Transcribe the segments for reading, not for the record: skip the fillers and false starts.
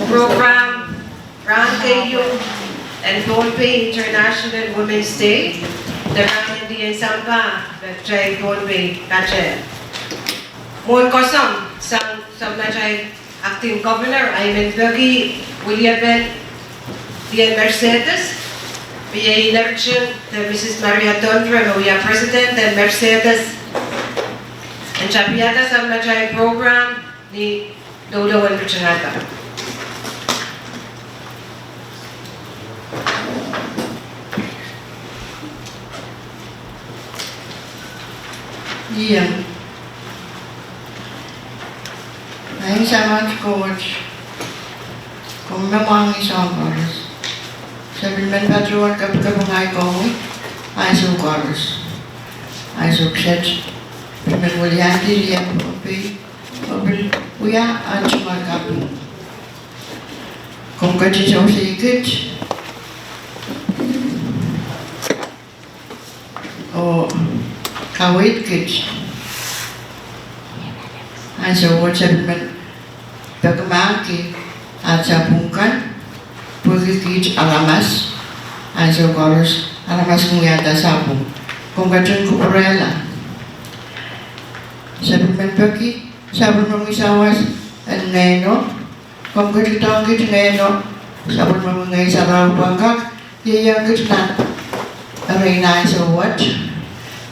Program Rahn, Keiou, and Pohnpei International Women's Day. The Rahn and Lien Sampah, the Chai Pohnpei Kache. Mon kosam sam na Chai Acting Governor Ayman Bergi William Lien Mercedes. We are election to Mrs. Maria Tondra, we are President and Mercedes. And Chapiata sam na Chai program ni Dodo and Richanata. Yeah. I'm someone's coach. Come among his honors. Seven men patrol kapkabungai kong. I saw chorus. I saw church. Men will yanti liam popi. Obil uya anchumar kapu. Come kachi so secret. Oh. Kawawih kids. And so what's happened? Pagmaki at Sapungkan, Pwihn alamas, and so chorus alamas nguyata sapu. Kongkacun kuprela. Sapungkan pagi, sabun mengisawas, and neno. Kongkacun kit neno, sabun mengisaraw bangkak, yang kit na. Arena so what?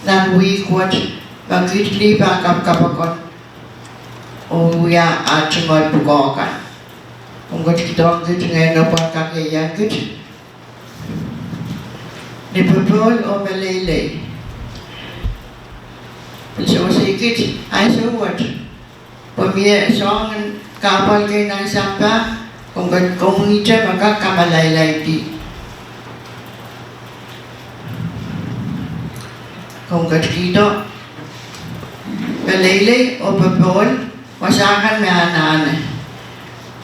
Nan week what bagit li bangkap kapakon o ya atungol bugokan unggot kita ngit ngeno bangkak ya ngit ni pepol o melele so sikit I so what pemia song kapal ke Lien Sampah unggot komunita maka kamalai di Kongkat kita Belele o pepol Wasakan me anak-anak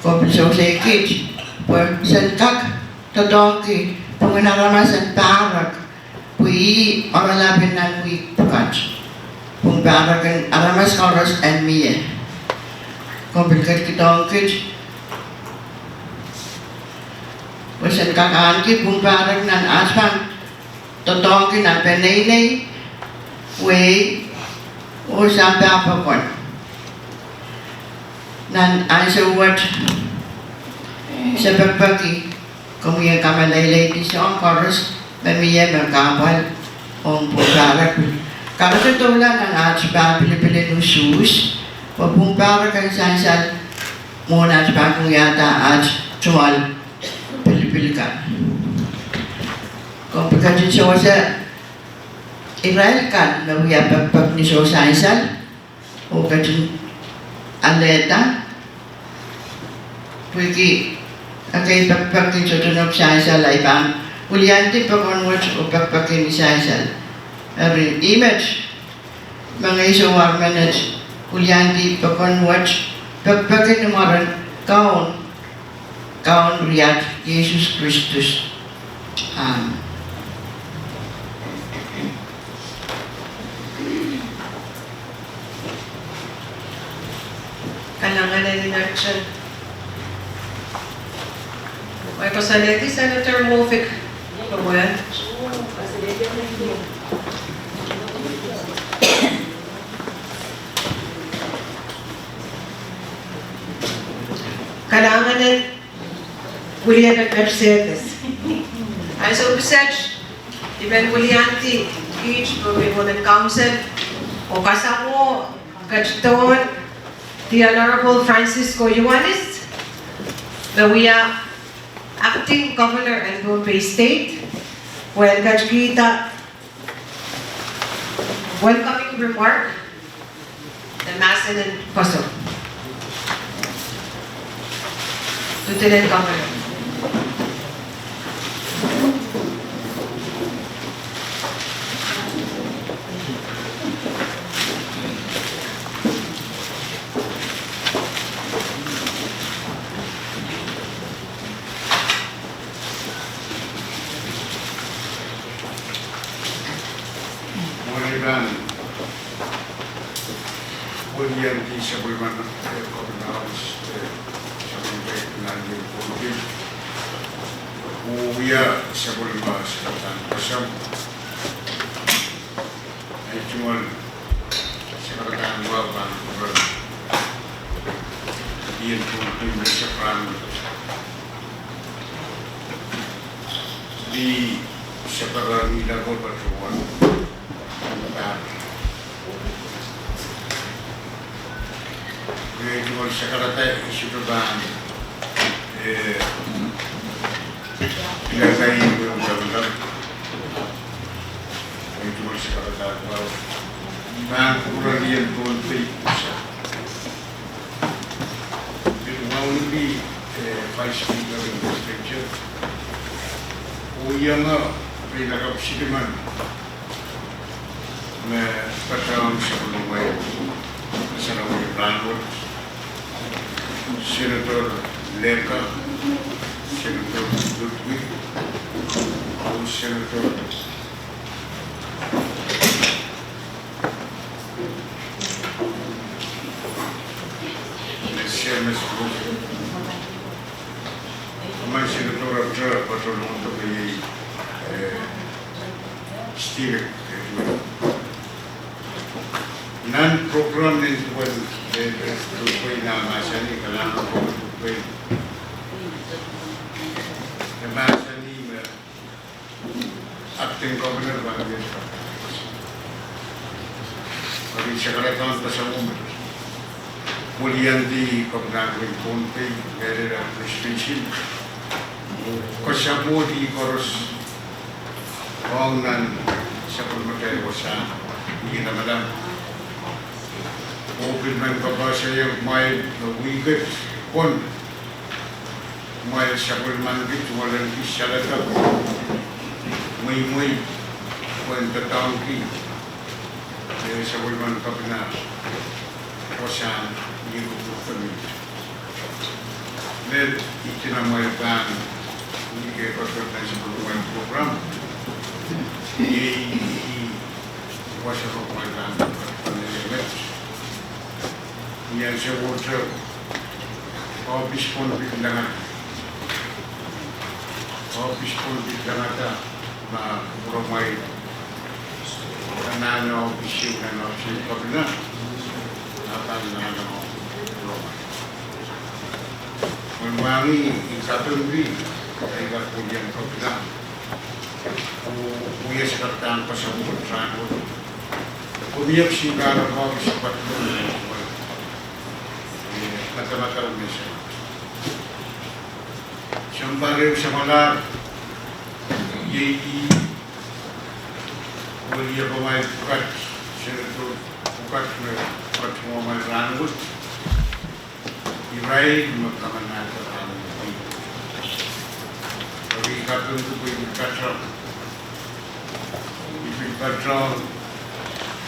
Kau besok sekit Sentak Todongki Pengenaramasan parak Pwihn orang labin nan wik pukat Pungparakan aramas koros and mie Kau berkat kita ongkit Wasan kakanki Pungparak nan aspan Todongki nan penene way o sampah apapun. Nan also what sa pagpagi kung yung kamalay di siyang chorus mamiya magkapal o pumparak. Kakatutulan ng atspa Pilipili ng sus o pumparak ang sansal muna atspa kung yata at tungoal Pilipili ka. Kung pagkatid siya sa Irail kan na wiya pagpag ni so sansal o katun aleta pwede agay pagpag ni so tunog sansal ay pang ulianti pag-onward o pagpag ni sansal. Image mga iso 1 minute Ulianti Pakon Watch, Pakin Maran, Kaun Riyad, Yesus Kristus. Amen. Kailangan na din natin. May pasaliti, Senator Mofic. Pwihn. Kailangan na William at Mercedes. Ay sa research, Iben Willianti, each Women Council, o kasamo, Gachton, the Honorable Francisco Yuanis, the acting governor and Pohnpei State, well, Gachgita, welcoming remark, the Masin and Koso. Lieutenant Governor. Morning, William D. Sabulman, Copenhagen's Uya Sabulma Sekatan Pasam Aitumol Sekatan Waban Lien Sampah di sekarang ini dapat berjuang Aitumol Sekatan isu terbang Ilakai benar-benar itu masih kata bahwa bang kurang Lien Pohnpei itu mau lebih vice speaker in the scripture yang berlagak sidiman pertama sebelum main sebelum Rahn Senator Leka Senator Ludwig, Senator SMS Group, my Senator Abdul Patron untuk di Steve, non program yang pwihn nama saya ni kalau pwihn Masa ni acting governor Bangladesh. Kami sekarang bersama Mulianti Kabupaten Pohnpei dari Presiden. Kasamo di koros orang sebelum mereka bosan ini nama Open man kapasa yang mai wicket pon mai sabul mangit walang isyalata muy cuenta tangki sabul man kapna posan ni kami Nel itina mai ban ni ke korban sebelum program ni wasa mai ban yang saya water habis pun bilangan na kurumay kanano issue na option ko na natan na ano kurumay mami ikatun bi ay kapulian ko na kuya sekarang pas aku bertransport kuya sigara ko sa patulong mata-mata umisa Sambare samalar yei William pemain bukat senator bukat patohieng Rahn Irail makaman nata Rahn tapi katun tu pwihn patron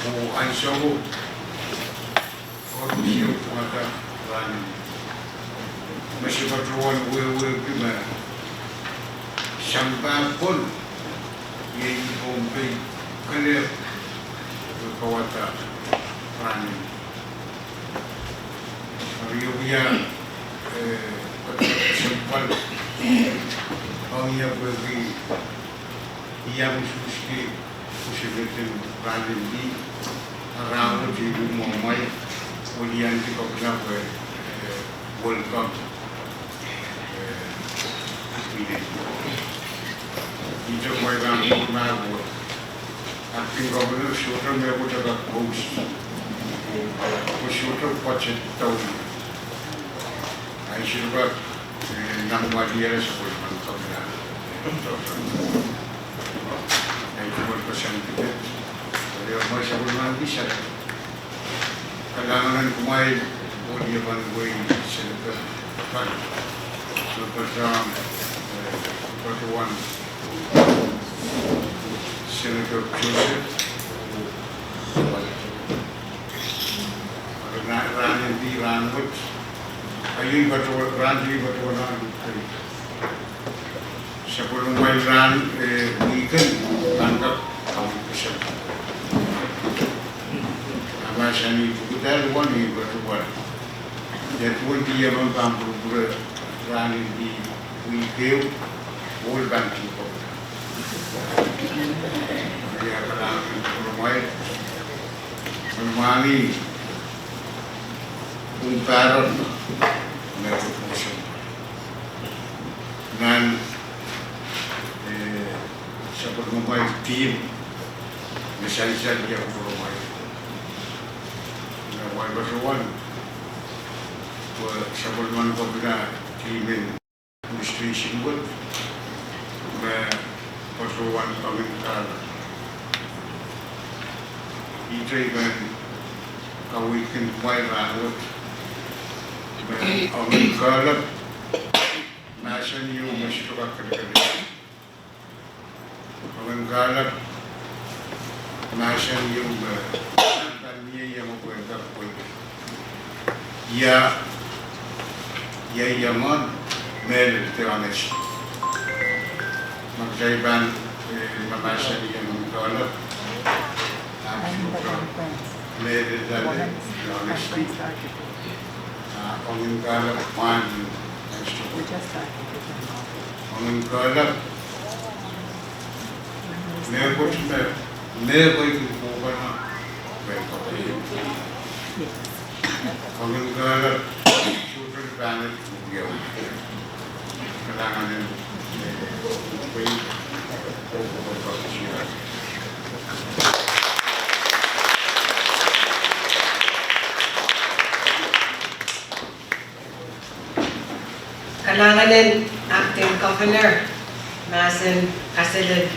o ansawo o siyo kumata Rahn. Masih patruan we prima. Sampah pun Lien Pohnpei kena berkawata Rahn. Rio punya sempat orang yang beri yang susi usibetin Rahn di Rahn di rumah mai kemudian juga pernah World Cup itu mereka pernah buat acting governor shooter mereka juga host shooter pacet tahun Aisyah nama dia sebut mantap dah itu berpesan kita dari orang sebut nanti saya kadang-kadang kumai dia bantuin senator kan seperti pertuan senator Joseph Rahn di Rahn ayun pertuan Rahn di pertuan sebelum main Rahn weekend tangkap kamu pesan nama saya ni kita luar ni pertuan dan pun dia membantu Rahn di Keiou World Bank juga. Dia kadang bermain menemani Pohnpei mereka musim dan seperti bermain tim misalnya dia bermain dan berjuang seperti mana kau pernah tim administration buat persoalan pemerintahan itu kan kawawih kumai Rahn pemerintahan nasional masih juga kerja pemerintahan nasional tantannya yang memperkuat ya yaman mel teranesh magkaiban mamasa yang mengkolot mel dali honesty mengkolot man mengkolot mereka itu bukan mereka mengkolot sudah banyak dia kadang-kadang wein Kailangan acting governor nasin kasilid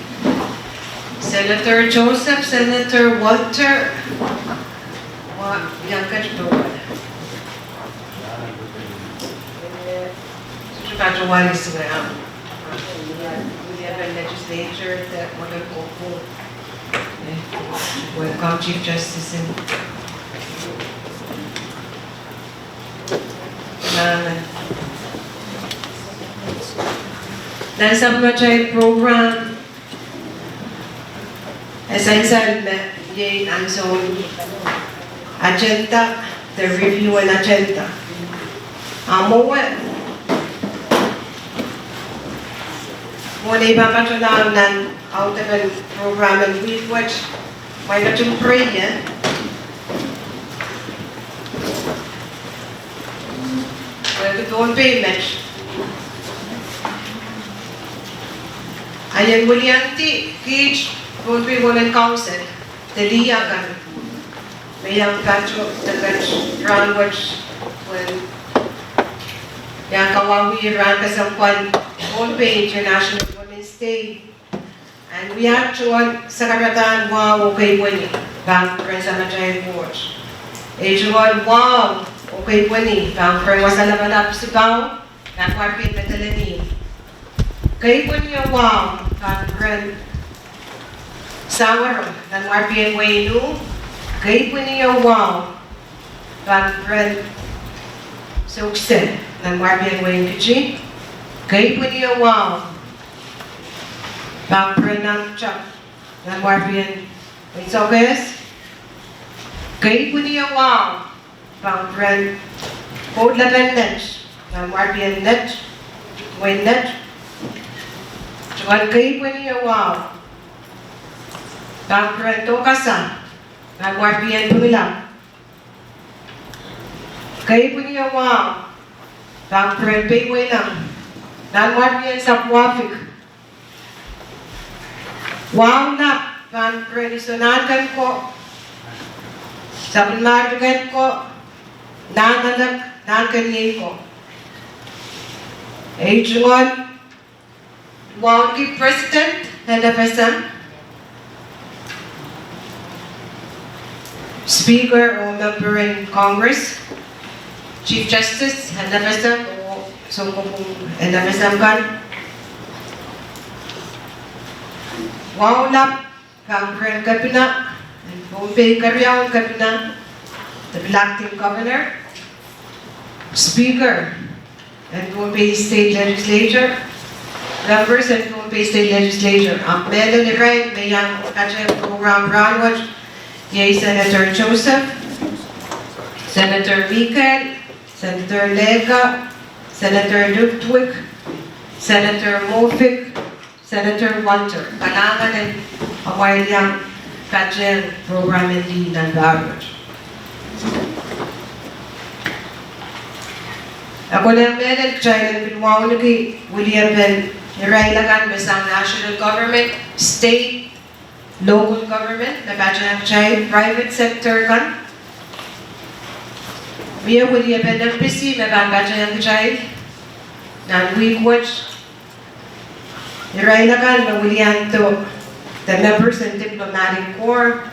Senator Joseph, Senator Walter yang kedua Patohieng is around. We have a legislature that want to go for welcome Chief Justice in Lien Sampah program sansal ye anson agenda the review and agenda Muna ipapatunaw ng audepen program and with which may natumpray yan. Well, doon payment. Ayan muli anti, Keiou, doon payment council, the akan. May ang patro, the Rahn which, when yung kawawih Rahn kasampan, Pohnpei International Women's Day. And we actually sa karatan wow keieun bang friends sa Majay Watch. Ejuan wow keieun bang friend wasalabalap si Bao na kwarpit na talani. Keieun niya wow bang friend sawar na kwarpit waynu. Keieun niya wow Pagpren Sukse ng Warbian Wayne Kichi. Keiou niya wow. Pagpren ng Chak ng Warbian Wayne Sokes. Keiou niya wow. Pagpren Podlagan Net ng Warbian Net Wayne Net. Chuan Keiou niya wow. Pagpren Tokasa ng Warbian Tumilang. Keiou niya wow. Pagpren pwihn ng Warbian Sapwafik. Wow na pagpren isonakan ko. Sa pinmardugan ko. Nanganak nanganyi ko. Ejungon. Wow ki President NFSM. Speaker or member in Congress. Chief Justice NFSM o sungkong NFSM kan. Wow lap Pagpren Kapina and Pohnpei Keiou Kapina, the Black Team Governor, Speaker and Pohnpei State Legislature, members and Pohnpei State Legislature. Ang meron ni Irail may yang kacang program Rahn, yay Senator Joseph, Senator Michael, Senator Lega, Senator Ludwig, Senator Mofik, Senator Walter. Kailangan ng awal yang kacang program hindi ng Rahn. Ako lang meron kaya pinwaw na kay William Ben Irail akan besang national government, state, local government, na kacang private sector kan. Mia William Ben NPC, na kacang kacang nan week-watch. Irail akan na William to the members and diplomatic corps,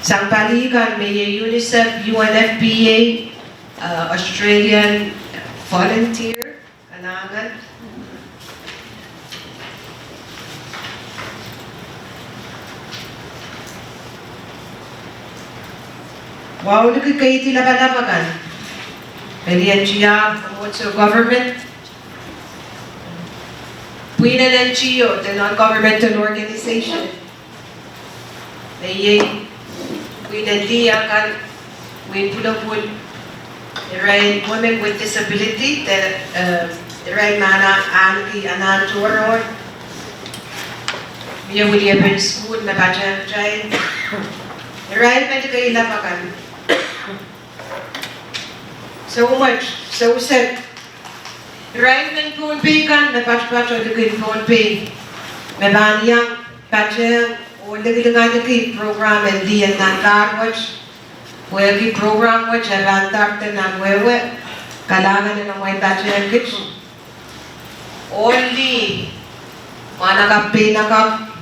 sang paligan may UNICEF, UNFPA, Australian volunteer, kailangan. Wow, nakikay tilapalapagan. Kalian siya promote sa government. Pwihn and Keiou, the non-governmental organization. May pwihn and akan, pwihn pulapul. Irail women with disability, the Irail mana anki anan tuaron. Mia William Ben school na kacang child. Irail medyo kayo lapakan. So much, so sad. Irail men Pohnpei kan, na patch-patch o lagay Pohnpei. May baniyang kacang o lagay program and diyan ng garwatch. Where the program which I ran tartan and where kailangan na ng may kacang kitchen. Only manakap pinakap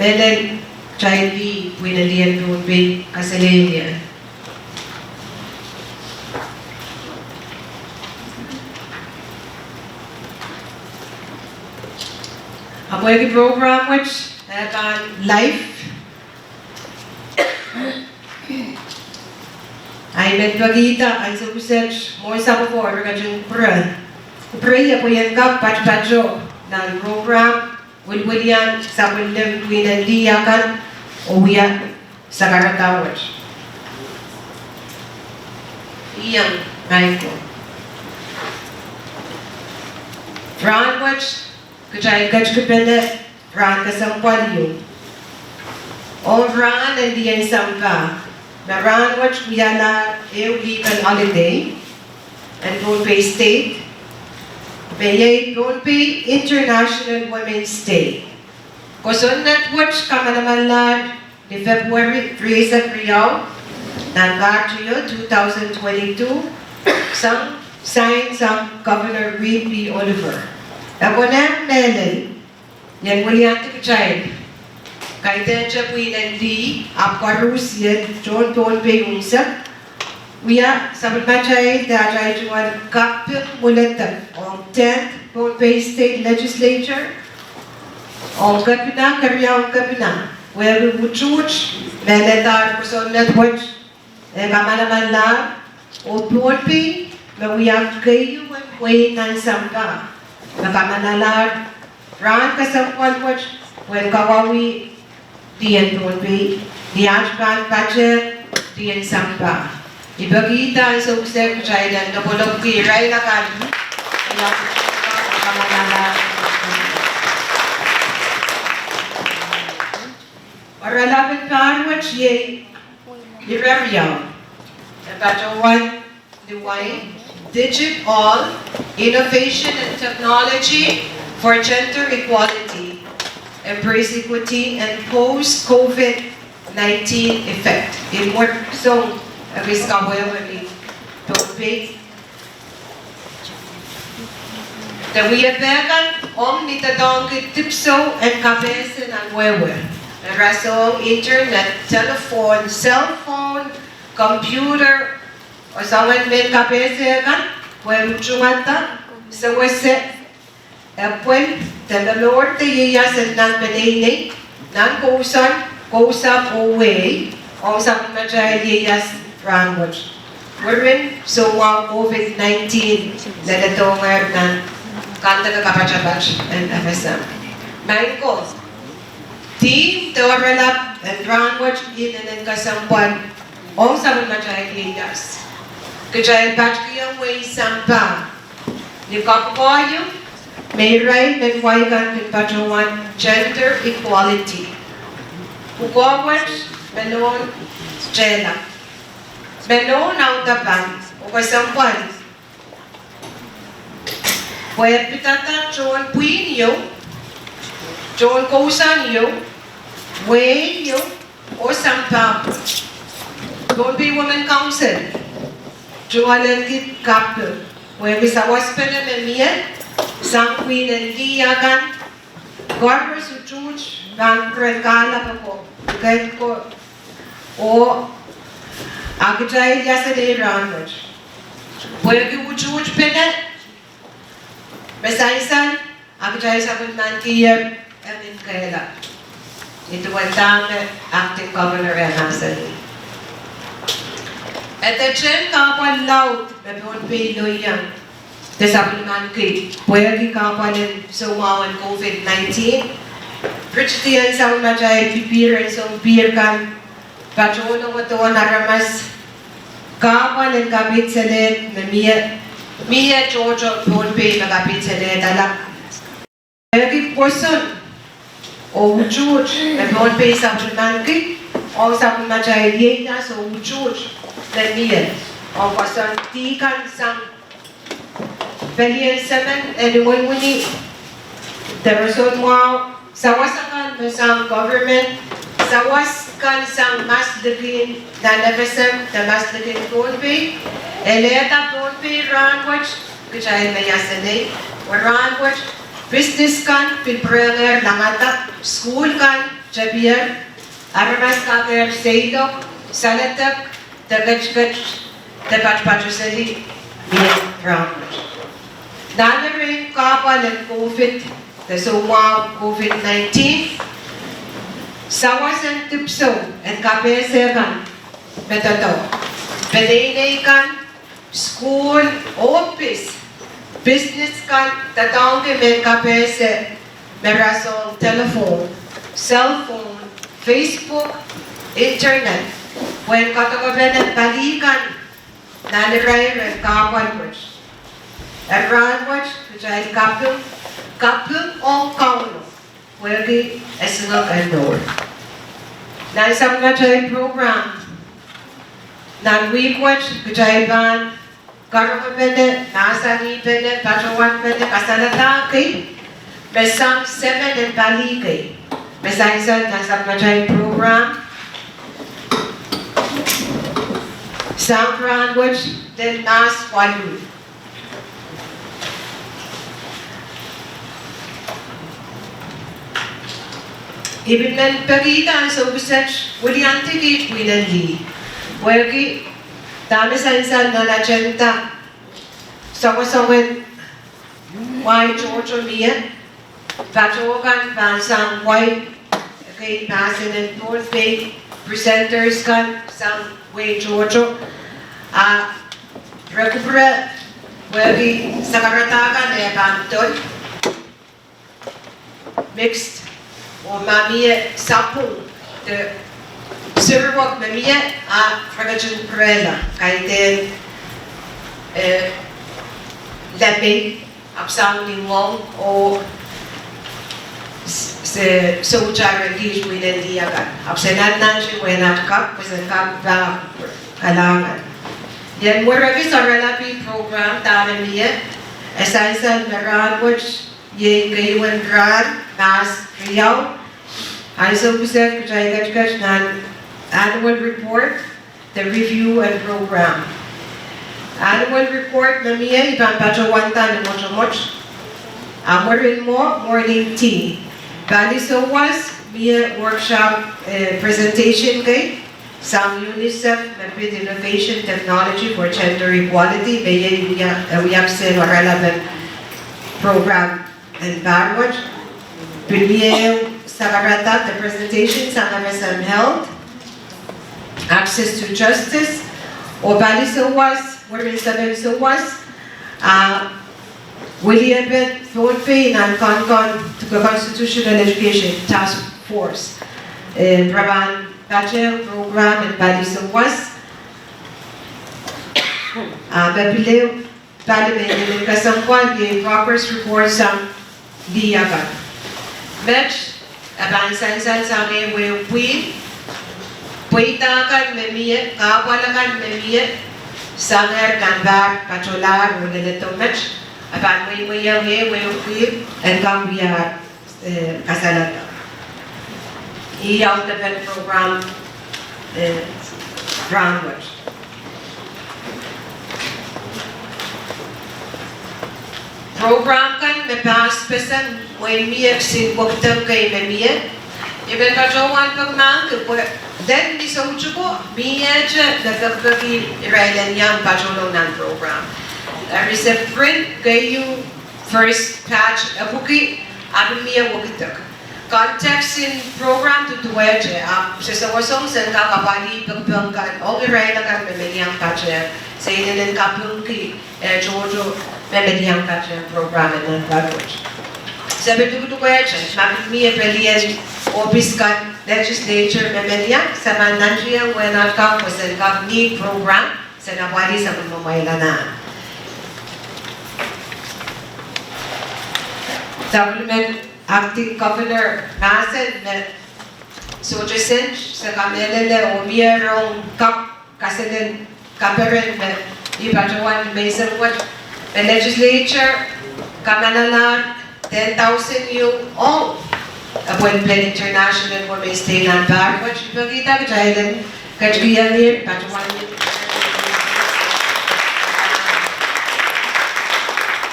belen child winalian Pohnpei kasalilian. Ako yung program which life ay medpagita ay sa research mo sa ko for kajang pray ako yan kap patch-patcho ng program wilwilian sa William pwihn and akan o yan sa karatawad. Iyang ay ko. Rahn watch kajay kajkipende Rahn kasampalyo. O Rahn and Lien Sampah. Na Rahn watch wiyana legal holiday and Pohnpei State. May Pohnpei International Women's Day. Kusun net watch kamanamalad ni February 3 sa Keiou ng Keiou 2022 sang sign sa Governor Reed P. Oliver. Ako na melon yan William child. Kailan siya pwihn and apkarus yan John Pohnpei unsa. Wiya sabat machay dajay juan kapil muletan on 10th Pohnpei State Legislature on kapina Keiou kapina where we would church meletar kuson network kamalaman lang, o Pohnpei, mawiyang Keiou and wein Sampah. Nakamanalag, Rahn kasampal watch, when kawawih, Lien Pohnpei, Lian budget, Lien Sampah. Ibagita ang suksep China, napulog ko Irail akan. Oralapit parwatch ye Irail. Patohieng, the wein, digital innovation and technology for gender equality, embrace equity and post-COVID-19 effect. In what song, abis kawawih, Pohnpei. The weapegan nitadongkit tipso and kabese ng wewe. Raso, internet, telephone, cell phone, computer, o sawan men kabese kan, wewe sa wese, epwen, telalor te yiyasan ng benene, ng kusap uwe, o sa majay yiyas rangoch. We're so COVID-19 na natongad ng kanta ka kapachabach and FSM. Main ko, team Toralap and Ranwatch in kasampuan o sa majay yiyas. Kajay batch kiyang Lien Sampah. Ni kapayo, may right and waigan ng patohieng gender equality. Ukawatch, menon, jela. Menon audepen, o kasampuan. Pwede pitata pwihn yo, kausan yo, wein yo, o sampah. Pohnpei Women Council, Joalan Kapel, where bisa waspena memia, sang pwihn and akan, Garbers who choose, bang kala po, kahit ko, o agajay yasa de Rahn, where you would choose pena, besaisan, agajay sa man keieun, emin kaila. Ito ang dami, acting governor and Hasan. At the chen kapal laut, na Pohnpei loyang, sabi naman kay, pwede kapanin sa umawan COVID-19, Richtian sa majay pipiran sa umpir kan, patrono mo ito naramas, kapanin kapit sa led, na Mia Georgia Pohnpei magapit sa led, alam. Pwede person, o George, na Pohnpei sa naman kay, o sa majay yena sa George, na Mia, o pasan tikan sa Lien Sampah and when terusod mo sawasakan sa government sawaskan sa mas digin na nabasam na mas digin Pohnpei eleta Pohnpei ranwatch kaya mayasanay or ranwatch business kan pilprenger langata school kan jabier aramas kaker seidok salatak tagachgach tapachpachusali ranwatch. Dahil rin kapal ng COVID, COVID-19, sawasan tipso at kapesekan, metodo, pelinay kan, school, office, business kan, tatawang kimen kapese, merasong telephone, cellphone, Facebook, internet, when katagaben at balikan, naliray rin kapal mo. At Ranwatch, which I couple on kauno, where the esinok and door. Na isang na program, na weekwatch, which I ban, karoon pwede, nasa ni pwede, patohieng pwede, kasalatake, besang 7 and balike. Besang isa, nasa na program, sang Ranwatch, then nas walu. Ibig na pagkita sa ubisach, wali ang tikit, winanli. Wagi, dami sansal na lachenta. Sawa-sawan, why Georgia Mia, patohieng bansang white, kay Basin and Pohnpei, presenters kan, sang wein Georgia. Recupera wagi sakaratakan banton mixed o mamie sapung de sirwak mamie fragajun prela kaiten leming apsang limong o se sojar di widen diagan apsenat nanji wenat kap pesenkat ba kalangan yan warabi sa relapi program tayo niya sansal meran which ye keieun Rahn mas Irail I so said kajay nan annual report the review and program annual report na miya ibang patohieng ni moch amorin mo morning tea bali so was miya workshop presentation kay some UNICEF Rapid Innovation Technology for Gender Equality we have seen a relevant program and barwaj Premier Sagarata the presentation sa MSM Health Access to Justice o bali so was wherein sabi so was William Pohnpei and Akan to Constitutional Education Task Force Rahn bachelor program and bali so was bapileo bali kasangkwan yung progress report sa diagan match abang sansal sa may pwihn pwitakan memiye kawalakan memiye sanger kanbar pacholar o nilito match abang may pwihn and kambiya kasalata audepen program Rahn program kan mepas pesan when miyak sin waktam kay memiye even kajowan pagmang then di so chuko miya je nagkakagi Irail yang pajolonan program every print Keiou first patch abuki abin miya wakitak context in program to tuweje sa wasong sen kakapali pagpangkan o Irail kan memediang patch sa inilin kapungki Jojo memediang patch program and language sabi tuweje mapit miya pelien office kan legislature memediang sa mananjia wenat ka sen kap need program sa nawali sa pamamaylana supplement acting governor nasen met sojasen sa kanilele o miyerong kap kasinin kaperen met ibatawan may sangwat the legislature kamanalan 10,000 yung Pohnpei International Women's Day ng bar what ipagkita kajahilan kajahilan patawan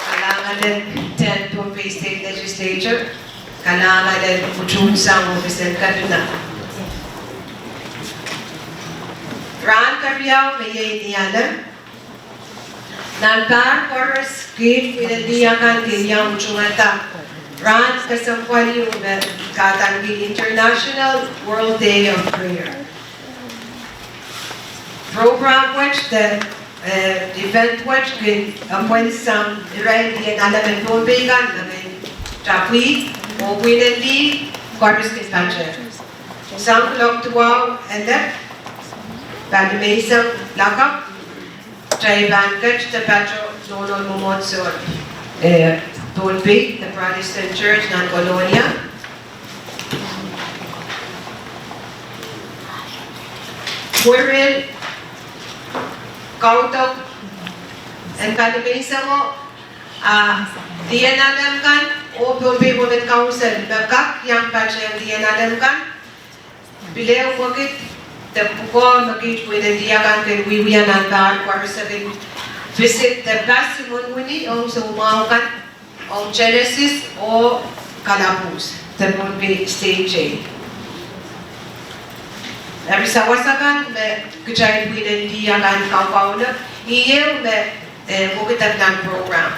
kailangan din 10 Pohnpei State Legislature kailangan din utunsang opisan kaduna Rahn Keiou may iniyalan Nanbar Forest Gate pinadiyakan kanyang utsungata Rahn kasampuan yung katanggi International World Day of Prayer program which the event which appoint some Irail and alaman Pohnpei kan pwihn o pwihn di corpus dispatcher some clock to wow and then bali may isang lakap try bankat the patro nonon mumonsor Pohnpei the Protestant Church ng Colonia wherein kautok and bali may isang diyan alamkan o Pohnpei Women Council nagkak yang patro yang diyan alamkan bilew wakit Tepuko magit pwede diyakan kay wiwian ang dahil para sa visit the best simon o sumaukan o Genesis o Kalapus the Pohnpei stage Every sawasakan me kajay pwede diyakan kaw-kaw iyew me bukitan ng program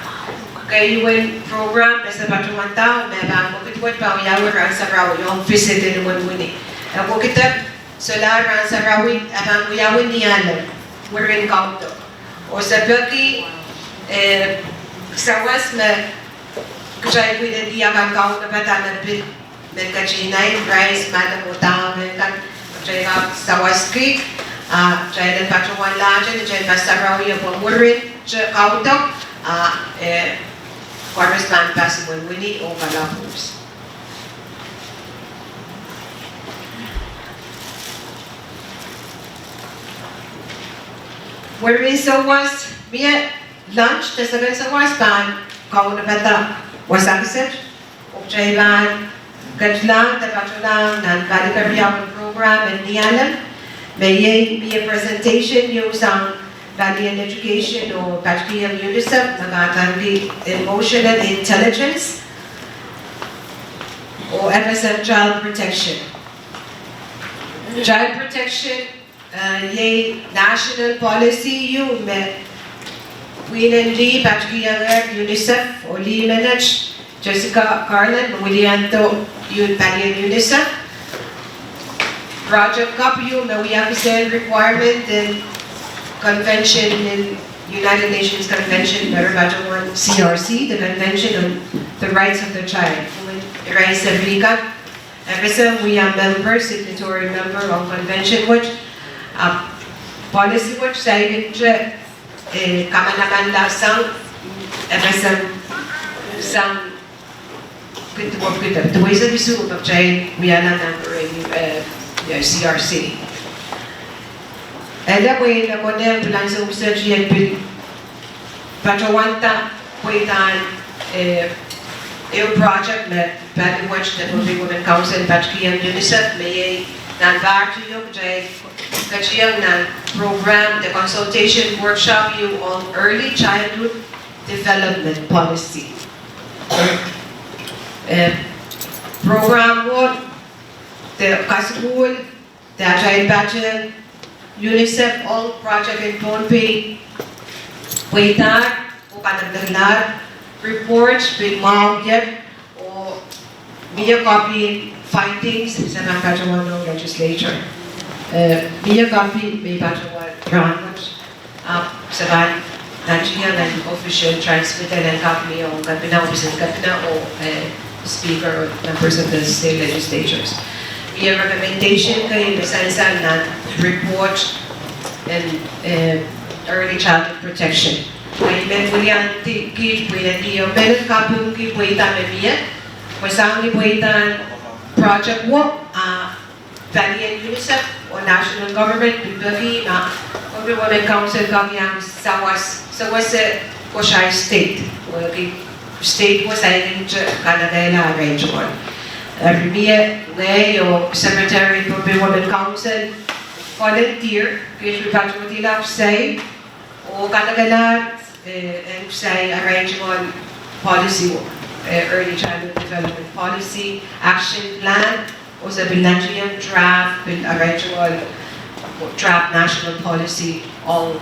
keieun program sa batuan tao me bang bukit pa uyawar ang saraw yung visit in muni bukitan Solar Rahn Sarawit abang uyawin niyalan. We're in Keiou. O sa bagi sawas me kajay kuya di akan Keiou na batanan bit men kajinay rice madam utang men kan kajay sawas creek kajay dan patungan lajan kajay Sarawi po murin Keiou correspond possible we need o kalapos. Where is so was Mia lunch, the second so was ban, Keiou na bata, was access, Okjayban, Gajlang, the Patulang, and Valikabiyawan program and Nialan. May be a presentation use on Value and Education or Patohieng UNICEF, Nagatandi Emotional Intelligence, or FSM Child Protection. Child Protection. Ye national policy you met pwihn Patohieng UNICEF or Lien manage Jessica Carlin Willianto you Patohieng UNICEF project cup you we have the requirement in convention in United Nations Convention One CRC, the Convention on the Rights of the Child. Irail Sampah FSM we are member, signatory member of convention which policy which say kamanaman lasang FSM sang the ways that we sue of Jane we are not member in CRC. And that way the modern plans of research and build Patawanta Pwihn a project that which the Women Council Patohieng UNICEF may nan back to you Keiou program the consultation workshop you on early childhood development policy. Program what the school the child bachelor UNICEF all project in Pohnpei Pwihn o kanagdaglar reports big mom yet or be a copy findings sa Patohieng legislature. Be a copy may Patohieng Rahn sa ban Nigeria and official transmitted and copy o kapina o speaker or members of the state legislatures. Be a recommendation kay sansal na report and early childhood protection. Kay men William Kit Pwihn yung men kapung ki Pwihn memia pasang ni Pwihn project work Value and UNICEF or national government bibagi na Women Council kanyang sawas Pohnpei state or state was I Canada regional. Premier Ngay o Secretary of the Women Council volunteer kaya Patohieng say o Canada and say arrangement policy early childhood development policy action plan o sa Nigerian draft with arrangement draft national policy all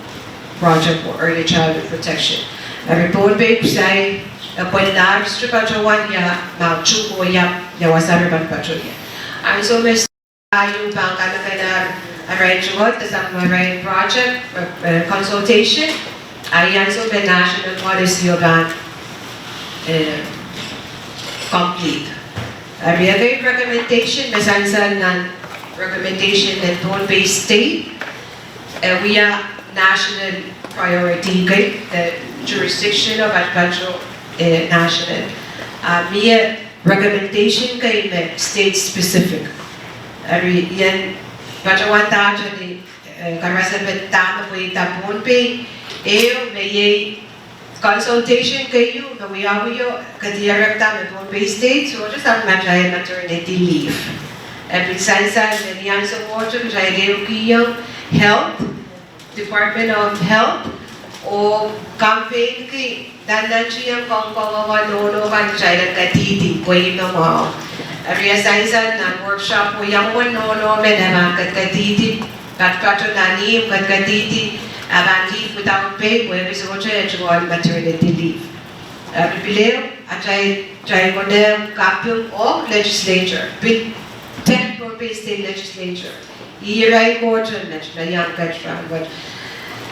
project for early childhood protection. Report paper say Pwihn Patohieng na chuko ya wasabi Patohieng. And so Ms. Keiou bang Canada arrangement the submarine project consultation ayan so the national policy of complete. We have a recommendation, the sansal recommendation in Pohnpei state. We are national priority, the jurisdiction of Patohieng national. We have recommendation kay state specific. Yan Patohieng tayo ni karasan betama po ita Pohnpei. May consultation kayo, kawiyawiyo, kadirekta ng Pohnpei State, so just ang maternity leave. Sansal, nandiyan sa water, Irail Health, Department of Health, o campaign kay dandan siya kung pangawanono kan siya katiti, pwede na mo. Sansal na workshop po yung wanono, menaman katiti, katkato-nanim, katiti, about leave without pay, where is what I maternity leave. Believe, I try for them, kapyung o legislature, with 10 Pohnpei state legislature. Irail ko dyan, na young veteran, but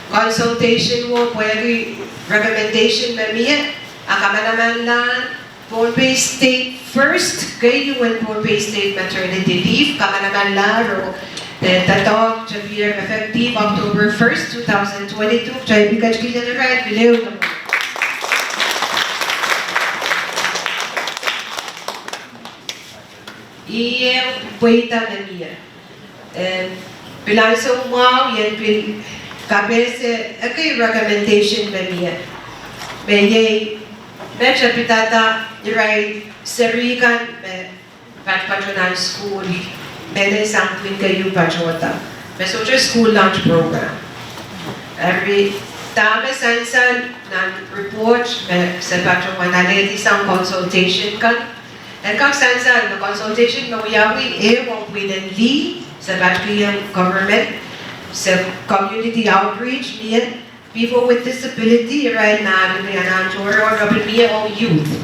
consultation mo, pwede recommendation na miya, naman lang, Pohnpei State first, keieun Pohnpei State maternity leave, naman lang, ro, tatawag, Javier, effective October 1st, 2022, Jai Bikaj Irail, biliw na mo. Puwita na niya. Bilang sa umaw, yan kabese, akay recommendation na niya. May medyo pitata, Irail, sarikan, patronal school, may isang Keiou patrota. May social school lunch program. Every tama sansal ng report, sa patronal, isang consultation kan. And kang sansal, the consultation no yawi won't within Lien sa patohieng government, sa community outreach, people with disability, Irail na or o youth.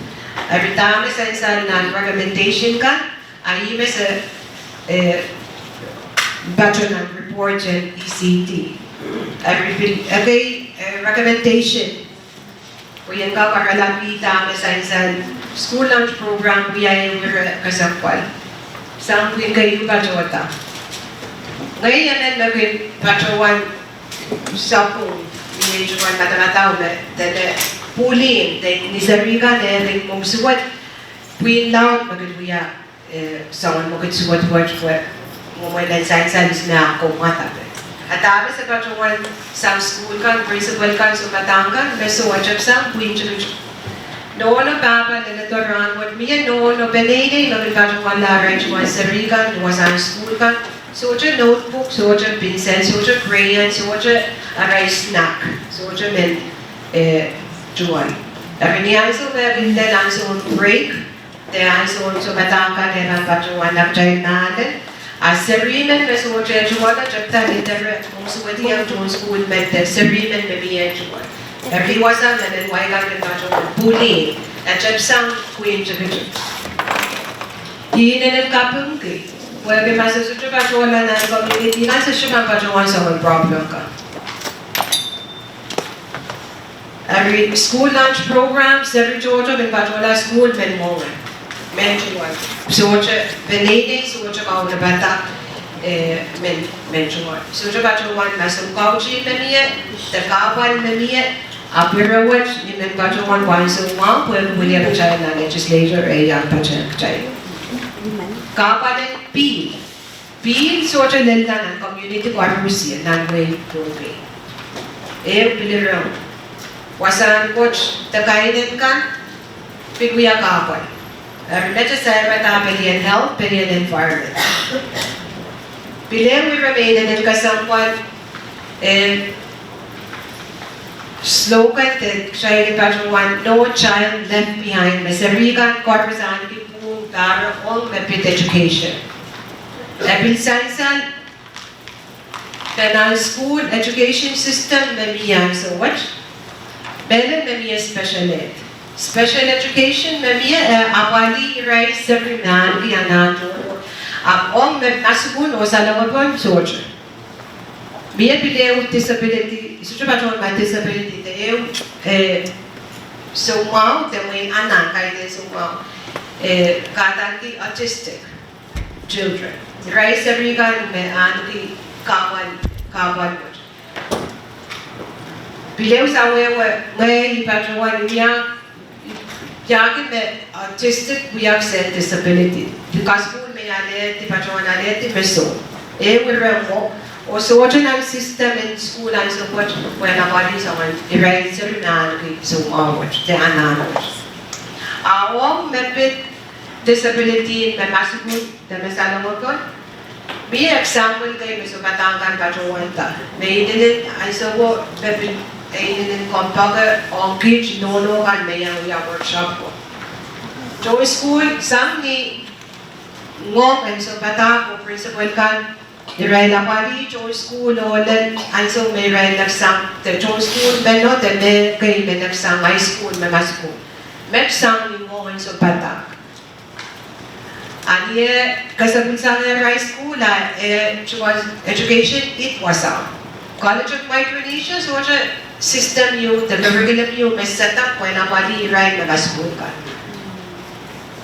Every time sansal na recommendation ka, ay sa patronal report and ECT. Every recommendation. Kuyan ka karalapi tama sansal school lunch program kuya yung kasampal. Sang Keiou patrota. Ngayon yan naging patrowan sa kung medyoan matamataw na pulin, nisarika na yung mong suwat. Pwihn laut maging kuya sawan mo kit suwat-suwat mo may lansan-san na ako mata. At tapos sa patrowan sa school kan, principal kan, sumatang kan, may suwat sa pwihn Nono papa na naturan what me no benene no bigado wala range was sarika was on school ka soja notebook soja pencil soja crayon soja aray snack soja men juan Every so then also break the also so bataka na patruan na jail natin as sarimen na soja juan na jabta liter kung suwati ang school med sarimen na biya juan Every was and then why got the bullying at Jepsang Queen Javision. Ian and Kapunk, where the Master Patrona and community, not a Shuman Patrona, so a problem. Every school lunch programs, every Georgia in Patrola school, men moment. Mention one. So, Benede, so much about the Bata, mention one. So, Patrona, Master Kauchi, the Kawan, Apirawat, in the Patrona, one so one, when William China legislature, a young Pachak China. Kapan P. P. Sort of Lendan and community quarterly, non-way Pohnpei. Pilirang. Wasan coach, the Keiieun kan, Piguya Kapan. Let's say about Pilihan health, Pilihan environment. Pilihan we remain in somewhat slogan that Child Patrona, no child left behind. Masarigan, Corposan, Kipu, Gara, all with education. Ebil Sansan, the school education system, maybe so what? Better maybe a special ed. Special education, maybe Apali, Irail, Serinan, Vianato, all with Masubun or Salawabon soldier. Be a with disability, such about my disability, so wow, the way Anna guided so wow, Kataki autistic children. Irail Serigan, me Anki, Kawan. Below somewhere where you patrol young autistic, we accept disability. Because who may I the patron the vessel. Will or social system in school and so forth when a body someone Irail Serinan, so onward, the anonymous. Our method disability in the Masuku, the Mesalamoton. Be example kay Miso Batangan Patrowanta. May didn't I saw Bebin in Compaga or Kitch Nono and Mayan workshop. Joy school, some ni Ngok and so Batang principal kan Irail Apari, Joy school, Olen, and so may Irail Nagsang, the Joy school, but not the May Kay Nagsang High School, Mama School. Met some in Ngok and so Batang. And here, kasabun sa high school, education, it was out. College of Micronesia, so what's a system you, the curriculum you may set up when a body Irail na school ka.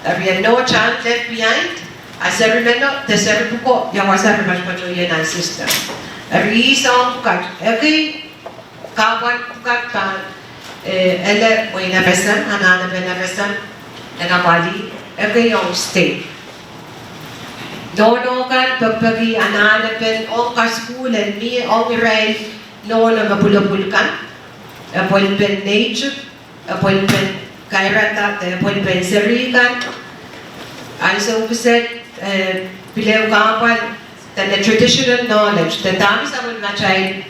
There is no child left behind. As a remember, the seven book, you was a patohieng system. A reason, okay, kawan bukat pan, ele mo inavesan, anana benavesan, and a body, okay, on state. Nono kan pagpagi ananapen o kaskulan mi o Irail nono mapulapulkan appointment nature appointment kairata appointment serikan also said pilew kapan the traditional knowledge the dami sa mun machay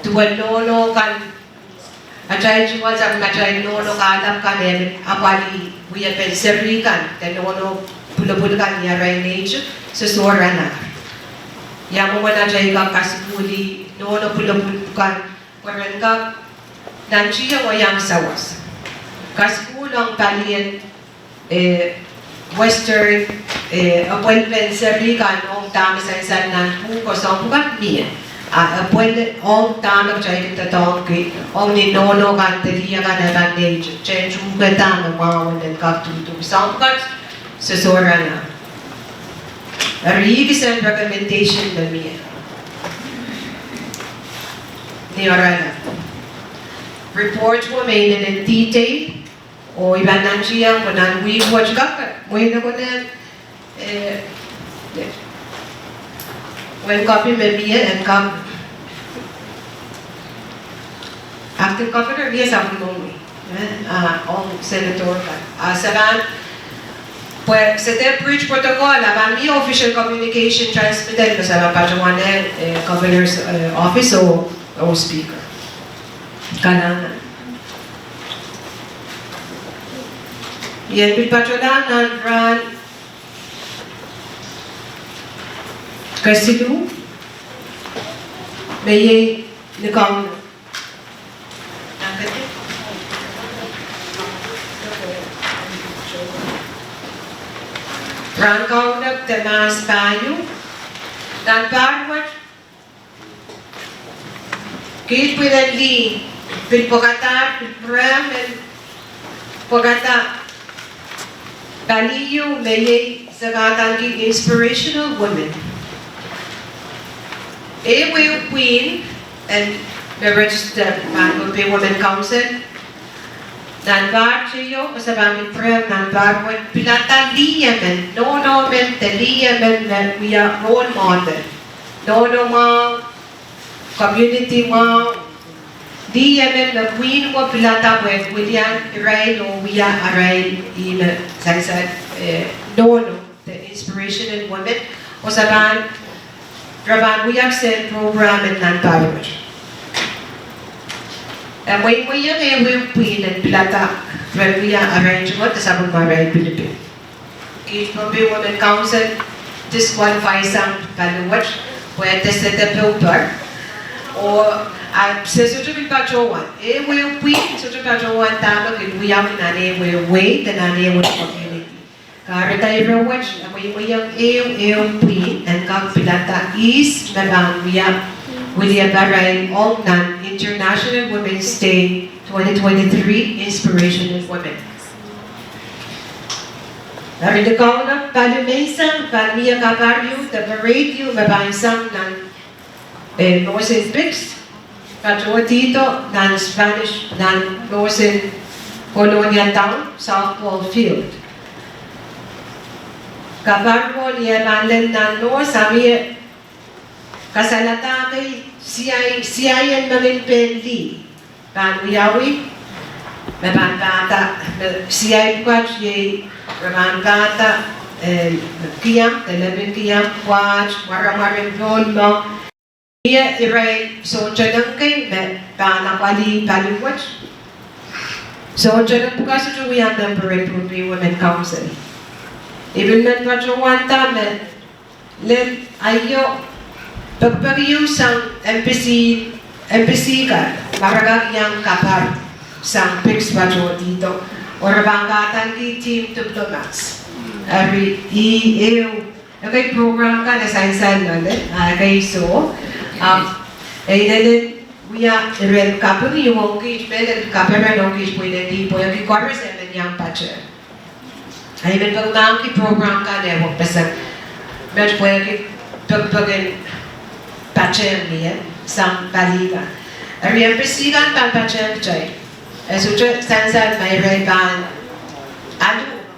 tuwan nono kan achay juwa sa machay nono kalap kanen apali buya pen serikan the nono pulapulkan niya Irail nature sesora na. Yang mo na jay ka kasipuli, nono pulapulkan, karen ka, nanchiya mo yang sawas. Kasipulang palien, western, appointment sa rika, noong tama sa isan na puko sa pukat niya. Appointment, ong tama jay kita tongki, ong ni nono kan, taliya ka na bandage, chen chunga tama, mawan dan kaktutu. Sa pukat, sesora na. A revision recommendation na niya. Ni Irail. Report mo may in detail o iba nandiyan kung nanwiwatch ka. May na ko na when copy may niya and copy. After governor, niya sabi mo ang senator ka. Saran, pues c'était bridge protocol, avant mi official communication transmitted sa pajawanan governor's office o speaker. Kailangan. Yan pinpatralan Rahn Keiou may nikang Rahn kaunak temas Keiou dan parwat kit pwihn Lien pilpokata pilpram and pokata Keiou may sagatan ki inspirational women pwihn and the registered Pohnpei Women Council dan barrio sa bami prem dan barwat pilata liamen no men te liamen that we are role model no ma community ma liamen na queen wa pilata with William Irail o we are arail in sansal no the inspirational women o sa ban Raban we have sent program in nan barwat. May yung pwihn and pilata when we are arrangement sa Arail Philippines. Pohnpei Women Council disqualify sang paluwat pwede sa developer o sa susunod pajowan. Yung pwihn susunod pajowan tama kin we have nani yung way the nani yung community. Kaya tayo rawat yung pwihn and kang pilata is nabang William Irail Ognan International Women's Day 2023 Inspirational Women. Dari ikaw na palumaysang pamiya kaparyo, tabaradyo, mabaysang ng Northern Pix, katulad dito ng Spanish ng Northern Colonial Town, softball field. Kaparyo niya manlan ng North, sabi kasalata kay siyayan mamin penli. Kawawih, mabangkata, siyayan kwatch ye, mabangkata, kiyam, talabing kiyam kwatch, maramarin doon mo. Iya Irail, so dyan kay, panapali paliwatch. So dyan po kasi tuwiyan ng Pohnpei Women Council. Even man pa dyan tamen, len ayo, pagpagiyong sang embassy ka, maragag yang kapar sang Pix Patrol dito, o rabangkatan di team diplomats. Irail. Okay, program ka na sansal natin. Okay, so, then we are Irail couple, yung okay, pwede couple na okay, pwede di po yung kikwarwa sa nanyang pache. Ay, ben pag mga program ka na, wag pasang, medyo pwede pagpagin pache niya, sang kalila. Ariyan, presigan pang pache chay. So, sansal may reban,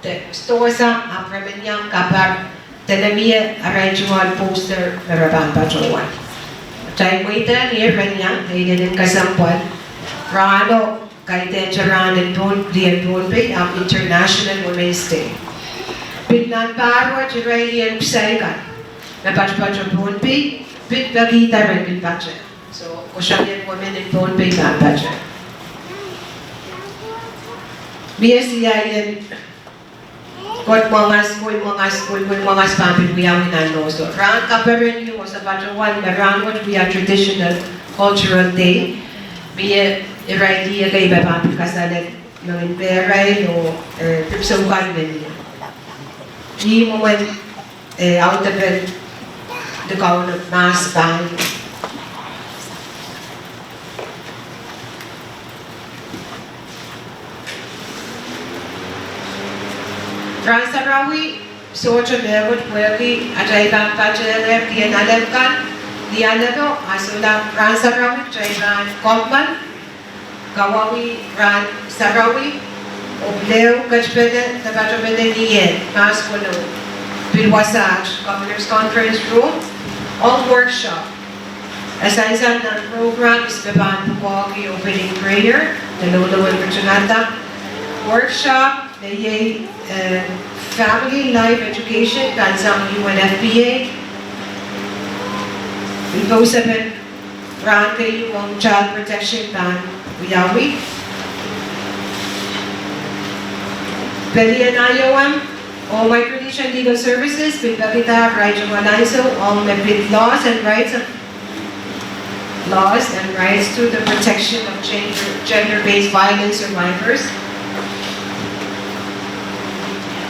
gusto ko sa apramenyang kapag tanamiya arrangement poster maraban patrowan. Chay mo ito niya kanyang, kaya din kasampuan. Rano, kaya din siya Rahn and Pohnpei ang International Women's Day. Pitnan paro at Irail pisaikan. Napatpatro Pohnpei, pitbagita rin pitpatro. So, Australian women in Pohnpei mapatro. Biya siya yan, kot mga spampi we know. So, Rahn kaparin yung sa patrawan, Rahn what we are traditional cultural day. Biya Irail diya kay babampi kasalit ng Irail o pipsukan din niya. Di mo man audepen the kaon of mass bang. Transarawi, socho megot puwagi ajaiban pacheler dianalevkan dianado asula Transarawi jaiban kompman kawawih Rahn Sarawi obleu kachpede tabatobede niye mas kono pilwasaj Governor's Conference Room all workshop asansan ng program is beban bukogi opening prayer nalulawal virtunata workshop the family life education kansang UNFPA. We post up in Rahn Keiou ang child protection ban kawawih. Pwede ayawam all Micronesian legal services pagpakita right of alaiso all mebit laws and rights to the protection of gender-based violence survivors.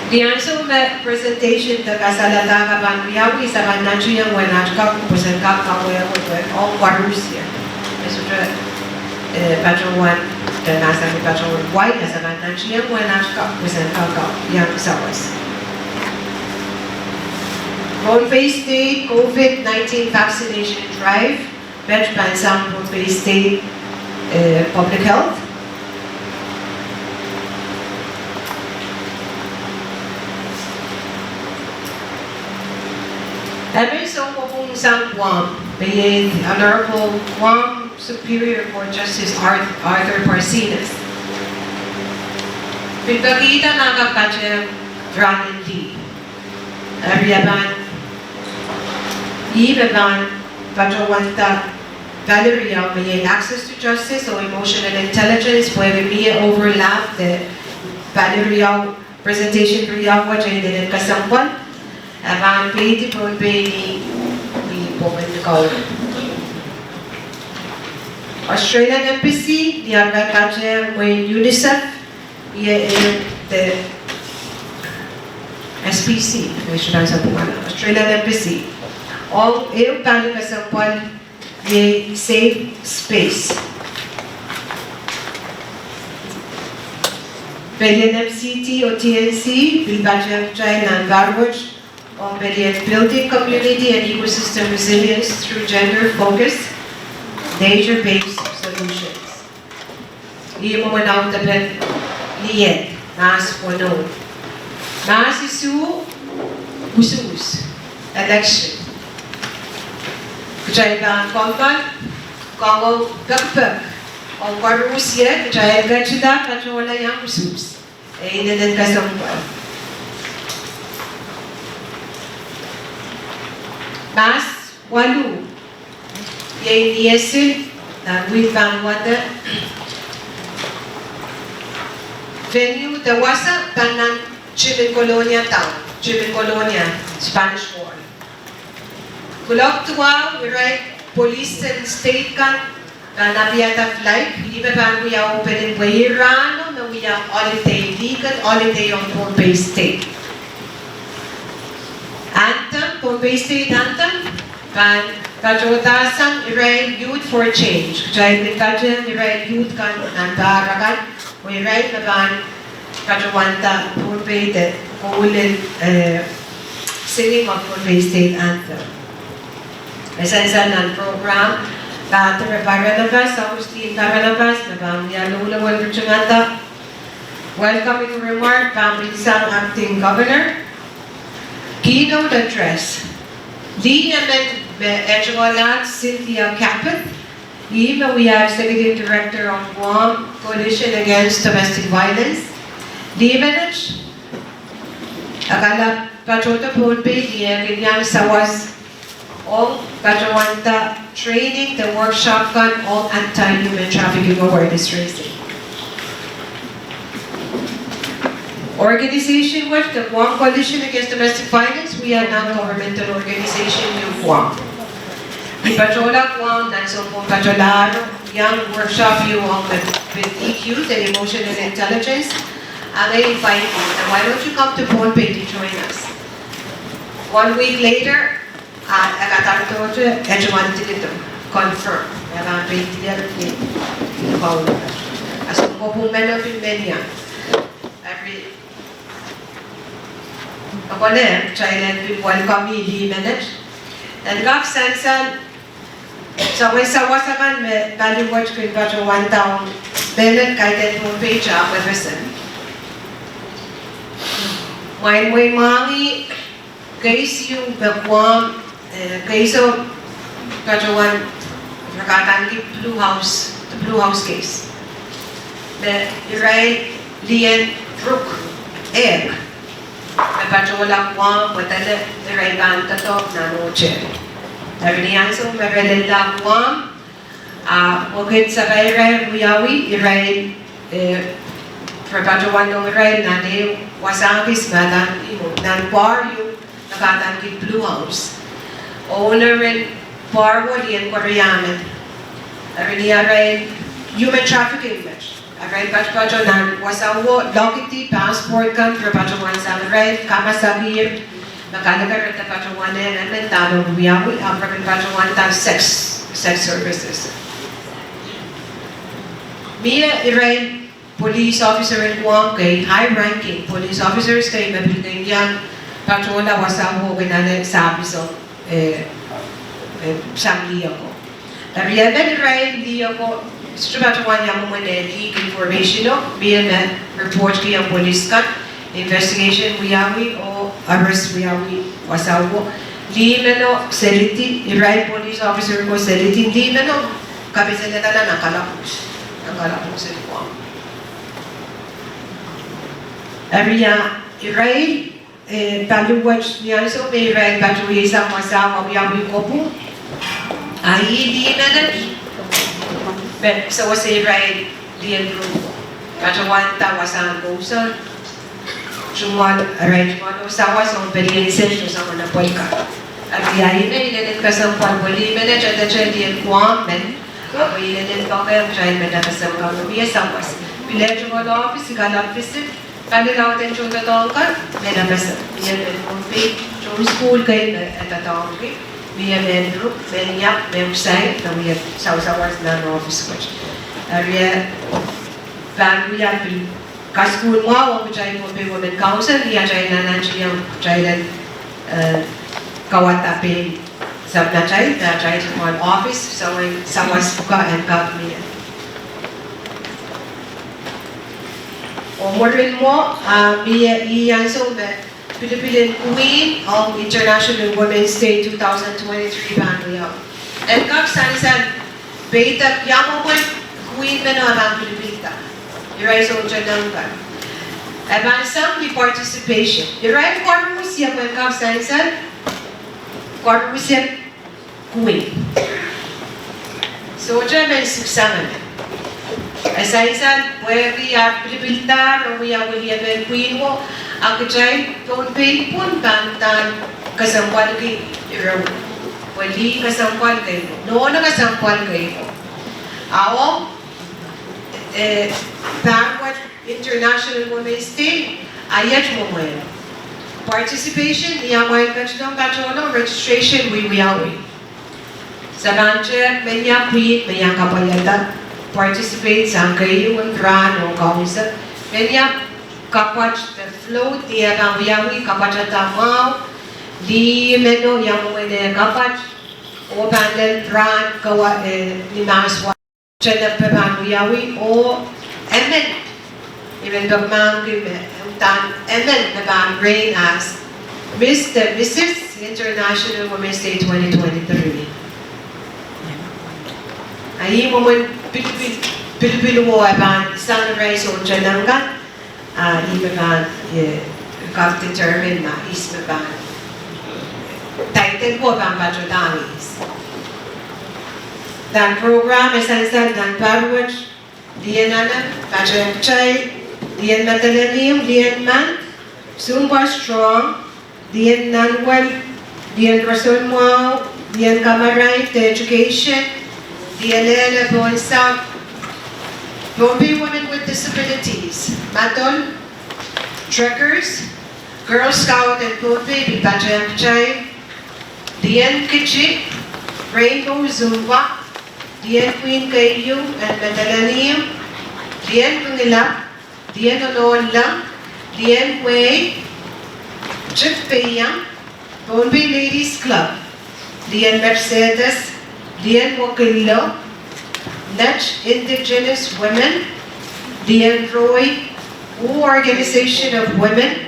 Diyan sa presentation ta kasalata ka ban kawawih sa kanadyo yung wenachka kupusan ka kawawih all Russia. Eso patrawan dan nasa ni patrawan white nasa kanadyo yung wenachka kupusan ka yang sawas. Pohnpei State COVID-19 vaccination drive, Bench Bansang Pohnpei State Public Health. Emerson Popong Sang Guam, the Honorable Guam Superior Court Justice Arthur Parsinas. Pagkakita na kakatya Rahn D. Ariaban, Ibaban, Patrawanta, Valeria, may access to justice or emotional intelligence, pwede may overlap the Valeria presentation Ria, which I didn't kasampan. Around Pohnpei ni Pohnpei. Australian Embassy, the agriculture when UNICEF, the SPC, Australian Embassy. All yung kano kasampan the safe space. Pwede MCT o TNC, Bilbajang China and Barwatch, on building community and ecosystem resilience through gender-focused, nature-based solutions. Hindi mo manaw tabi Lien, mas pono. Mas isu, usus, election. Kaya ang kompan, Kongo pagpag, ang Russia, kaya gachida, kaya wala yung usus. Eh, inanan kasampan. Mas walu, yung diesel, with water, venue, tawasa, tanan, Chile Colonia town, Chile Colonia, Spanish War. Kulok tuwa, Irail, police and state kan, nabiata flight, hindi ba ba kuya open in Rahn, na kuya holiday, legal holiday on Pohnpei State. anthem, Pohnpei State Anthem, kan kajotasan Irail Youth for Change. Kaya kajan Irail Youth kan nandarakan, o Irail na kan kajawanta Pohnpei de kuulin singing of Pohnpei State Anthem. Isa-isa ng program, Paralabas, Augustine Paralabas, nabang Yalula Walperchungata. Welcoming remark, Pambinsang Acting Governor. Keynote address. Lien Sampah, Cynthia Caput. We have Executive Director of Guam Coalition Against Domestic Violence. Lienage. Akala Pachota Pohnpei, Lien Sawas. All Kajawanta training, the workshop on all anti-human trafficking awareness raising. Organization with the Guam Coalition Against Domestic Violence, we are a non-governmental organization in Guam. The Pachola Guam, Nansopong Pacholaro, young workshop you on with EQ, the emotional intelligence. I invite you, and why don't you come to Pohnpei to join us? 1 week later, I got to everyone to confirm. I got to as a couple men of India. Every ako na, China will welcome me in minutes. And God sansal, sa sawasaman me value watch ko ba jo 1 taong benet kay den page up with us. May mangi guys yung bagwam kayso kajuan nakatan ki Blue House case. The Irail Lien Brook Air. Napachola Guam, Matala, Irail Bantato, Nanoche. Nariyan so Marilila Guam, Mugit sa Irail Muyawi, Irail, Trapajuan ng Irail, Nane, Wasangis, Madan, Nan Bar, yung nakatan ki Blue House. Owner in Barwood, Lien Koreaman. Irail Human Trafficking Match. Arail Pacho nan wasawo dokiti passport kan Pachuan sa Irail kamasabir nakalagar at Pachuan and mentado biyawi African Pachuan ta sex services. Mia Irail police officer in Guam kay high ranking police officers kay mabiling yang Pachola wasawo kinale sabi so samli ako. Ariel Irail di ako Structural leak information BMN report kaya police cut investigation wiyawi o arrest wiyawi wasawo di meno seliti Irail police officer ko seliti di meno kabisa na tala nakalapos sa Guam. Area Irail value watch niya so may Irail patuloy sa wasawo wiyawi ko po ay di meno. But so was Irail Lien Grupo. Kajawanta wasan gosa. Jumal arrangement usawa sa peliensen sa mga polka. At yayin na ilanin ka sa pagwali men at Lien Guam men. Ako ilanin ka kayo dyan men at sa mga kumiya sawas. Piledyo mo na office, galap visit. Kanilaw din yung tatawag men at sa yan men Pohnpei. Yung school kayo at tatawag kayo. BMN group, Benyak, website, na we have Sausawas na office coach. Area, plan we have Kaskul mo, ang kuchay Pohnpei Women Council, iya chay na nandiyo yung chay kawatapin sa chay sa one office, sa Sawas Puka and Kapmiyan. O mo rin mo, iyan so Philippine Queen of International Women's Day 2023 Banguyaw. And kag sansal, beta yamuman Queen na naman Pilipita. Irail so dyan ka. Abansang di participation. Irail kwarto mo siya kung kag sansal, kwarto mo siya Queen. So dyan may suksaman. Sansal, pwede Pilipita, no we are Queen mo, ako dyan, Pohnpei pun kantan kasampal kay Irail. Wali kasampal kayo. Noon na kasampal kayo. Ako, backward International Women's Day, ayat mo mo yun. Participation, niyamoy kachdong kachono, registration, wiwiyawi. Sa rancher, menya pwihn, menya kapayata. Participate sa keieun, Rahn, o kawawih. Menya kapach, the float, diya kang wiyawi, kapachata mau. Di meno yang wene kapach. O pandel, Rahn, ni maswa. Chena pepan wiyawi, o emen. Even the man emen pepan reign as Mr. Mrs. International Women's Day 2023. Ayi mo man Pilipino mo aban sunrise o janangan ibaban kap determine na isbaban title ko aban pajodanis. Dan program sansal dan barwaj diyan na pajachay diyan matalanim diyan man sumpa strong diyan nanwal diyan rason mo diyan kamaray to education diyan bonsa Pohnpei women with disabilities matol trekkers Girl Scout and Pohnpei bipajachay diyan kichi Rainbow Zumba diyan pwihn Keiou and matalanim diyan pangilap diyan onoon lang diyan way Chipayang Pohnpei Ladies Club diyan Mercedes diyan Wakilo Dutch Indigenous Women diyan Roy Organization of Women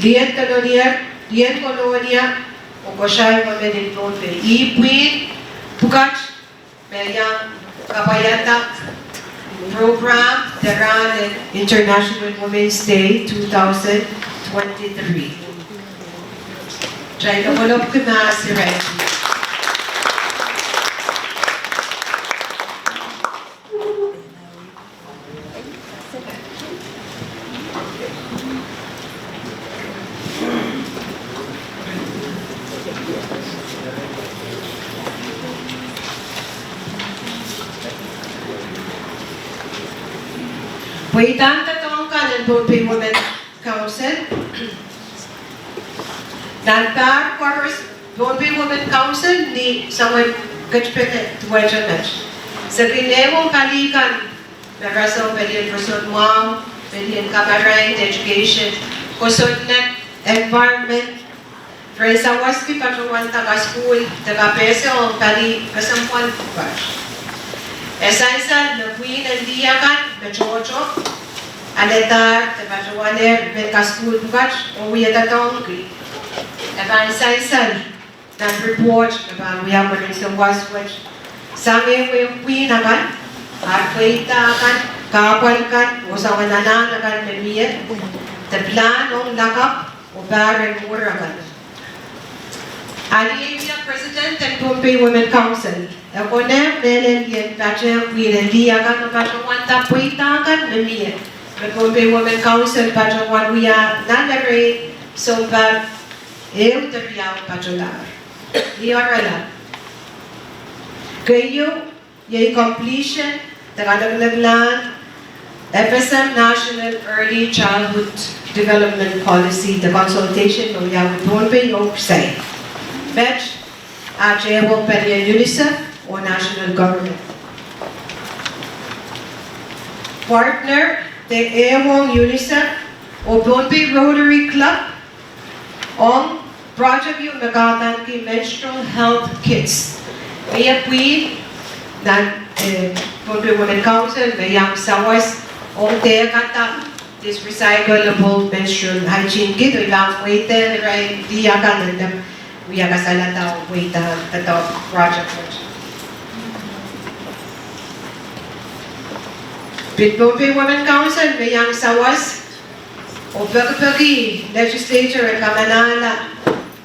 diyan Colonia Ogoshay Women in Pohnpei pwihn Pukach Mayang Kapayata Program, the Rahn International Women's Day 2023. Try to follow up si Irail. Waitan tatong ka ng Pohnpei Women Council. Nantar quarters Pohnpei Women Council ni sawan kachpete tuwajan match. Sa ginewang kalikan na raso pwedeng person mo, pwedeng kamaray, education, kusod na environment. Friends, sa waspi patuwan taga school, taga peso ang kali kasampuan bash. Sansal na pwihn ang diyakan na chocho, aletar, tabajawaner, benkaskul bukach, o wiyatatong ki. Eban sansal na report, eban wiyaman sa waswatch. Sangi pwihn akan, arkwita akan, kapal kan, o sa wananan akan memiyat, tablan o lakap, o baran mura akan. Irail President and Pohnpei Women Council. Ako na, nelen yan, pacha, pwihn diyakan, pacha wanta pwita akan, memiyat. The Pohnpei Women Council pacha wan wiya nalagay, so bag, teriyaw pacholar. Irail. Keiou, yay completion, tagadaglan, FSM National Early Childhood Development Policy, the consultation ng with Pohnpei Oaksay. Match, Ajewong Pedian UNICEF or national government. Partner, the Ewong UNICEF o Pohnpei Rotary Club on project yung nagatan ki menstrual health kits. Kaya pwihn na Pohnpei Women Council, mayang sawas o te kata this recyclable menstrual hygiene kit, o ilang waiter, right, diyakan na wiya kasalata o waiter tato project. Pohnpei Women Council, mayang sawas o pagi legislature at kamanala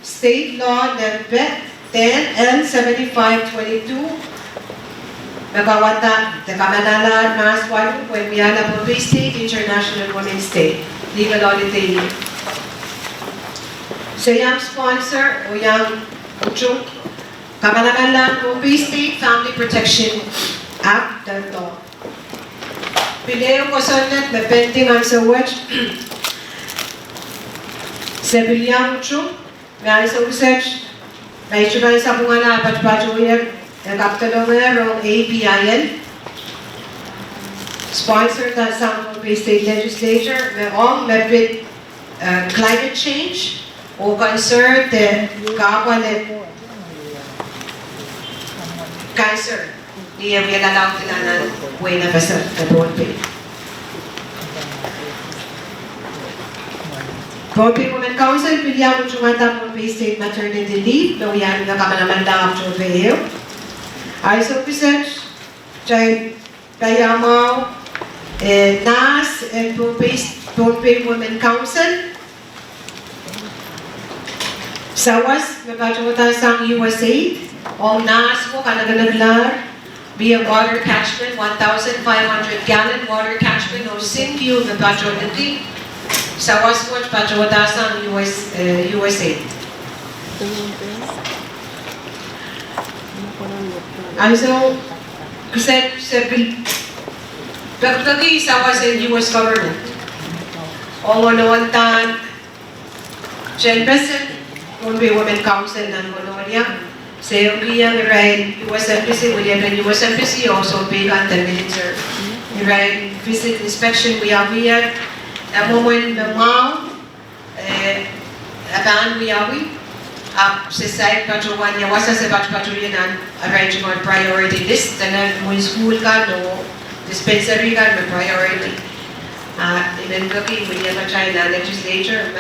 state law number 10L7522 nagawata the kamanala mas walu when we had a Pohnpei State International Women's Day legal audit. So yung sponsor o yung uchong kamanala Pohnpei State Family Protection Act dato. Pileo ko sonat na pending on sa watch Sebiliamucho, may sa research, may siya sa bunga na patohieng, nagkaptalong APIN, sponsored by some Pohnpei State Legislature, may with climate change, o concern the kawalit cancer, niya pinalaw tinanan wein na basa sa Pohnpei. Pohnpei Women Council, pilya mo sumata Pohnpei State Maternity Leave, nawiyan na kamanamandang ang Keiou. ISO research, chay kayamaw, NAS, and Pohnpei Women Council, Sawas, nagkatuwa sa USAID, o NAS po kanaganaglar, via water catchment, 1,500 gallon water catchment o Keiou na patronity. Sawas po katuwa sa USAID. Also, kasi pagkagi sawas sa US government, o nawantan 10% Pohnpei Women Council ng Colonia, sa Irail, US Embassy, William and US Embassy, also big on the minister. Irail visit inspection, we have here, a moment the mom, akan sa site patuwan niya, wasa sa patuloy na arrange mo priority list, na mo school ka, no, dispensary ka, may priority. Even looking, William and China legislature,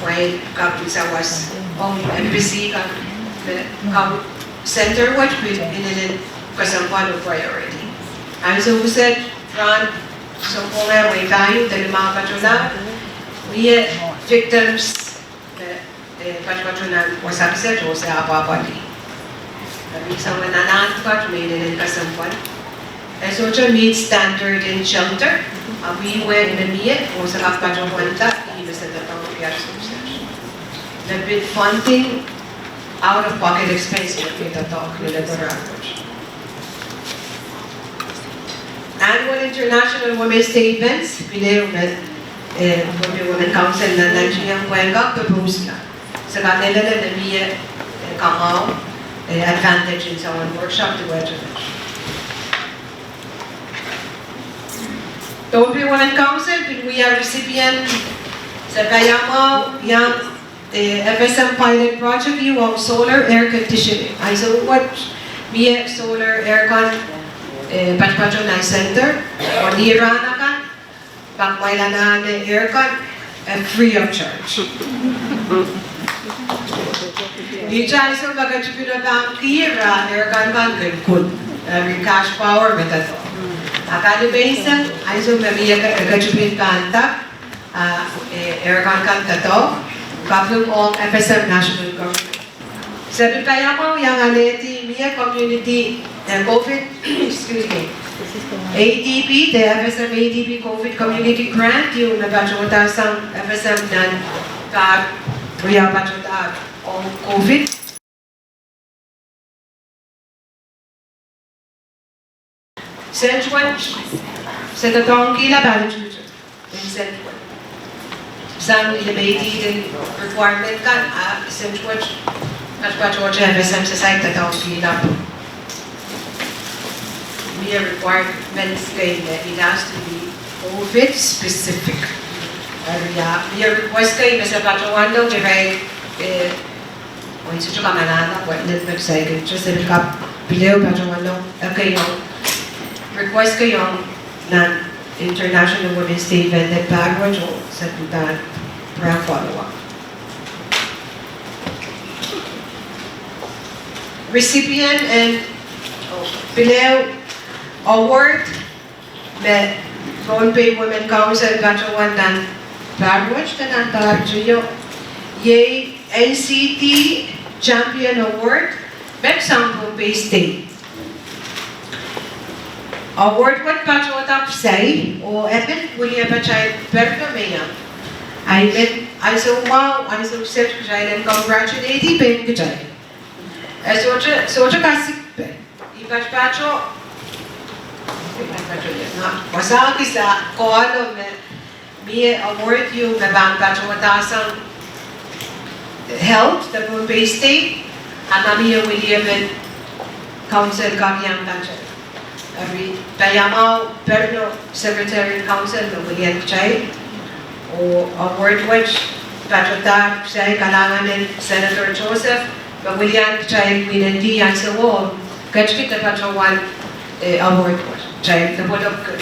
when sa was embassy ka center what in kasampan of priority. And so we said, Rahn, so kung may value, dahil mga patula, we victims patpatronan was upset o sa apapali. Kami isang mananaan ka, tumayin na kasampan. And so to meet standard in shelter, we went na niya o sa kapatruwanta, they've been funding out-of-pocket expense na pitatalk nila the language. Annual International Women's Day events, pinero na Pohnpei Women Council na nandiyan Kuenga, propose na. Sa kanila na namiya kamaw advantage in sa one workshop to educate. Pohnpei Women Council, we are recipient sa Kayamaw, yung FSM pilot project, yung solar air conditioning. Ay, so what BF solar aircon patpatronan center, o nira na ka, pagmailan na aircon, and free of charge. Di dyan, so magkachipin na ang kira, aircon kan, good. Cash power, metato. Akalibasan, ay so magkachipin ka antak, aircon kan tato, kapag ang FSM National Government. Sabi kaya mo, yung aleti, Mia Community COVID, excuse me, ADP, the FSM ADP COVID Community Grant, yung nagkatuta sa FSM ng kaya patuta ang COVID. Senchuan, sa tatong kila balik dito, in Senchuan. Some elevated requirement kan essential at patuloy FSM sa site tatong kila. We are requirements kay that it has to be COVID specific. We are request kay sa patuloy daw kay o isa ka manana ko net website just sa pileo patuloy daw kayo request kayo na International Women's Day event at Bagwaj o sa tutan para follow-up. Recipient and Pileo Award met Pohnpei Women Council katawan ng Bagwaj na nagtagyo yay NCT Champion Award met sa Pohnpei State. Award what patwatap say o epen kuliya pa chay performaya. I met I so wow I so set chay and congratulate pen chay. So kasik pen. Ipat patro. Wasaki sa koano me award you me bang patrotasang health the Pohnpei state and mami William council kagyang tanche. Every Tayamao Perno Secretary Council ng William Chay o award which Patrota Chay kalangan ni Senator Joseph but William Chay winandi yan sa wall kachkit na Patrowan award which Chay the board of good.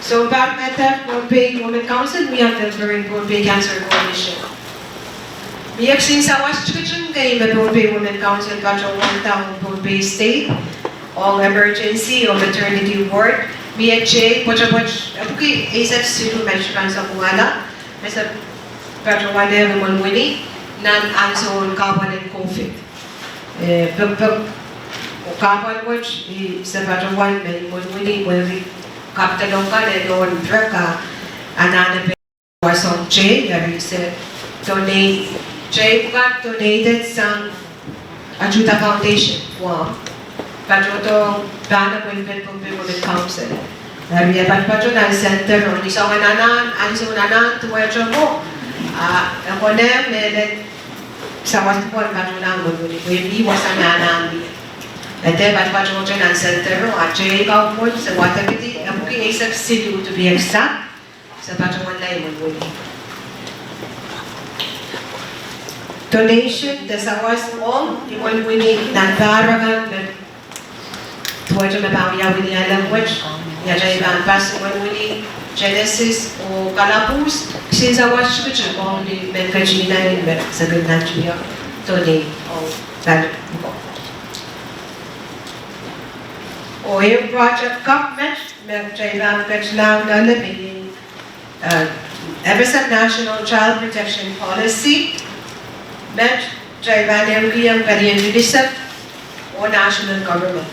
So about that Pohnpei Women Council, we have the very Pohnpei Cancer Coalition. We have seen sawas chicken kay Pohnpei Women Council Patrowan Town Pohnpei State all emergency or maternity ward. We have Jay Pochapoch okay ASAP Situ Mexican sa Kumala. Mr. Patrowan Evan Winnie nan anso kawan and COVID. Kawan watch sa Patrowan may Winnie when Captain Okan and Lord Draka another was on Jay very said donate Jay got donated some Ajuda Foundation for Patroto Bana Pohnpei Women Council. Dari Patroto Center on isang ananan, anso nanan tuwajo mo. Ako na meron sa wasto po Patroto mo ni Kuya was ananan ni. Ete Patroto na center at Jay ka po sa Watagiti. Ako kay Isaac Silu to be exact sa Patroto na mo ni. Donation, the sawas all, iwan winning nagdaragan na tuwajo na bawiya winning language, yajay ibang pas iwan winning Genesis o Kalapus, since sawas chukachuk all the menkajina in sa gandang donate o balik ko. O yung project cup match, menkajay ibang match lang na labing Everson National Child Protection Policy, met Jaivan yang varian UNICEF o national government.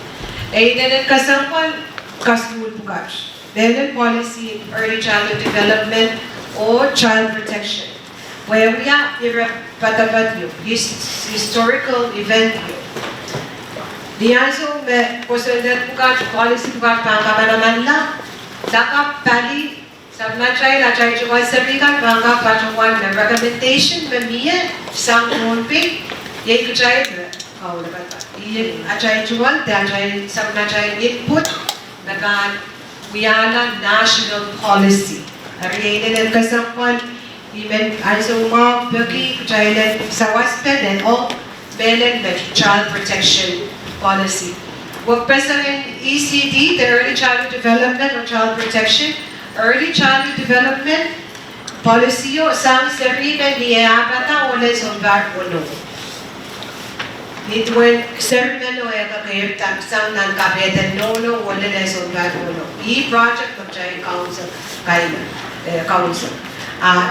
Then kasampal kasmul bukas. Then policy early childhood development or child protection. Where we are patapat yun, historical event yun. Diyaso me poselder bukas policy bukas pangkamanaman lang. Dakap tali Sabnachay, Lachay Chuan Sabrikan, Banga Pachawan, the recommendation, Mamia, Sang Pohnpei, Yay Kuchay, Achay Chuan, Dachay, Sabnachay input, Nagan, Wiana national policy. Arianin and Kasampan, even Azuma, Buki, Kuchay, Sawaspen, and all Belen child protection policy. Work President ECD, the early childhood development or child protection. Early childhood development policy o sang seribe niyaabata o lesombar uno. Nitwen sermen o eka kayo taksang nan kabetan nono o lesombar uno. Project of Child Council Council.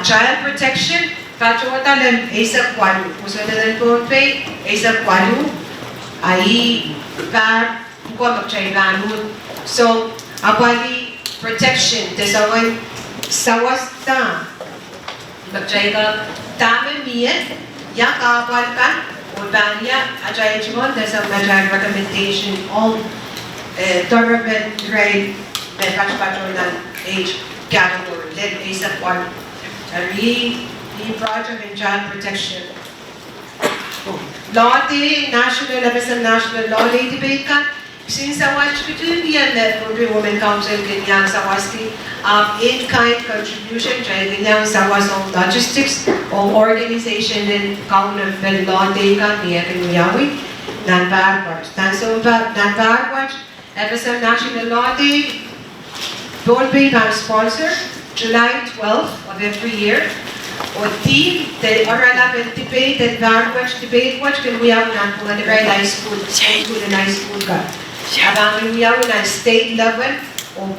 Child protection patrota len isa kwadu. Puso na len Pohnpei isa kwadu ay par buko magchailanun. So apali protection, tesawan sawasta. Magchaiga tame miye, yakapal ka, o banya, ajay chimon, tesang majay recommendation on government grade, patron age category, led basic one. Project in child protection. Law Day, national, national law day debate ka. Since I watched between the Pohnpei Women Council Kenyang Sawasti in-kind contribution Kenyang Sawasong logistics o organization in count of the law day ka niya Kenyawit non-backward. So non-backward episode National Law Day Pohnpei sponsor July 12th of every year. O team, the oral debate and backward debate watch can we have not on the very nice school, nice school ka. Abang niya na state level o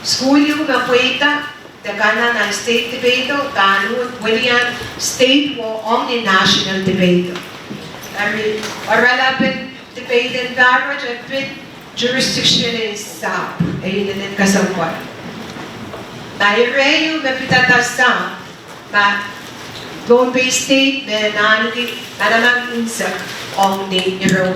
school yung napuita Tagana na state debate tanu walian state o omni national debate. Relevant debate and barrage at bit jurisdiction in SAP ayun din kasangkot. Na Irail mapitata ma Pohnpei state na nanuki na naman insak omni Irail.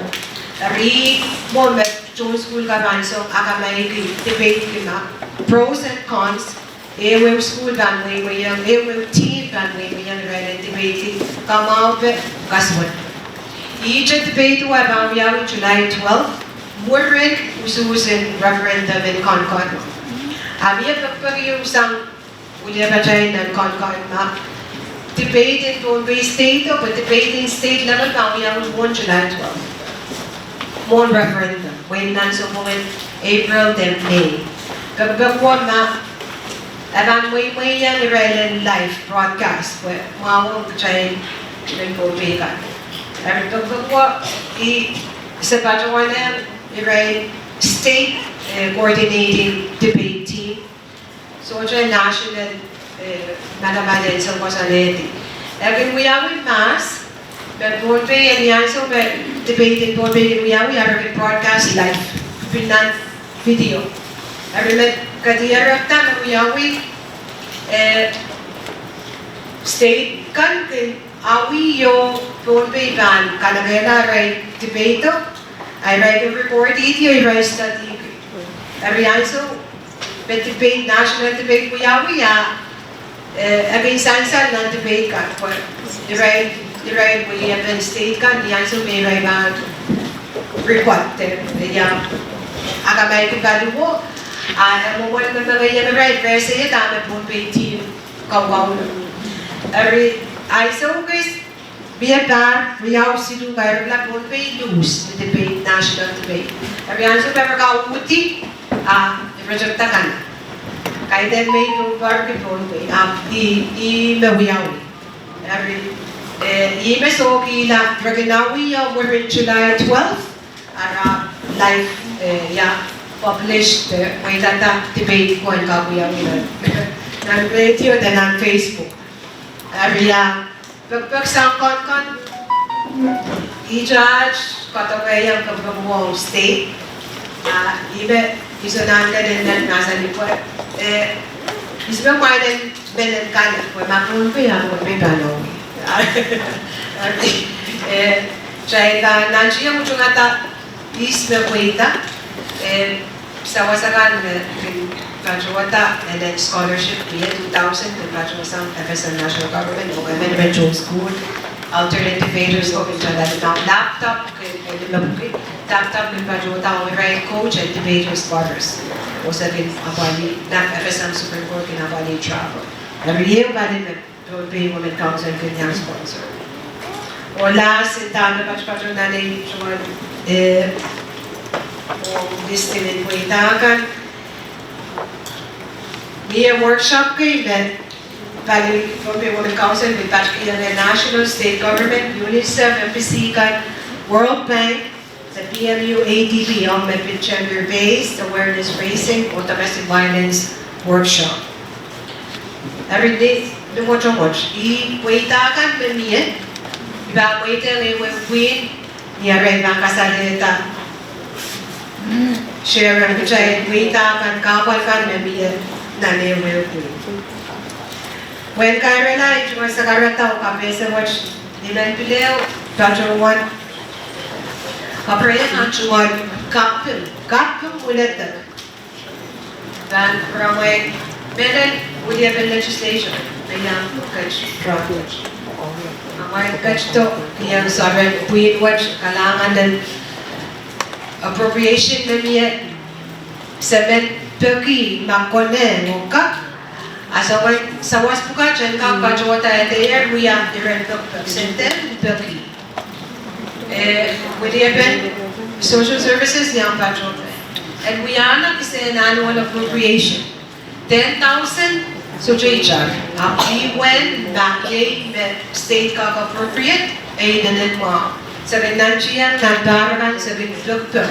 Ari mo met Jones School ka man so akamay debate kina pros and cons. Ewe school dan way yang ewe team dan way yang Irail debate come out kaswat. Each debate wa bang yang July 12. Murrig ususin referendum in Concon. Abi pagpag sang uliya ba chay ng Concon ma debate in Pohnpei state but debate in state level bang yang 1 July 12. More referendum. When nanso mo in April, then May. Kapagwa na, aban may yang Irail live broadcast. Mawag chay ng Pohnpei ka. Pero kapagwa, sa patohieng na Irail state coordinating debate team. So chay national nalaman sa wasaneti. Again, we are with mass. But Pohnpei and Yanso debate in Pohnpei we are broadcast live, pinan video. I remember kadiya rakta we state kan awi yo Pohnpei ban kanagela right debate I write a report ito I study. Every Yanso but debate national debate we are again sansal na debate kan Irail we have state kan diyan so may Irail report ya akamay kibaluwo mo wala na mga yan Irail pero sa iya dami Pohnpei team kawawih every I so guys biya bar we have sidu kaya la Pohnpei news the debate national debate every answer pero kauputi projecta kan kaya din may bar ki Pohnpei i mawiyawi every so kila Draganawi were in July 12th live published may data debate ko ang kakuya ng radio and on Facebook. Pagpag sa Concon i-judge kataway ang kapagawang state isonan ka din na nasa lipat isipang may din benan ka na kung makroon pa yan kung may gano'n chay ka nandiyo mo yung ata isme kuita sa wasakan graduata and then scholarship year 2000 to graduate sa FSM National Government o Management Jones School alternate debaters ko kung dyan laptop laptop ng graduata o Irail coach and debaters quarters o sa din abali na FSM Supreme Court kinabali travel every year ba din Pohnpei Women Council kanyang sponsor. O last, dami patro na rin yung distilin po itakan. May workshop kayo na Pohnpei Women Council with Patrick National State Government, UNICEF, MPC, World Bank, the PMU ADB on gender-based awareness raising or domestic violence workshop. Every day, watch. I-waitakan bemiye. Iba waita le pwihn. Irail bang kasalita. Share ang chay waitakan kapal kan bemiye na le pwihn. When Keiou na ito sa karataw kapesa watch nilan pileo patro one. Kapre ang chuan kapim ulit. Dan ramay meron audepen legislation. Kailangan catch traffic. Ang mga catch to, yung sabi, pwihn watch, kailangan ng appropriation na niya sa Turkey, makone, muka. Sa waspuka, dyan ka, kajwata ete yer, wiyak, dirento, senten, Turkey. Audepen, social services, yung kajwata. And wiyanak is an annual appropriation. 10,000 so J-Jar, pwihn, bakye, state kaka-appropriate, ay nanin mo. Sabi nandiyan, nagdarakan, sabi pagpag.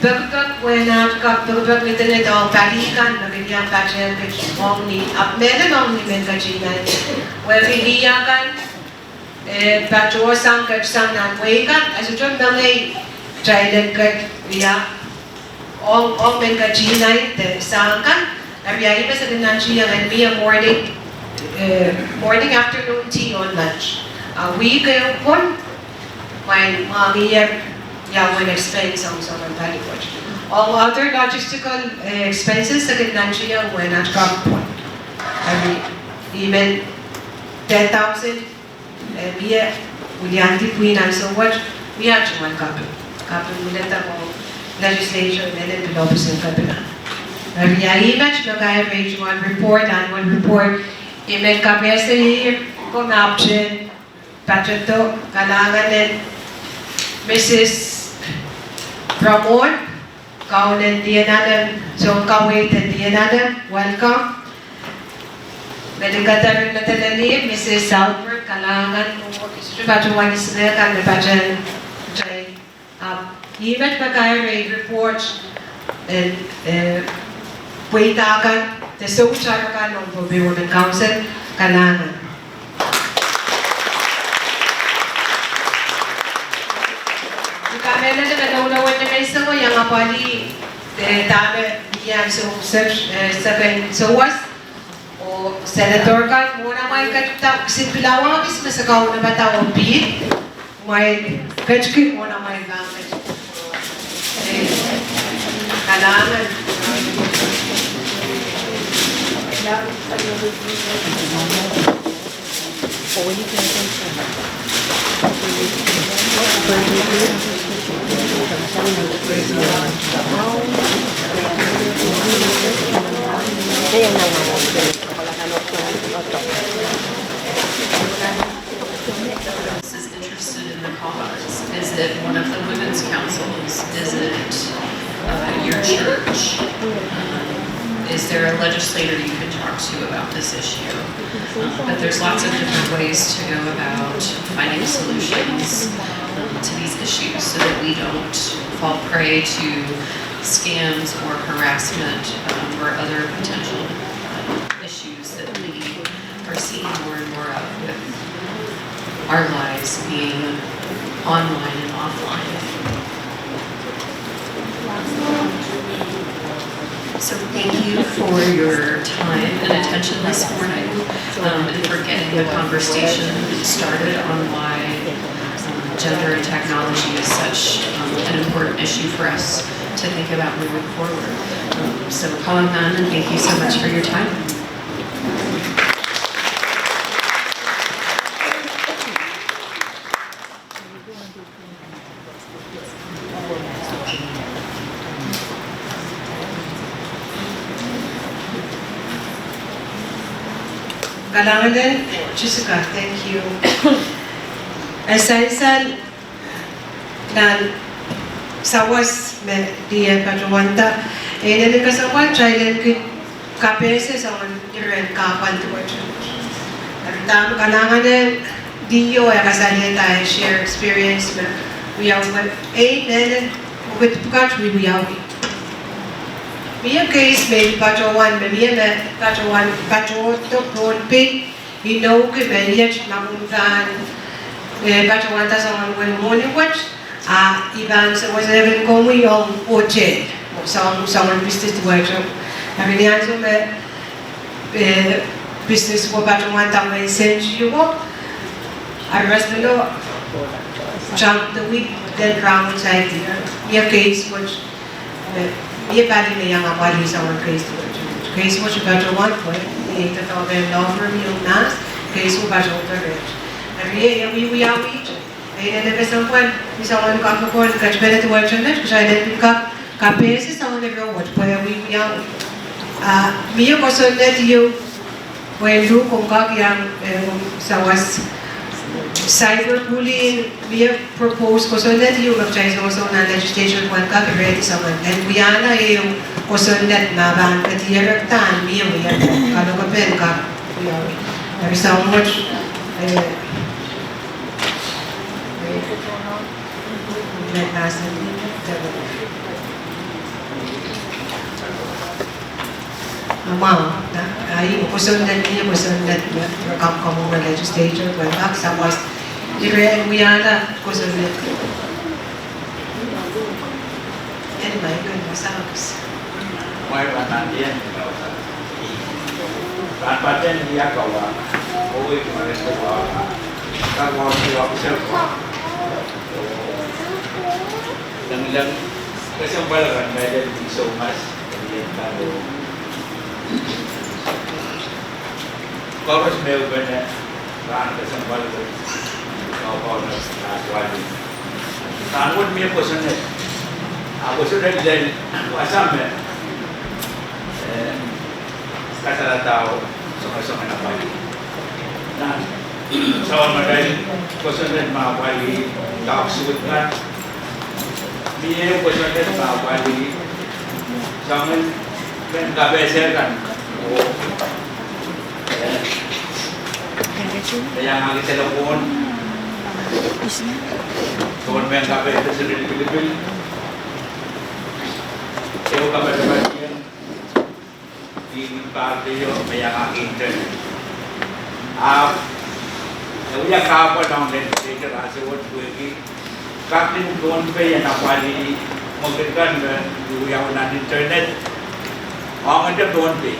Pagpag, when pagpag nito nito, balikan, nagigyan pa dyan, kong ni, meron ni men kajinan. Well, hiliyakan, patrosang katsang ng wakan, aso dyan mga jailan kat, all men kajinan, sangkan, Ariay ba sa nandiyan and me a morning afternoon tea on lunch. We kayo pon, may mga Yawon expense ang sa Mantaliwot. All other logistical expenses sa Kinanchia when at Kampon. Even 10,000 via Ulianti pwihn and so what we had to one couple. Couple milita mo legislation and then Pilopus and Kabina. Image na kaya page 1 report and 1 report. Image kapesa here kung option. Pachato, kalangan din Mrs. Ramon, kaunan diyan natin, so kawawih diyan natin, welcome. Medikata rin natin Mrs. Southward, kalangan mo, ito pa tuwan isna kan na pa dyan, ibat pa kayo may reports, akan, the social akan ng Women Council, kalangan. Kaya na nagalaw-lawan na kayo sa mo, yung apali, dami niya sa was, o senator ka, muna may katap, simpilawa ka, bis masagaw na bata o bid, may kachki, muna may gamit. Kailangan. Is interested in the cause? Is it one of the women's councils? Is it your church? Is there a legislator you can talk to about this issue? But there's lots of different ways to go about finding solutions to these issues so that we don't fall prey to scams or harassment or other potential issues that we are seeing more and more of with our lives being online and offline. So thank you for your time and attention this morning and for getting the conversation started on why gender and technology is such an important issue for us to think about moving forward. So pwihn and thank you so much for your time. Kailangan din, Jessica, thank you. Sansal na sawas diyan pajuwanta. Nandun ka sa one child kapese sa Irail kapan tuwad. Tama kailangan din diyo ay kasali tayo share experience na we are nandun ukit pukat we are Mia case may patawan, mia na patawan, to Pohnpei, que veía na mundan, patawan ta sa mga morning watch, iban sa was even como yung hotel, sa mga business workshop. Nakilihan so may business ko patawan ta may sense yung arras bilo, jump the week, then round side here. Mia case which Ia pali na yang apali sa one case to case mo siya better one point. Ito to ben law firm yung nas case mo ba siya rich. Ari we are we. Ay na sa one isa one ka ko catch better to watch on it kasi ay ka kapesi sa one bro watch pa we are. Mio ko so net you when do kung ka yang sa was cyberbullying, we have proposed ko so that yung mag-try sa na legislation one ka ready sa one. And we ana yung ko so that na ban katiyaraktan we have kano ka pen ka there is so much Mama, ay ko so that niya ko so that rakam ka mo legislature one ka sa was Irail we ana ko so that anyway good masakas Mai dia paten dia kawa oi kemarin kawa kawa dia official lang kasi ang balaran may di so much yan talo Chorus may uban na Rahn kasi ang balaran kau na aswali tangon may posan ako sudah dahil asam kasala tao sama-sama na pali na sa madali posan na mga pali kaksuot na Biar personal bawa di, jangan kan kabeser kan, yang lagi telepon, telepon yang kabeser sudah dipilih, saya kabeser bagian di partai yo yang lagi internet, yang kapan dong dan kita rasa buat gue Kapten Pohnpei yang awali memberikan duyawan internet, orang ada Pohnpei.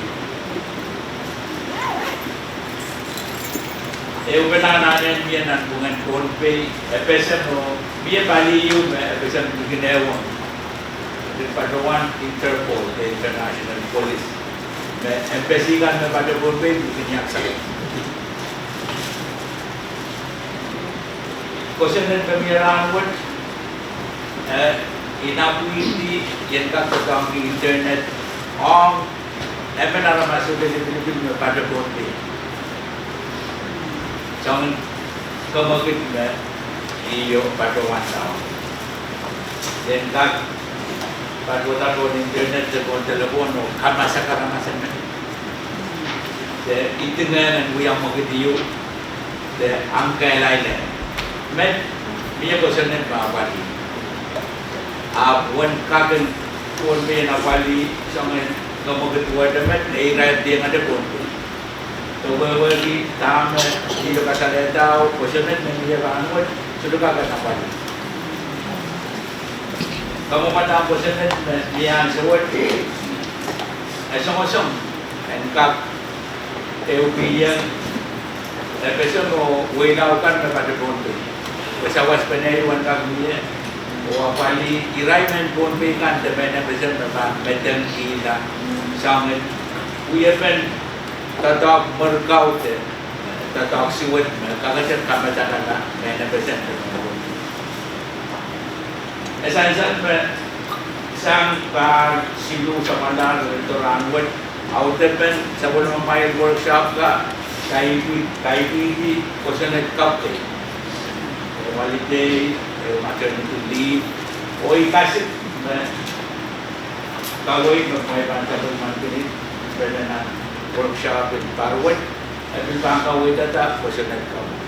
Benar-benar dia nak bungan Pohnpei, episode dia bali you, episode Keiou, di patohieng Interpol, International Police. Embassy kan pada Pohnpei bukan yang sakit. Kosen dan pemirahan pun inapuiti yang kata di internet orang benar masuk dari Filipina pada Pohnpei. Jangan kemungkin iyo pada wanita. Dan kak pada tahun internet dengan telepon kamasa mana. Itu dengan yang mungkin iyo angka lain. Men, dia bosannya bawa di. Wan kagen Pohnpei na wali sangat kamu ketua demet, Irail dia ada Pohnpei. Coba di tamu di lokasi ada tahu, bosannya dia bangun sudah kagen na wali. Kamu pada bosannya dia sewot, esong-esong, engkap pwihn, episode mo wein-akan pada Pohnpei. Pesawat penerimaan kami wali Irail men Pohnpei kan teman bersama memang medang kita sangat wein tatak merkau tatak siwet kagak kami cakap lah medang bersama sansal sang par silu samandar restoran audepen sebelum main workshop ka Keiou kosan kap holiday, maternity leave, kasih kawawih may pantabang mantinit, pwede na workshop at parwat, at yung pangkawawih data, kasi nagkawawih.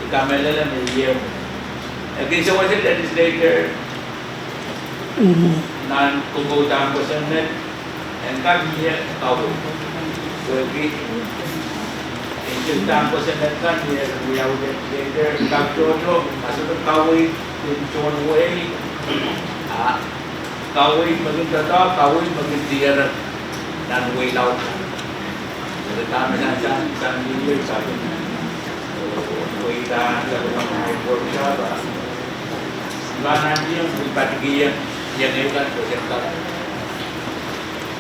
Ikamela may year. Again, so was it legislator, non-kungutang ko sa net, and kami niya kawawih. So, Cinta ko sa netkan dia dia legislator kaktono masuk ke kawawih in John way kawawih maging tata kawawih maging tiyaran dan way laut jadi kami sa video sabi way dan sa mga workshop nanti yang patohieng yang ikan proyek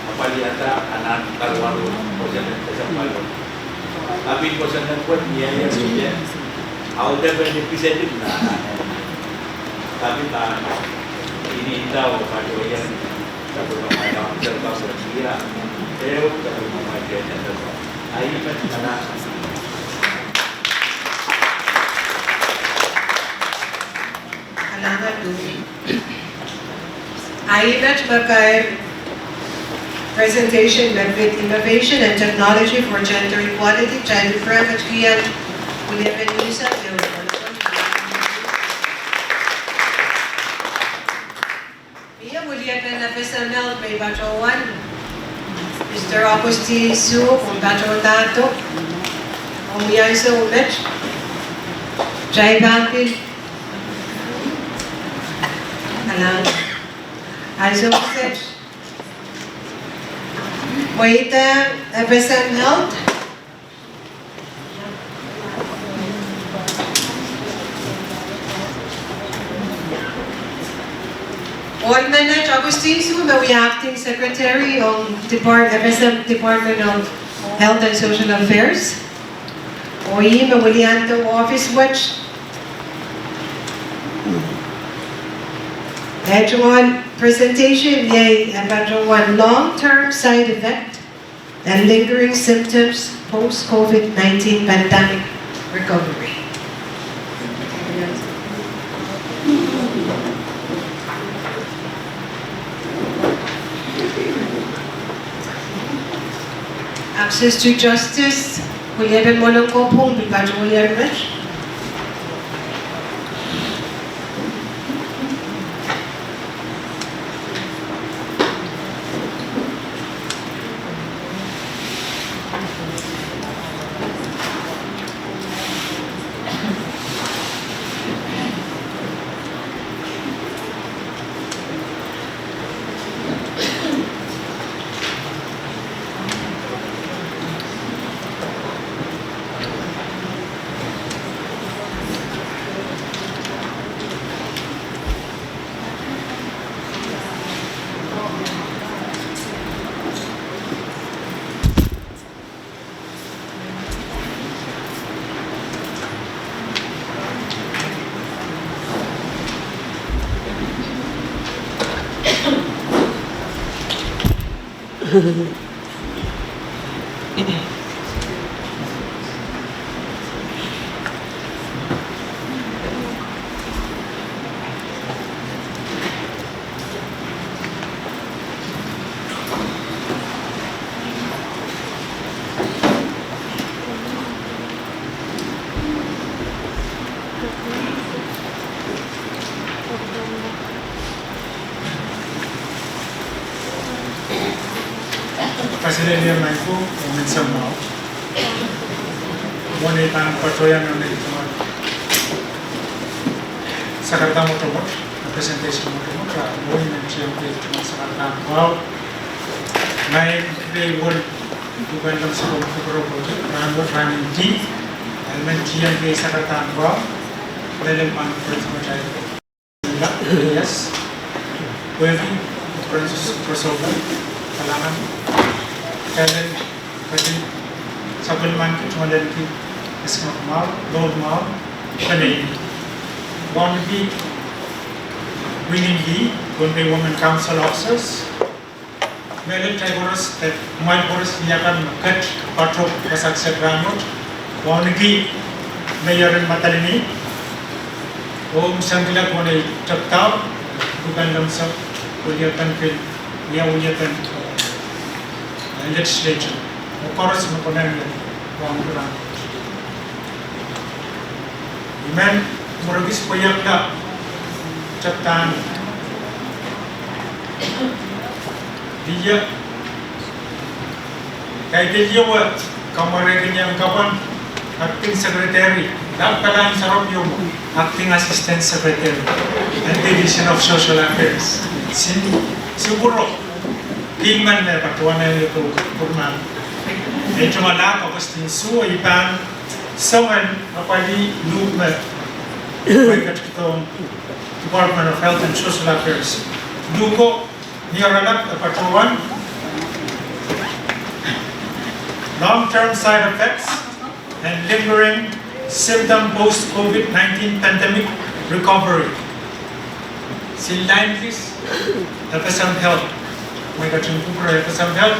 apa lihat anak kalwaru proyek kesempatan tapi kosan dan kuat dia yang sudah audepen episode na tapi tak ini tahu patohieng satu orang serta bersia Keiou satu orang dia serta air mana Salamat dulu. Ayat berkait presentation with innovation and technology for gender equality, child friendly keieun, Lien Sampah. Iya mulia na personal may bacawan. Mr. Aposti Su, kung bacawan tato, umiyan sa umet, Jai Bakil, alang, also said. Waiter, FSM Health. All Manage Agustin Su, the Acting Secretary of FSM Department of Health and Social Affairs. Oyi, Mawilianto Office Watch. Edgewan presentation, yay, and one long-term side effect and lingering symptoms post-COVID-19 pandemic recovery. Access to justice, kulieben mo ng kopong, bigado mo yan, President Lien Sampah, one patohieng Sakarta motomot, presentation motomot, one and Sakarta. Wow, nine they would do when them so Rahn element GMP Sakarta. Wow, then on yes, when Francis crossover, Kalangan. Kailan kasi supplement ke cuma dari esmak mal, gold mal, kene. One be winning Pohnpei Women Council officers. Melalui Tigoras that my boris diakan kat patrol pasak segramot. One be mayoran matalini. Om sanggila kone cakap bukan langsung uliatan pil, dia uliatan legislature. Of course, we can do Iman muragis poyak na chaptan. Dia kaya dia buat kamarin yang kawan acting secretary. Dapat sarap yung acting assistant secretary and division of social affairs. Siguro. Tingman na patuan na ito kurman. Ito malak Agustin Su ipan sawan apali luma pagkat itong Department of Health and Social Affairs. Duko niyaralak patuan long-term side effects and lingering symptom post-COVID-19 pandemic recovery. Silain please, FSM Health. Mereka cungkup FSM Health.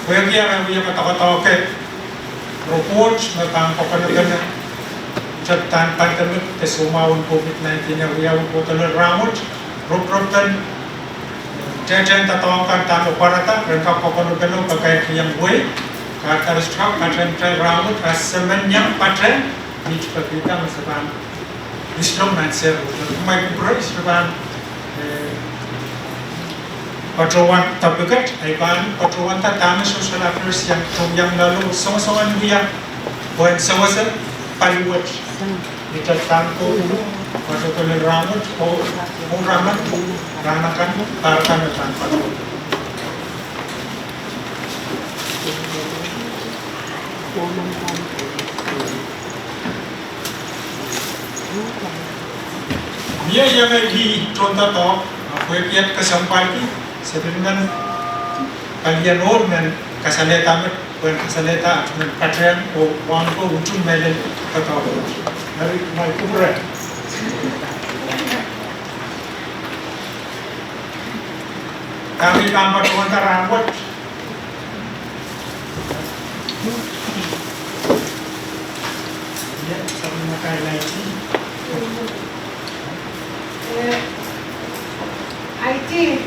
Bagi yang kata-kata ke report tentang pekerjaan tentang pandemik kesumawan COVID-19 yang dia bukan ramut, rup-rupan jangan tatawangkan tanpa parata mereka pekerjaan pakai yang buai kata strap kata ramut semenyak patren ni juga kita masakan Islam nanti rumah kubur Islam Patrowan tabikat, aiban patrowan tatama social affairs yang lalu sama-sama dia buat sama-sama paliwat ditetapkan patrowan ramut ramat ranakan parakan tanpa dia yang di contoh Kuipiat kesampalki sebenarnya kalian orang kasaleta met bukan kasaleta men patrian o wangko ujung melen kata dari mai kubra kami tambah komentar rambut ya sama makai lagi I think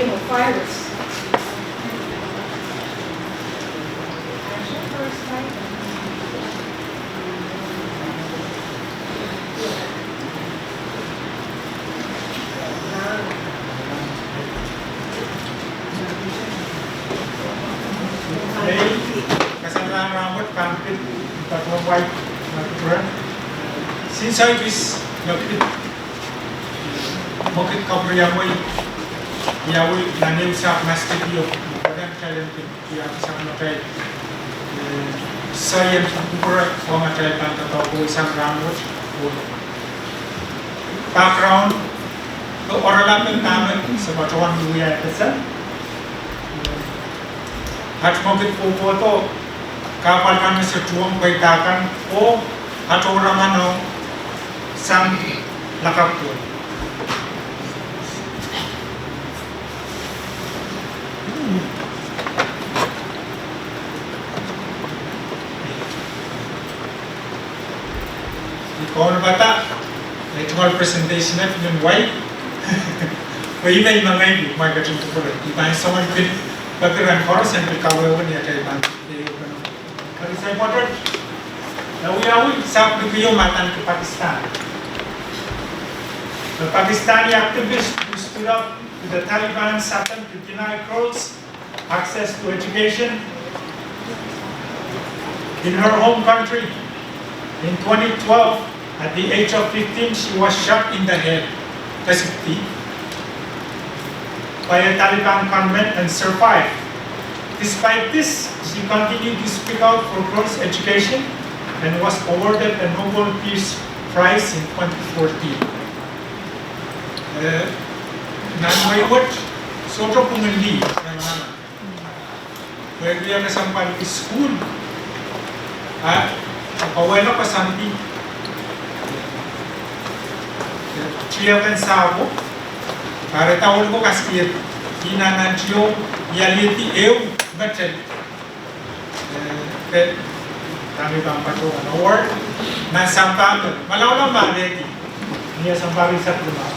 game of virus. kesalahan rambut kampit patohieng natural sinsai bis napit mungkin kau yang Yawi nani usap masjid yo kadang kalian ya bisa makai saya pura makai tanda tahu isang rambut background ke orang lain taman sebab orang dunia besar hat mungkin foto kapal kami sejuang baitakan hat orang mana sang lakap tu Kalau bata, natural presentation at yung white. Kaya may mga ibu, may kacang tukulan. Iba yung someone pin, bagiran koros yang berkawawih niya kaya iban. Kali saya modern, nawi-awi sa bigyo matan ke Pakistan. The Pakistani activists who stood up to the Taliban sought to deny girls access to education in her home country. In 2012, at the age of 15, she was shot in the head, by a Taliban gunman and survived. Despite this, she continued to speak out for girls' education and was awarded a Nobel Peace Prize in 2014. Nanwaiwat, soto pumili, where we are sampai di school, awalnya pasanti. Dia kan sabo, para tahun ko kasih inanan cio, yaliti eu betul. Kami bangpa tu award, na sampah, malau lama lagi, dia sampah riset rumah.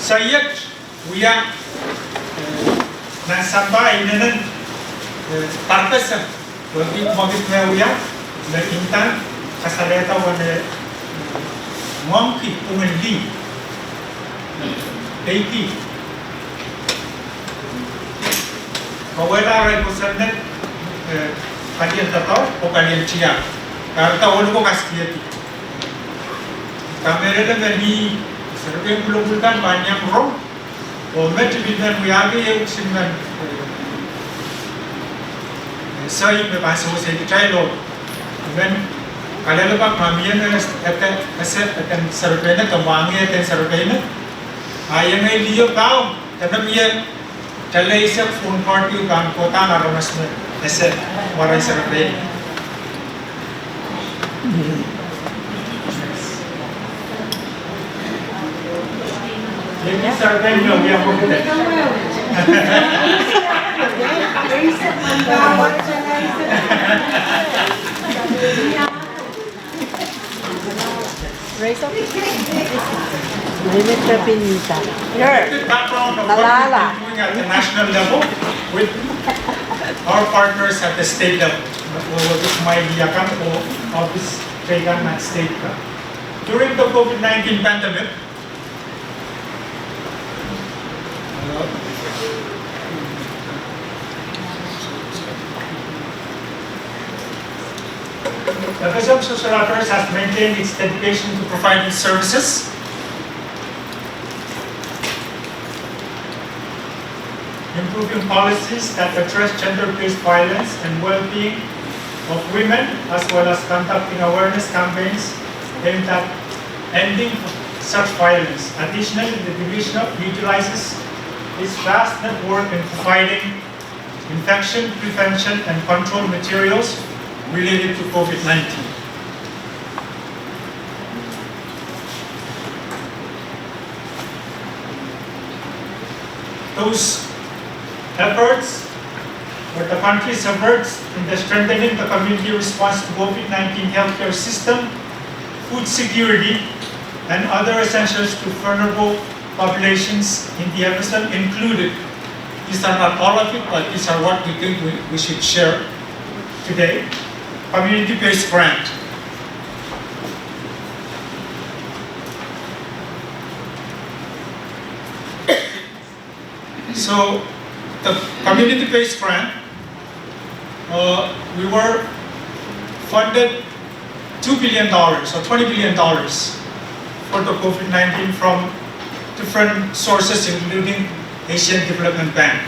Saya, uya, na sampah ini nan, tarpesan, bagi mobil uya, dari intan, kasaleta wane. Monkey pwihn Keiou kawawih Irail kusanet kalian tahu o kalian cia karena tahu ko kasih kamera dengan di serba belum banyak rom o met dengan wiagi yang singan saya berbahasa saya dicai lo dengan kalian lupa kami yang akan survei na kawangi akan survei na ayang ay liyo tao karena dia cale isa phone card yung kan kota ngaramas na ese waray survey ini survey nyo yang popular Raise up. Limit pinita. the background of what we've been doing at the national level with our partners at the state level. May akan o office keieun at state ka. During the COVID-19 pandemic, the Quezon Social Affairs has maintained its dedication to providing services improving policies that address gender-based violence and well-being of women, as well as conducting awareness campaigns aimed at ending such violence. Additionally, the division utilizes its vast network in providing infection prevention and control materials related to COVID-19. Those efforts, or the country's efforts in the strengthening the community response to COVID-19 healthcare system, food security, and other essentials to vulnerable populations in the episode included. These are not all of it, but these are what we think we should share today. Community-based grant. So, the community-based grant, we were funded $2 billion or $20 billion for the COVID-19 from different sources, including Asian Development Bank.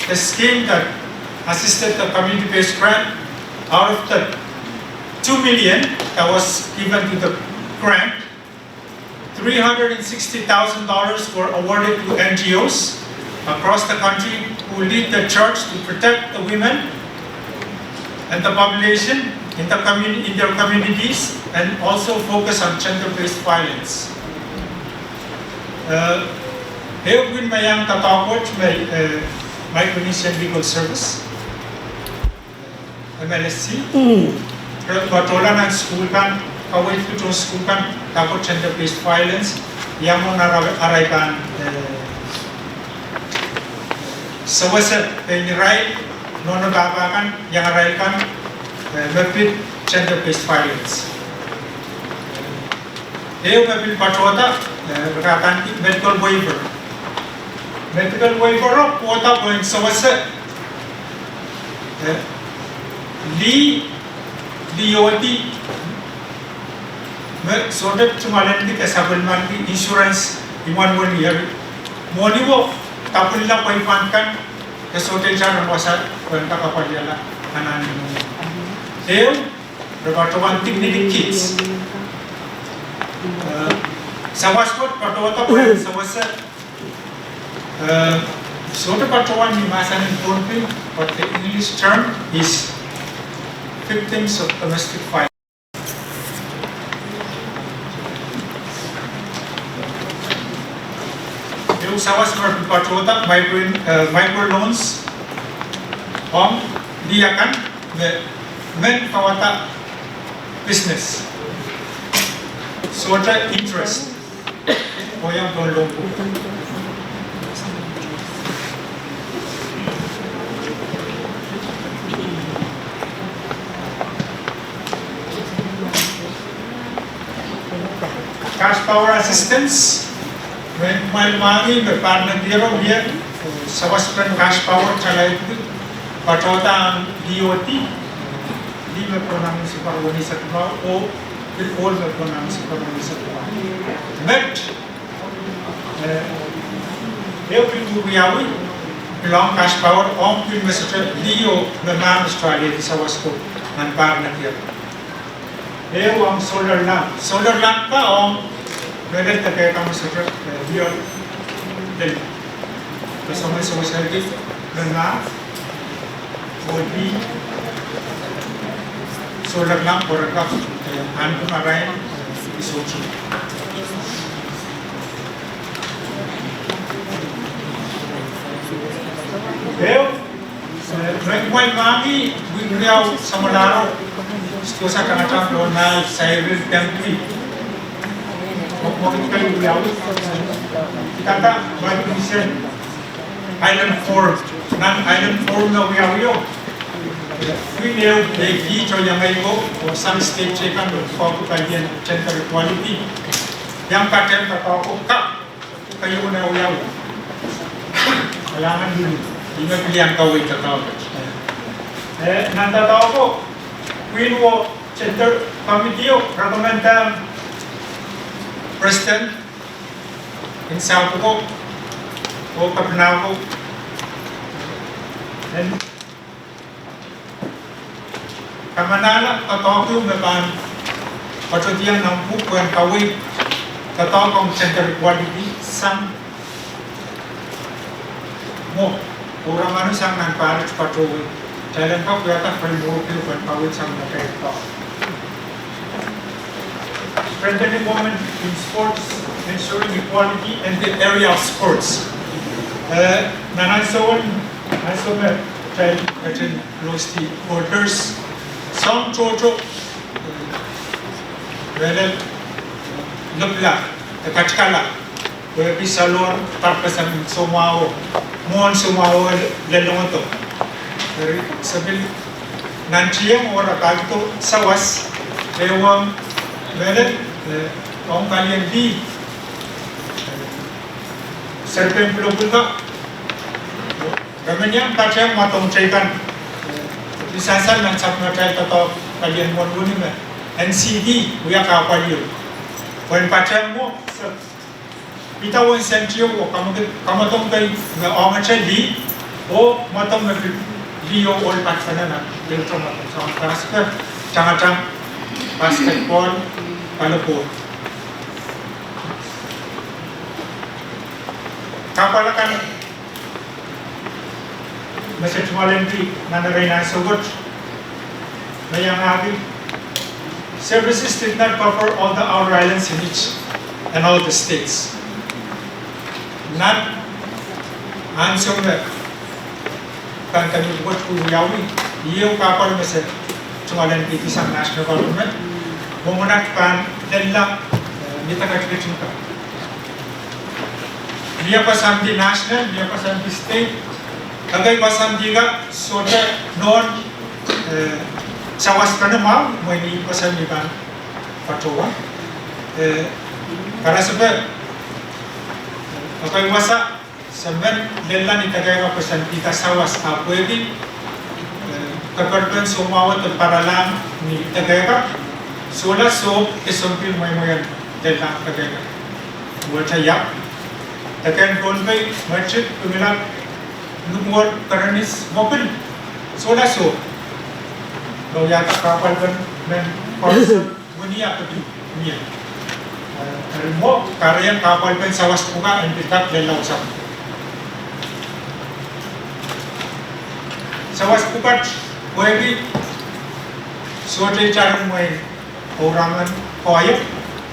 The scheme that assisted the community-based grant, out of the $2 million that was given to the grant, $360,000 were awarded to NGOs across the country who lead the charge to protect the women and the population in their communities, and also focus on gender-based violence. Pwihn mayang tatakot may Micronesian Legal Service, MLSC. Patola ng school kan, kawawih itu school kan, takut gender-based violence, yang mau aray kan sawasat Irail, nono kan, yang arail kan rapid gender-based violence. Keiou mapil patota berkatan medical waiver. Medical waiver of quota point sawasat Lioti sorted cumalan di kasabelman di insurance iman 1 year. Moni wo tapun la pwihn kan kasote jan wasa kwenta kapaliala anan mo. Keiou berbatawan technical kids. Sawaspot patota point sawasat sorted patawan ni masan in Pohnpei, but the English term is victims of domestic violence. Yung sawas berpatota microloans om diakan men kawata business. So the interest o yang tolong po. Cash power assistance, when my money the partner here Savaspan cash power chalai patota DOT, di me pronami supervoni satwa o il all me pronami supervoni satwa. But every 2 yawi belong cash power on pil messenger Dio the man Australia di Savasco and partner here. Ang solar lamp pa ang pwede tagay kami sa biyol del kasama sa masyagi na would be solar lamp or ka ano na rin isochi. When mami bigyaw sa malaro sto sa kanatang lo na Irail temple mo kayo yaw kita ta Micronesian island form nan island form na wiyo we know they gi cho yang ai go or some state check and for Canadian gender equality yang paten ta ko ka kayo na wiyo kailangan dulu ingat pilihan kawawih ta tao nanda tao ko Queen wo gender committee recommend president in South ko o kapna ko and kamanala tatawag yung mepan patohieng ng pwihn kawawih tatawag ang gender equality sang mo kurang ano sang non-marriage patohieng Thailand ko kaya framework yung pwihn kawawih sang nakita strengthening women in sports ensuring equality in the area of sports nanansoon child losti orders some chocho well lubla takachkala where be salon tapos ang sumao mon sumao lelong to sabil nanchiyang ora kalto sawas ewang well kung kalian di serpeng pelupulka Gamanya kacang matong caikan di sansal ng sapna cai tato kalian mon guni me NCD uya kapal yun when kacang mo bitaw ang sentio o kamatong kay na ongacha di o matong na liyo all patsana na dito matong sa transfer chang basketball palapo kapalakan message volunteer nandaray na sugot mayang services did not cover all the outer islands in each and all the states not answer that kan kami buat kuyawi iyo kapal message volunteer isang national government memenangkan dalam kita kacau ka dia pasang di national dia pasang di state agay pasang diga soda non sawas kana mau ini pasang di kan patowa karena sebab agay wasa sebenarnya lelah ni tagay pasang kita sawas apa ini kapan semua terparalang ni tagay ka sola so esompil may lelah tagay ka buat saya tagay Pohnpei masjid pemilang Numor karanis mobil sola so lo yata kapal kan men person dunia ke dunia mo karya kapal kan sawas puka and pitak lelau sam sawas pukat webi sote charang mai orangan koyep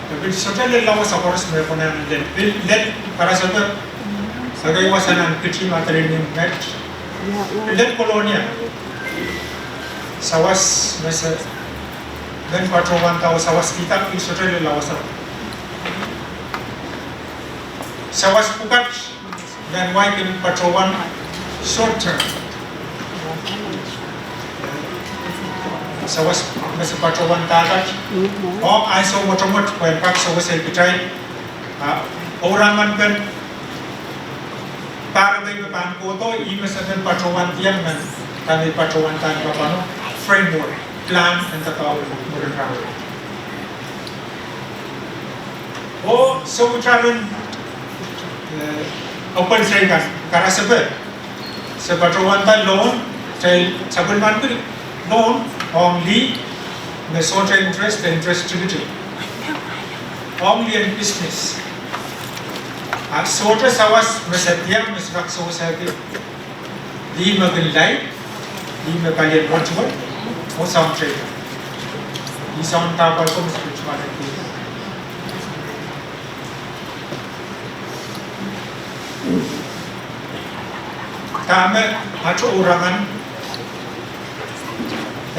tapi sote lelau saporos me ponan let para sote Sagay wasanan kecil materi ni met, lihat kolonia, sawas masa dan patrowan tahu sawas kita itu sudah lelawasan, sawas pukat dan waikin patrowan short term, sawas masa patrowan takat, aiso motomot kuenpak sawas elpitai, orang mankan para may papan ko to imasagan patrowan tiang nan kami patrowan tan papano framework plan and tatawag mo rin raw o so ucapan open say kan karena sa patrowan tan loan sabun man ko loan only the social interest the interest activity only in business Soda sawas masatiang masrak society di magalay di magalian ritual o sound trade di sound tapal ko spirituality tama ato orangan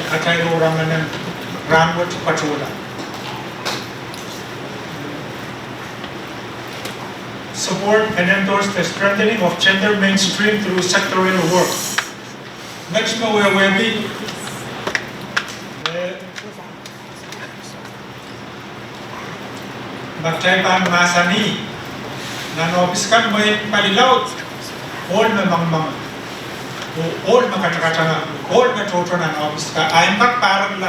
atay orangan ng Rahn patola support and endorse the strengthening of gender mainstream through sectorial work. Next, we will be Bagtaypan Masani, nanobiskan may palilaut, all mamang all makatrakatanga, all matotonan obiska, I'm back parang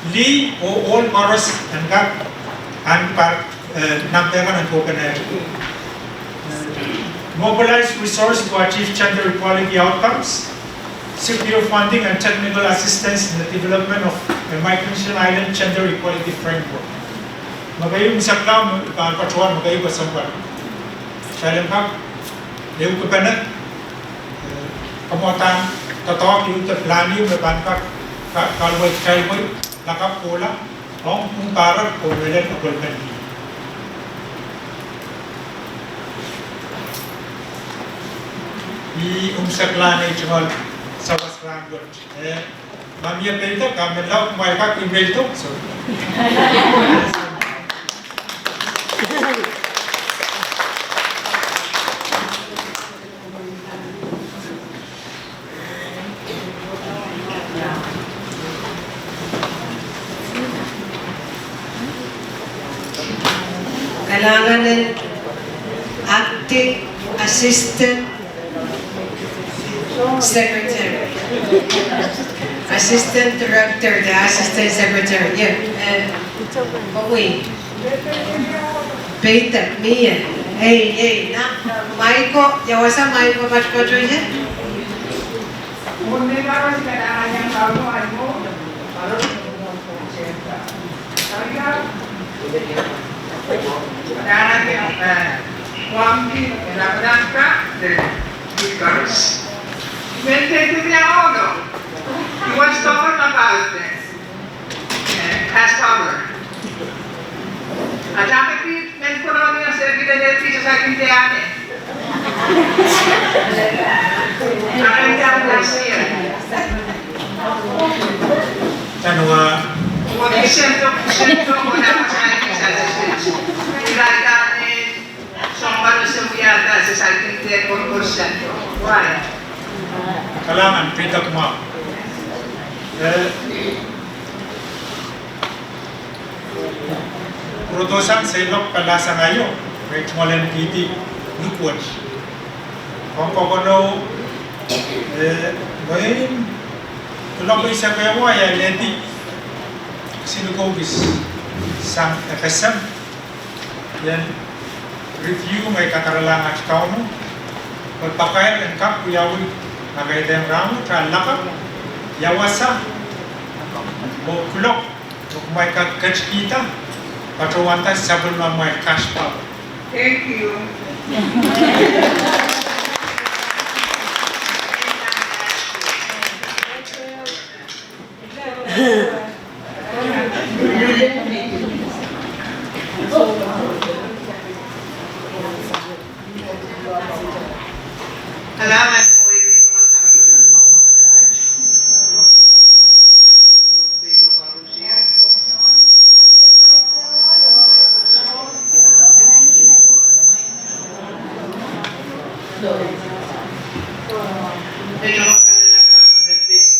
li o all moros and got and part namperan and coconut. Mobilize resources to achieve gender equality outcomes, secure funding and technical assistance in the development of a Micronesian Island gender equality framework. Magayong saklam patuan magayong kasampan. Salam kap, yung kapanet, kamutan, tatok yung taplani yung nabanpak, kalway lakap pola, ang parang kumilan o kulman. I saklani cuma sawas ranggot. Mamia pelita kami lau mereka email tu. Kailangan ng acting assistant secretary, assistant director, the assistant secretary. Yeah, pwihn. Peter, Mia, hey, na, Maiko, yawasa Maiko pacho ya. Mentre ONU, he wants to learn about this. Has power. Achamek mentoroni ang servidor dito sa akin tiyane. Akin tiyane last year. Ano Kung sento ko na pasayang sa assistance. Ilagay sombaro sa miyata sa akin tiyane 1%. Why? Kailangan pitak mo. Produsan selok kalasa ngayon, may tumalan piti lukwad. Kung kokono, ngayon, tulong ko isa kaya mo ay lenti sinugogis sang FSM. Yan, review may kakaralangan sa tao mo. Pagpakayan ang kap, kuyawin, nagayda yung ramo, lakap, yawasa, o kulok, o may kakach kita, patuwanta sabon na may cash power. Thank you. Salamat mo dito man sa kabilang mga kapatid. Lupino Karusia. Medyo magkalala ka, repeat.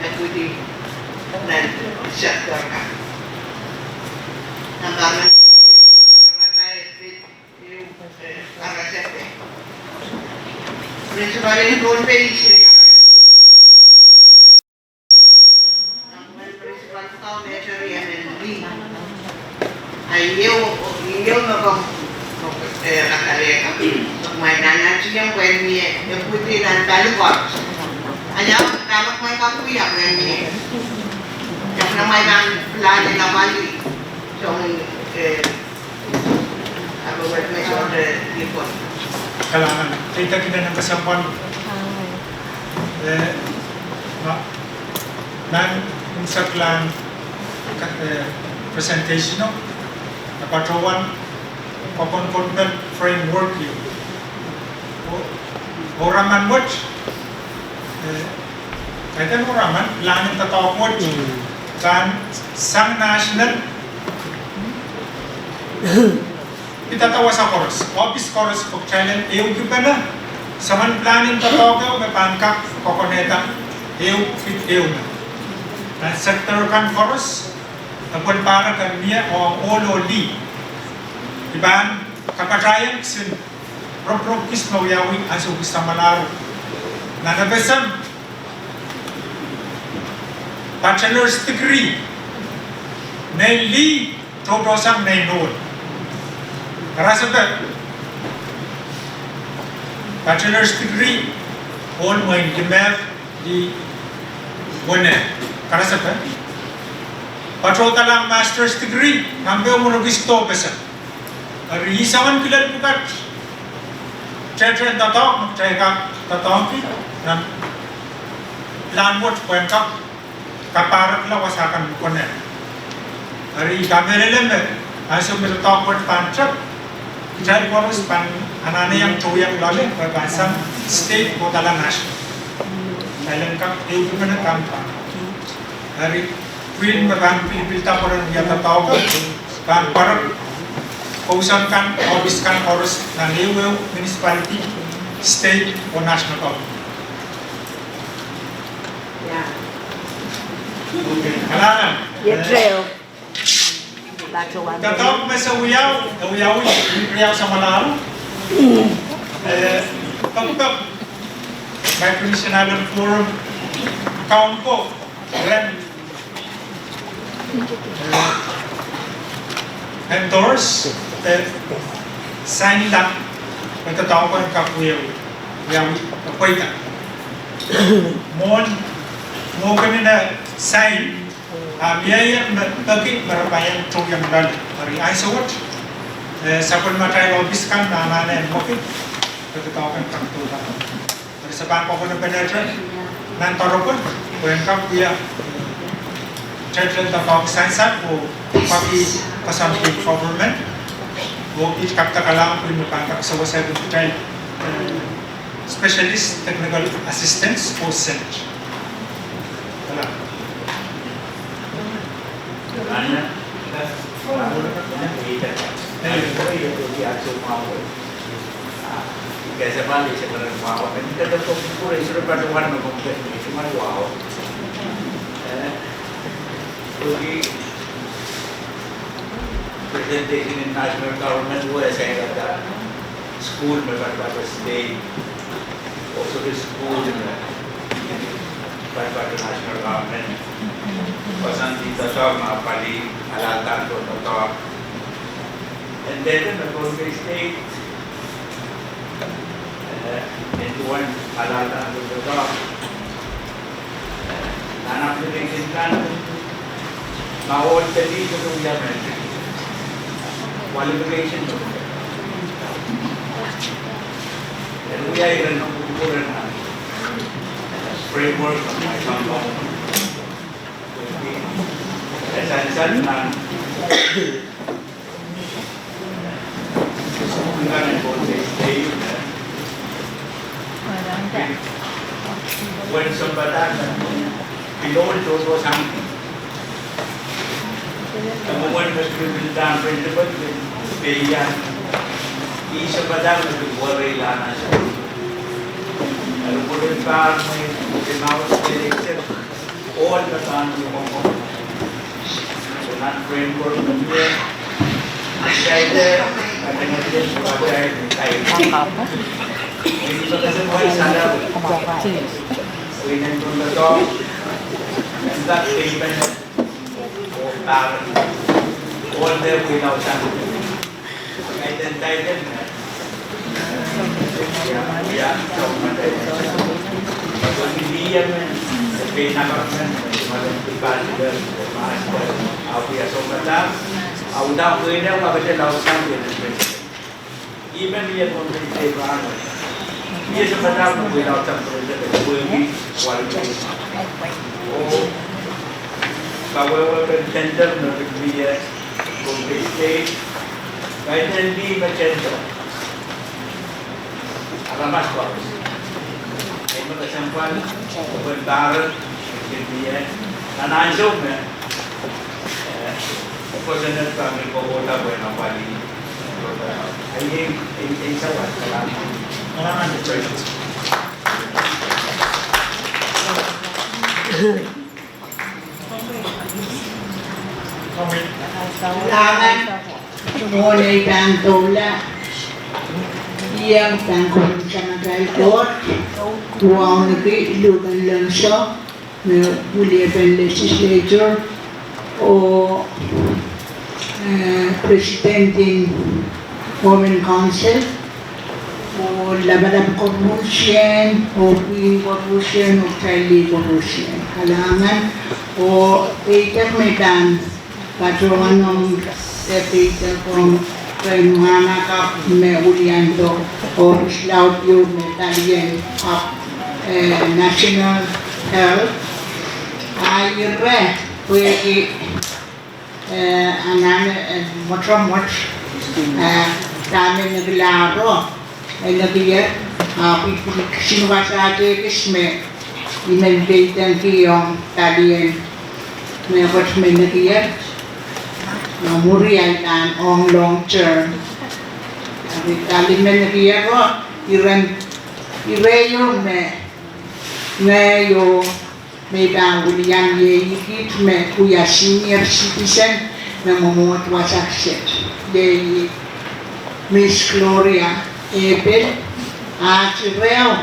Equity and sector ka. Nambaman pero yung mga kakarata yung karasete. Principal in Pohnpei, siriyakan na sila. Ang principal ko measure yan ng Lien. Ay iyo mo kakaleka. May nanatiyang pwede niya. Yung puti ng talukot. Ayaw, talok may kakuya pwede niya. Yung na may plano na mali. So, abawat may sorte lipot. Kailangan, kita kita ng kasampan. Nan, saklang presentation no? Napatuan, papunpuntan framework yun. Oraman watch. Kaya mo raman, langit tatawag watch. dan sang national kita tawa sa chorus office chorus ko challenge eu gibana saman planning tatoga me pangkak kokoneta eu fit eu na sector kan chorus tapon para kan niya o ololi iban kapatayan sin prop kis mawiyawi aso gusta malaro na nabesam bachelor's degree Nelly Todosang Nainol. Karasabet bachelor's degree on when Gimev di Wone. Karasabet Patrota lang master's degree Nambe Monogisto Besa. Risawan kilat bukat Chedren tatok Magchayka tatok Nam Lanwot Pwengkap Kaparat la wasakan Wone. Hari kameralem aso melatok buat pancap jadi poros pan anane yang coyak lale berbahasa state kota nasional dalam kap itu mana kampa hari pwihn beban pilta poran dia tahu kan par kausan kan obiskan poros na level municipality state or national government Ya. kalaran Irail. Tatok masa uyaw uyaw sa malaro. Pagpag may National Forum account ko ren endorse sign up matatawag ko ang kapuyaw apoy ka mo kanina sign biaya bagi merapayan cong yang dan hari isowat sapun matay office kan nama yang mungkin ketetahuan kartu dari sebab apa pun benar nanti pun bukan dia cerita tentang sansal ko pagi pasal di government wo it kapta kalam pun mukangkak sawa saya betul specialist technical assistance for center Hanya kita di acu mau kayak balik sebenarnya mau kan kita tetap pura sudah pada warna komplit cuma wow jadi presentation in national government वो ऐसा ही रहता school में pada state also the school में pada national government pasan kita sama pali alatan to top and then the Pohnpei state into one alatan to top and application kan mau jadi to yamen qualification to and we are in a framework of my company sansal ng ng Pohnpei State when somebody below those was something the moment was given down principle keieun isa badang nagwari lana sa ano po rin pa may tinawag sa election all the time yung not framework of the ada dia sebagai ini bekas buat sana ini untuk and that payment or all there without something identified ya kemudian pinakamman malampikan aku ya sobat auda pwihn ang mabasa lausan even dia Pohnpei Rahn dia sebenarnya without some pwihn qualification oh kawawih center na dia Pohnpei State kahit hindi ma-center alamas ko ay magkasampal pagbantaran dia nanansong President kami pokoknya buena pali. Ini sawat kalau Maraming congratulations. Kailangan ngunay kang tula. Iyang tangkong sa nag-alkot. Tuwang nag-ilugan lang siya na audepen legislature o Presidente Women Council o laban corruption o pwihn corruption o Keiou corruption. Kailangan o Peter Medan patungan ng Peter kung kailangan ka may uliando o islaw yung medallion of national health. Irail pwede much dami naglaro ay nabiyat sinubasa atikis may inandate ang kiyong talien may kapos may nabiyat murian ang on long term talien may nabiyat ko Irail ngayon may bangulian yikit may kuya senior citizen na mumuot wasaksit de Miss Gloria Irail at Irail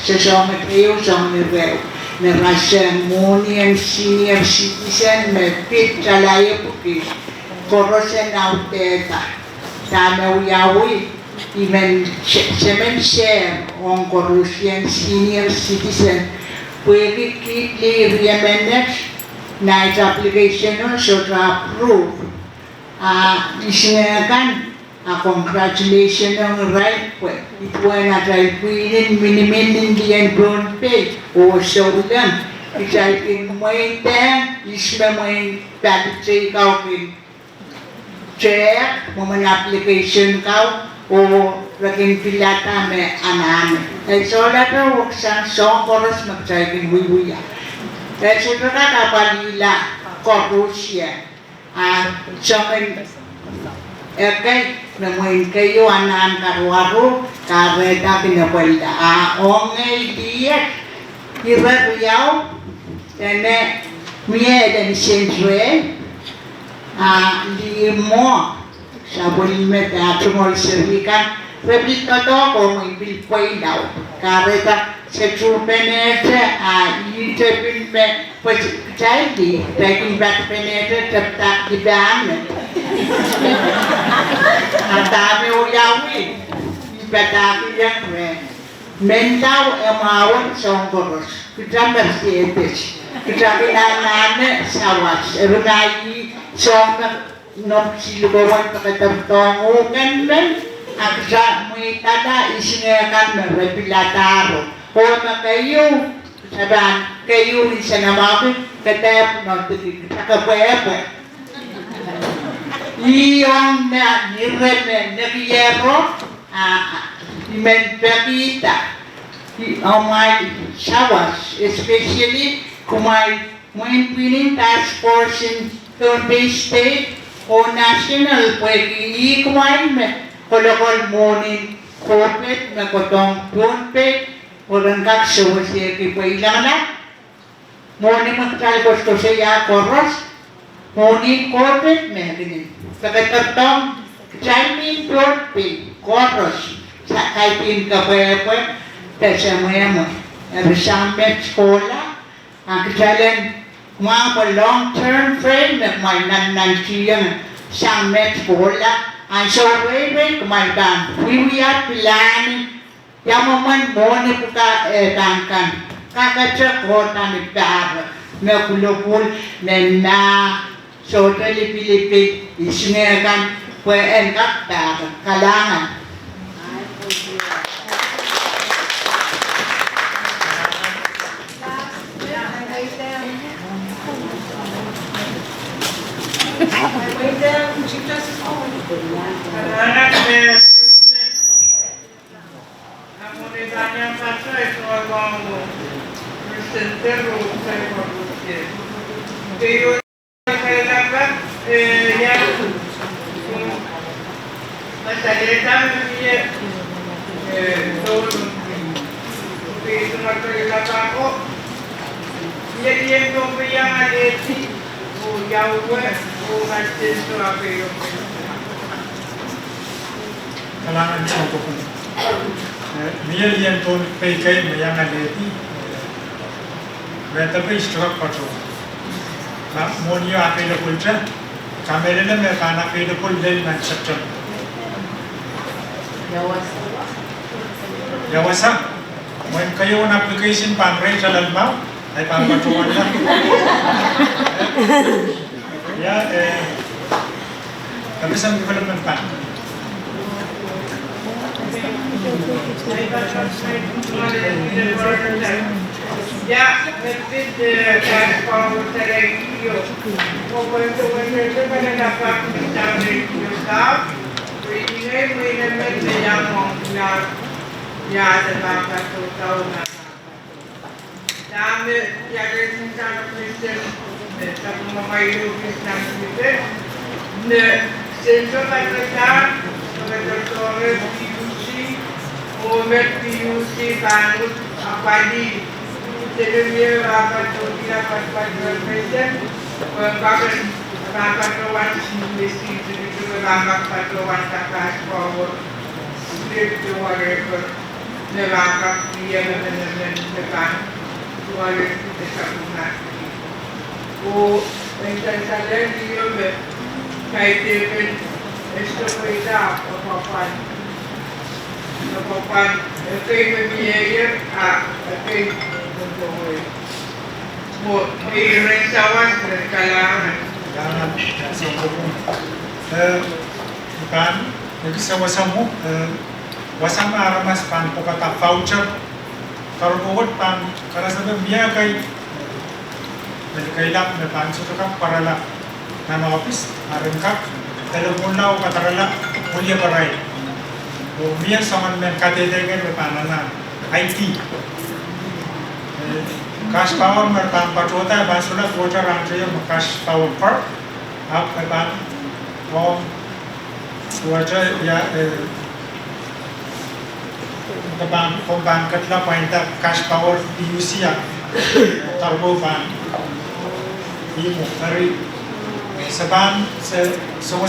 sa siyong Keiou sa Irail na rasya munian senior citizen may pit kalaya puki korosen audeta tama uyawi even semen share on corruption senior citizen pwede kitli recommended na ito application nun so to approve isinakan congratulations ng right ito ay natin pwede minimin Lien Pohnpei o so lang isay kinumay isma may dapat sa ikaw check mo man application ka o laging pilata may anan. Kaya so lahat wag sa koros magsayin wiwiya. Kaya so kapalila korusya. So kay namuin kayo anan karuaro kareta pinapalda. Ongay diet Irail ene miye dan senjue limo sabon meta tumol servikan repito to ko may bilpoy daw kareta sa chupenete itepin me pues childi taking back penete tapta di bam atame uyawi ibadaki yang re mentau emawon songkoros kita bersietes kita pinanane sawas erugai songkor no silubawan pagkatamtongo kan aksa may tada isingakan merepilataro o na kayo saban kayo isa na mapit katap no takapepe iyong na nireme nakiyero imenpakita umay sawas especially kumay pwihn task force in Pohnpei State o national pwede ikumain me kolokol morning corporate na kotong Pohnpei orang kakso siya kipailang na morning magtalbos ko siya koros morning corporate me gini pagkatapang Chinese Pohnpei koros sa kaipin kapepe tesa mo resamet skola ang kasalan mga long-term frame na may nansiyang siyang metskola ang survey kumalbang wiwiyat pilanin yamaman mo ni puka tangkan kakatsa ko tanigdara na kulukul na sotali Pilipin isinagan pwede kakdara kalangan. Anak ako rin kanyang pasay so ang presentero sa ipagusin. Keieun kailangan yan Ada dia itu materi aku. Dia tu yang ada di jauh macam tu apa yang. Kalangan contoh pun. Dia Lien Pohnpei Keiou yang ada di mereka istirahat patro. Nah, monia apa yang pulsa, kameranya mereka anak apa yang pul dari Manchester. Yawasa, main Keiou application panrai jalan mau, ay pampatuan lang. Ya, tapi sa development plan. Ya, betul kalau terenggiyo, momentum pada dapat kita berjumpa, ini yang menggunakan ya dapat tahu nak. Kami yang kita Kristen, tapi memayu Kristen kita, ne sensor mereka, mereka orang PUC bangun apa di Sebenarnya rapat tu tidak dapat Kristen, rapat kawan mesti itu rapat kawan kakak power, itu whatever, rapat dia dengan Tuale kita sabungan. Oh, entah saja dia berkaitan estofeta apa-apaan. Keiou biaya keiou untuk mau Irail sawan kalangan. Jangan sambung. Kan, jadi sama-sama wasama aramas pan pokata voucher. Kalau buat pan, kalau sebab dia kay, kailan na pan so ka para la nama office arengkap telepon lau katarala mulia barai. O dia saman men katede kan panana IT. Cash power merpan patota basula voucher antri cash power per up pan o voucher ya Ban pemban ketla pointa cash power PUC ya turbo ban ini hari seban semua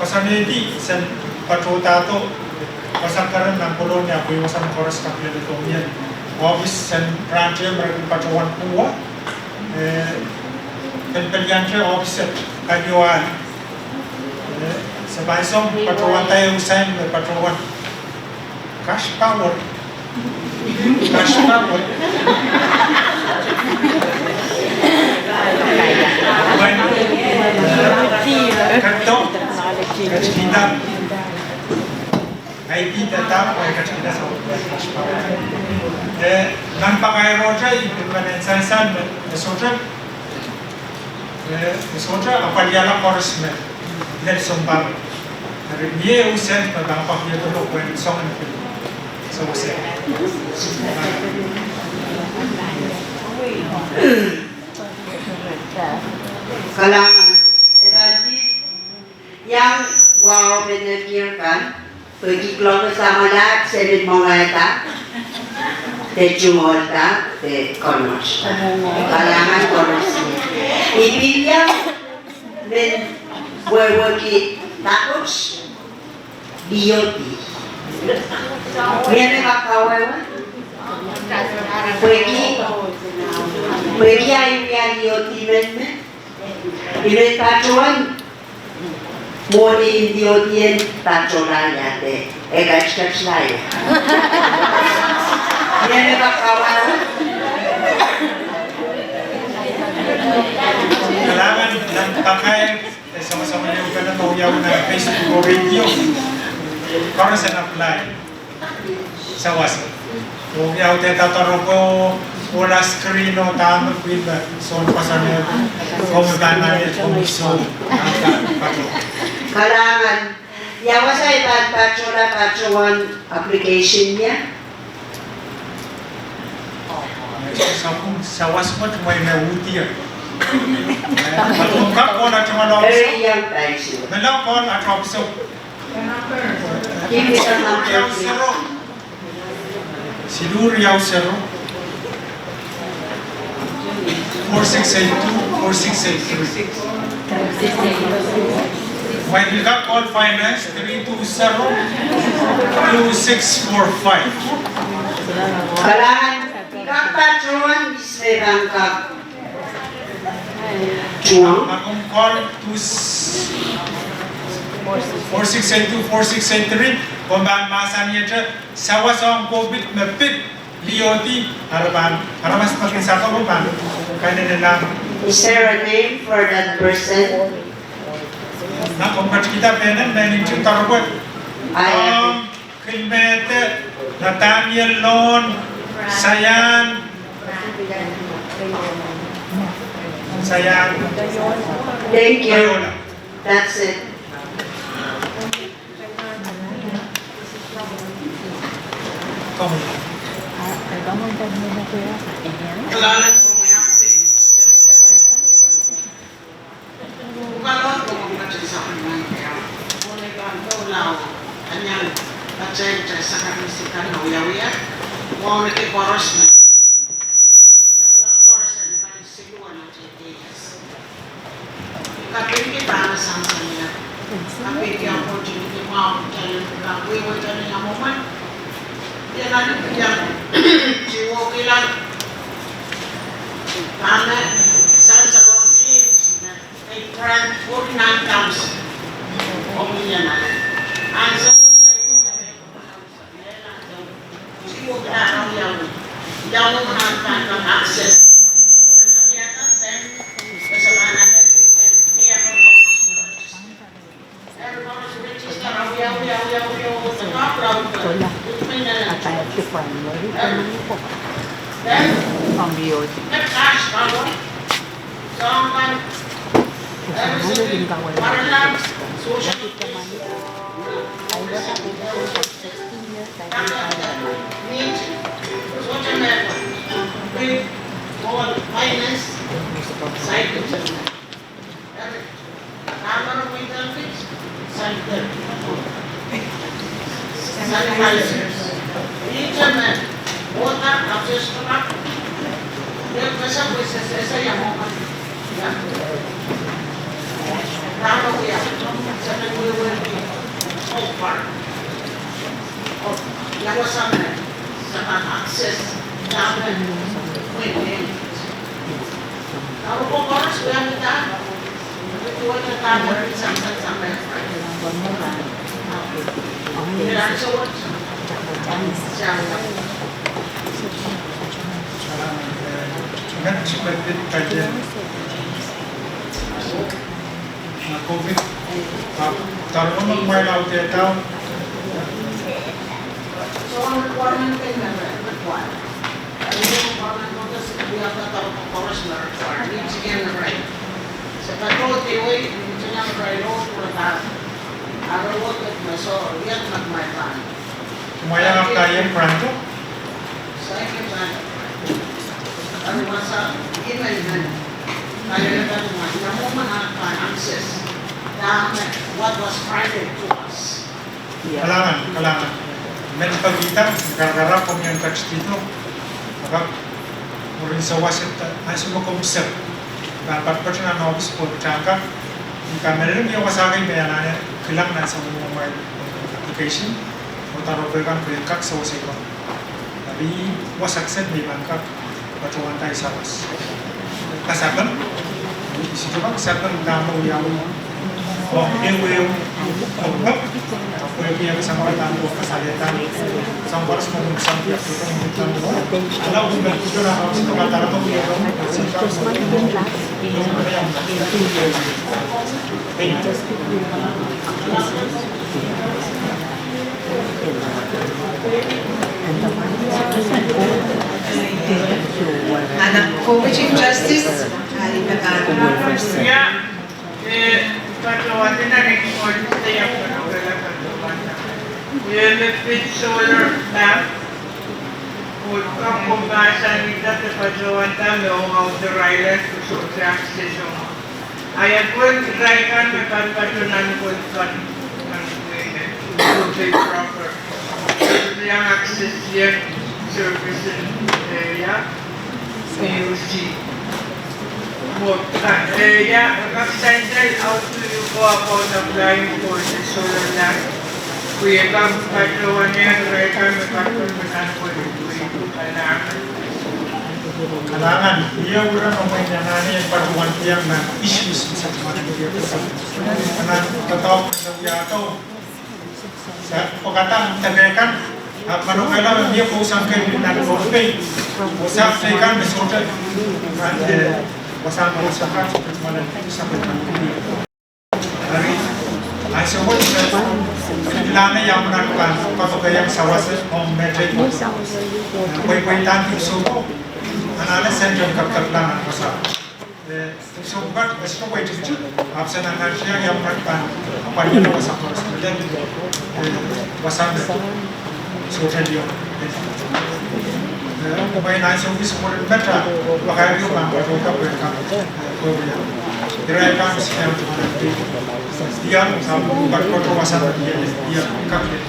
pasal ini sen patrota tu pasal kerana nak kolon ya boleh pasal koras kapal itu ni office sen ranche mereka patroan kuah pilihan office keieun seban som patroan tayo sen patroan cash power. Kanto, kacida. ID tetap kacida sama cash power. Nan pakai roja itu kan sansal, soja apa dia lah korsmen, dan sumpah. Dari dia usen pada apa dia tu lokuen songan itu. Selesai. Kalangan berarti yang wow menakirkan pergi keluar sama lah sebelum mengata terjumolta terkonos kalangan konosnya ipilya men wewaki takos bioti Viene kawawih. Pergi ayu yang diotimen me. Ini tacuan. Moni diotien tacuan ya deh. Ekat laya. Viene kawawih. Kailangan ng pakai sama-sama yung ka na mauyaw na Facebook o radio. Para sa apply sa wasa. Kung yaw tataro ko wala screen o tama ko iba. So, pasanay kung magana yung komisyon ang pato. Kailangan yawa sa iba pacuan application niya. Sa was mo may nauti yan. Matungkap ko na cuma lawas. Very young person. Nalaw ko na atropso. Give me the number, Riau please. Sero. Silu Riau Sero. 4682, 4683. My Liga Call Finance 320-2645. Kailangan kapatron misme bangkak. Chuang. Akong call 4682, 4683. Kung ba masa niya siya, sawa sa ang COVID mapit lioti harapan para mas makinsaka mo ba kaya nila Is there a name for that person? na kumpat kita penen menin cinta robot Kilmete Nathaniel Lon Sayan Thank you. Ayola. That's it. Kamu Kailangan ko may access. Bukalot ko mag-match sa akin ng kaya. Muna ka ang tulaw. Kanyang patsensya sa kamisikan na uyawiya. Muna ki-chorus na. Chorus na panisiluan ng JTS. Kapin kita ang sansal niya. Kapin kita ang opportunity mo ako dyan. Kawiwa dyan yung moment. Yan natin bigyan. Siwo kilang. Tama. Saan sa konti. May friend 49 counts. Pamilya na. Ang sa konti. Siwo kilang yaw. Yaw mo na ang kanyang access. Ang sabihan natin. Kasalanan natin. Kaya kung everyone is registered. Yaw. Sa top round. Then, cash power. Someone, everything, para lang, social needs, social network, with all finance, cycle, number of interface, cycle, sanitizers, internet, water, access to that. Yung basta po isa yung mga yan. Tama ko yan. Sa nag-working of park. Yung sa access namin. Pwede. Ako po oras ko yan kita. Nagtuwa na tama rin sa mga. Kailangan sa work. Siya. Ingat seperti kajian COVID taruh memulai laut dia tahu So, ang requirement kayo na required. Ang requirement ko kasi biyak na tao ng oras na required. Hindi siya na right. Sa patrol, tiway, hindi siya na right road for that. Araw ko at maso, yan nagmaitan. semuanya nak kaya perantu Sa ikin sa ano masa, email na kaya na ba naman, na mo mga access na what was private to us. kalangan men pagita gara-gara yang touch dito maka murin sa wasit ay sumukomsep dapat pa siya na office po tsaka yung camera rin yung wasakay bayanannya kilang na sa mobile application o tarugan kak sa wasay ko tapi wasak set di bangkak pacuan tayo sa was kasaban isi coba kasaban damo yang yung ako yung pinag-isama ka tanong ko kasalitan isang oras mo kung isang piyak dito yung tanong ko alam kung gano'n ko na ako sa tumatara ko yung Anak ko, Chief Justice, ay pagkakaroon. Yeah. Patuwatin na record tayo ko na wala patuwatan. Yung nagpit solar lamp, kung kumbasa nila sa patuwatan, noong audepen sa access mo. Ayan po, try ka, may pagpatunan ko ng pwihn. be proper. Young access here services area, PUC. Area, central out to you go about applying for the solar land. We have patrol one year, right time the patrol was not going to Kailangan, iya orang pemainannya yang paduan tiang na issues sa mga dia pesan. Karena totoo sa wiyato sa pagkatang tagakan at manukailangan dia pusang kayo na Pohnpei. Usap sa ikan besutan at wasama sa kasi manan sa pagkatang. Dari ay sa wala ilana yang menangkan patokayang sawasan om medray mo. Pwihn tanti sumo. Anala sentrum kaptaglangan masa. Sumbat basta ko itu absen anarsia yang merupakan apa dia masa dan wasan social dia. Pemain nasional itu semua betul. Pakai itu orang berdoa berdoa. Irail kan sih yang dia sama berdoa wasan dia kapten.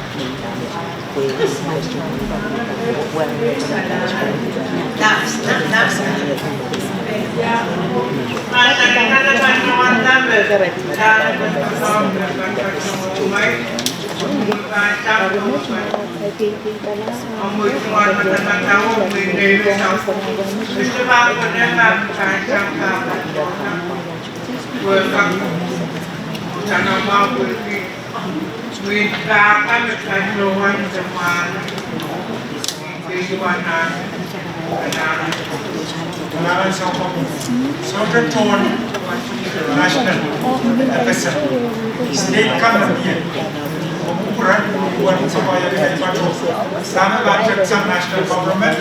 Kenalan sama Southern Tone National Episode State Kamadian pengukuran buat supaya kita dibantu sama budget sama national government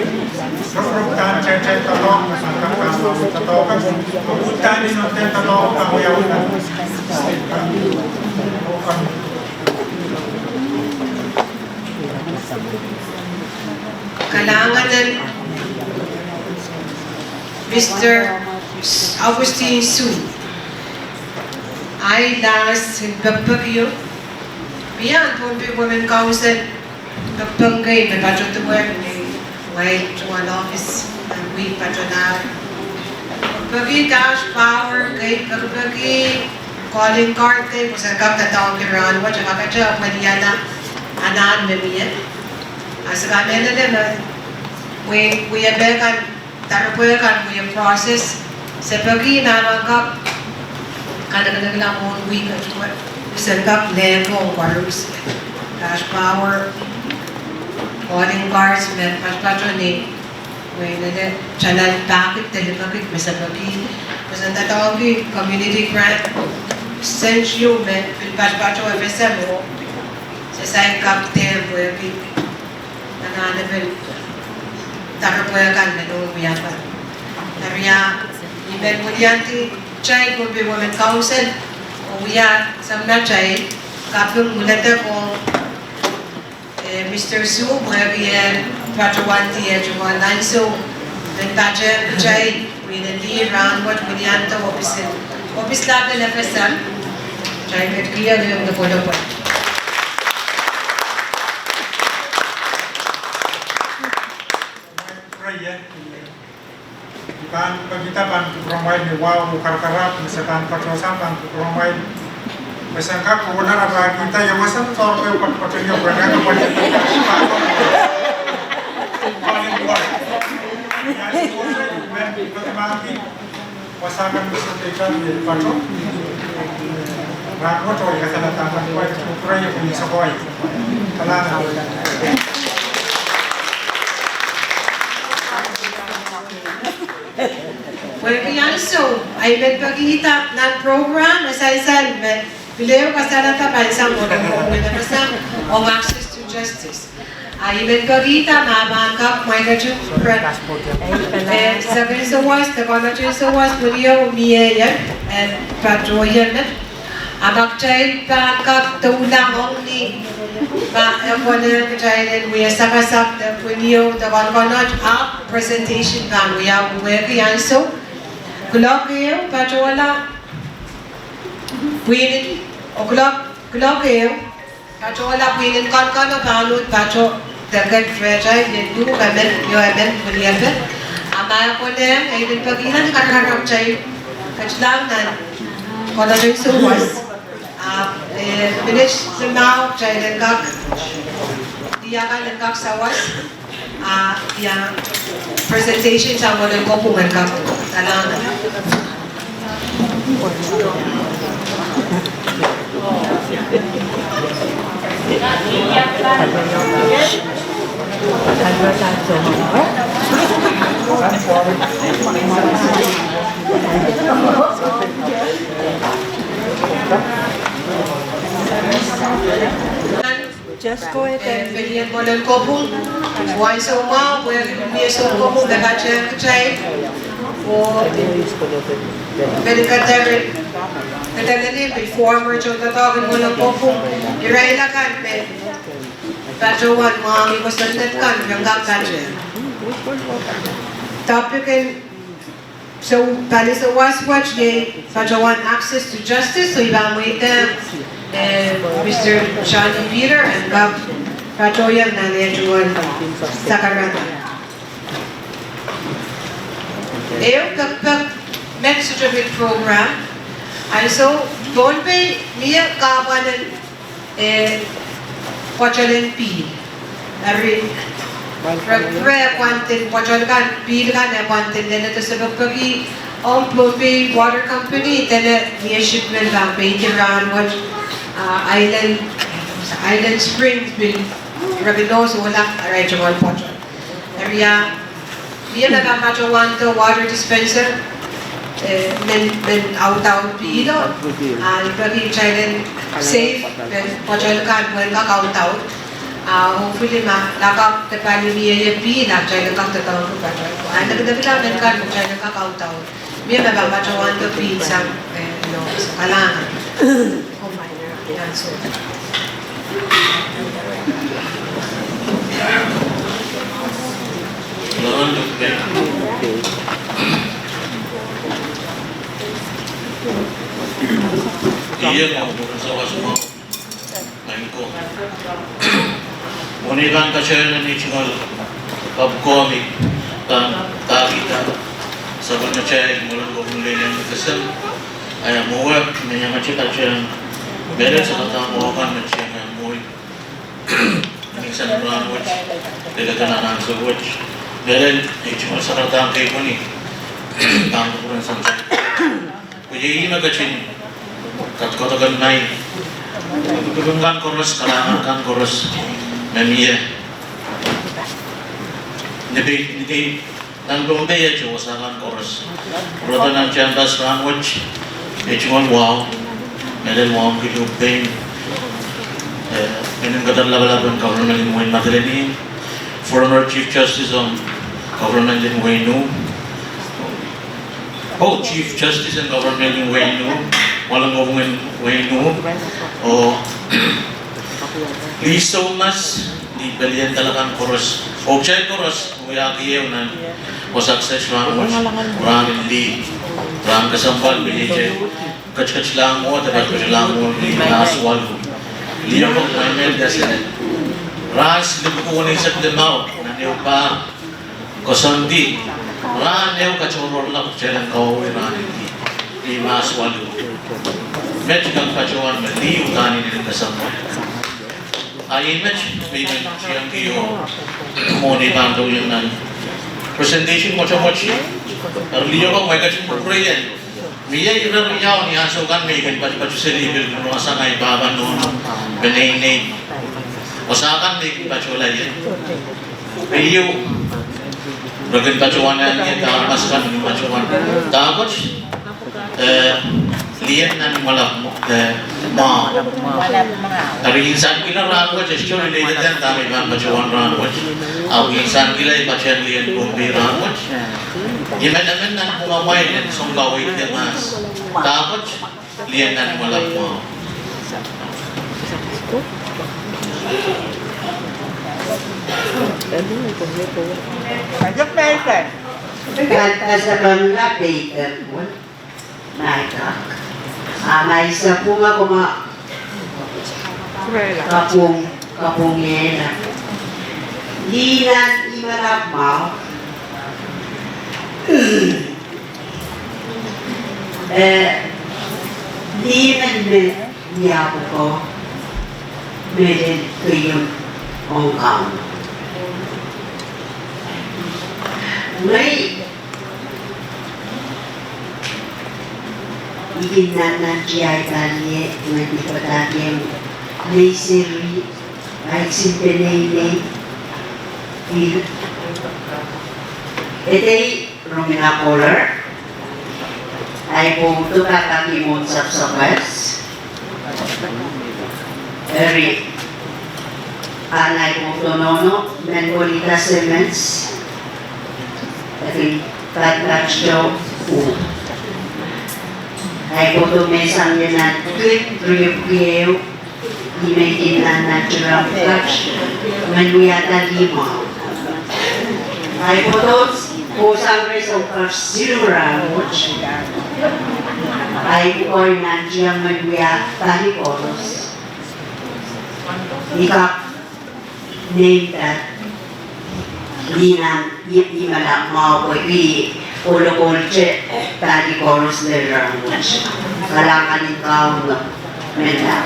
perlukan cek tolong angkat kamu tolong kebutuhan di nanti tolong kamu yang state bukan kailangan ng Mr. Augustine Su ay lakas pagpagyo beyond Pohnpei Women Council pagpanggay may budget to work may one office and we patronal pagpagi cash power kay pagpagi calling card kay kung saan ka tatawag kay Rahn wa tsaka ka siya pwediyana anan memiyan as kami na din we bekan tarupuyakan we process sa pagi nanangkap kadang-kadang lang mo week at what sangkap level works cash power calling cards met patroni we na din channel packet telepakit sa pagi kasi tatawag community grant send you met patro FSM mo sa sangkap tempo nananabil tarupuyakan na doon umiyapan nariya iben mo diyanti chay Pohnpei Women Council uya samna chay kapung mulata ko Mr. Su mwabiyan patwanti ya juma lanso dan taja chay winati round what widianto office laban na FSM chay met clear yung napulo po Pan pagitapan kurangwain ni wow karkarat misalkan patrosapan kurangwain misalkan kemudian apa kita yang masa soal patronnya berada kepada paling kuat ya itu bagaimana pasangan bersetikan di patron Rahn coy kasih tangan kuat ukuran yang bisa kuat kalangan well, kaya so, ay magpagihita ng program na sa-isal, bileo kasalata pa isang monong o access to justice. Ay magpagihita, mabangkap, may na-chuk, sabi sa was, na-chuk sa was, bileo umiyayan, at patroyan na. Abakchay, bangkap, tulang ni wala kajaylan we sakasap the video the konoj up presentation kan we have where yan so kulakeo patrola pwihn o kulakeo Pacho wala pwihn kan panut pacho dagat fragile yendu kamen yo amen puliaben. Amaya ko nem ay din pagilan karharap chay kachlang nan kono rin suwas. Finish semau chay lengkak diakan lengkak sawas. Yang presentation sa mo ng kopungan ka talangan. Just go ahead. Pilihan mo ng kopong. Buhay sa umaw, buhay sa kopong, nagkachay kachay. O, pwede ka tayo, katalanin, before mo siya tatawagin mo ng kopong. Irail akan, pachuan, mga amigos ng tatkan, hanggang kachay. Topic and so, tali sa Waswatch Day, pachuan access to justice, so ibang mo ito, Mr. Johnny Peter and Gab patohieng na lejuan sa karata. Kapag message of it program, ay so, Pohnpei, niya kapanan pachalen pi. Ari, pre kwantin pachalkan, pi kan kwantin din ito sa pagpagi Pohnpei Water Company, tena niya shipment lang, Rahn, Island Springs, Rabinoso, wala, aray, Jamal Pocho. Area, diyan nagkakachawan to water dispenser, men out-out pido, ipagi China safe, Pocho kan, when out-out. Hopefully, lakap tepali niya yung pi, na China kang tatawag ko Pocho. Nagdabila men kan, China kang out-out. Diyan nagkakachawan to pi sa kalangan. Yan, so. Iya mau bersama semua, mainku. Monikan kacauan ini cuma komik dan kita sebenarnya cai mulut komulai yang kesel, ayam muat menyangka kacauan. Beres kata mohon mencium mui, mingsan bulan waj, dekat anak sewaj. Beres cuma sekarang keieun ni, kamu kurang sansal. Puji ini kecil, kat kota kenai, kegungan koros kalangan kan koros, memia. Nabi dan Pohnpei ya cuma sangat koros. Rotan yang cantas rangwaj, cuma wow. Medal mau hidup pain, ini kata laban government in wein materi former Chief Justice on government in wein Chief Justice and government in wein walang ngomongin wein liso mas di balian talagang koros, object koros, kuya Keiou nan success Rahn Li, Rahn kesampal beli kecil lang mo, dapat kecil lang mo ni naswal ko. Liya ko main kasi ras lebih ko ni sa demao na niyo pa kosanti. Rahn niyo kacuror lang jalan kawawih Rahn di naswal ko. Met kang kacuan mali utani ni kasama. Ayin met bimen siyang Keiou mo ni tanto yung nan presentation mo chamo-chi. Liya ko may kacuror yan. Mia Irail ni asukan may kan selibil kuno sangai baban nono benene usahakan may paculay Keiou bagian pacuanan niya tamaskan pacuan takot Lien malap ma dari insan kila ranwaj gesture ni dan kami ban pacuan ranwaj au insan kila pacuan Lien Pohnpei ranwaj Yemen nan kumawai dan kawawih dia mas takot Lien malap ma Kanta sa bangla, Peter po. Naikak. May isa po nga kapungera. Linan imarap mau. Linan me niyapo ko. Meden keieun ongkang. May iginanan siya italye may ipatagyan may siri ay simpenene itay rumina color ay pumunto kakakimot sa sapas eri anay pumunto nono menbolita semens eri tatlatch daw ay puto mesang yanan Keiou imagine na natural touch manuyata lima ay puto kusang resong silver which ay or nandiyan manuyata hikoros ikap name that linan imalak mo ko ulo-ulche tadi koros del ranguch. Kalanganin kau na menda.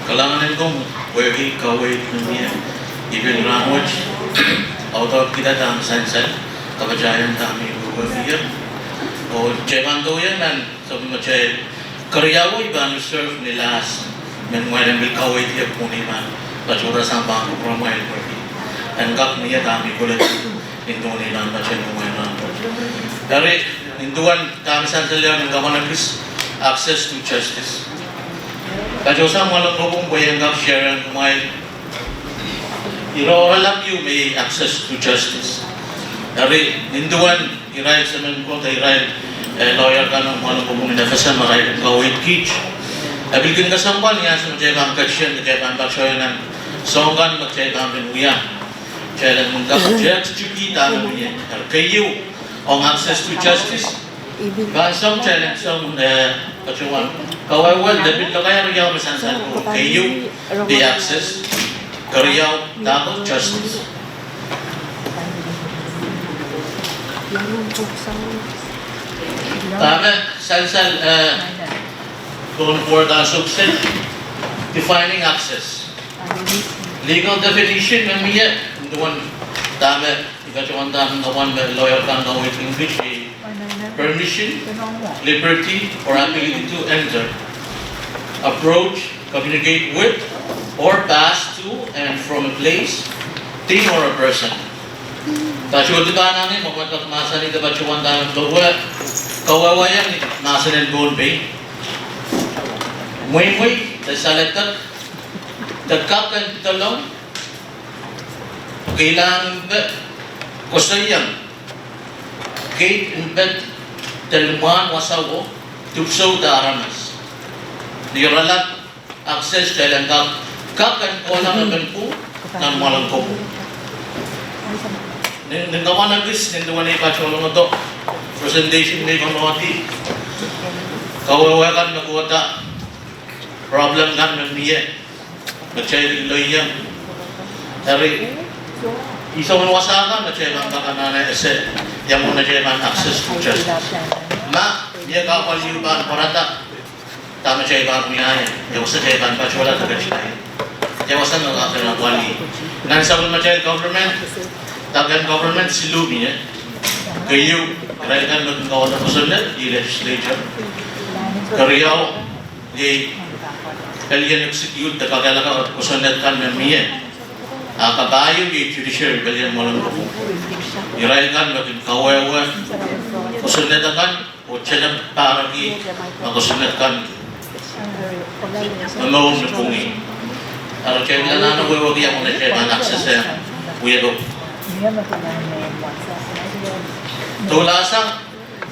Kalanganin kong wewi kawawih niya ibig ranguch auto kita dalam sansal kepercayaan kami berwafir o cebanto yan nan sabi mo chay karyawo iban serve nilas men walang bil kawawih dia puniman pacura sampah promoel pergi anggap niya kami kulit Indone lang macam mana. Dari Induan kami sanjalian gaman agis access to justice. Kajosa malang ngomong bayang gap share kumain. Irail you may access to justice. Dari Induan Irail semen ko Irail lawyer ka ng malang ngomong na kasi maray gawin kich. Abilkin kasampan niya sa mga kaksyan na baksyonan. Songan magcayang binuya. Jalan mengkapjak kita namanya Keiou on access to justice. Basam challenge some pacuan kawawih dapat kaya Irail sansal Keiou the access Irail dapat justice. Tama sansal going for the subset defining access. Legal definition namanya one dame ikaw ang one lawyer kan with English permission, liberty or ability to enter, approach, communicate with or pass to and from a place, thing or a person. Tacho di ba namin magmatak masa ni dapat dame lowa kawawayan nasa ng Pohnpei. Muy tasalatak tagkakan talong kailangan ba kusayang gate embed telmuan wasawo tupso daramas niralat access kailan kakan ko lang naman po ng malang ko nagawa na gis ninduwa na ipatulong ito presentation na ibang nawati kawawakan nakuwata problem kan ng niya magchay loyang dari isang wasakan na siya ang kakanana ese yang muna siya ang access to justice ma dia kapal yung ba parata tama siya ang minaya yung sa siya ang pachola taga siya yung wasan ang kakailang wali nan sa mga siya government tagan government silubi niya Keiou Irail kan magkawa na kusunod di legislature Keiou di kalian execute takagala kusunod kan mamiya kabayo di judiciary kalian malang Irail kan makin kawawih kusunod kan o chalap paragi kusunod kan mamawang napungi araw siya ilanana wawag yung muna siya access sa uyado tulasang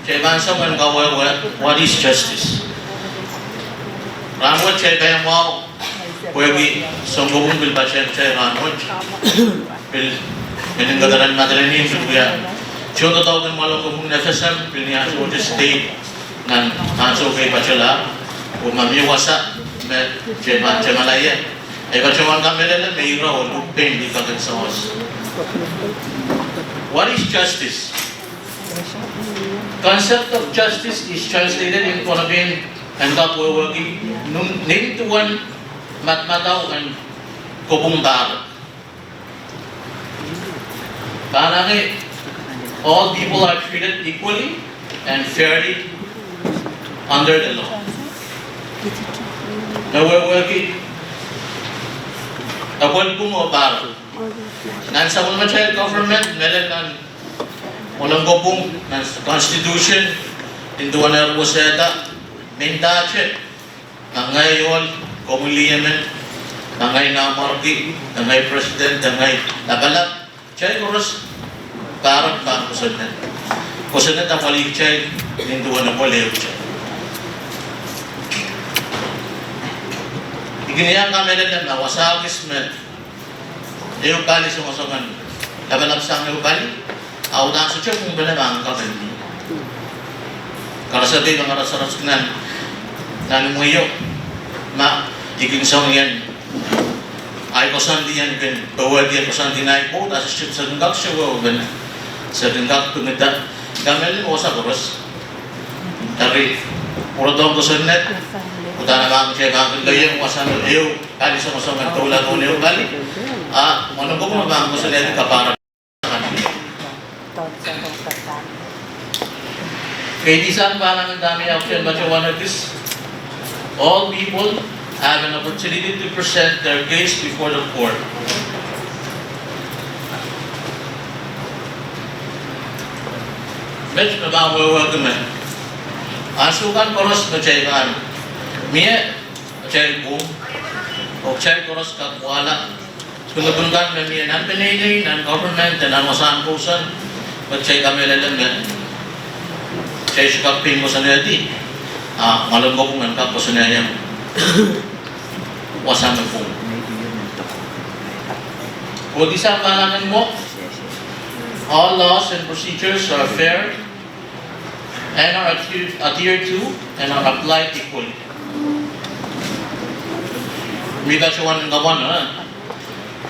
siya bansang man kawawih what is justice ramot siya kaya mo Pwede sungguhun bil baca saya ranoj bil meninggalkan materi ini juga. Contoh tahu kan malam kumung nafasam bil ni aso state nan aso kay baca lah, umami wasa me Malaya. Eva Chawan Kamelele, Irail, audepen, di kagat sawas. What is justice? Concept of justice is translated in Pohnpei and kawawih, nintuan matmataw and kubong barat. Parang all people are treated equally and fairly under the law. Nawawagi, abon kung o barat. Nansa mo child government, meron ng walang gopong ng constitution, tinduan na roseta, mendache, nangayon, komuliyamen, nangay namarki, nangay president, nangay nabalak, child koros, parang kusunan. Kusunan ang walik child, tinduan na walik child. Iginiyang kami na wasagis me, yung kali sumasangan, labalap sa ang kali, ako na sa kung banamang kapatid. Karasati ng arasaras nan, nanumuyo, ikinsang yan, ay kosanti yan, bawad yan kosanti na ipo, tapos sa gangak siya, sa gangak tumita, kami mo sa kuros. Dari, puro doon kosannet, puta na mga siya, bakit kayo, wasan iyo, kali sumasangan, tulad ko niyo kali. Ano ko kung mabang ko sa nito kapara kaya di saan parang ang dami option, but you wanna this? All people have an opportunity to present their case before the court. Medyo mabawawag naman. Asukan koros na chayakan. Miye, chayakong, o chay koros kakwala. Pagkapuntan kami yan, pinili, non-government, and masahan po sa pag-chay kami lalang chay sukapin mo sa neti. Malam ko kung nangkap ko sa nayang wasan mo po. Kung di sa pangalan mo, all laws and procedures are fair and are adhered to and are applied equally. May kasuwan ng gawan,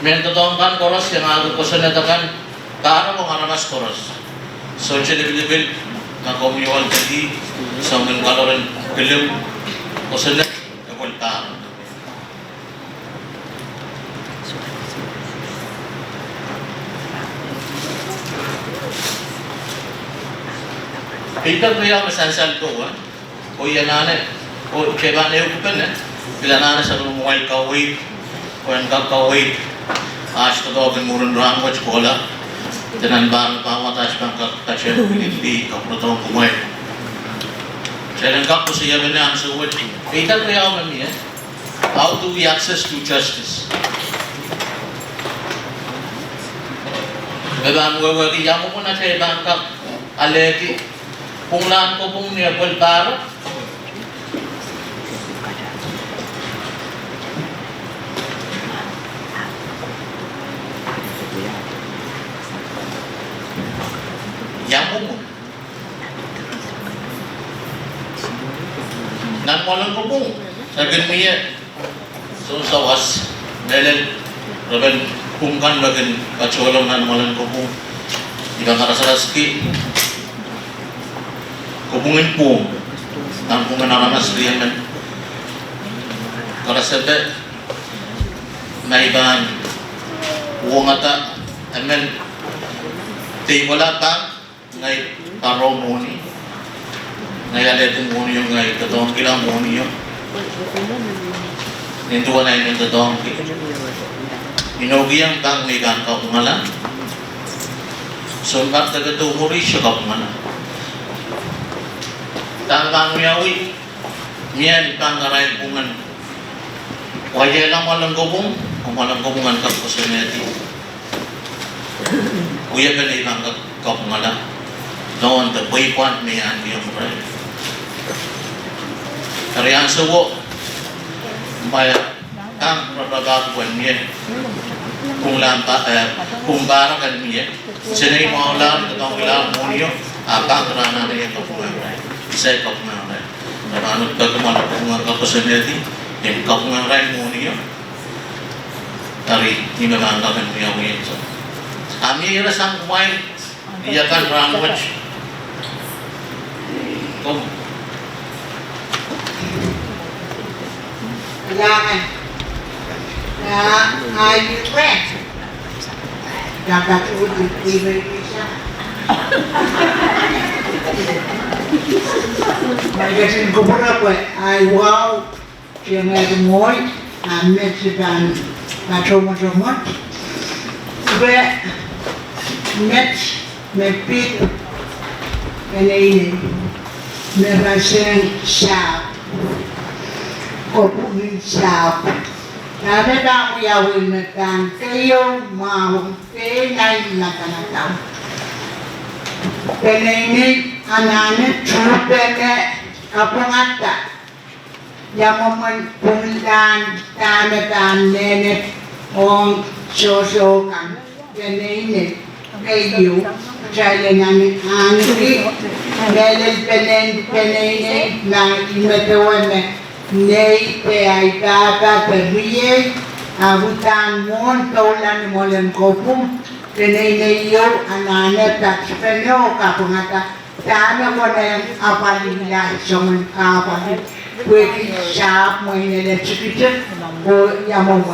may totoong kan koros yang agad ko sa natakan para mo karamas koros. So, chilibil na komuwal tadi sa mga kaloran kilim ko sa nat kapulta. Ito ko yung sansal ko, o yan na, o kaya na yung kupan, bila na sa tungoal kawawih, o yung kawawih, ito daw ang murang Rahn ko sekolah, dengan barang bawa tas bangkak kacau pilih kapro kumai. Saya lengkap ko siya benar ang suwat. Kita kaya kami how do we access to justice? Bagaimana wawagi yamu pun ada bangkak alegi punglan ko pung niya bulbar. Yamu mo. Nan walang ko pung sa ganmiya. So sawas dahil raben pungkan bagan kacolong nan walang ko pung ibang karasaraski kubungin pung nan pung naranas riyan man karasete may ban uwang ata amen di wala pa ngay paro muni ngay aletin muni yung ngay totoong kilang muni yung nintuwa na yung totoong inugi ang bang may gan ka umalan so bak tagatumuri siya ka umalan tangkang miyawi miyan pangarail pungan wajay lang walang gubong kung walang gubungan ka po sa neti uya ka na ibang kapungalan noon the pwihn may andi ang rail kariyan suwo may ang rababuan niya kung lampa kung barakan niya sinay mo ulan katong ilang mo niyo apang karana na yung kapungalan isay kapungalan naranot ka kumanap kung mga kapasaneti Yang kau mengarai mu ni ya. Tari ni memang kau kan punya punya so. Kami ada sang pemain dia kan language. Kom. Kailangan na ayun friend. Dapat ulit-ulit siya. Magasin ko pala po ay wow. Siya nga tumoy. Amet si Van Matromot. Iba met pit ini meraseng sap. Kopungin sap. Nada dah uyawin mekan Keiou mau penai lakanatau. Penai anak-anak cupene kapungata. Yang mempunyai tanda nenek orang sosokan. Penai Keiou jalan angki melel penai na imetuane. Nei te ai tata te rie, a hutan mon taulan molen kopum, te nei yo anane tak spenyo ka pungata, tana mo na apalila songon apali, kweki sap mo inele chikita, o yamo mo.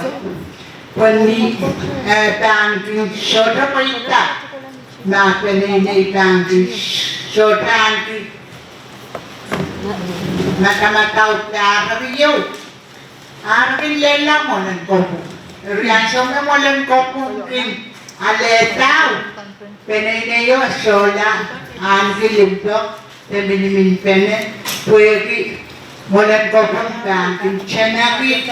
Pani tangking sota paita, na te nei tangking sota angki, Matamatau Irail. Irail lela molen kopu. Rian some molen kopu kin aletau. Peneneyo sola anki limpok teminimin pene pueki molen kopu kankin chenaki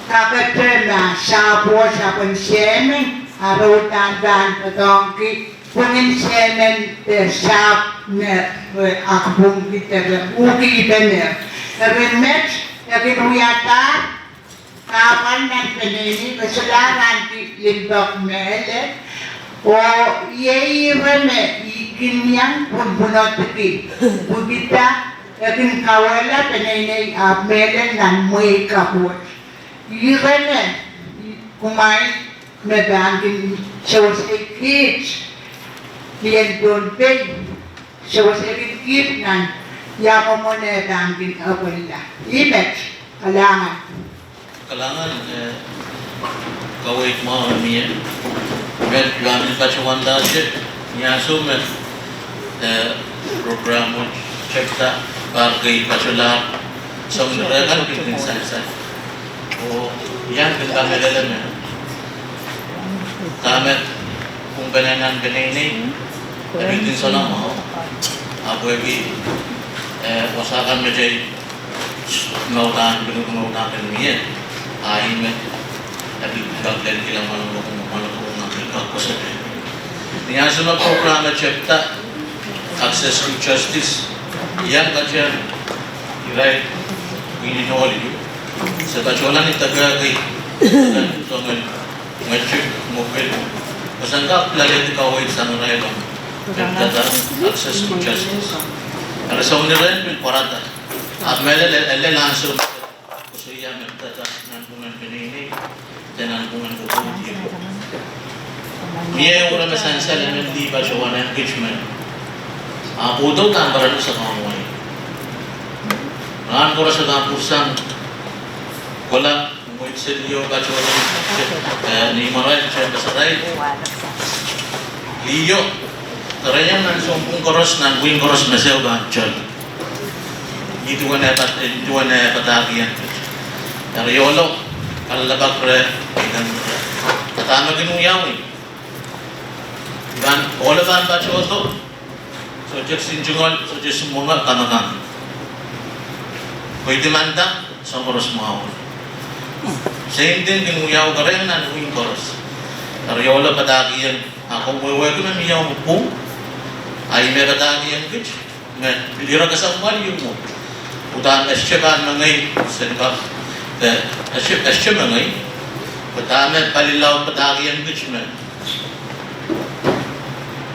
kaketena sapo sapon siemen arutan dan petongki pungin siemen te sap ne akbung kita uki bener. Remet yakin uyata kapan dan penini keselaran di limbak mele o yei reme ikin yang pun teki bugita yakin kawala penini mele dan mui kaput irene kumai medangin shows kids Lien Sampah shows kids nan ya pemone dangin apa ila image kalangan kawawih mau ni met kami pacuan daje ni asume program cipta bagi pacular sebenarnya kan bikin saya oh yang kita melakukan kami pembenahan ini bikin sana mau apa lagi usahakan menjadi ngautan ini aime tapi bagian kita malu ngambil kakus ini asal program cipta access to justice yang kajian Irail ini noli sebacolan itu gagai dan dengan ngecek mobil pasangkap lalu di kawawih sana Irail cipta access to justice ada sebenarnya pun parata apalagi le langsung kusuya mereka nangkungan ini dan nangkungan kebutuhan dia orang sansal yang di bacawan engagement apa tu gambaran sekarang ini Rahn korang sedang pusang kolam muid sedio bacawan ni marai cakap serai liyo ternyata nan sompung koros nan wing koros mesel bancol itu wana patahieng dari Irail kalau lebak re dan pertama kinuyawi dan oleh ban baca itu sojak sinjungan sojak semua kanakan pwede mantap sa koros mau same thing kinuyaw karen nan wing koros dari Irail patahieng ako mwewe ko na miyaw mo ay may patahieng kich na bilira ka sa umalyo mo utan esceban mangay sedekah esceb mangay pertama palilaw patahieng kich man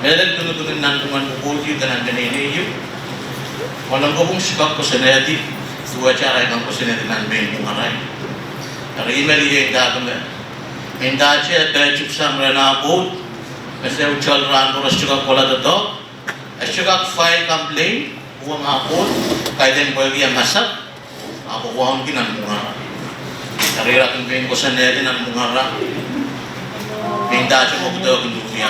meron tunutungin nantungan mo kulti tanan kanina iyo walang ko kung sibak ko sa neti dua cara yang kamu sini dengan main bungarai. Hari email yang dah kami, minta aja ada cuksa mereka boot, misalnya ucal Rahn terus juga kola dedok, juga file complaint, uang apot, kaitan bagi yang masak, aku uang kinan bungarai. Hari rakyat main kosan dia dengan bungarai, minta aja mau kita kendunia.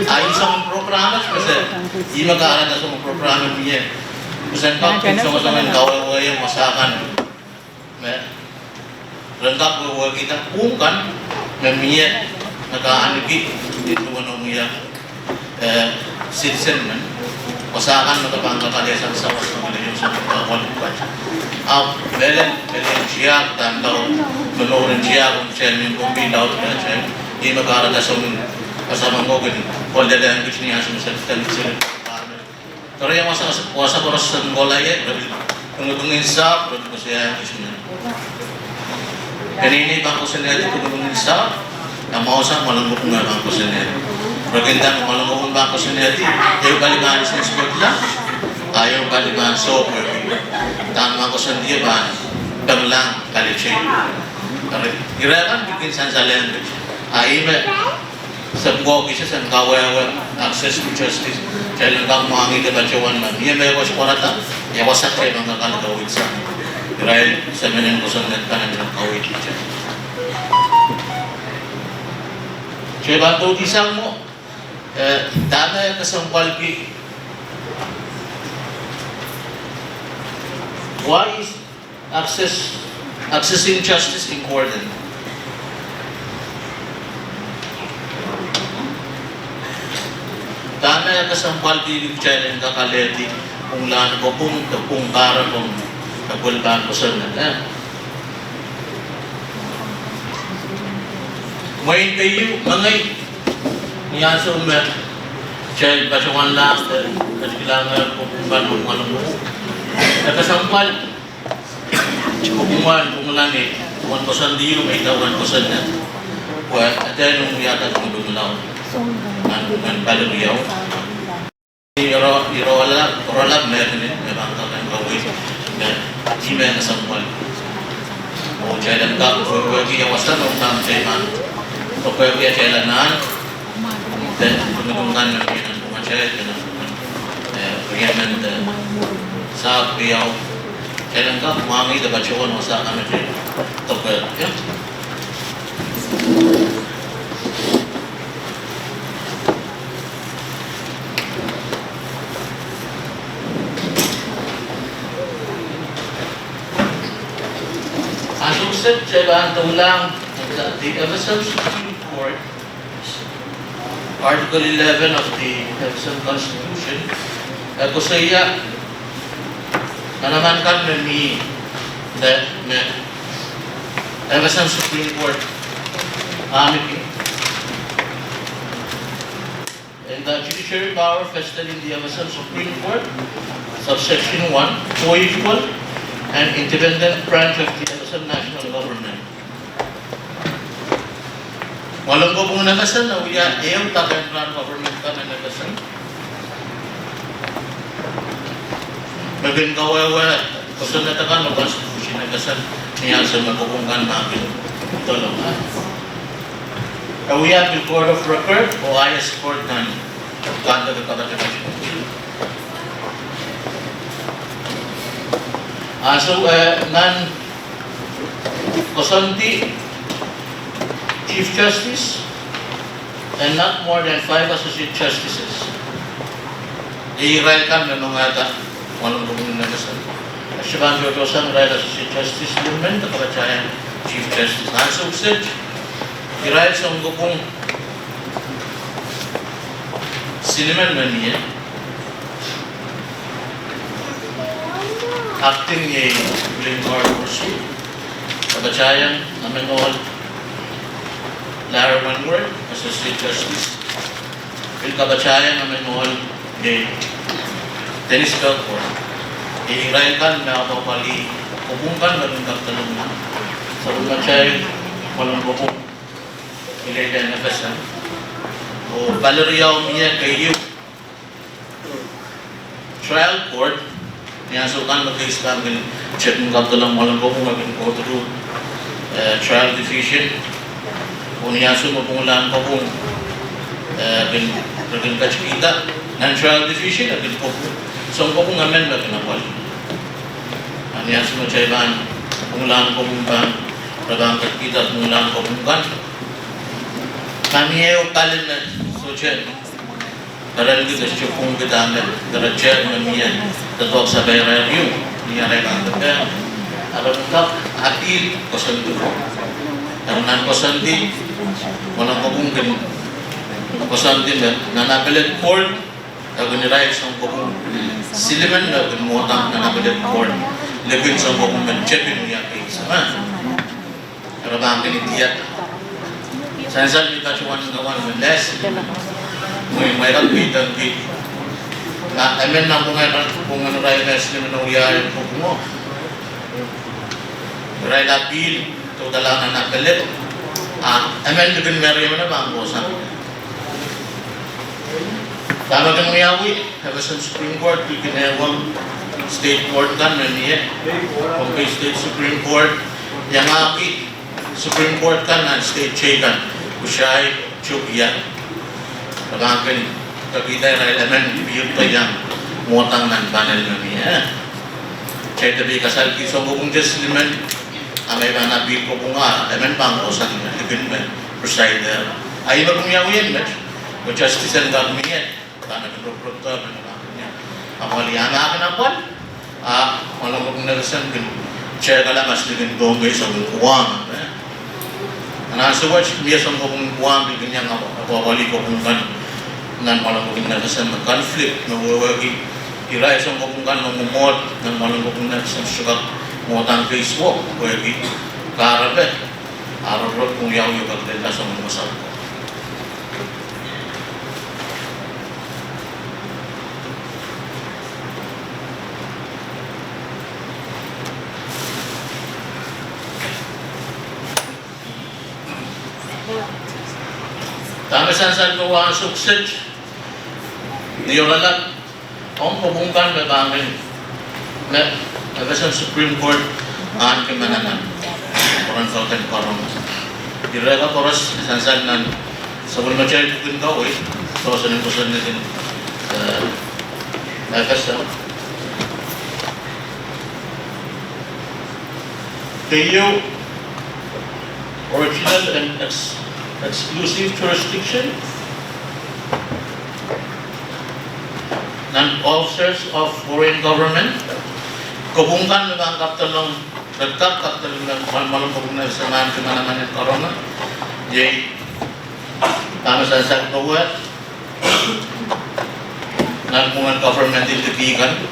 Ayo sama program, misalnya, ini maka ada sama program dia. Misalnya kau sama-sama kawawih yang masakan, lengkap kawawih kita pungkan, memilih negara ini itu menemui citizen, masakan negara kalian sansal sama dengan sama kawawih baca. Belen siap dan tahu menurut siap untuk memimpin daud kerajaan ini negara dasar mungkin kalau ada yang begini harus misalnya kalau yang masa puasa terus sekolah ya, tunggu-tungguin sab, terus ya isnya. Dan ini bangku sendiri tunggu-tungguin sab, yang mau sab malam bukan bangku sendiri. Perkentan malam bukan bangku sendiri, ayo balik masuk sekolah, ayo balik masuk. Dan bangku sendiri ban, berulang kali cek. Irail kan bikin sansal yang ayo sebuah kisah dan kawawih akses to justice. Jadi kalau mau angin kebacawan mana, ia mereka sekolah tak, ya wasak saya bangga kalau kawawih sah. Irail sebenarnya kosan dan kanan dan kawawih kita. Saya bantu kisah mo, dana yang kesampal ki. Why is accessing justice important? Dana yang kesampal di channel kakaleti kung lan ko kung para kung kabulban ko sa nana. May Keiou mangay niya sa umat channel pasawan lang at kailangan kung banong alam mo. Nakasampal kukungan kung lani kung kosan diyo may tawan kosan na. Kuya at yan yung yata kung dumulaw. Dengan beliau Irail meron memang akan kawawih dan email kesampal. Oh jalan kau bagi yang wasan orang zaman, pokoknya dia jalanan dan menguntungkan dengan pemakai dengan bagaimana saat beliau jalan kau mengambil kebacuan masakan itu topel ya. Asukset sa ibang lang the Emerson Supreme Court, Article 11 of the Emerson Constitution, kusaya manamankan ni Emerson Supreme Court amiki. And the judiciary power vested in the Emerson Supreme Court, subsection 1, co-equal and independent branch of the Emerson national government. Walang ko kung nakasan na uya ayaw takan ng government ka na nakasan. Maging kawawa, kasi natakan ng constitution nakasan niya sa magkukungkan namin. Ito lang ha. Uya, the court of record o highest court na kanda ng kabataan. Nan Kosanti, Chief Justice, and not more than 5 associate justices. Irail kan memang ada walang gumulong na kasal. Siya Jodosan Irail associate justice movement kepercayaan Chief Justice. Langsung saja Irail sa gupong siniman maniya. Acting ye Lien Sampah, kepercayaan Amenol Larman Associate Justice, kepercayaan Amenol de Dennis Belfort. Irail kan na papali hubungkan dengan kaptennya. Sa kepercayaan walang hubung ilegal na pesan. O Valeria Keiou Trial Court Niasukan na case namin, check ng kaptalang malang ko kung maging go through trial division. Kung niyaso mo kung laan ko kung naging kachikita, non-trial division, naging po po. So kung amen, naging napal. Niyaso mo siya ibaan, kung laan ko kung ba, naging kachikita at kung laan ko kung kan. Kami yung kalin na, so siya, Irail kita siya kung kita amin, darajya namin yan, tatawag sa Irail yung, Irail ang kaya, alam ka, atil, kosanti ko. Karena kosanti, walang kagungkin, kosanti na, nanapilit court, kagin ni Irail sa kagung, siliman na, gumuotang nanapilit court, libin sa kagung manchepin niya kay sama. Pero bakit itiyat? Sansal kita cuman gawan mendes, may ragbitan kit. Na amen na kung ano Irail na sila na uyari po mo. Irail appeal, ito dala na napalit. Amen din meron mo na ba ang kosa? Tama kang uyawi, habas ang Supreme Court, ikinewang State Court kan na niya. Pohnpei State Supreme Court, Yamaki Supreme Court kan na State Chekan, Usyay, Chukya. Pagkakin, kakita Irail amen, biyot pa yan, muatang ng panel na niya. Kaya tabi kasal kiso ko kung just liman, amay ba nabil ko kung amen pang ko sa libin ba, presider. Ay ba kung yawin ba? O justice ang gagawin yan. Kana nagproprokta, manalakin niya. Ako aliyama akin ang kwan. Walang kong narasan, siya kalamas din doon kayo sa kuwang. Nasa watch, biyasan ko kung kuwang, bigyan niya ako awali ko kung kan, nan walang kong narasan na conflict, nawawagi. Irail sa kung kan mamumot, nan walang kong narasan sugat motang Facebook, wagi karabe. Ararot kung yaw yung pagdala sa mga masal ko. Kami sansal ko ang sukses. Diyo lalat. Ang pabungkan na kami. Nagkasang Supreme Court ang kimananan. Orang Sultan Korong. Irail ka koras sansal nan sabon macam itu kau so sanin din nagkasang Keiou original and exclusive jurisdiction, non-officers of foreign government, kubungkan ng kaptalong nagkak kaptalong ng malmalong kubungkan sa mga kimanaman ng korona, yay, kami sa sagtawat, nagpungan government itibigan,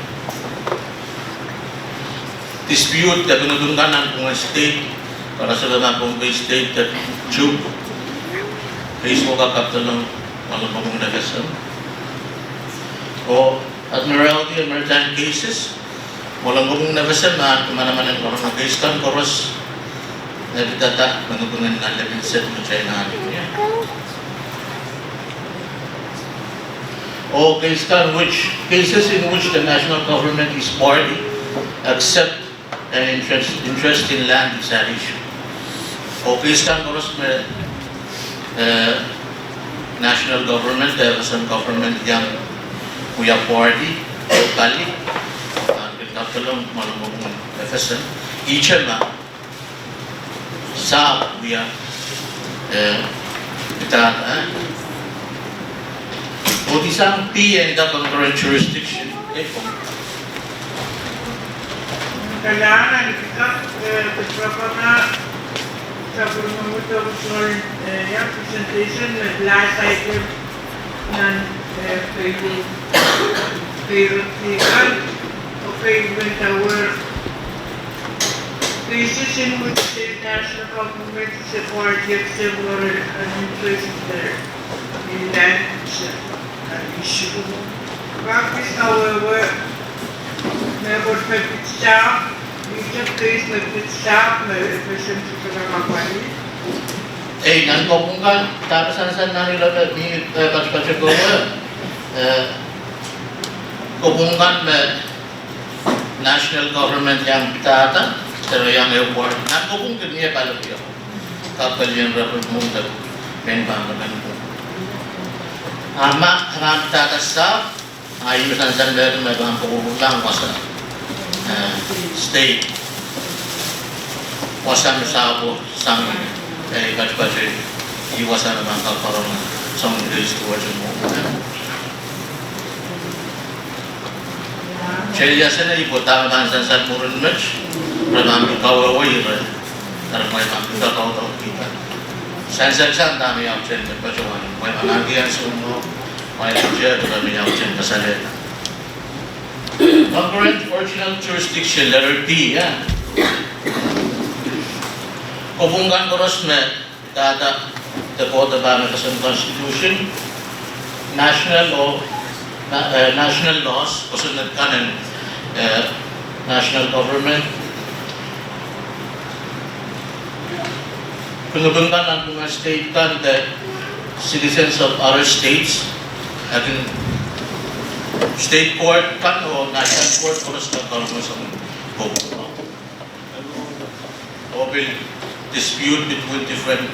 dispute na pinudungkan ng pungan state, para sa mga Pohnpei State at Chub, Facebook kaptalong malapagong nagasan. O Admiralty and Maritime Cases, walang gumong nagasan na kumanaman ng korona case kan koros na bitata manugungan na labing set mo China niya. O cases in which the national government is party except an interest in land is an issue. O case kan koros may national government, there was some government yang kuya party, kali, kaptalong malumong FSN, icha na sa kuya kita o isang P and the concurrent jurisdiction. Kailangan kita beberapa sa promotor yung presentation na last item ng pwihn o pwihn our cases in which the national government is a party of several interests there in that issue. Practice, however, never perfect staff. Each of these perfect staff may represent the company. Nan ko kung kan, tapos saan na nila ni Patspatsa ko kung kan national government yang pitata, pero yang airport, nakukung kanya pala po yun. Kapal yung rapid mong penbangan po. Ama, harap pitata staff, ayusan sa meron may mga pukulang ko sa state. Wasan sa ako, sang budget, iwasan naman kaparang sa mga towards mo. Chaya sana ibu tahu bahasa sansal murun match, ramai kawawih ran, ramai mampu tahu kita. Sansal san kami yang cenderung perjuangan, mai angian semua, mai kerja juga kami yang cenderung kesalah. Concurrent original jurisdiction letter B ya. Hubungan koros met data the Constitution, national law. National laws, kasunod kanan, national government. Pinubungkan ang mga state kan that citizens of other states, akin state court kan o national court kuros na kalmo sa hukuma. O will dispute between different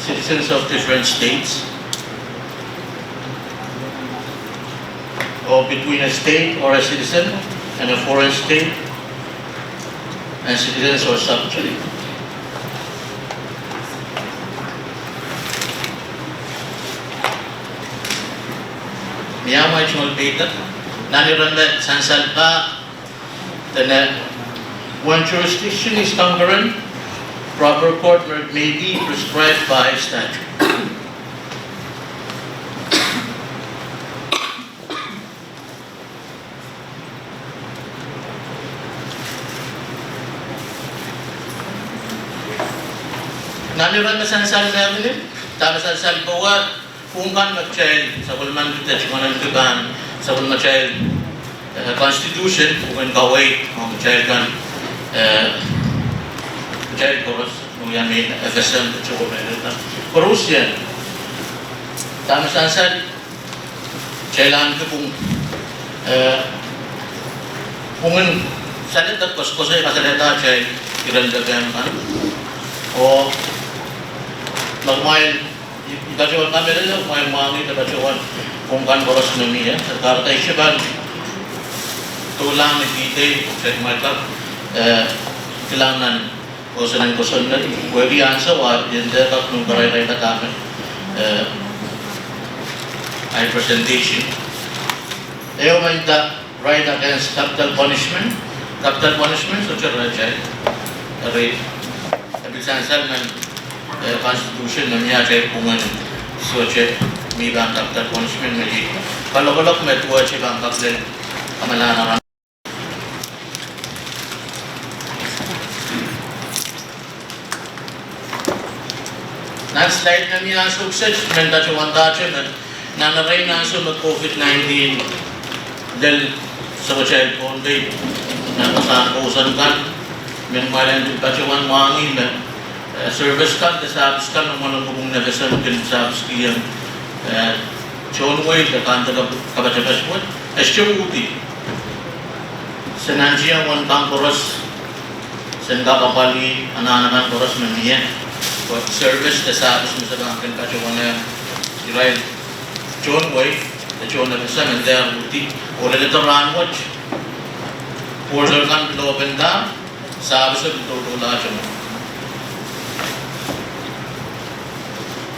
citizens of different states. Or between a state or a citizen and a foreign state, and citizens or subject. Miyama ichmal beta, naniranda sansal pa, then when jurisdiction is concurrent, proper court may be prescribed by statute. Naniran na sansal namin tama sansal bawa kungkan mag-child sa kulman kita chumanan tuban sa kulman child constitution kung kawawih mag-child kan child koros nung yan may FSM at chumanan ito koros yan tama sansal chailan ko kung salit at koskosay kasalita child irandagayan kan o magmain ikajuan kami rin magmain mangi ikajuan kung kan boros nami ya karta isyaban tulang nagkite sa imatag kailangan ko sa nang kusun na pwede ansa wa yan dapat nung baray-ray na kami ay presentation ayaw may right against capital punishment so chara chay sansal ng Constitution na niya kay pungan so che may bang capital punishment may kalok may tuwa che bang capital kamalana next slide na niya success menta che wanda che na naray na so mag COVID-19 del sa child Pohnpei na kasakusan kan men malan din pa che wan mangin na service kan sabs kan ng mga bubong na kasal din sabs kiyang John Wade the kanta kabajakas mo uti senanjia wan kang koros sen kapali ananakan koros mamiya what service the sabs mo sa bangkan kachuana Irail John Wade the John na kasal and there uti wala dito Rahn watch order kan open down sabs sa tutula siya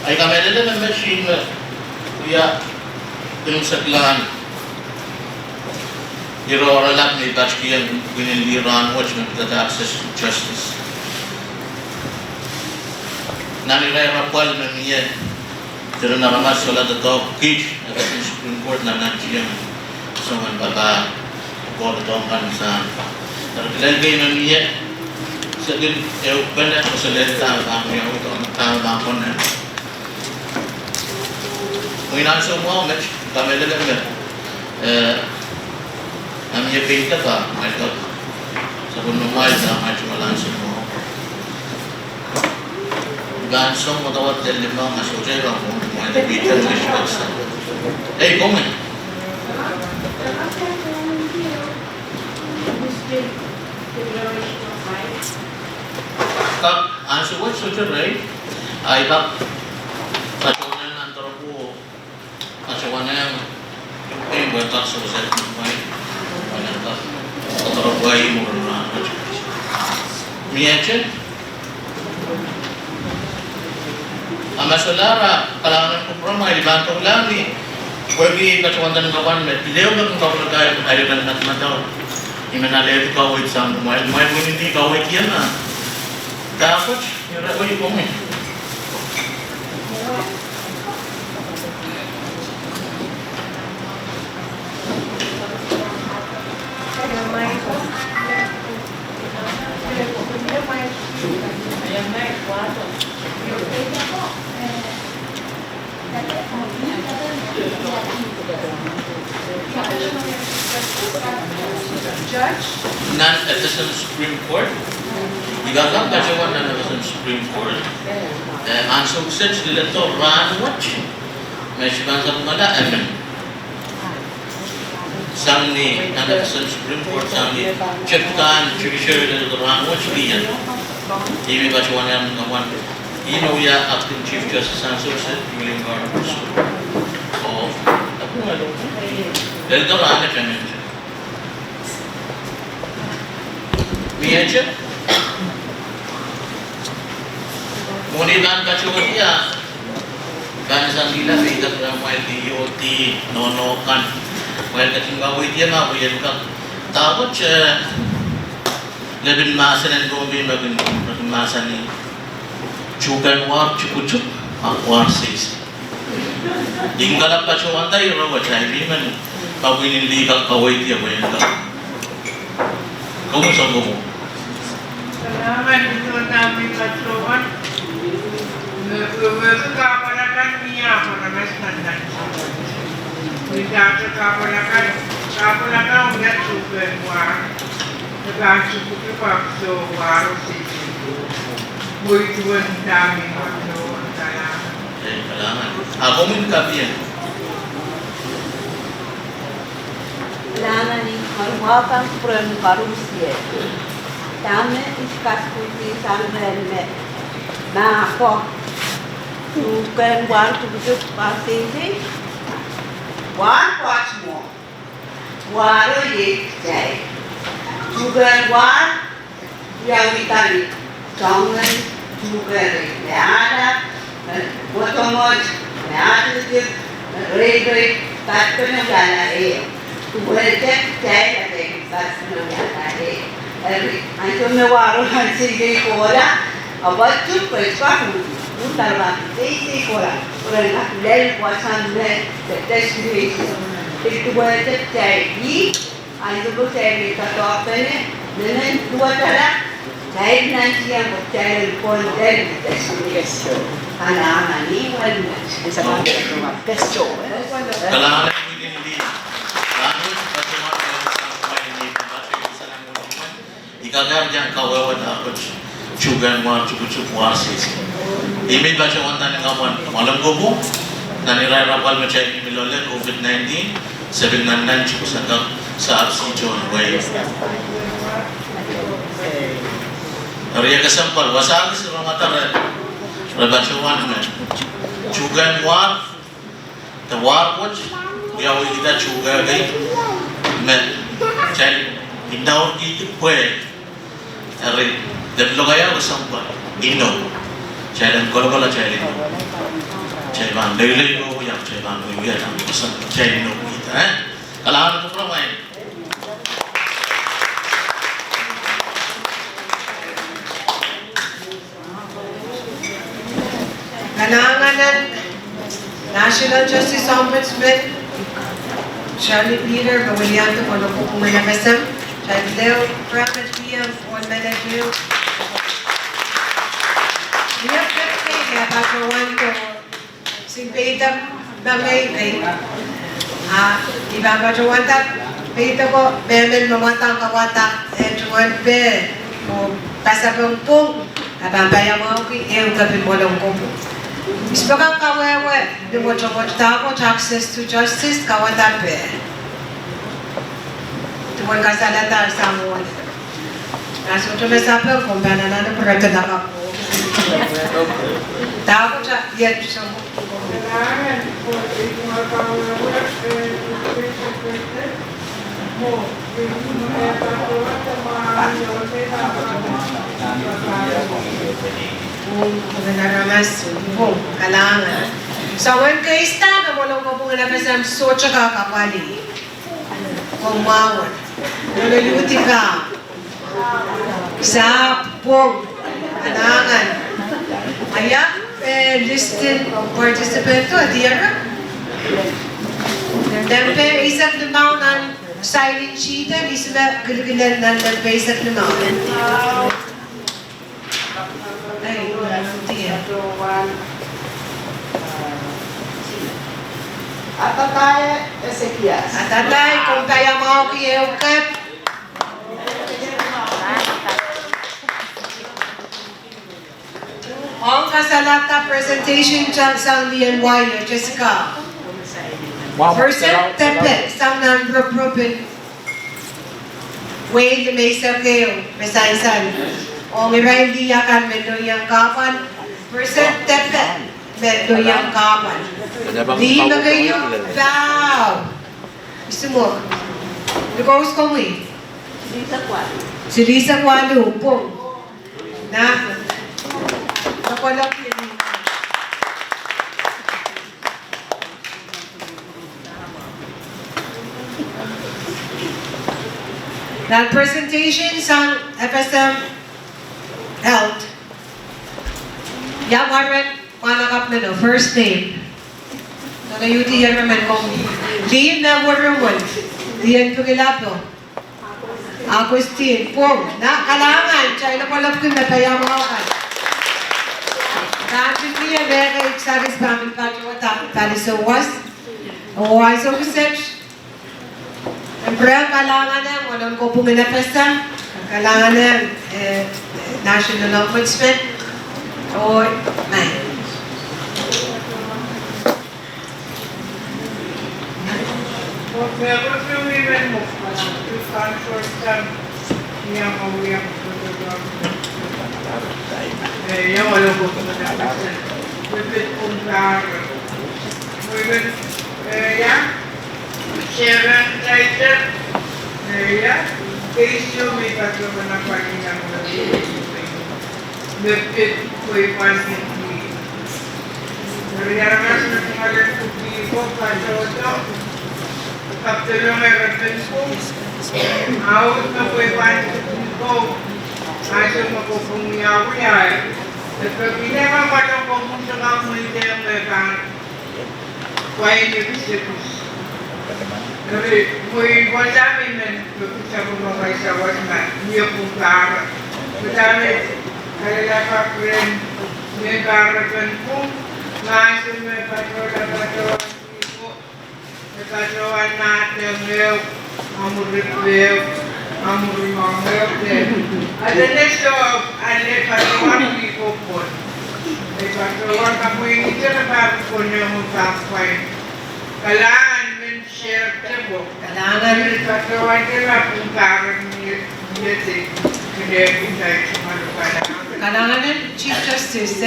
ay kami nila na machine kuya yung saglaan iroralak ni touch kiyang biniliran watch ng the access to justice nanilay rapwal na niya pero naramas wala dato cage na kasi Supreme Court na nandiyan so man baka bordo kan sa terlagay na niya sa din audepen na sa lenta kami yung ito ang tama na Mengenai semua match kami dalam namanya pinta ka, mereka sebelum main sama cuma langsung mau langsung matawat dari lima masuk je kamu main di pinta ni sebab komen Kak, answer what such right? Ay kak, kacawanan ng antara po, kacawanan yung buwan kak sa usalit ng buwan, buwan kak, antara buhay mo rin na Miyachen? Ama solara, kalangan ko pro mga libantong lami. Pwede kacawanan ng kawan, lew na kung kakulagay, ayaw na natin daw. Imanalew kawit sa mga hindi kawit yan na. Tapos, yung ragoy ko mo. Judge? Non-Edison Supreme Court. Igagang kacawan na Edison Supreme Court. Ang success nila to, Rahn watch. May sibansang mala, sang ni Edison Supreme Court, sang ni Chepkan, Judiciary nila to, Rahn watch, diyan. Hindi kacawan yan naman. Inuya Acting Chief Justice ang success, William Garner. So, ako nga doon. Dahil ito Rahn na siya medyo. Miyachen? Munitan kacawan dia. Kan sang gila ikat ng mga DOT, nonokan. Well, kating kawawih dia nga, kuyan ka. Tapos, labin masa ng gombi, labin masa ni Chugan war, chukuchuk, war sis. Inggalap kacawan tayo, rawa, chay, man. Pawinin ligang kawawih dia, kuyan ka. Kamu sa mo? Salamat ito namin kacawan. Kapalakan niya ako na mas nandan sa Nagdata kapalakan ugat sugan war. Nagasuko ko pa so waro sisi. Muy tuwan dami ano ang salamat. Salamat. Ako min kapiyan. Lana ni Harwakan Pren Karusie. Dame iskaskuti salmene. Na ako. Tukan war tujuh pasisi. War watch mo. Waro ye jai. Tukan war yang itali. Jangan tukan ada. Otomot ada tu. Rei tak pernah jalan Tuwaltek jai ate bas no yata e. Anto me waro hansi ge kola. Abachu pespa utar ba. Isi kola. Ora lel wasan ne testri. Tuwaltek jai gi. Anto bo jai ka to apene. Nenen tuwatala. Jai nanti yang jai pon del testri. Ana ni wal. Isa ba ko ma pesto. Kailangan natin hindi. Lalu bagaimana sampai ini baca bisa namun ikagar yang kawawan aku juga mau cukup wasis. Ini baca wantan yang kawan malam gobo dan Irail rapal mencari miloleh COVID-19 sebenarnya cukup sangat saat si John Way. Area kesampal wasal seorang mata baca wantan juga war the war watch. Ya kita juga gay, cari indaur itu kue, hari dan lo kaya bersampah, indo, cari kalau cari itu, cari bang, dari lo yang cari bang, lo ya yang pesan cari indo kita, kalau ada tu ramai. Kananganan National Justice Ombudsman Charlie Peter, Bawalianto, Monopo, Kumanakasam, Chadleo, Ramat Piyam, Juan Managil. Lihat kasi, kaya pakawan ko, si Peter Bangay, iba ba Juwantak, Peter ko, Bemen, Mamatang Kawatak, Juwan Be, o Pasabangpong, Abambaya Mauki, Eong Kapimolong Kupo. Isbagang kawewe, access to justice, kawatape. Tuwan kasalata sa mo. Naso to mesapel kung banana na pagkada ka po. Tao siya, yan siya mo. Naramas, kalangan. So, when kayo start, walang ko pong nabasam, so tsaka kapali. Kung mawad. Naluluti ka. Sa pong kalangan. Ayak, listed participant to, adiyara. Dempe, isak lumaw ng silent sheet, isla gilgilan ng dempe isak lumaw. Ay, tiyan. Atatay Ezekias. Atatay, kung kaya mo kiyew kat. Ang kasalata presentation dyan sa Lien Wire, Jessica. Person tepe, sang non-propropin. Wein de mesa kayo, sansal. O Irail di akan medoyang kapan. Person tepe, medoyang kapan. Di ba kayo? Wow! Gusto mo? Nagkaus ko mo eh. Si Lisa Kwalo, po. Na? Nakulang yun. Now, presentation sa FSM Health. Yawaran, manakap na no, first name. Nakayuti yan naman kung Lien na warumon. Lien Kugilapo. Agustin, Pong, na kalangan, siya inapalap ko na kaya makakan. Kahit niya, may kaisagis ba amin pa siya watapit tali sa was. O ay so research. Siyempre, ang kalangan na, walang ko pong inapesta. Ang kalangan na, national ombudsman. O, may. Meron yung women mo pala. Yung short term. Yung kawawih. Yung walang ko pala. Women kong kara. Women, Sharon Tiger. Keiou may pagkawa na pagkina mo na Nagpit ko yung pasin ko. Nariyaras na kumagal ko ko pasoto. Kaptulong ay rapin ko. Awit na po yung pasin ko. Aso mapupungiyaw yan. At pag pinamapatang ko kung sa kamunite ang mayroon. Pwede yung bisipus. Jadi, muy wajami men bisa memakai sawat na dia pun kara. Betul, kalau dapat keren negara kan pun masih mereka patroan nate meu amur ada nesto ada patroan di kopon. Patroan kamu ini jangan punya mutafai. Kalangan share tebo. Kalangan patroan dia pun kara ni sih. Dia bisa cuma Kalangan Chief Justice,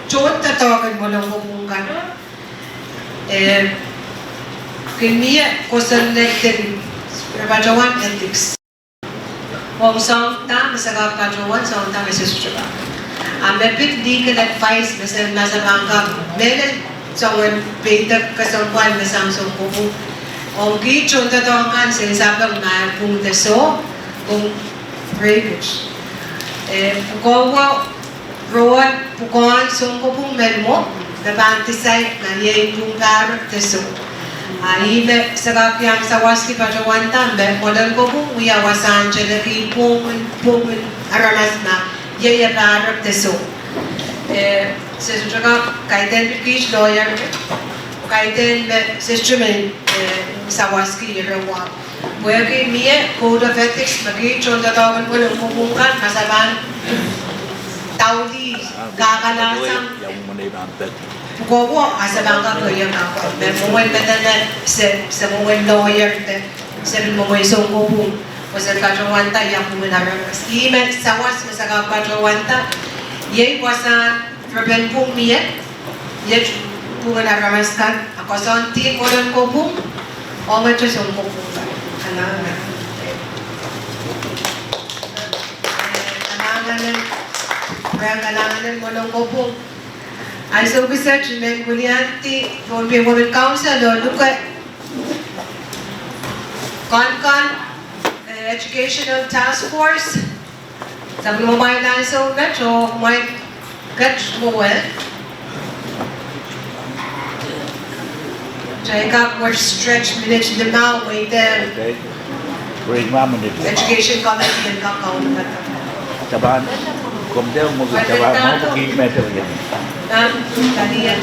chot tatawagan mo lang kung gano'n. Kiniya ko selected Rabajawan ethics. Kung saan ta, masagap Rabajawan, saan ta masusutra. Ang mepit legal advice, nasa bangka, meron saan pwede kasampuan na samsong kubo. Kung chot tatawagan, sinisabang na kung deso, kung privilege. Pukawa, road, pukawan, sungko pong melmo, nabantisay na yay pong karot teso. Hime sa kakyang sa waski pa jawanta, model ko pong uyawasan siya na pong aralas na yay karot teso. Sa susunod, kaiten pikish lawyer, kaiten sistrumen sa waski irawa. Pwede niya, Code of Ethics, mag-i-chon na tawagan mo ng pumungkan, masaban, tauli, kakalasang, Kowo asa bangka ko yung ako. May mungwin matanan sa mungwin lawyer sa mungwin sungko o sa katrawanta yung pumunaramas. Imen sawas masaka katrawanta yay wasa traben pong miye yay pumunaramas kan ako sa anti ko lang ko pong o nga siya sungko pong kanangan. Kanangan mo lang ko pong I so research and Gulianti, Pohnpei Women Council, look at Educational Task Force. Sabi mo may nasa na so may catch mo Try ka more stretch minutes the mouth wait there. Education Committee and kakao na Sabahan, kung daw mo sabahan mo mag-meter yan. Kalian.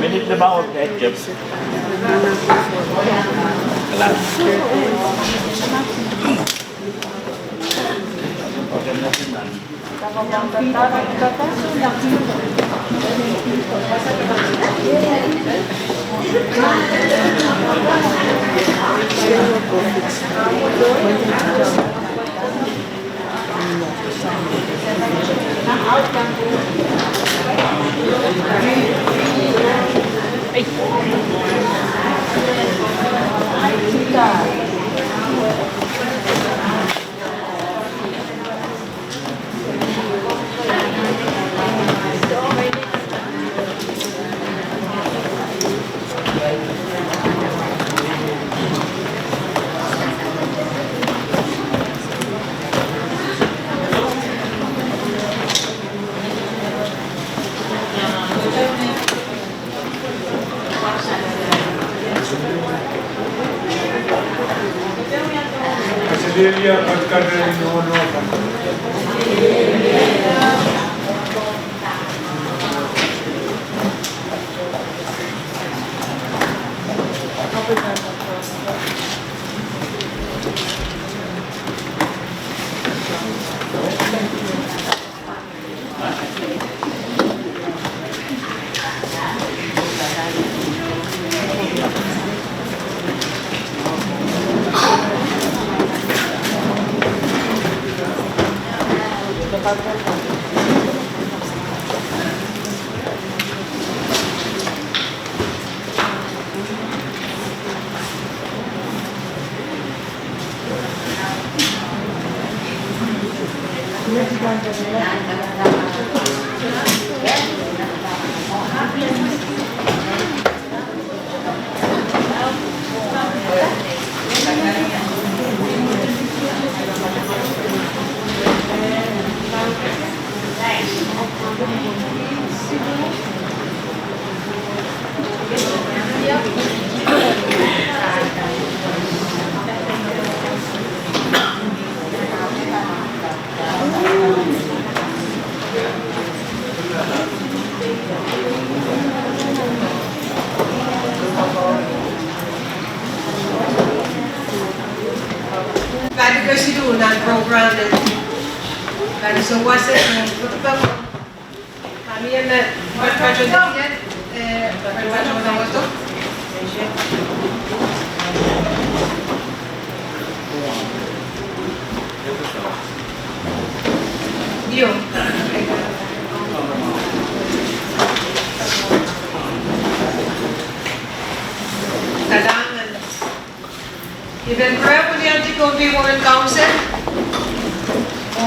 Minute na ba o ketchup? Kalat. Okay na sinan. Delia pagkakaroon nono pa. Kasi doon ang program na kaya so was it kami yan na pagpatyo na yan pagpatyo na mo ito yun kailangan even prayer po niya di Pohnpei Women Council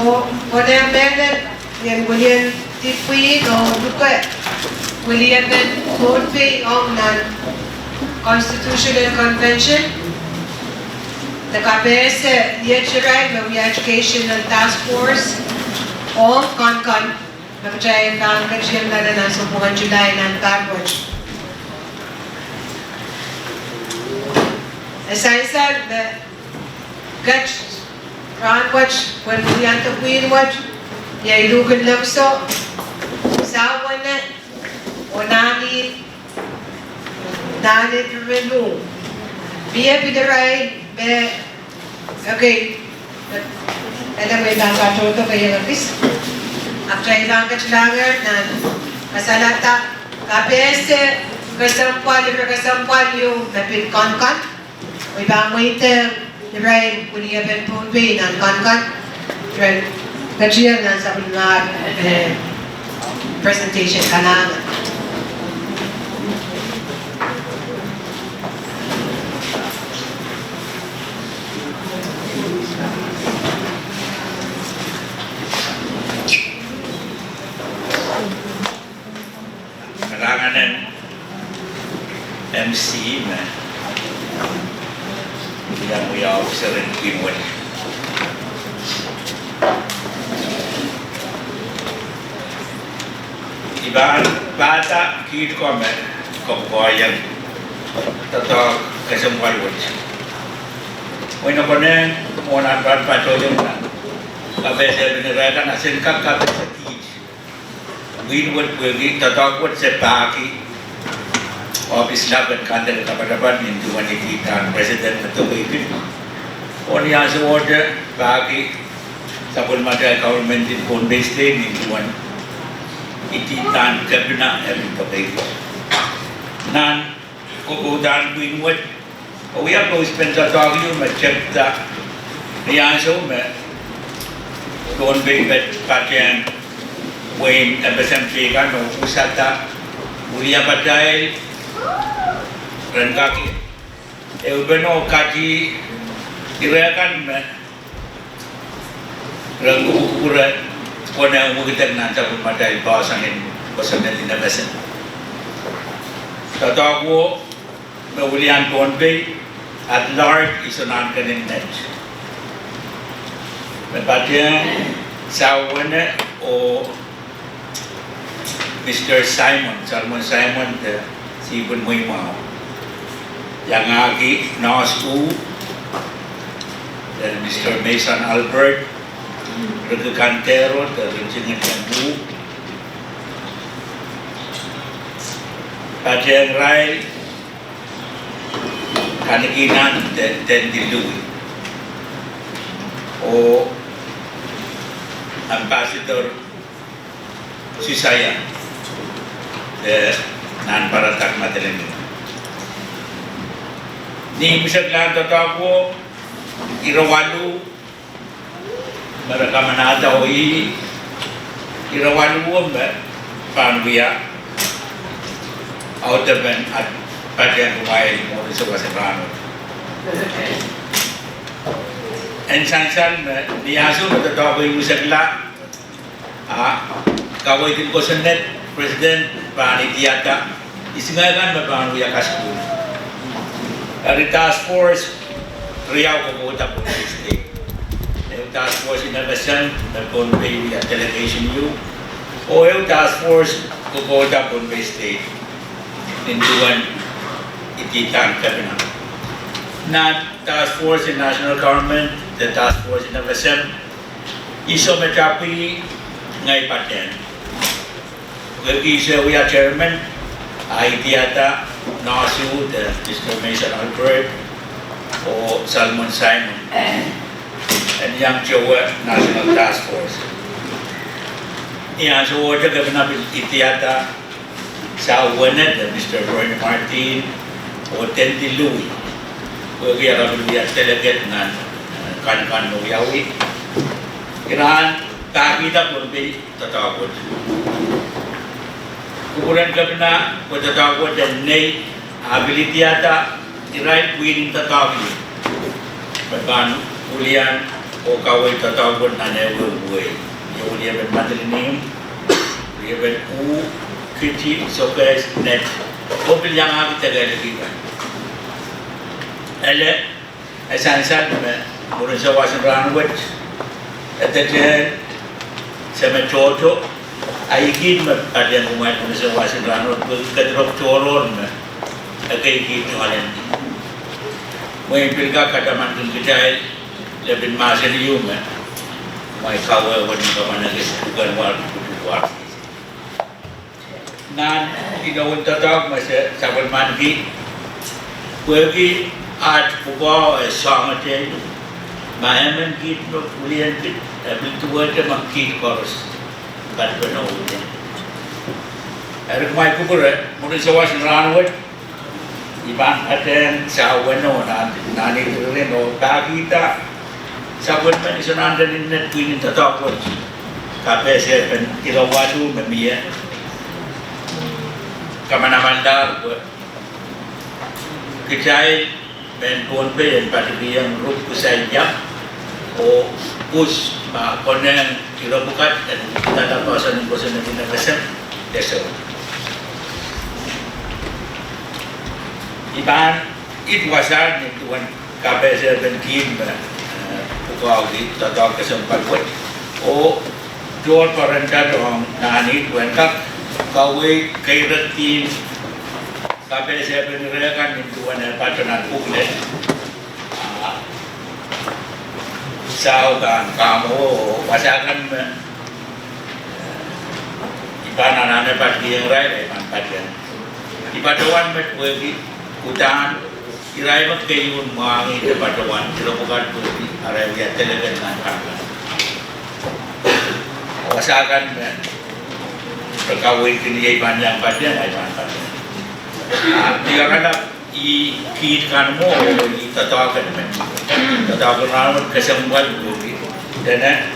o na amended yan gulian di pwihn o duka gulian din Pohnpei o non-constitutional convention the KPS Irail may educational task force o kan magkaya ang kansiyang na nasa buwan July ng Tagwaj sansal gach Rahn watch when we ant pwihn watch ya ilukan lakso sawa na o nani relu biya pidaray be okay alam mo ibang kachoto kaya ngapis after ibang kachlangar na masalata kapese kasampal yung napit kan o ibang mo ite Irail kuliya ben Pohnpei nan kan kachiya na sa mga presentation kanang Karanganan MC na yang muya officer and keieun. Ibaan bata kid komen kokoyan tato kesempat waj. Wena konen monan ban patohieng na. Kabe se benerakan asen kap seti. Win waj pergi tato waj sepaki. Office laban kandang kapan mintuan kita presiden betul itu. Oni asu order bagi sabun mada government in Pohnpei state mintuan ititan kabina emin pakai. Nan kokodan pwihn we have to spend a talk you macam tak ni asu me Pohnpei bet patohieng wein SMC kan usata ulia padai dan kaki, beno kaki Irail kan ragu ukuran warna umur kita nanti pun madai bahasan tidak besen. Tahu aku mewulian Pohnpei at large isunan kanin net. Patohieng sawana o Mr. Simon si pun mau yang lagi Nasku dan Mr. Mason Albert Regekantero dari Jengen Jambu Patohieng Irail kanikinan dan dilui o Ambassador si saya nan paratak matelemi ni bisa kelan tatapo irawalu mereka menataui irawalu panwia audepen at patohieng wein mo sa Rahn en sansal ni asu tatapo bisa kelan kawawih din ko senet presiden panitia isingagan mapanwia kasku dari task force Riau Kota Pohnpei State. The task force innovation the Pohnpei delegation you. O task force Kota Pohnpei State. Ninduan ititan kabinet. Na task force in national government, the task force innovation iso mecapi ngai paten. Bagi we are chairman, Aitiata Nasu, the Mr. Mason Albert, or Salmon Simon, and Young Joe National Task Force. Yang so order governor Itiata sa Wenet, Mr. Roy Martin, or Tenti Louis, where we are delegate nan kan Nuyawi. Rahn kakita Pohnpei tatawag. Ukuran kabina ko tatawag dan nay ability ata Irail pwihn tatawag. Bagan ulian o kawawih tatawag na never buhay. Yung ulian ben madalinim, ulian ben kiti sokes net. O bilyang abi tagalagi ka. Ele sansal murun sa wasan Rahn wet. Etajen sa machoto aigid ada umat manusia wasit Rahn kadrop coron agay gid ng alen May pilga kadaman dun kejay lebih masih lium may kawawih ka man bukan war nan tinawon tatag masih sabon mangi pergi at bubaw sama chay mahaman kit no kulian kit bintu wajah makit koros kat benaw niya erik may kubur muli sawas ranwat iban aten sa wano nani reno kakita sabon man isunanda din net pwihn tatapos kape siya pen kilawado mamiya kamana-mandar kejay ben Pohnpei en patohieng rup kusayap o kus koneng kilobukat dan tatapasan ng bosan na dinagasan deso iban itwasan ni tuan kape siya ben kim kawawih tatawag kesempat o jual perintah dong nani kuentak kawawih keieun kape saya penerakan itu wana patonan puklet sao kan kamu pasangan ibanan patohieng Irail manfaatkan ibadoan met bagi hutan Irail keieun mangi ibadoan bukan bagi arail ya telegan manfaatkan pasangan perkawin kini panjang panjang manfaatkan dia kata ikit kan mo tatawagan men tatawagan naman kesembuhan begitu dan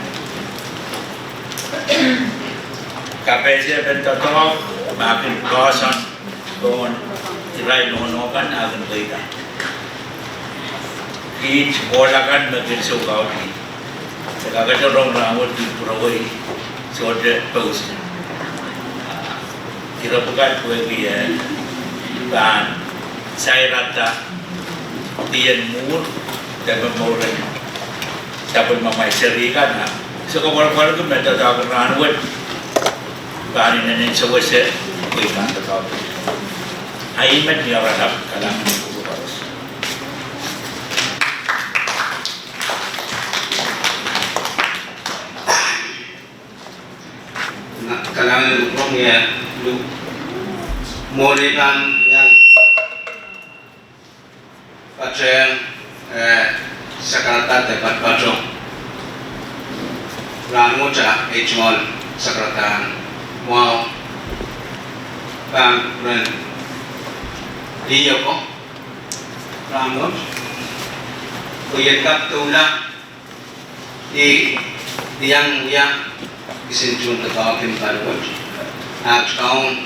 KPC bentatawag makin kawasan doon Irail nonokan akan kita kit olakan makin sukaw di kagajorong rawat di Purawai sode paus kita bukan kuegian dan saya rata tiyan mur dan memoran sabon mamay serikan so kabar-kabar ko metatawag Rahn bani na nin sa wase kuy kan tatawag ay met niya ranap kalang kubaros kalangan lupong ya lu mulai kan yang patohieng sakratan dapat pajong Rahn moja ejmol sakratan mau bang Rahn dia kok Rahn moj kuyen kap tula di yang isinjun tatawagin palwot at kaung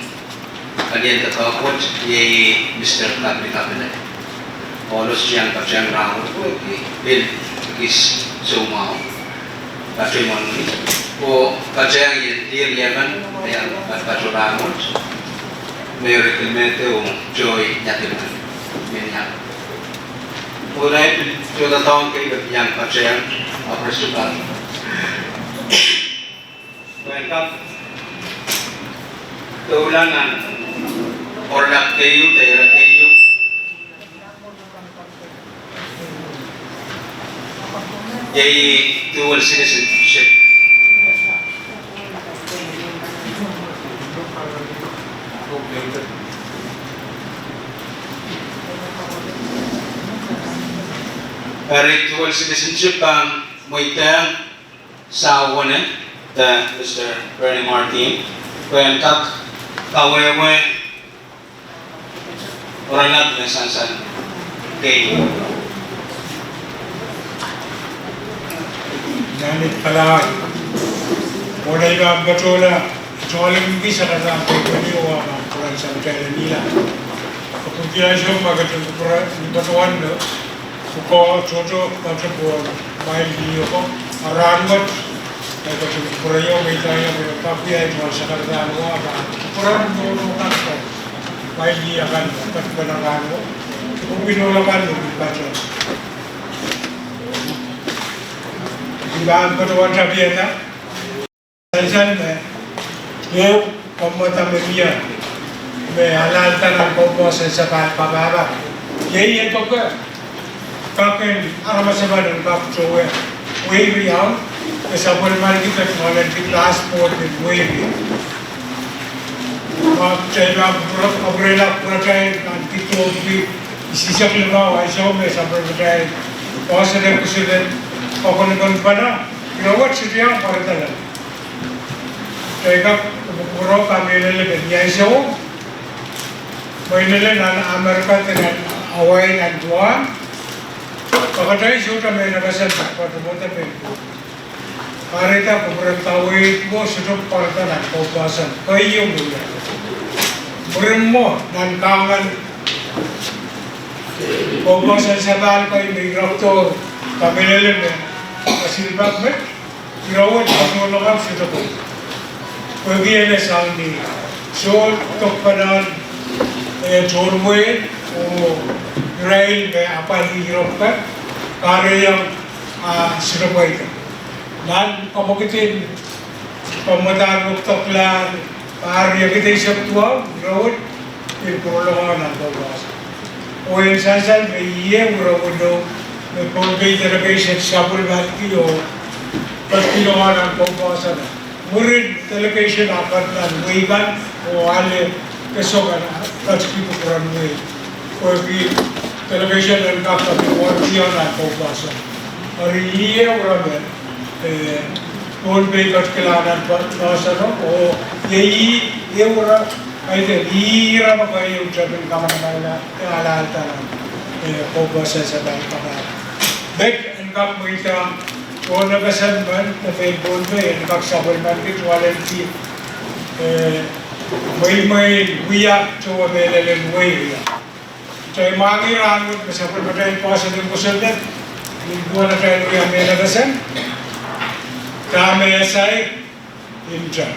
kalian tatawag ye Mr. Kapit Olos yang patohieng Rahn bil kis sumau patohieng ni o patohieng ye Yemen yang patohieng Rahn merekelmente o joy nyatiman minyak mulai jodoh tahun ke yang patohieng operasukan lengkap keulangan ordak Keiou daerah Keiou jadi dual citizenship dari dual citizenship ang moitang sawane the Mr. Bernie Martin when kak kawawih orang na sansal Keiou Ganit pala mulai ba batola jolim bisa kada pwihn o kuran sa kaya nila kapag siya magatung kuran ni batuan no ko jojo patapor mail di ko arangot ay katung kurayo may tayo may papiay mo sa kada no kuran no kanto mail di akan patbanarano kung binulakan no bato Ibang patuan sabieta, sansal yo pamota media, me halal tanang popo sa pababa. Yei ito ka. kaken aramasama dan kap cowe wave yang kesabun mari kita kenalan di transport di wave mak cina umbrella project dan kita di sisa kelima aisyah me sabun project pasal kusudah apun pada rawat setiap paritalan mereka buruk kami lele aisyah mainnya nan Amerika dengan wein dan tuan Pagkatay sudah menabasan pada motor itu. Karena pemerintah itu sudah pertama kawasan Keiou punya. Bermo dan kangen kawasan sebal kay migrator kami lelem hasil bakmet irawat penolongan sudah pun. Bagian saldi sol topadan jorwe Irail apa dihiropkan karya yang sudah baik. Dan kemudian pemetaan toklan karya kita isap tua rawat di perolongan atau bahasa. Oil sansal iya rawat do Pohnpei delegation sabul batu pasti perolongan atau bahasa. Murid delegation akan dan wegan ale kesokan pasti ukuran we. Pergi television dan kakak warga atau bahasa. Hari ini orang Pohnpei ketkelanan bahasa no. Ini orang ada ira pakai ucapan kamar-kamar ala talan. Bahasa sedang pakai. Baik engkau mereka orang kesan ban tapi Pohnpei engkau sabun ban itu kualiti. Main wiya coba melelen wiya. Saya mangi Rahn bersama pada puasa di pusatnya, dua negara yang menabasan, kami saya inca.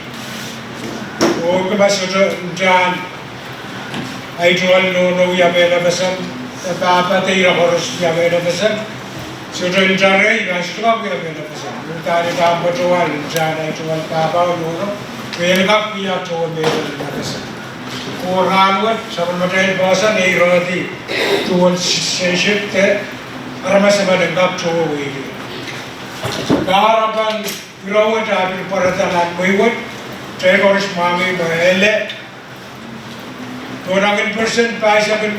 Oh kemas sudah incan, ajual no yang menabasan, apa tidak harus yang menabasan, sudah incan yang sudah yang menabasan. Tadi kami jual incan, ajual apa no, mereka punya jual menabasan. Rahn sabun materi bahasa ni roti tuan sesat te aramasama dengan cowo ini. Karapan rawat abis peratalan mewat, saya harus mami bahele. 200% paisa kan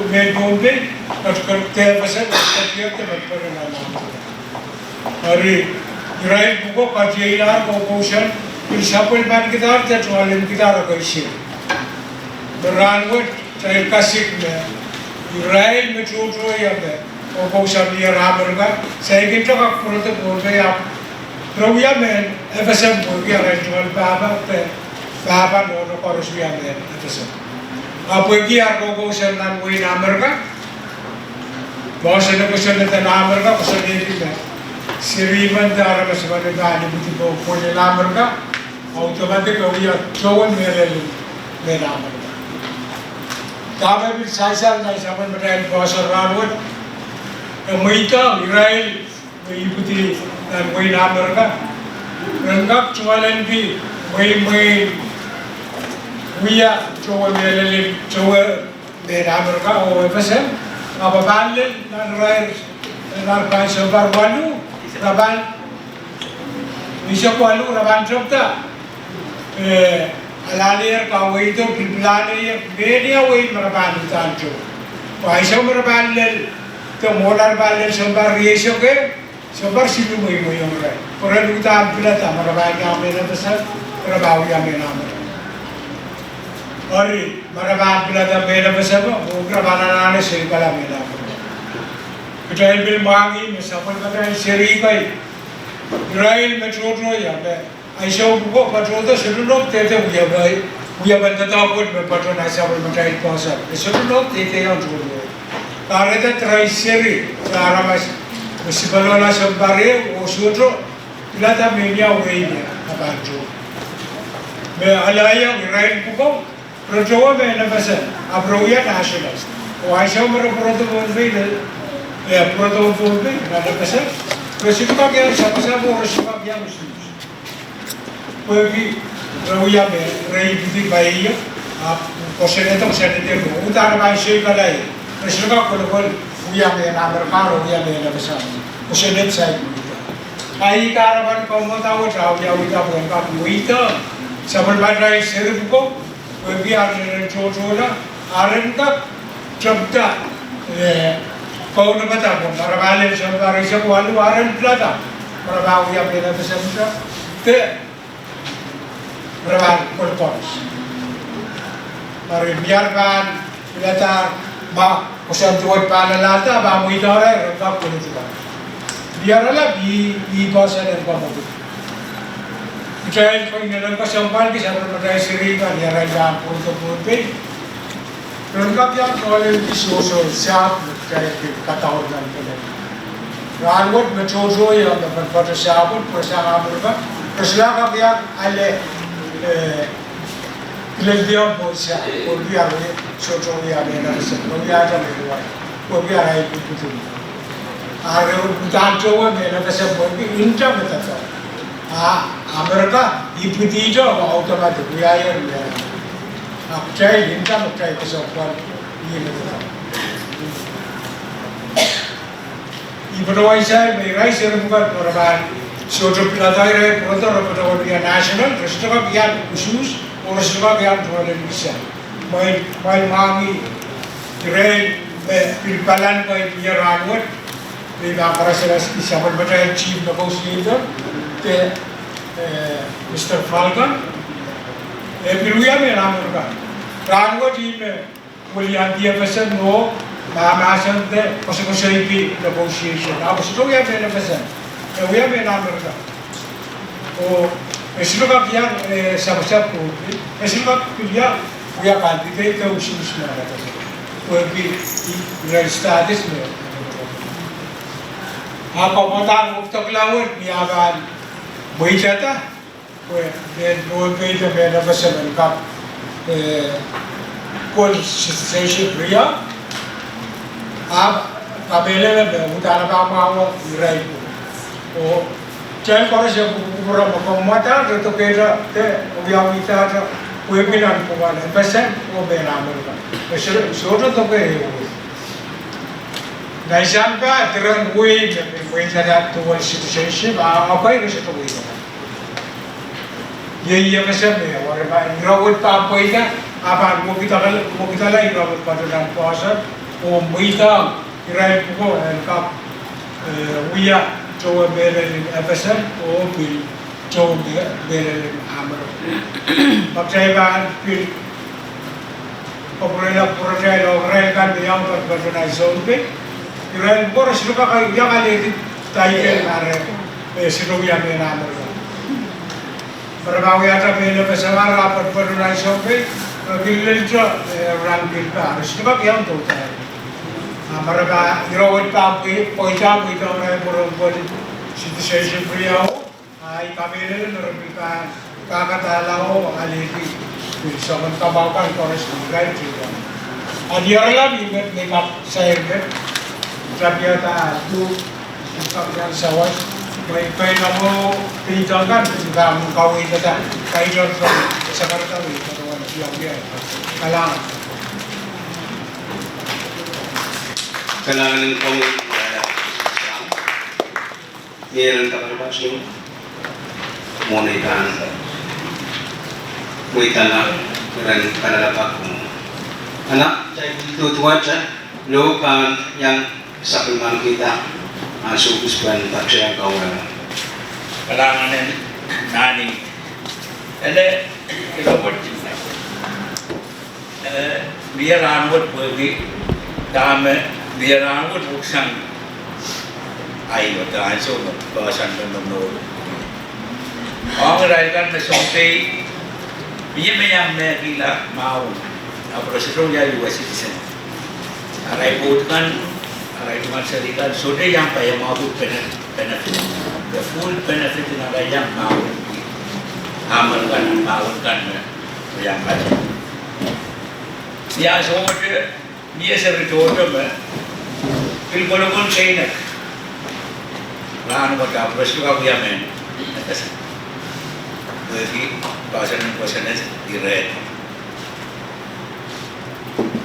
main Pohnpei, atau kerja setiap berperan. Hari Irail buku kajian kau sapul ban kita ada jualan kita ada isi. Rahn saya kasih Irail mencuci ya kau dia ramai saya kita kak produk Pohnpei ya Rawia men FSM Pohnpei ada jual bapa nono harus dia men FSM apa lagi kau nan wein Amerika bahasa negara negara Amerika bahasa ini Siriman darah sebagai bahan itu boleh Amerika otomatis kau ya jauh merelu Amerika. Kami sansal na sabun materi bahasa Rahn mereka Irail mengikuti dan wein Amerika rengkap jualan di wein wiya coba melelin coba wein Amerika oh FSM apa balik dan Irail dan Rahn sebar walu raban bisa walu raban cipta alalir kawawih itu bilbilane media wein meraban tanjo. Aisyah meraban lel tu modal balel sebar riesyo ke sebar silu muy orang. Orang kita bila tak meraban kami besar merabawi kami nama. Hari meraban bila tak beda besar meraban anak serikala beda. Kita bil mangi mesapun kata seri kai. Irail mencoba ya Aisyah buku patrol seluruh tete uya benda takut berpatron Aisyah bermain pasar. Seluruh tete yang jual. Karena itu terakhir cara masih balona sebari usuto bila tak media wein apa jual. Alaya Irail buku perjuangan mana pasal. Abroya nasional. Aisyah berproduk Pohnpei produk Pohnpei mana pasal. Resiko yang siapa resiko yang mesti. Pergi rawia me rai budi bayi ya, kosen itu kosen itu, utara bayi sekali, mereka kalau uya me na merkaro uya me na besar usenet sai ai karavan ko mo tawo tawo ya uya bukan ka muita sabal badrai seru ko biar jodola aren ka chabda kau na bata ko marabale sabari sa walu aren plata marabaw ya me na besar te marabaw korpos mari biarkan bilata ba usap tuat panalata ba muita ora rekap ko nito biarlah di bahasa dan pamukul. Saya pengen ko sampal di sana pada sering kan Irail yang untuk Pohnpei. Lengkap yang oleh di sosial siap saya kata orang itu. Rahn mencoba yang dapat pada siapun bersama mereka. Keselaka yang ale kelihatan bolsa, biar sosial yang ada biar ada lewat, biar ada itu. Arail bukan cuma mana pasal Pohnpei inca betul. Amerika itu tidak otomatis biaya. Aku cai inca cai kesopan ini betul. Ibu doa saya Irail serumkan orang suatu pelajaran program program nasional terus juga biar khusus orang juga biar tuan bisa. Main mami Irail pilpalan biar Rahn Lima para sahabat baca chief negotiator ke Mr. Falcon piluya me namurka Rahn team mulia dia pesan no masan de kosong ki negotiation aku sudah ya me pesan ya me namurka o esloka yang sama-sama esloka piluya ya kan kita usus mana ko bi status me apa matang untuk lawan niagaan berjata, dan Pohnpei itu beda besar lengkap, kol station pria, kabelnya utara kamau Irail, oh, jangan kalau saya kurang pemata, itu beda, uang kita ada, webinar kemana, besar, beda mereka, besar, suatu tu beda. Lien Sampah terang wein saja tuan citizenship apa yang saya tahu itu. Ia macam ni orang Irail apa ini apa mau kita lah Irail pada dalam puasa kita Irail pukul kap uya coba beli apa bil coba beli amar. Pakai bahan bil populer orang kan yang berbenah zone Irail boros lupa kayu yang kali itu tayikan arah seluruh yang menamur. Berbau yang ada bela bersama rapat berdunai sampai bilinjo orang bilpa harus lupa yang tu tayi. Berbau Irail pakai poita orang berumur citizenship priau, kami ini merupakan kakak talau kali itu bisa menambahkan kores Irail juga. Irail lagi memang saya Rakyat itu yang sawas, baik namun pinjaman juga kawawih kita keieun sekarang kawawih pada siang dia kalang. Kalangan kawawih meron kapalapasyon monitan muitana dan kanalapak anak tutuan lupa yang sapiman kita masuk usban taksya kawal kalangan nani ele robot biar anwat pergi dame biar anwat bukan ayo dah so bahasan menurut orang kan sampai biar yang mereka mau apa sesuatu US citizen arail bukan serikat sudah yang payah mau benefit, the full benefit in ada yang mau amalkan yang ada. Ya semua dia sebetulnya pilih saya nak, Rahn berkata bersuka dia men, jadi bahasa Irail.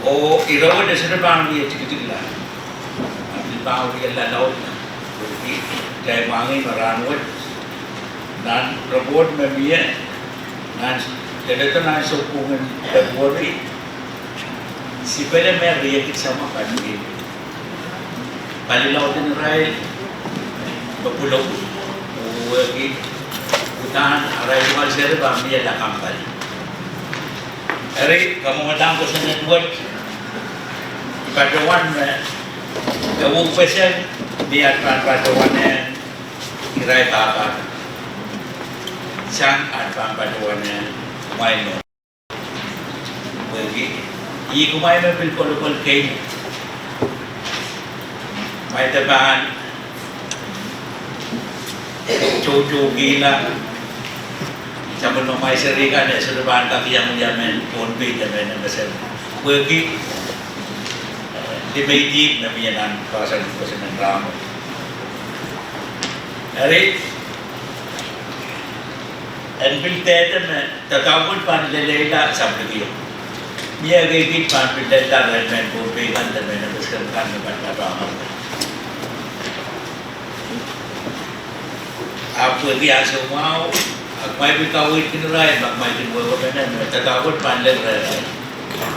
Oh Irail dah sudah bang dia cikgu lah. bau dia laut. Jadi jai mangi meranut dan robot memia dan jadi tu nan sokungan Februari. Si pada meri yang sama kami. Balik laut ni Irail berpulau lagi hutan Irail mal serba dia lah kampal. Irail kamu matang ko sa network padawan gawong special dia padawan Irail apa sang advan padawan wein bagi i kumai me bil kolokol Keiou mai taban cucu gila sabun mamai serikan ya sudah bahan kaki yang menjamin Pohnpei jamin yang besar bagi di Beijing namanya kawasan Rahn. Hari Enpil tete में तकावुल पान ले लेगा सब लगी ये अगर की पान पिल लेता है मैं Pohnpei का अंदर मैंने बस कर काम में बनता रहा आप लगी आशा माओ मैं भी कावुल किन रहा है मैं किन वो मैंने तकावुल पान ले रहा है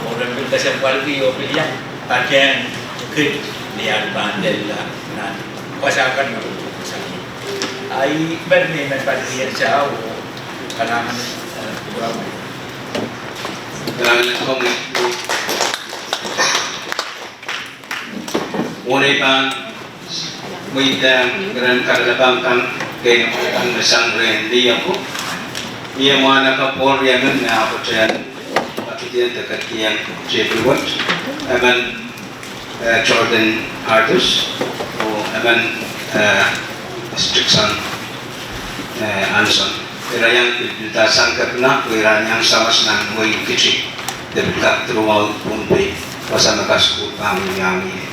और Enpil कैसे पाल की यो पिलिया patohieng kit lihat bandel lah nan pasakan ai berni men patohieng jauh kalangan berapa kalangan kami Pohnpei muidang geran kalabangkang kaya ang nasang rin dia po ia mana kapor yang na ako dyan pakitian dekat yang Jebruat aman Jordan Artus o aman Strixon Anson irayang pilta sangkat na iranyang sawas ng way kichi debilkat tungoal Pohnpei pasama kasku pamiyami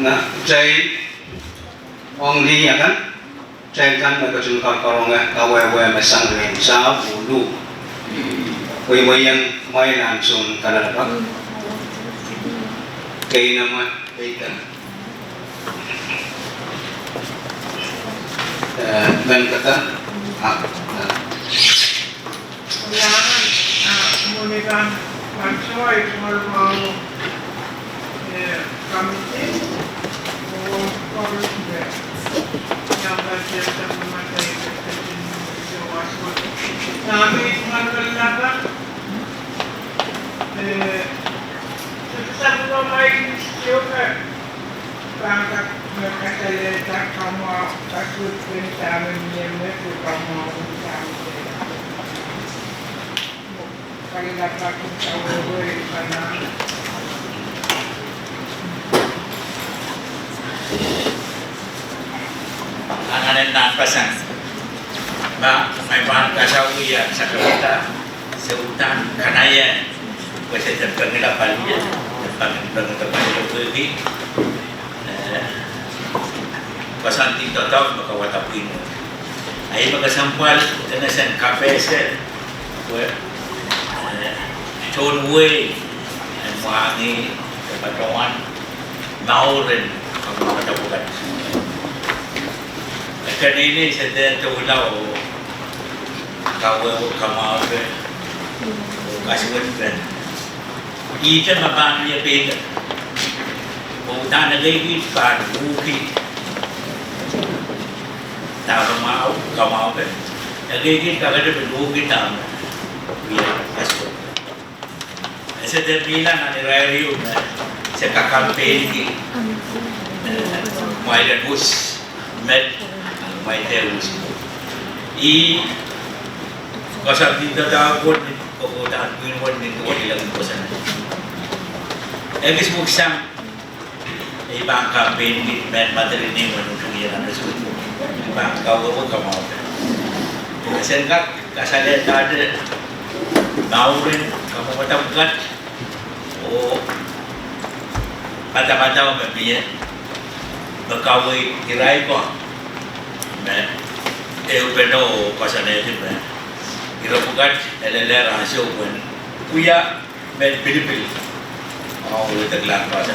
na jay ong li akan jay kan magkajun kakarong kawawih masang rin sa ulu way yang may nansun kalalapag kayo naman waitan dan kata Muli kan pansoy mau kami yang berjasa memakai kami mengenalkan sebesar ramai juga bangkat berkata kamu takut pencarian itu kamu kalau dapat kawawih sana anganan napasan ba may bahan kasawiya sa kalita sa utan kanaya kasi tapang nila palya tapang nila pwede pasanting totoo makawata pwihn ay magasampal na sa kape sa tungoal ang mahangi kapatawan maurin ang mga tapugan kanini sa dito ulaw kawawih kawawih kasuwan kan ita mabang niya pega o tanagay pan bukit tawag mau kawawih nagigit kagad bukit tama biya kasuwan sa terminan ang Irail sa kakampen ki may labus met may terus i kasar dito dapat pagkutaan pwihn dito ilang kosan egis muksang ibang campaign ni men madrining manutong yan ang resulta ibang kawawih kawawih kasi nga kasalit ada maurin kamu matangkat o mata-mata mabiya magkaway Irail ko peno kasanatin ba irapukat LLR asyo kung kuya med Pilipil ako taglang pa sa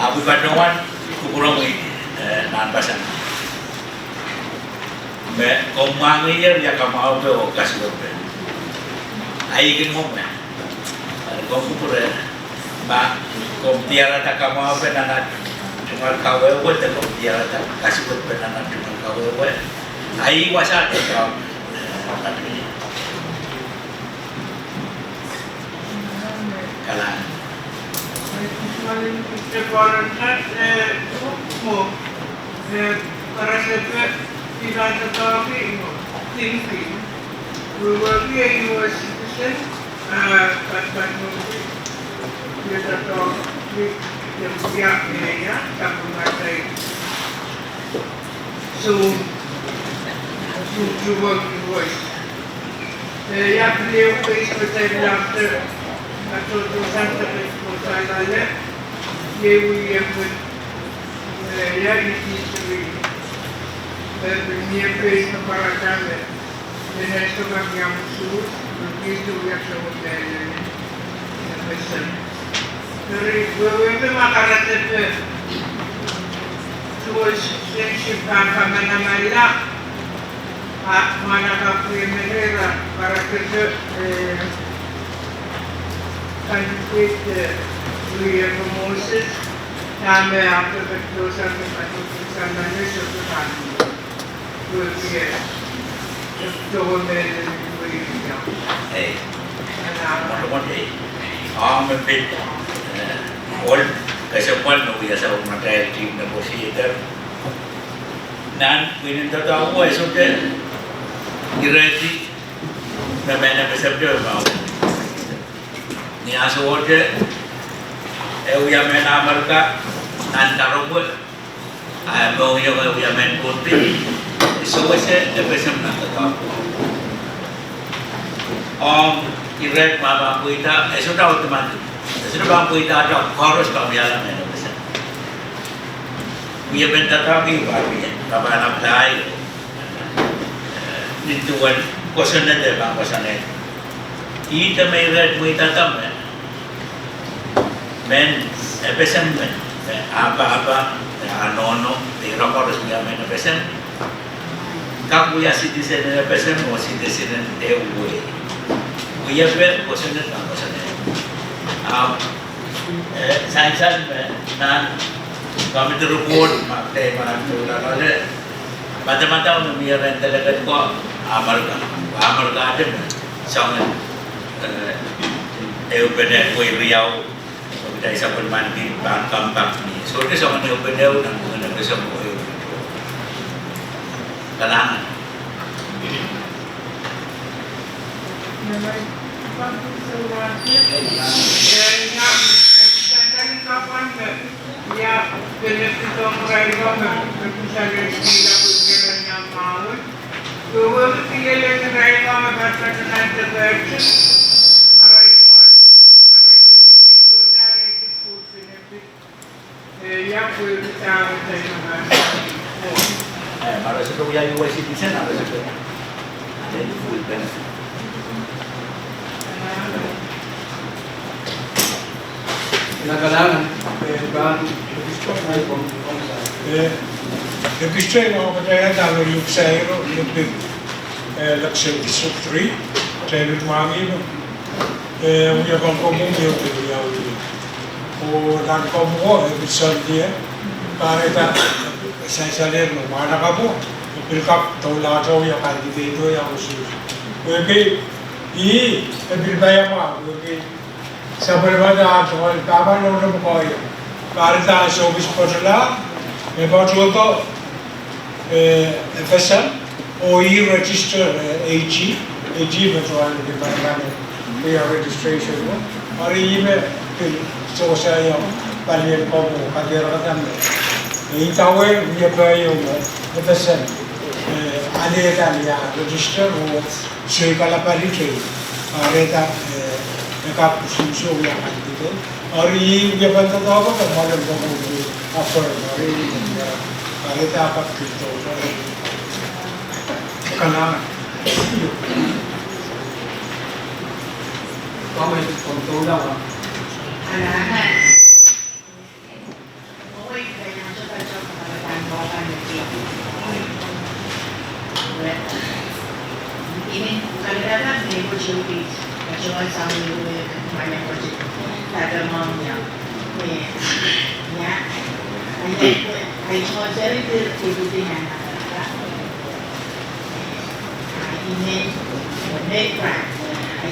Abu Bandungan kurang nan pasan. Me komangi ya kamau pe okas lope. Ai kin mo me. Kom pure ba kom tiara ta kamau pe nanat cuma kawawih te kom tiara ta kasih pe nanat cuma kawawih. Ai wasa te kau. Kalah. Para saber tirar da toque, sim. We were here, you were citizen, but we the dog, the yak area, something like that. So, to work in voice. The yak area place was named after a total center of Thailand. Here we have with yak history. The near place of Paracambe. The next of them young suit, the kids who have some of their person. We makarat towards friendship Manamala at Manaka Primera para que candidate William Moses, Tame after the close of the Patohieng and the rest of the family will be Hey, one day, I'm a bit old, kasi one no biasa orang makai team negotiator. Nan, winin tahu ay sudah Irail na mana bersabda mau. Ni asal je, uya mana mereka antara pun, mau uya mana Pohnpei. So saya bersama nak Irail mama puita, sudah otomatis. Sudah bang puita ada harus kami alam ini besar. Ia bentar kami baru ya, kami anak lain. Nintuan kosan ada bang kosan itu. Ita Irail puita tam men besar men apa anono tidak harus dia men besar. Kamu ya citizen na person mo citizen ewe. Kuya pe kosan na kosan na. Sansal na kami terupon makte manatula kale. Mata-mata umiyaran talaga ko amal ka ada sangat ewe na Irail dari sabun mandi bangkampak ni. So dia sangat ewe na nang mengenai semua kalangan. Malah sebelum yang UIC di sana ada sebelum ada di full benefit. Nagalangan, de besteding over de dan wil ik zeggen, dat is sub 3, zijn het maar even. Je kan komen heel veel jou doen. Dan komen we het zelfde, maar het sansal maar dan gaan we. Ik heb toch later je kan die video ja aussi. We hebben bij jou maar we Sabarwada atol kaban orang bukai. Karena service perjalanan, memang contoh FSM, OE register AG betul di mana dia registration itu. Hari ini sosial yang paling kamu kader kan. Ini tahu dia bayar FSM. Ada kan ya register वो sih kalau paling ciri. Ada Nekap susu yang ada itu, hari ini benda tahu apa malam kamu apa hari ini hari itu apa kita karena kamu itu kontrol apa? opportunities kecuali sama dulu banyak project ada maunya ya I chose itu kebutuhan ini background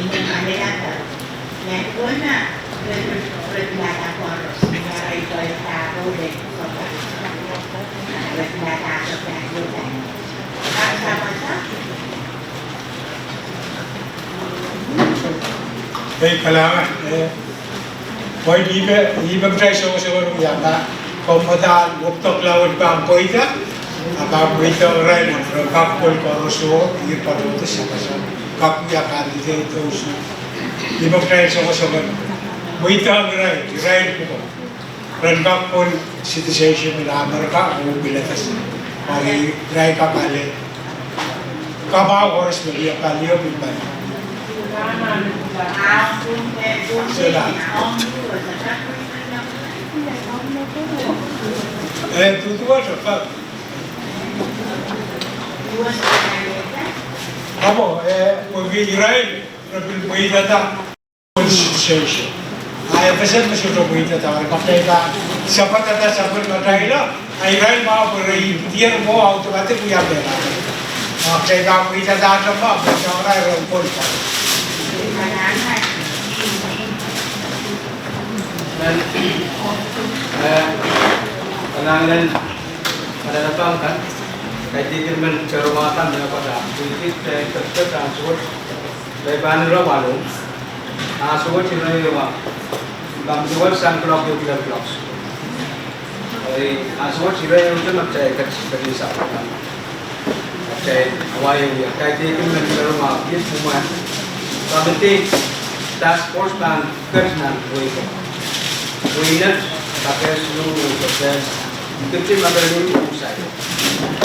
ini ada kata yang mana berbeda poros negara itu tahu deh berbeda seperti itu sama-sama. Baik, kalangan. Poin iba try so yata komoda waktu lawan Pohnpei ka apa itu Irail kapol koruso ini pada itu siapa kap ya kan itu so iba try so itu Irail ko ran kapol citizenship nila Amerika o bilatas mari Irail ka kale kabaw oras na liya kaliyo bimbay. Tudo aja, Pak. Apa? Pergi Irail, pergi data concentration. Ayah pesan masih tu pergi data. Pakai dah. Siapa kata siapa pakai dah? Irail mau beri dia mau automatik punya bela. Pakai dah pergi data apa? Macam orang rumput. Dan kenangan pada datang kan kayak mencermatan daripada sedikit terkait transfer dari bandar Bandung, transfer cina rumah, bantuan sang blok juga blok. Dari transfer cina itu nak cai kerja sama, nak cai awal yang kayak dia rumah dia semua. Tapi task force plan kerja wein pakai seluruh proses kita makan dulu usai.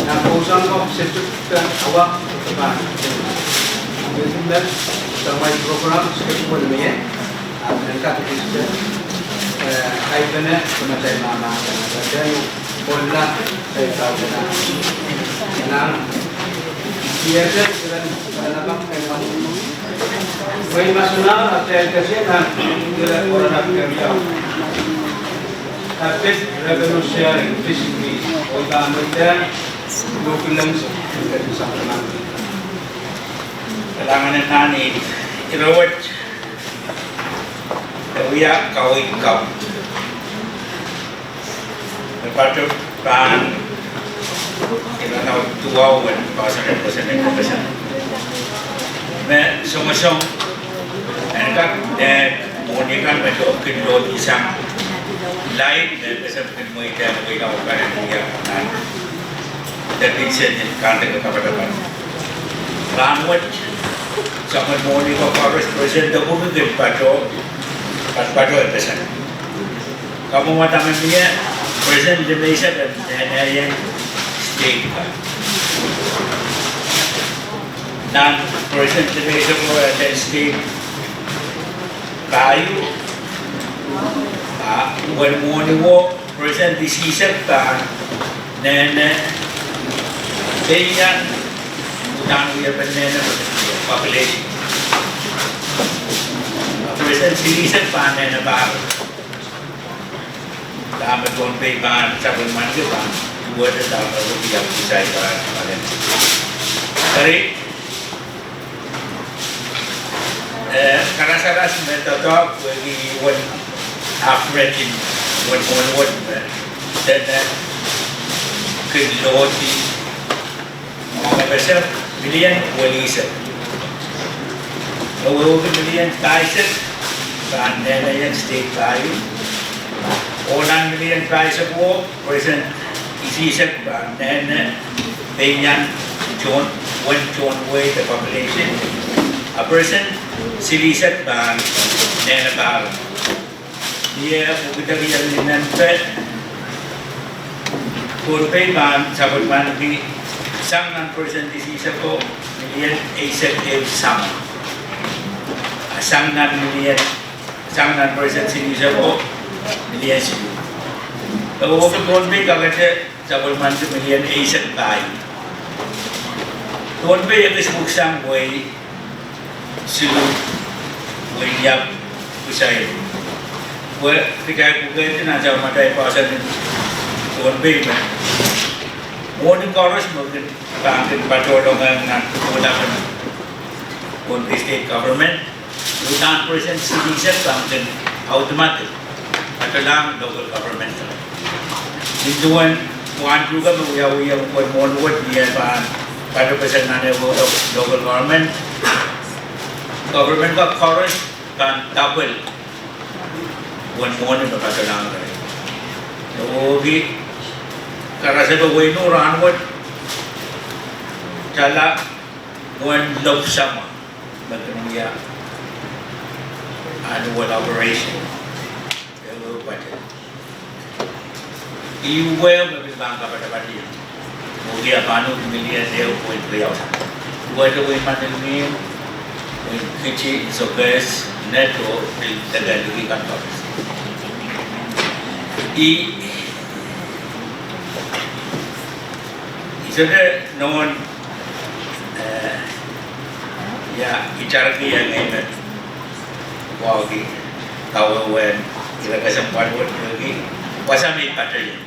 Nah, usaha kau sesuatu awak terbaik. Kemudian sampai program seperti ini ya, mereka bisa kaitannya macam mana dan pola saya tahu nah biasa dengan apa yang wein nasional atau kesehatan tidak orang kerja. Tapi revenue sharing basically kita ambilkan dokumen dari sama Kalangan nani irawat Kawawih kau Lepas pan kita tahu tungoal pasan. Me song enggak monikan betul kedua isang lain dan bersama mereka mereka akan dia dan bisa kantor kepada pan. Rahn sama monikan harus present dokumen pada pesan. Kamu matang dia present Indonesia dan yang state dan present Indonesia dan state Keiou when morning walk present this isang then yan dan we have banana population present silisang na ba dapat Pohnpei ban sabun mandi ban dua tahun lalu yang bisa ibarat kalian dari karena saya metode bagi one average in one dan keloti orang besar milian walisan kalau milian kaiser kan yang state Keiou orang milian kaiser ko present isisap dan dengan John way the population a person silisat ban nenabal dia kita yang dinampat Pohnpei ban sabut ban di sang nan person isisap ko milian isap sama sang nan person silisap ko milian sibu kalau waktu Pohnpei kagak sabut ban milian isap Keiou Pohnpei yang disebut sang way silu wiyap usai. Ketika bukan itu nanti madai pasal Pohnpei kan. Morning chorus mungkin tangkin patolongan dengan menggunakan Pohnpei state government. Hutan persen citizen tangkin automatic atau lang local government. Hinduan wan juga menguya-uya buat dia pada persen ada local government. Government ka chorus kan double. Buat itu pada lang. Jadi karena saya wein Rahn buat jala buat log sama macam dia annual operation. Kalau pada Keiou lebih bangga pada dia. Mungkin apa anu miliar dia buat beliau. Buat wein macam ni, wein kecil, sukses, neto, tidak lagi kantor. Sudah non ya bicara yang ini, wow ki kawawih kita kesempatan buat lagi pasal ni patohieng,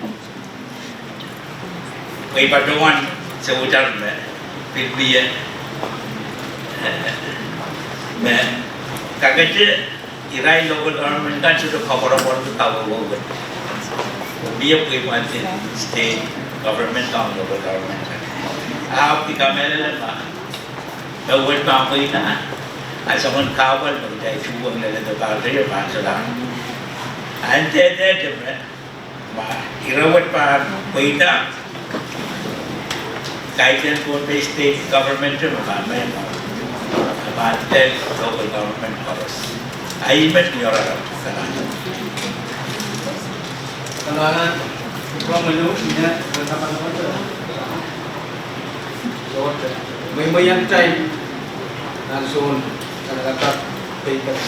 kau patohieng seujar pwihn, kagetnya Irail local government kan sudah cover-cover tu kawawih, dia pwihn state government kan local government. Apa kita melayan mah, lawat Pohnpei na, asalkan kawal berjaya cuang lelaki dokar dia pansalah. Ante dia mah irawat Pohnpei na, keieun Pohnpei state government tu mah mantel local government harus. Aimet ni orang Kalangan kurang menulisnya bersama-sama tu. May yang cai langsung kata pegang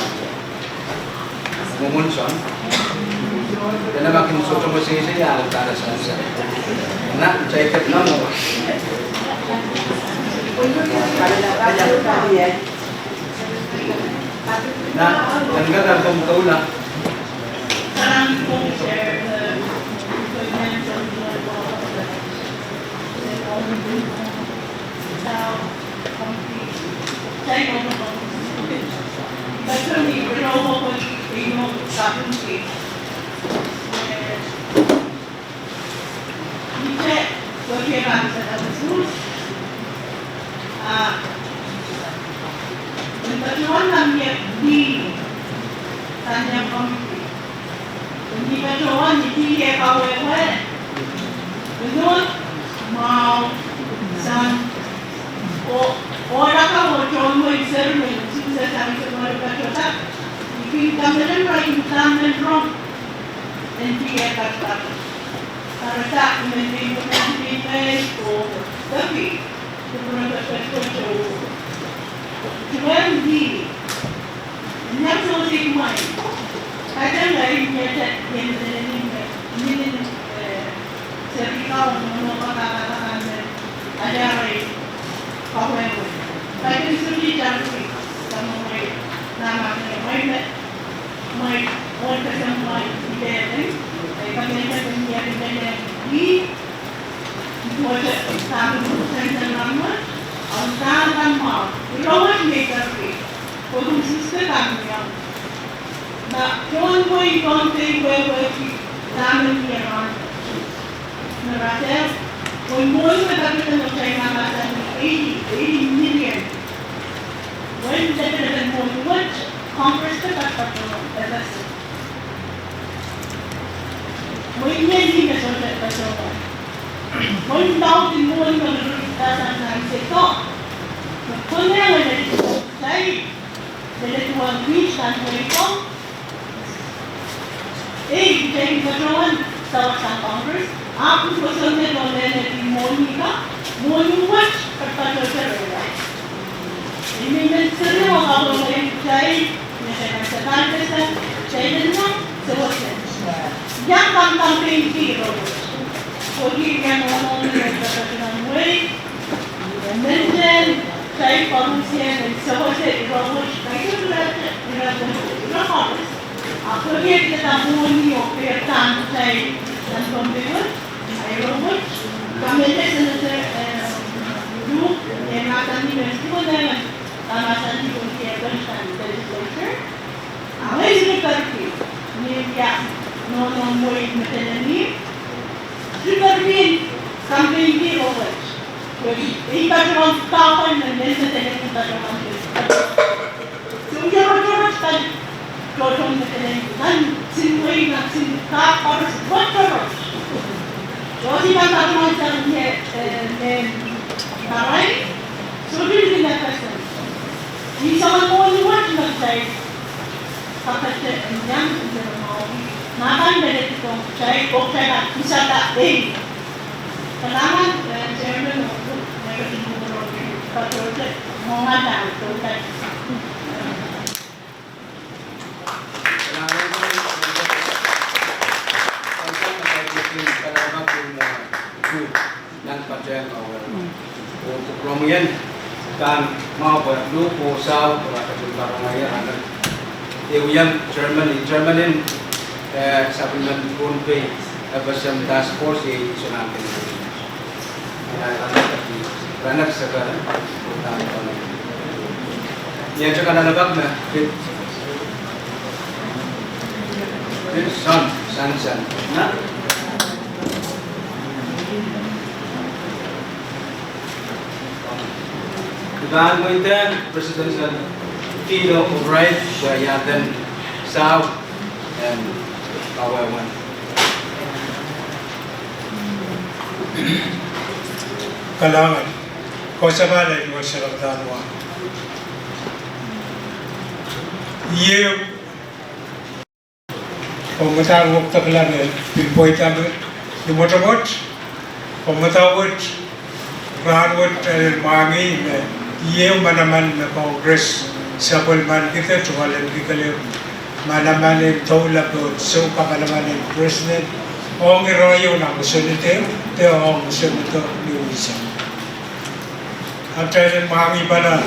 memunson dan makin sosok mesin saya antara sansal nak cai kat nama nah dan kata kamu tahu lah Saya pengungsian dan seharusnya dirawat. Saya berlaku. Aku lihat kita bunyi operasi saya dan pembeli. Saya rawat. Kami senator dulu yang akan dibentuk dengan kawasan di Keieun dan legislature. Awal ini kerja. Ini dia non murid macam ni. Supervin campaign di rawat. Jadi ikat orang kawan dan legislator kita orang tu. Sungguh orang tadi kalau macam ni dan sinui nak sinta harus buat terus. Jadi kita macam ni Irail, sudah tidak pasal. Di sana mau buat macam apa yang kita mau. Makan dari itu, saya kokteil bisa tak kenangan chairman untuk negatif mengurangi patohieng mau ada itu kan. Yang pada awal untuk promoyan kan mau berlu posau berapa juta orang yang ada. Yang German supplement Pohnpei bersama task force di Sungai Rahn sekarang utama. Yang juga ada bagna sansal. Nah. Rahn presidential Keiou of Irail, Keiieun, South, and kawawih. Kalangan, kau sebagai dua serta dua. Ia pemetaan waktu kelar pilpoi tamu di motorboat, pemetawan Rahn mangi ia mana-mana Kongres supplement kita cuma lagi kalau mana-mana tahu lah tu so mana-mana President orang Irail nak musuh itu orang musuh itu diuji. Antara mangi pada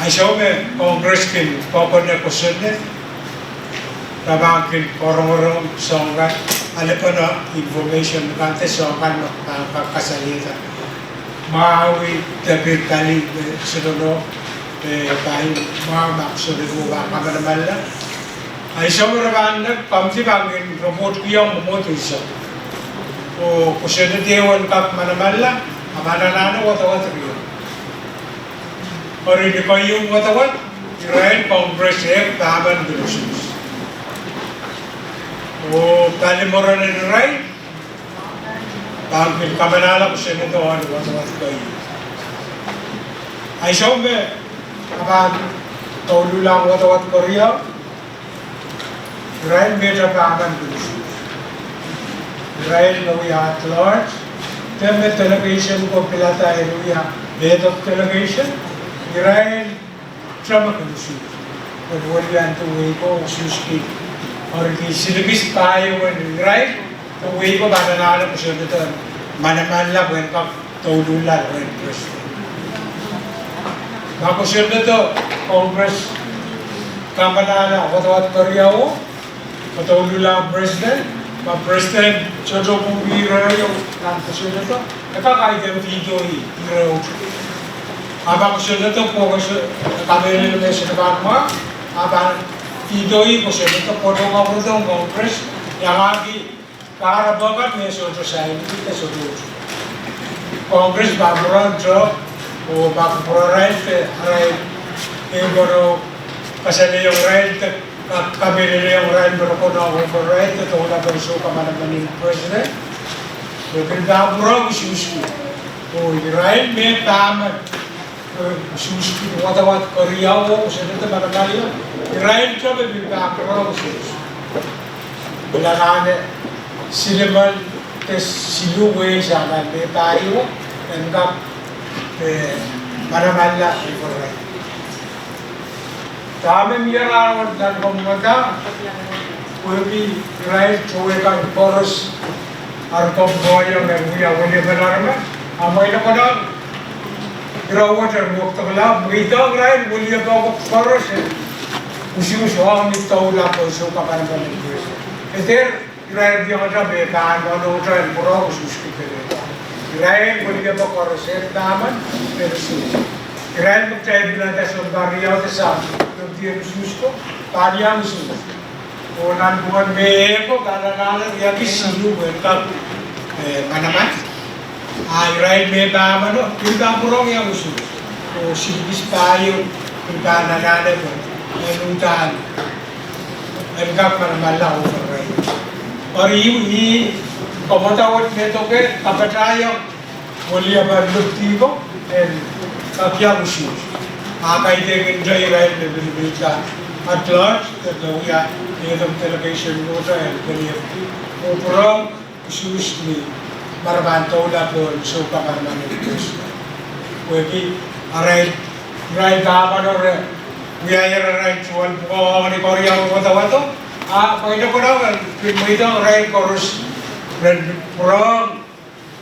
asyik Kongres kin popular kusuhnya Rabangkin orang-orang songgat ada pada information kantor songgat kasalian Maui tapi kali sedono kain mak sudah buat kamera malah. Aisyah merawat pamsi bangin remote kiam remote isya. Oh kusyada dewan kap mana malah amana nana watawat kiam. Orang di Keiou watawat Irail Congress tahanan berusus. Oh kali moran Irail Bangkin kamanala kusyada tu orang watawat Keiou. Aisyah akan tahu lang watawat Korea. Irail made up akan berusus. Irail nawi at large. Temme delegation ko pilata nawi head of delegation. Irail trama berusus. Kemudian tu wiko ususki. Or ki silibis Keiou Irail tu wiko banana kusyada tu mana-mana bukan kap tahu lang bukan president. Bago siya nito, Congress, kamanala, watawat Keiou, matulog lang President, President, siya doon kung Irail yung nanta siya nito, nakakaida yung video Irail. Abang siya nito, kung kami nilumay siya na bagma, abang video ko siya nito, podong ako doon, Congress, yung agi, kakarabagat, may siya sa hindi kita sa doon. Congress, bago rin, o bago Irail Irail baru kasali yung Irail kami nila yung Irail baru ko na over Irail ito wala ba isuka man ng President so pinagabura ususki o Irail may tama ususki watawat Keiou kasi dito manamali Irail ka ba pinagabura ususki bilangane siliman siluwe siya na may tayo and mana-mana Irail. Kami miyarawan dan pemata, kami Irail cuekan poros arkom boyong yang punya boleh benar mah, amai nak pada groter mo tagla muita Irail mulia ba ko koros usius ho ni taula ko so ka para ba ni eder Irail dia ada be kan no tra pro usius ki kere Irail mulia ba koros daman persu Irail mo tay bila da so baria ta sa no dia usius ko paria usius onan buan me ko kana dia ki silu ka manamat Irail me ba mano pinta purong yang usul o sibis payo pinta nanane ko enutan engkap manamala o Irail और ये कमतावत में तो के कपटायो बोलिया बार लुक्ति को क्या उसी आकाई देंगे जय Irail में बिल्कुल का अटलाट तो या ये तो डेलीगेशन नोटा है बोलिया वो पुरम उसूस में Marbanto la por so kaparman itu. Wegi Irail dapat orang biaya Irail jual bukan di Korea waktu pada pada kita Irail korus perang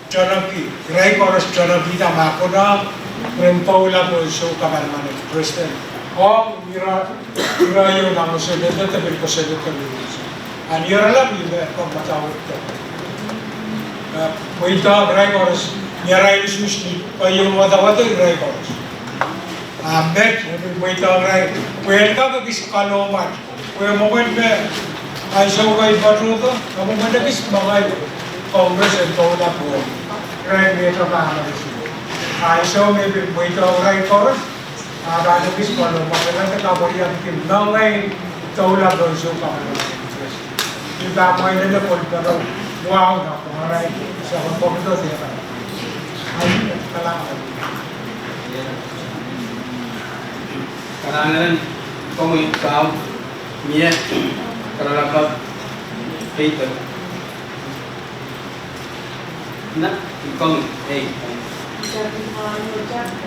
janapi Irail korus janapi tak makna Marbanto la por so kaparman itu. Kristen. Irail nama sedih tapi berkesedih terus. Aniara lah bila kau macam itu. Muita Irail koros Irail sushi kayeun wata Irail koros ambet muita Irail pwihn ka kis kalomat pwihn moment me ay so kay patruto kamu madagis bagay Congress and tola po Irail me trabaho ay so me muita Irail koros madagis kalomat lang ka kaborian kim nangay tola po so ka iba mo ina po pero wow, nak orang sa komputer siya. Ay, kailangan. Kailangan kung ikaw niya karapap paper. Na, ikaw eh.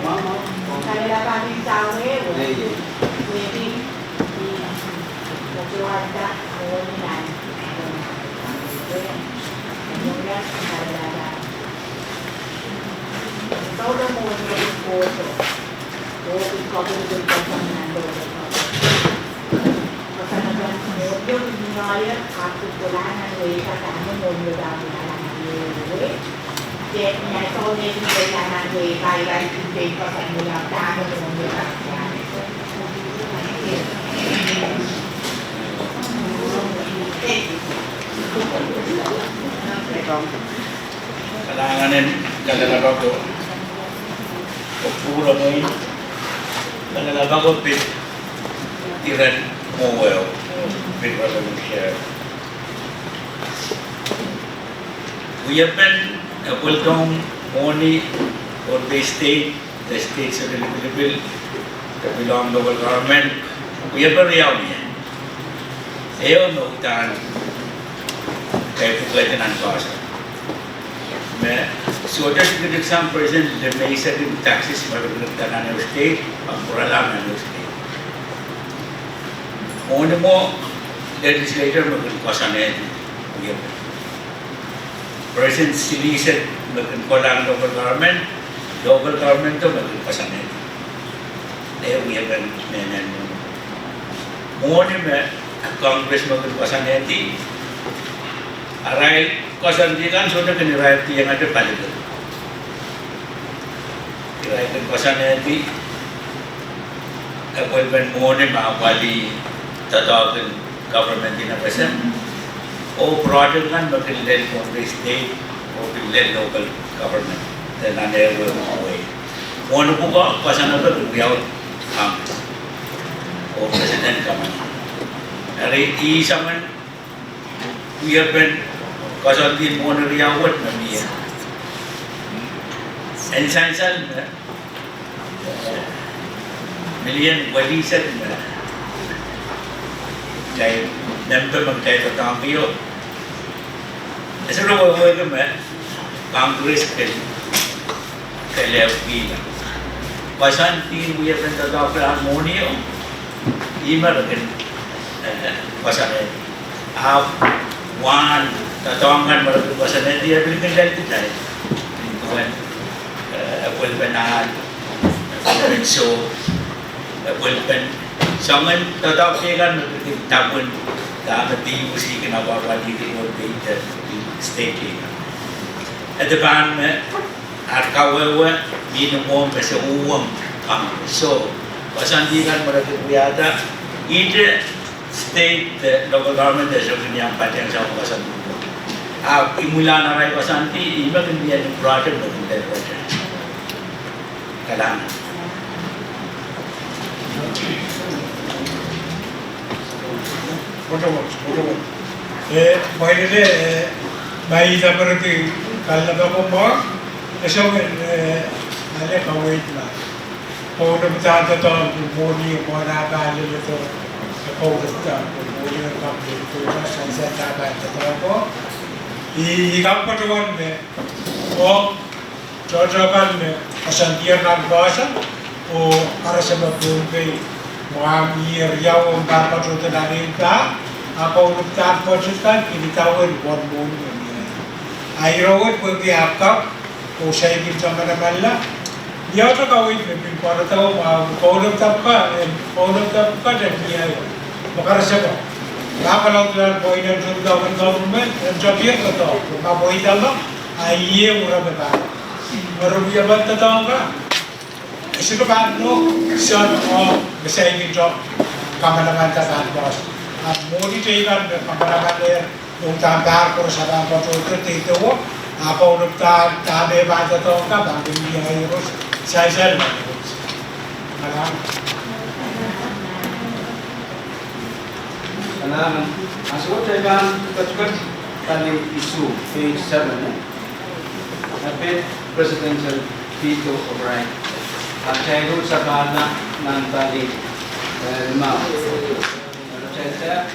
Mama, kaya dapat disawe, wedding di keluarga orang kemudian ada kau dah mau foto, kau ikut dengan pasal foto di mana aku pulangan mereka kamu mau dalam dalam jadi kau ni perjalanan mereka yang tinggi pasal mula kamu mau dalam Kalanganin kalalaga ko puro mo yun kalalaga ko pit tiran mo well pit wala mo share uyapan welcome only for the states of the Philippines that belong to local government uyapan riyaw niya ayaw na utaan kaya pagkatinan ko sa मैं सोचा कि exam present जब मैं इसे भी taxes मतलब करना है स्टेट और पुराना है स्टेट ओनमो लेजिस्लेटर में क्वेश्चन है ये प्रेजेंट सिटी से मतलब कोलांग लोकल गवर्नमेंट तो मतलब क्वेश्चन है ये बन मैंने मोने में कांग्रेस में क्वेश्चन है थी Arail kosan dia kan sudah kena Irail yang ada paling tu. Irail kan kosan nanti appointment mohon wali tatakan government di nafasnya. Oh project kan makin lel Congress state, makin lel local government dan ada way. Mohon buka kosan apa tu biar Congress. Oh presiden kaman. Hari ini zaman we have been kasan din mo na riyawat na niya. And sansal million walisan na kaya member magkaya sa kampiyo. Asa na wawag ka Congress kaya LFP na. Kasan din we have been tatapil harmonio. Ima rin kasan one tatangan marami pasanay dia belikan dari kita. Tuan appointment so audepen sangan tatap kan tahun mati usi kena wadi di Pohnpei state adepan kawawih minum besa so pasanti kan mereka biada ide state local government as of yang patyang sama pasanti imulan arai pasanti iba kan dia di project betul project kalang Betul. Baik bayi seperti kalau kamu esok ada kawawih lah. Kalau kita tahu boni mana kali itu kalau kita boni kamu itu sansal apa itu apa? Di kampung tuan cocokan kesantian dan bahasa arah sebab Pohnpei mengambil Irail empat juta dari kita apa untuk tak posiskan ini tahun buat boni Irail pergi apa usai kita mana-mana dia tu kawin lebih pada tahu kalau tak dan dia makar siapa kalau tuan pwihn dan government jadi kata apa pwihn dalam ayah orang betul orang dia betul tahu kan Isip kan no sian bisa ingin job kameraman tak bos. Modi caikan kameraman dia untuk tampar perusahaan foto itu apa untuk tabe baca tahu kan bangkit dia harus saya malam. Karena masuk caikan cepat tadi isu page 7 tapi presidential veto of Rahn. Keiou sa kana ng tali lima. Saya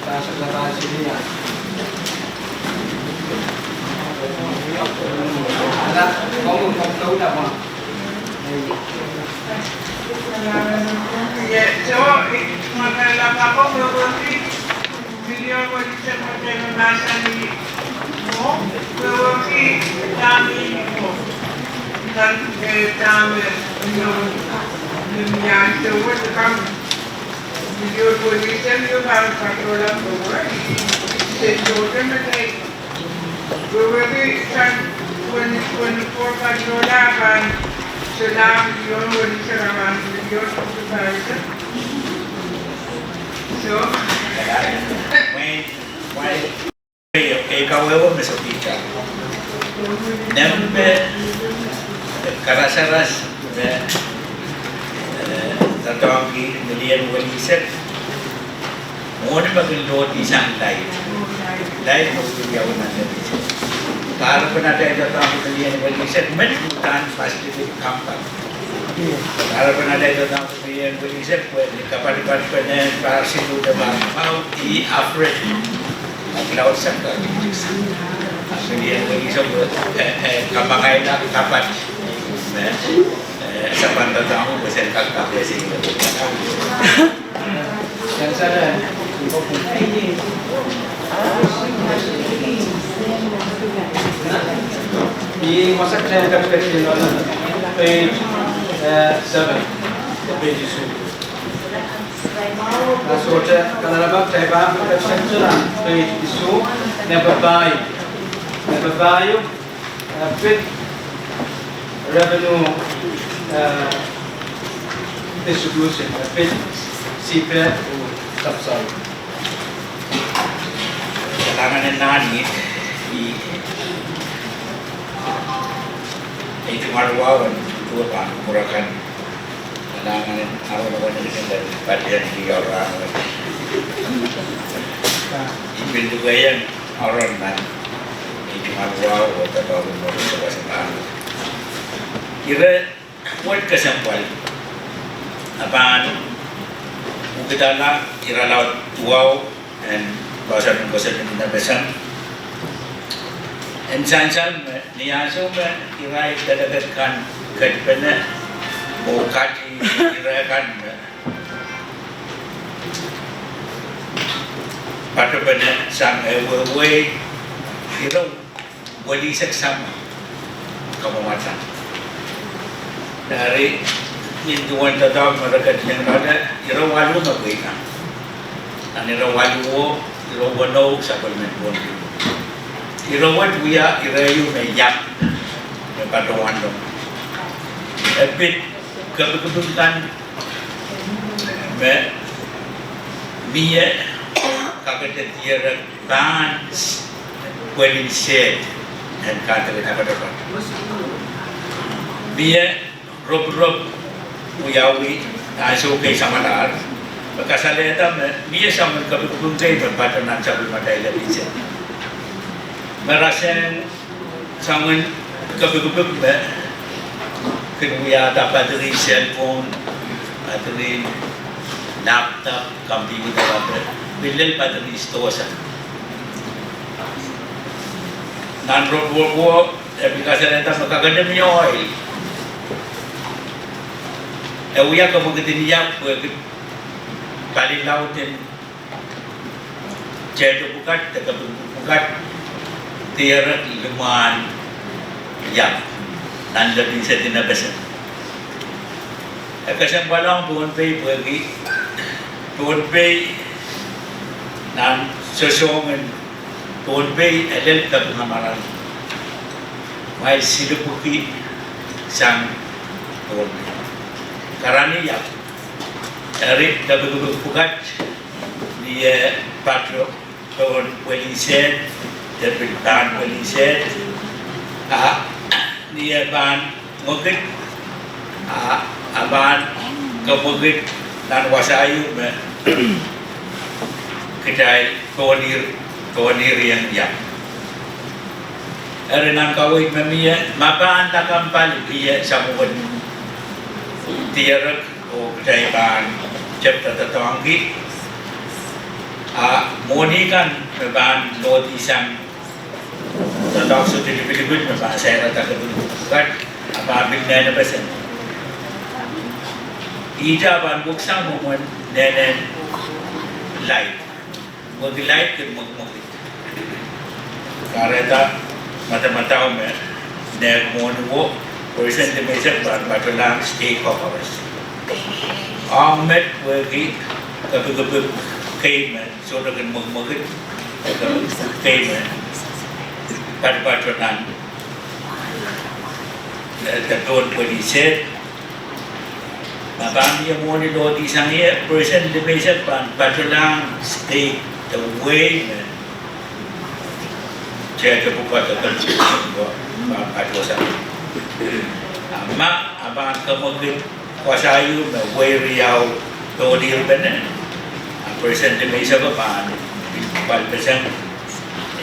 pasok na tayo niya. Anak, kamu tahu tak apa? Ya, so maganda ako berarti video ko dito maganda ni mo berarti kami mo dan kami yang jauh sekam video ko dito yung harus patrola ko jauh kan berarti kan when patrola kan sedang yon wali seraman yon supervisor so may kawawih masuk kita nembe karasaras tatawagi Lien walisat mohon maging isang live magbibiyawan natin kalau pun ada yang datang ke Lien walisat menutan pasti kampan kalau pun ada yang datang ke Lien walisat kapal-kapal para situ depan mau di Afrik laut Sampah Lien walisat kapangai nak kapat Sampah datang bersama kakak biasa Yang sana di masa saya akan pergi page 7 page isu. Masuk kalau dapat saya bahas page isu number 5 fit revenue distribution fit CPF sansal. Kailangan nani itu maluawan itu apa murakan kailangan arawan dari bagian di orang ibin juga yang orang nan itu maluawan atau orang sebasar kira buat kesampal apaan kita nak Irail tuau dan kawasan kita besar dan sansal niaso Irail dadakan kedpena bokati Irail kan patopena sang wewe iro wali seksama kamawatan dari nintuan tatawag marakat yang ada irawalu na buhay ka. Ang irawalu irawanaw sa palmenpon. Irawat buya irayu may yak may patawan dong. Epit kebetulan may biya kakak tiara bans welin shed dan kata apa dapat. Biya rob uyawi aso kay samalar pagkasaleta biya sa mga kabutungkay pagpatanan sa bulmatay labisa marasang sa mga kabutungkay ba kinuya dapat dari cellphone atau dari laptop computer apa bilil pa dari stosa nan rob aplikasi magkaganda niyo oil Ewa ka magkatiniyak paling lautin cedo bukat bukat tiara luman yak nanda bisa tinabasan kasang balang Pohnpei Pohnpei nan sosongan Pohnpei elel ka ngamaran may silupuki sang Pohnpei karani yak dari bukat dia patro tahun polisien dari ban polisien dia ban mungkin aban kemungkin dan wasayu kedai konir yang yak Erenan kawawih memia mapan takam pali dia samuan tiara o kedai ban cipta tatanggi moni kan ban loti sang tatang sudah dipilih memang saya rata kebutuhan apa ambil nene pesen ija ban buksang momen nene light bagi light ke muk karena mata-mata me nek monwo persen de meja ban batulang stay coverage Ahmed bagi kebetulan keieun sudah kan muk keieun batulan terton polisi abang dia mau ni loti sangia persen de meja ban batulang stay the way saya terbuka tekan ada sana. Mak abang kemudian kuasa ayu meway riau todir benar. Persen demi siapa bal persen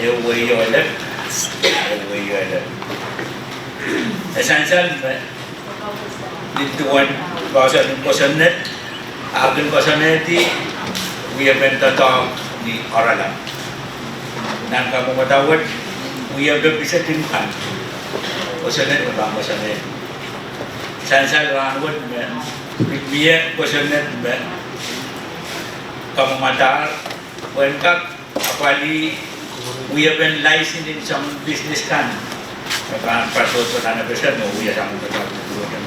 away yolet. Sansal dituan kuasa net, akan kuasa neti, dia benda tahu di arail. Dan kamu mengetahui Uya udah bisa timkan, kosanet berbang kosanet. Sansal Rahn dia kosanet kamu matar, wengkak apalagi Uya ben license in some business kan, kan pasal tanah besar mau Uya sama betul betul kan.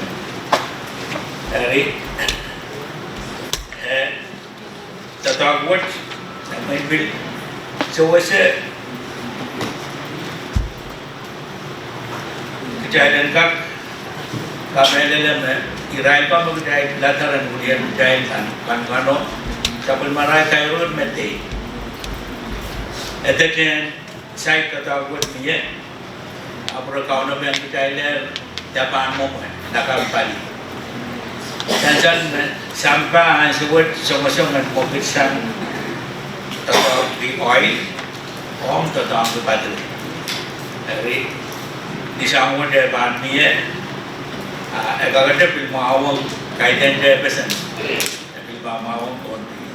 Dari tetanggut, main bil, so wasa Kejadian kami dalam Irail pa magdahil lataran kemudian dahil kan kano kapal maray Keiou mete. Ito din site katawag niya. Apro kano ba ang dahil dapat mo nakampali. Sansal sampah ang suwat sumasong at mokitsan tatawag di oil om tatawag di battery. Dari di sama dia bahan dia, agak ada bil mau kaitan dia pesan, bil mau Pohnpei.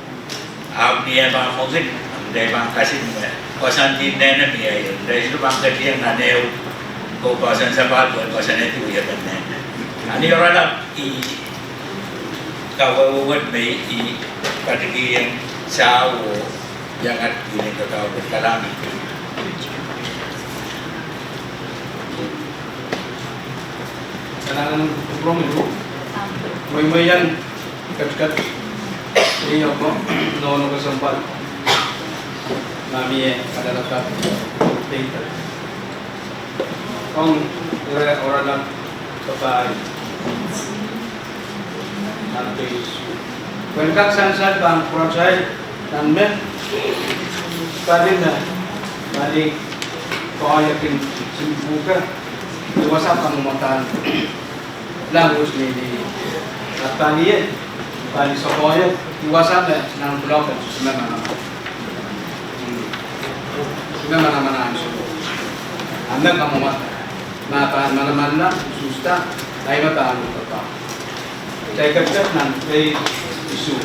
Dia bahan mungkin dia bahan kasih dia, kawasan di nene dia, dari situ bahan kerja yang naneu, kawasan sahabat kawasan itu ya benar. Ani orang lah kawawih me kategori yang sawo yang ada di negara berkalami. kailangan umrong itu may-mayan kat ini ako nono kesempat nami ada lekat pinter kong orang nak kepai nanti Bengkak sansal bang projai dan men kadina balik kau yakin simpuka luasa kamu makan lagus ni di tadi balik sokoya luasa le nang blok semana mana anda kamu makan mana susta lain makan apa saya kerja nanti isu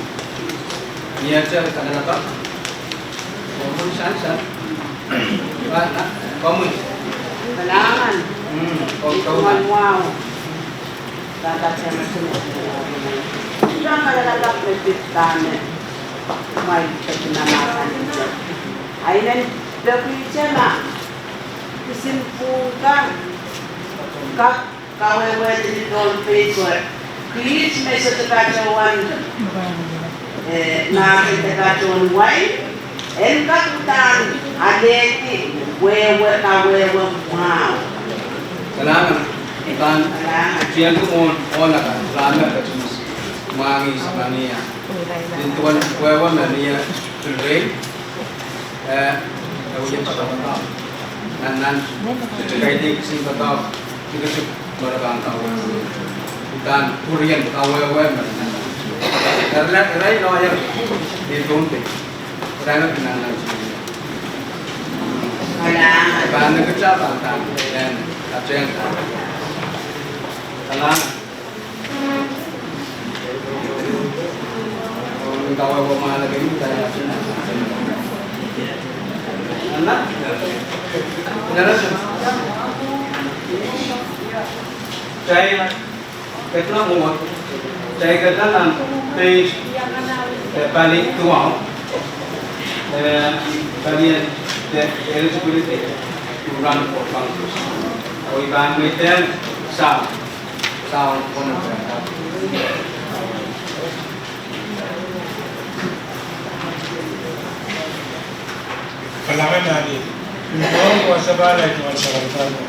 ni aja kadang apa kamu sansal kamu Kailangan. kau Wow. Dapat siya masunod. Diyan ka nalalap na pitane. May kaginamakan dito. Ayun, dapat siya na. Kisimpukan. Kawawih din doon paper. Please, may sa tagagawan. Nakita tagagawan wine. And kakutan. Adeti. Wewe wow. kailangan kan siyan ko ona kan lama ka tumas mangi sa niya din tuwan wewe na niya tulay awin sa tao nan kay dik sin tao kita sub barang tao dan kurian wewe man karena Irail no yang di Pohnpei karena kenalan Bahkan kerja bangtan dan kerja yang kalah. Kalau kau malah lagi ini saya cina. Anak, benar sih. Saya ketemu muat. Saya ketemu di balik tungoal. Balik the eligibility to run for Congress. We can make them sound on the kailangan natin yung mga sa balay kung sa kalpano.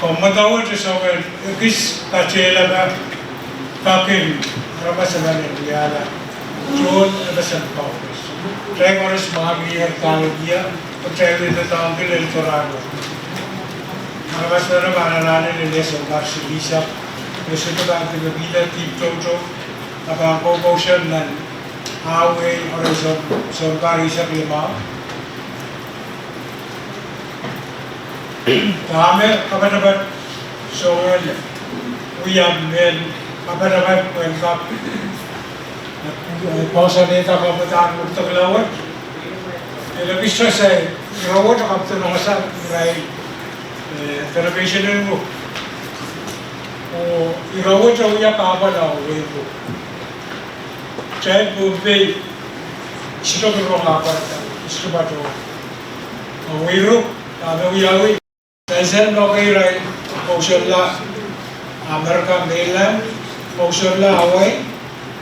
Kung matawad sa mga kis kachela ba kakin rabasan ng biyala John rabasan Congress. Try ko rin mahamiyar talo dia try ko ito taong electorado. Mas na naman nalanin nila sa Marcy Bishop kasi ito ba ang pinabila Team Jojo na pang-promotion ng highway or sa bari sa Limao. Kami kapanabat so uyab men kapanabat welcome pausa neta kapataan mo ito kalawat. Ilabis siya sa irawat ang kapito ng asal Irail television mo. O irawat siya uya kapala o wego. Cahit Pohnpei isto ko kapata isto ba ito o wero kami uyawi sansal no kay Irail pausa la Amerika mainland pausa la Hawaii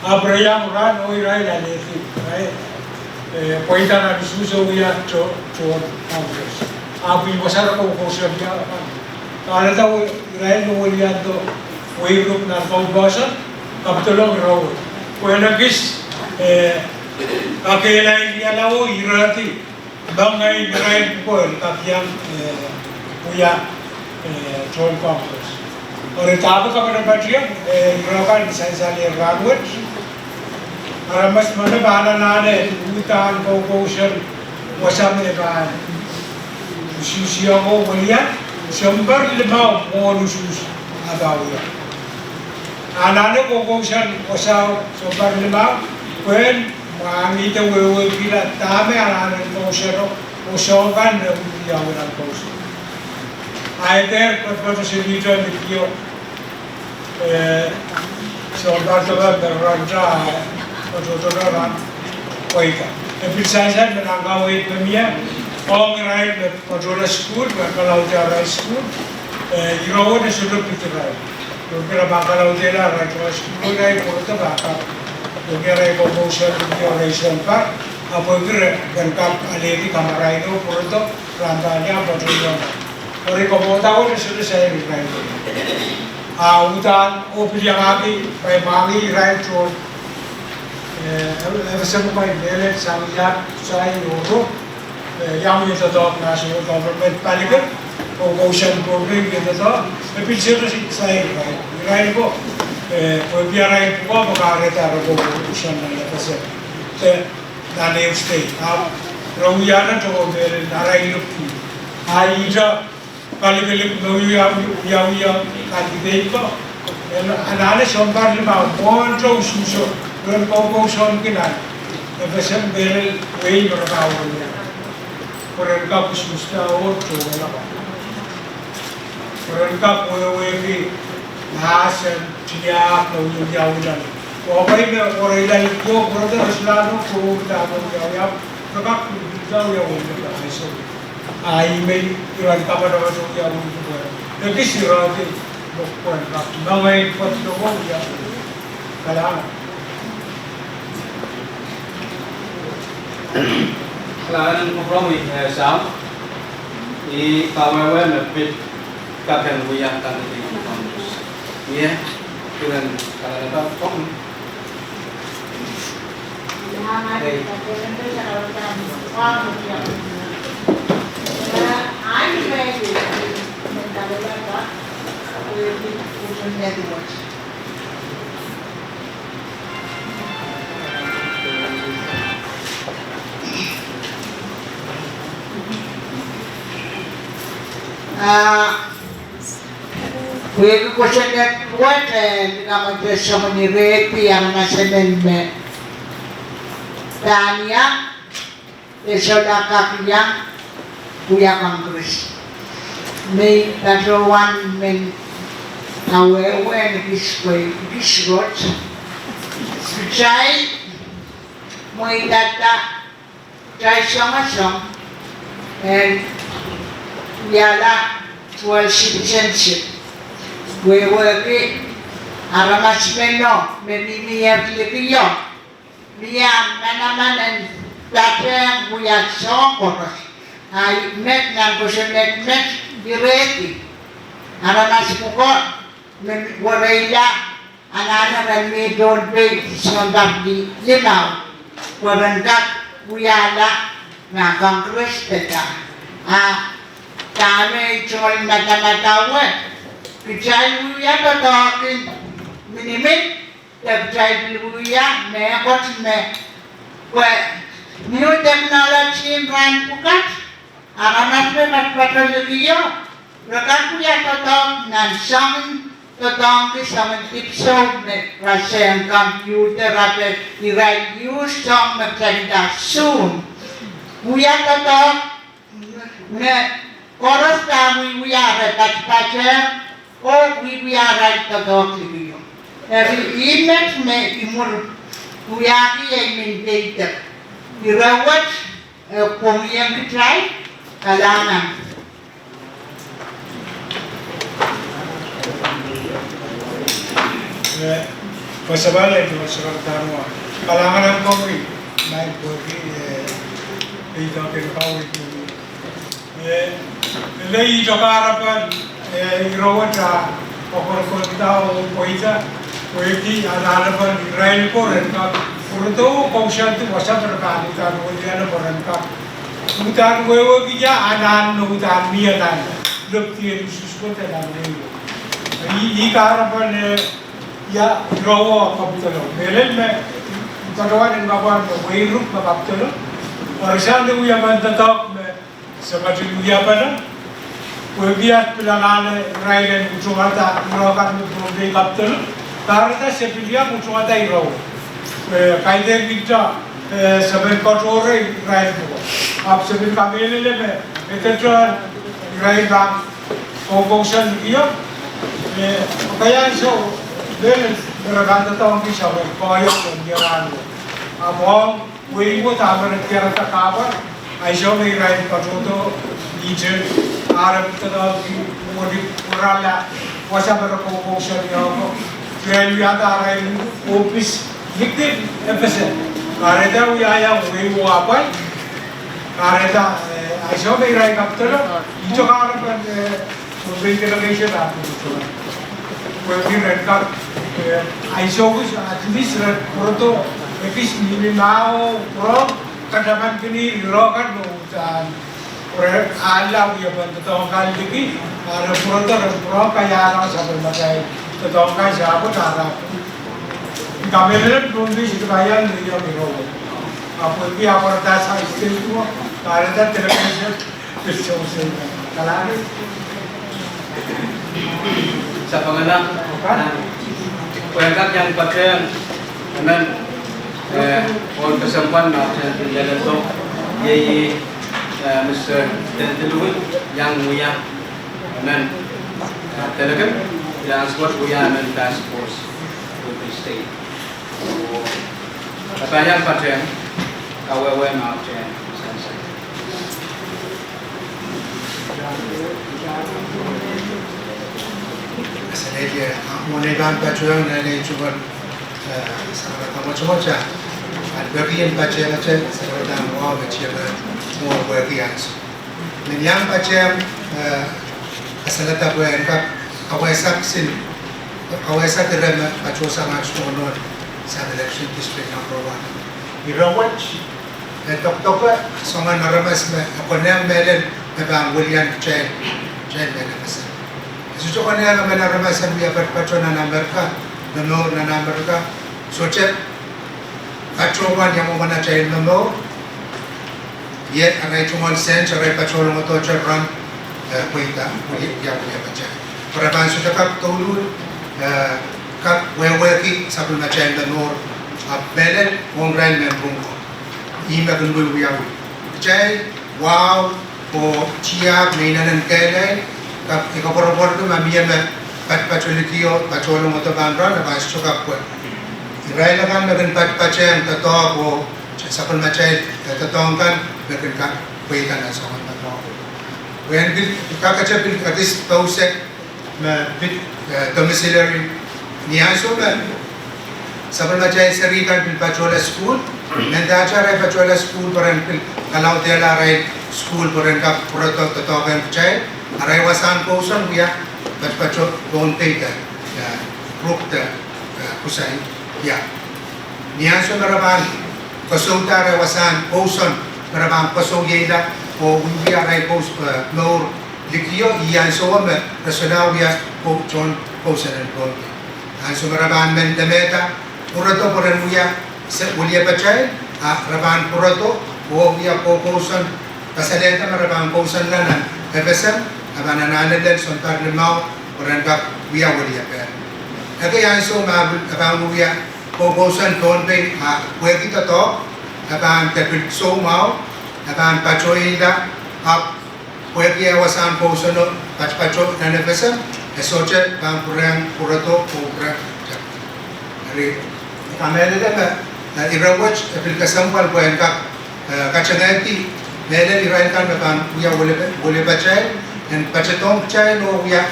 Abraham Rahn o Irail aleti pointa na disuso uya to Congress api wasara ko pausa niya kala daw Irail no uya to wero na paubasan kapitulong raw Bueno, guys, kakailan niya lao irati bangay Irail po kapiang kuya John Congress. Oritapo ka pada batriya irakan sansali rawat. Aramas mana bana nane utan proposal wasam leban. Susiya ko walian sambar limau mo nusus agawya. Anane proposal wasaw sambar limau when mangita wewe bila tame anane proposal wasaw kan yawan proposal. Either what se dito ni Keiou sambar berraja Rahn Poika. Tapi saya menanggapi dunia orang Irail berkontrol school, berkalautiara school, Irail na sulok ito Irail. Yung pinabakalaw nila, right, was Irail po ito baka. Yung Irail po motion, yung Lien Sampah, apo yung gangkap aliti kamaray no po ito, randanya, patohieng. Ori ko po tao na sulok sa Irail. Utan, opil yang abi, by mami Irail to every by Belet, Samiyat, Sai, Yoro, yang yung tatok national government paligan. Ocean program gitu toh, tapi cerita saya Irail po, Irail po apa kereta robo ocean nanya pasal, nane stay, rawiana to Irail lupi, aja kali rawiya kali deh ko, anane sombar lima ponco susu, bukan kau son kinan, pasal wein berkawawih, orang kapus mustahil coba lah. Perangkap kawawih nahasan tiyak lalu jauh-jauh. Wabay na Irail ko, berarti Rasulano ko dapat jauh-jauh. Kakak jauh-jauh na so. May Irail ka pa naman jauh-jauh ko. Tapi sirati bukan kap. Nangay patlo ko jauh. Kailangan. Kailangan mo promi sa kawawih na bit kapten buyang kan di kampus. Iya, dengan kalau ada kok. Kuya ko siya network naman sa manireti ang nasa menme. Tanya, esoda kakiyang kuya kangkris. May tatuan men kawewe kisrot. Chay, mo itata, chay siyang and yala 12 citizenship. Wewe aramas meno menimiyat lipiyo miyam nanaman tateng buyat songkoros ay met nang kusunet met direti aramas puko men warela anana ran mi don be sondam di limaw warangkat buyala na kangkres peta kami chol mata-matawa Keiou ya totokin minimit, Keiou ya mekot me, new technology Rahn bukat, aramat me patohieng, rekan ya totok nan sang totong kisah tipso me rasa komputer apa Irail use song me cerita soon, buya totok me koros kami buya rekat pacar. Oh, we are right to talk to you. Every image may imur uyaki ay maintained. Irawat kung iyang try, kailangan. Pasabala ito sa kartanwa. Kailangan ang kongri. May kogi ito pinakawit mo. Lay ito karapan. Irail sa pagkakita o poita, poiti analapan Irail ko rin ka. Puro to kung siya ito wasa terkalitan o diyan na rin ka. Utan wewe kaya anan no utan miatan. Luptiyan suskot na namin. Ikarapan ya Irail kapitalo. Belen me tagawan ng kawan ko weirut kapitalo. Parisan de uyaman tatak me sa majuyapan na. Webiat pilangan Irail kucungata irakan problem kapten karena sepilia kucungata Irail kaide kita seben kotore Irail ko ab seben kamele lebe etetra Irail bang kongkongsan iyo kaya so bel beraganta taong bisa koyok ngiran abong weimo tabar kira takabar ay so Irail patuto region Arab tadal di urala wasa berkokosan yo Keiou yata Irail office dikit efese kareda uyaya uyu apa kareda aiso be Irail kaptelo ijo karapan Pohnpei delegation aku Pohnpei red card aiso gus at least red proto efis minimao pro kadaman kini rokan dan ala uya bantu kali diki ada proto pro kaya orang sampai macam tetangga siapa cara kami lihat belum di situ kaya dia minum apa ini apa dasar istimewa karena televisi discusi kalau sa pangalan pwihn yang pakai kanan on kesempan macam jalan tu ye Mr. Tentelui yang muya kanan telegram yang squad muya dan task force Pohnpei state kata yang pakai kawawih macam sansal Asalnya monegan pacuan dan cuman sangat macam-macam. Bagian pacuan macam sangat mau macam mau bagian. Yang pacuan asalnya tak boleh kan kawasan sin kawasan terima pacuan sama semua sama election district number 1. Irail tok-tok sama naramas apa nama melen memang William Chen melen. Susu kan yang kami naramas dia berpacu na number ka, nomor na number ka. So cek pacuan yang mau mana cahaya nomor, ye arai cuma sen cerai pacuan mau tu ceran kuita yang punya baca. Perabaan sudah kap tolu kap wewe ki sabun cahaya nomor, belen orang membung, ini makan dulu yang cahaya wow, o cia mainan kelai. Kap ikapor-por tu mamiya me pat-patulitiyo patulong ito bandra na bahas chukap po. Irail kan nagan pat-patchen tato po sapal machay tatong kan nagan ka puitan na sa mga tato. When bil kakachapil katis pausek ma bit domiciliary niyaso ba sapal machay sarikan bil pachola school mendacha ray pachola school paran bil kalau dela ray school paran ka proto tato kan chay arai wasan kausan dia baca Pohnpei dah group dah kusai ya niaso meraban kosong arai wasan kausan meraban kosong yeda o dia arai kaus nor likio ian so me rasional dia kausan kausan Pohnpei anso meraban mendameta purato poran dia sebulia baca raban purato o dia kausan kasalenta meraban kausan lanan efesem abang anak dan sontar lemau orang kap biar boleh apa. Agar yang so mabul abang biar proposan Pohnpei buat kita tu abang terpilih so mau abang pacoy dah buat dia wasan proposan tu pacoy dan efesem esok abang kurang purato kurang. Hari kami ada Irail terpilih kesampal buat kap kacanganti. Melen Irail kan abang biar boleh baca. Dan pacetong cahaya no ya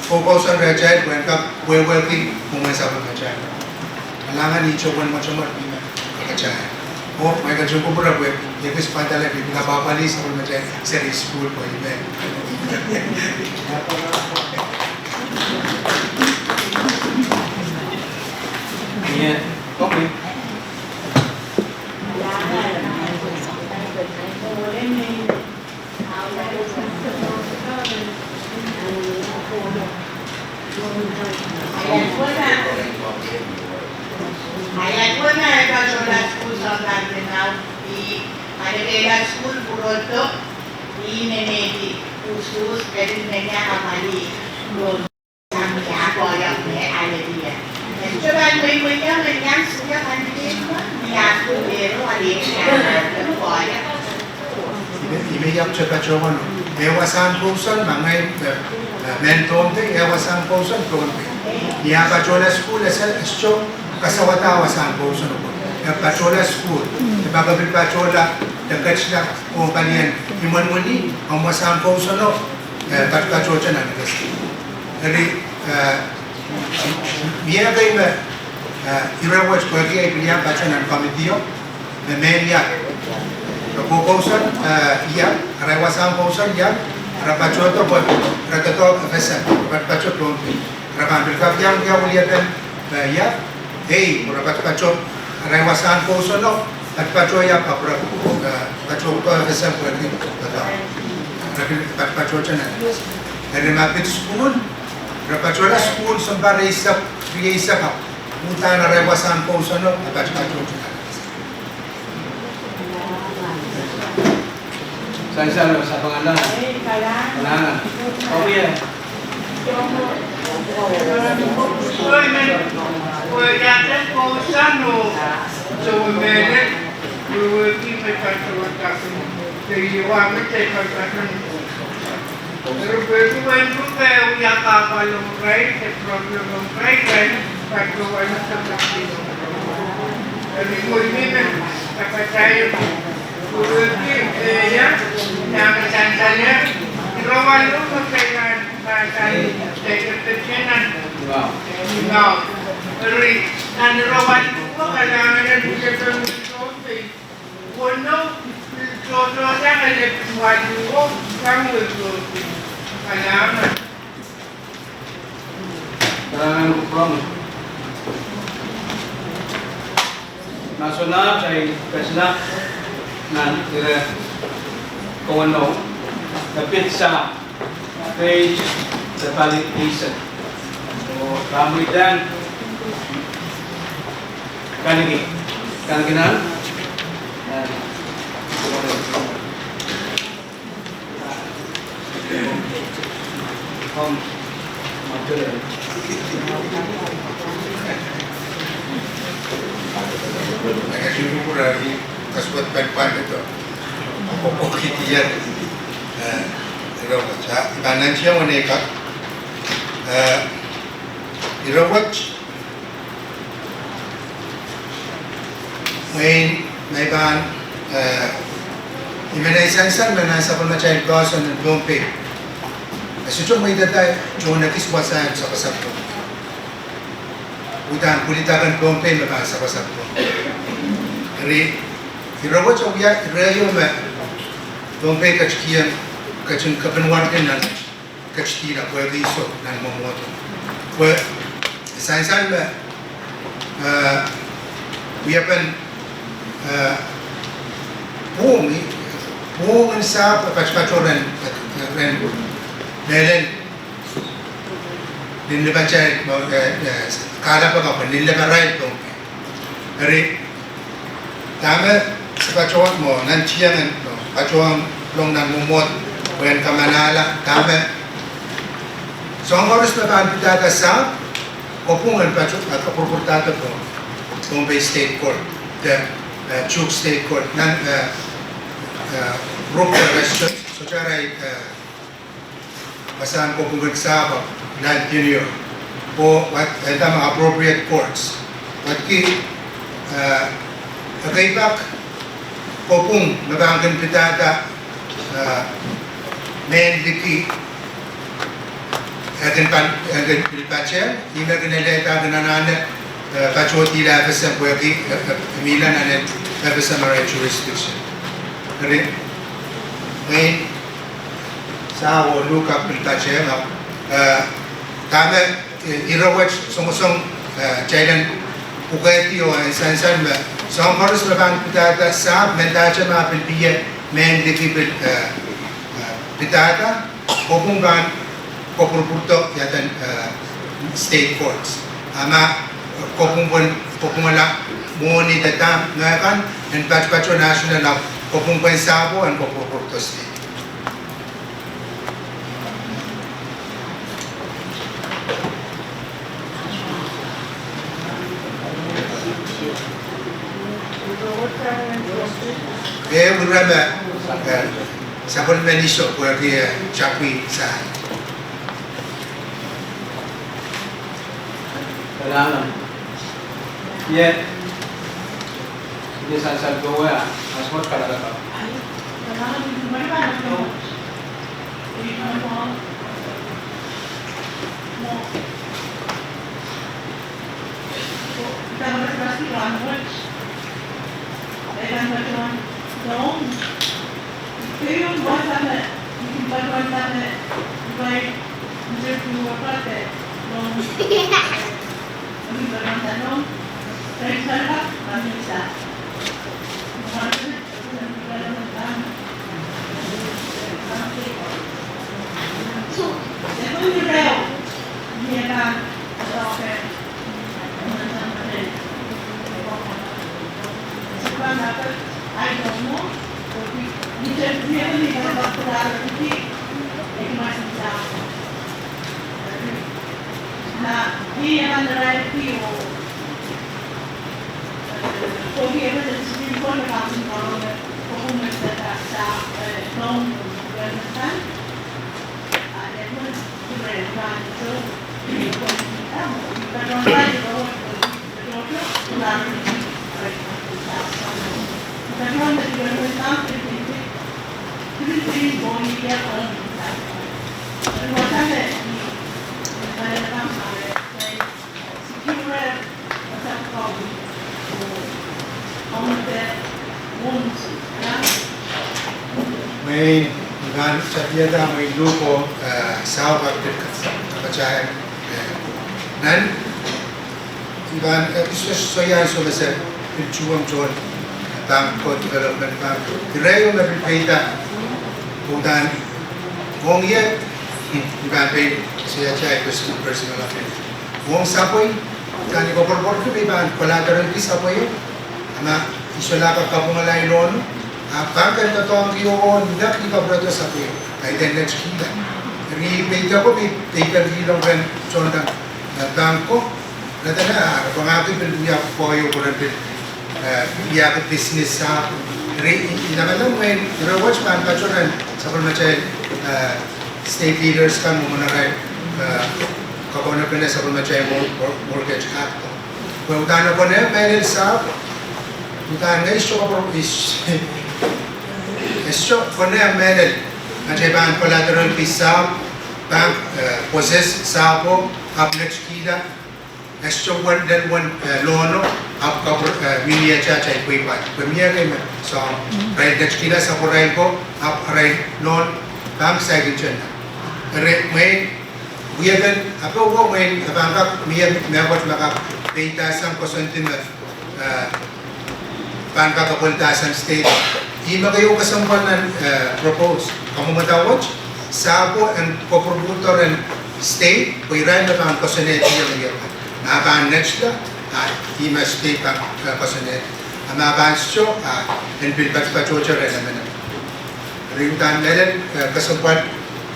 fokusan raja bukan kap wewe mengasah baca. Alangan ini coba macam mana baca. Oh, mereka cukup berapa? Dia kesempatan lagi bila bapa ni sama macam seri school pun ini. Iya, oke. Ayan po na pachola school sa Cardinal di Manila school puroto di nenedi usus dari nenya amali don kami ako yang me ale dia. Coba punya menyang sudah kandidat ni aku baru ada yang boleh. Ini yang cepat coba. Ewasan kausan mangai mentor te ewasan kausan Pohnpei. Ia pachola school asal esok kasawata wasan kausan ko. Pachola school. Baga bil pachola dekat dah kompanian iman muli ang wasan kausan no. patohieng na kasi. Jadi Mia kay Irail pergi ay pilihan baca nan komitio memelia proposal ia rewasan proposal ia rapacho to buat ratato fesa rapacho Pohnpei rapan berkap yang dia uliatan ya rapacho rewasan proposal no rapacho ya papra rapacho to fesa buat itu rapacho chana dari mapit school rapacho la school sembari isap Punta na rewasan po sa no, nagkachkacho na. Sansal sa pangalan. Pangalan. Pwihn. Pero pwede mo kayo yakapalong right, the problem of right, pagkawa na sa pagkino. Jadi mo ini kapatay pwede ya yang sansalnya irawan lu kailan bahasan sekretarian. Wow. Pero ang irawan ko kailangan bisa Pohnpei. Kuno Jodoh saya ada waduh, kamu itu kailangan. From nasional saya kesana nan kira kono tapi sa page sebalik isa so kami dan kan Nagkasimulo dari kaswat pagpan ito. Ako po kitiyan. Irawat sa ibanan siya maneka. Irawat may ban imanaisan-san na nasa pamachay kaso ng Pohnpei. Asutong may datay, yung nakiswasan sa pasapto. Utang kulitakan Pohnpei mabasa sa pasapto. Hari, Irail sa uya, Irail ma Pohnpei kachkiyan, kachun kapanwar din ng kachkira, pwede iso ng mamoto. Sansal ma, uyapan, buong sa pachpachoran Nelen Ninlebacha Kala pa kapag Ninlebaray Pohnpei. Hari tama sa pachuan mo nantiyangan pachuan long nang mumot when kamanala tama so ang oras na paanpitata sa opungan pachuan at kapurpurtata po Pohnpei State Court the Chuk State Court nan group of restaurants so charay basahan ko kung nagsabak land tenure o mga appropriate courts. At kagaypak ko kung nabanggan pitata mainly agan pilpacel, ina ganaleta gananana pachoti la basa pwagi milan anet basa mara jurisdiction. Kaya ngayon sa walo ka pilpacel tama irawat sumusong jailan ukati o sansal ma so ang harus labang pitata sa mendacha mga pilpiya mainly pitata o kung gaan kopurpurto yatan state courts ama kopumala muni data ngayon and patpacho national na kopumpan sabo and kopurpurto state. Urama sabon maniso porque chakwi sa kailangan yet hindi sansal gawa asmot kalala ka Kailangan din language. They can batuan dong. Keieun buat apa? Batuan apa? Baik, jadi apa deh? Dong. Kami batuan dong. Saya salah, kami bisa. Después de Irail, llega audepen. I don't know. Ni terbiasa ni kalau berada di masih jauh. Nah, ini yang adalah Keiou. Kogi apa jadi sebelum kau nak masuk kalau kau mesti tak long berjalan. Ada pun berjalan tu. Kita orang lain tu lalu Everyone that you are with now, everything going to get on. And what happened? I am secure what's that called? On the wounds. May gan chatiada may grupo sa kapacaya nan gan soyan so masa chuang chon tam ko development tam Irail na pipita udan wongye gan pe siya chai personal affair wong sapoy kan ko por ko ban collateral di sapoy ama isola ka kapungalay ron apangkan to ang kiyon dak di ka brother sapoy ay den next kila ri peita ko bi peita kilong ren chonda bangko nadana pangati pel dia poyo ko ren dia ke business sa ri inamalang may watch man ka choran sa pamachay state leaders kan mo na kay kapona pala sa pamachay mortgage act ko utana ko na panel sa utana iso ka pro iso ko na panel machay ban collateral pisa bank possess sa po upnext kila iso one then one loan up cover milia chacha equipa premier game so right next kila sa arail ko up arail loan bank sa gitchen re may wiyagan ako wo may abangak miya mewat maka data sang kosentin banka kapultasan state ima kayo kasampanan propose kamu matawag sabo and co-promoter and state Irail na bank kosenet niya na ban next da ima state bank kosenet ama ban syo and bilbat pachocha rin naman rintan meron kasampan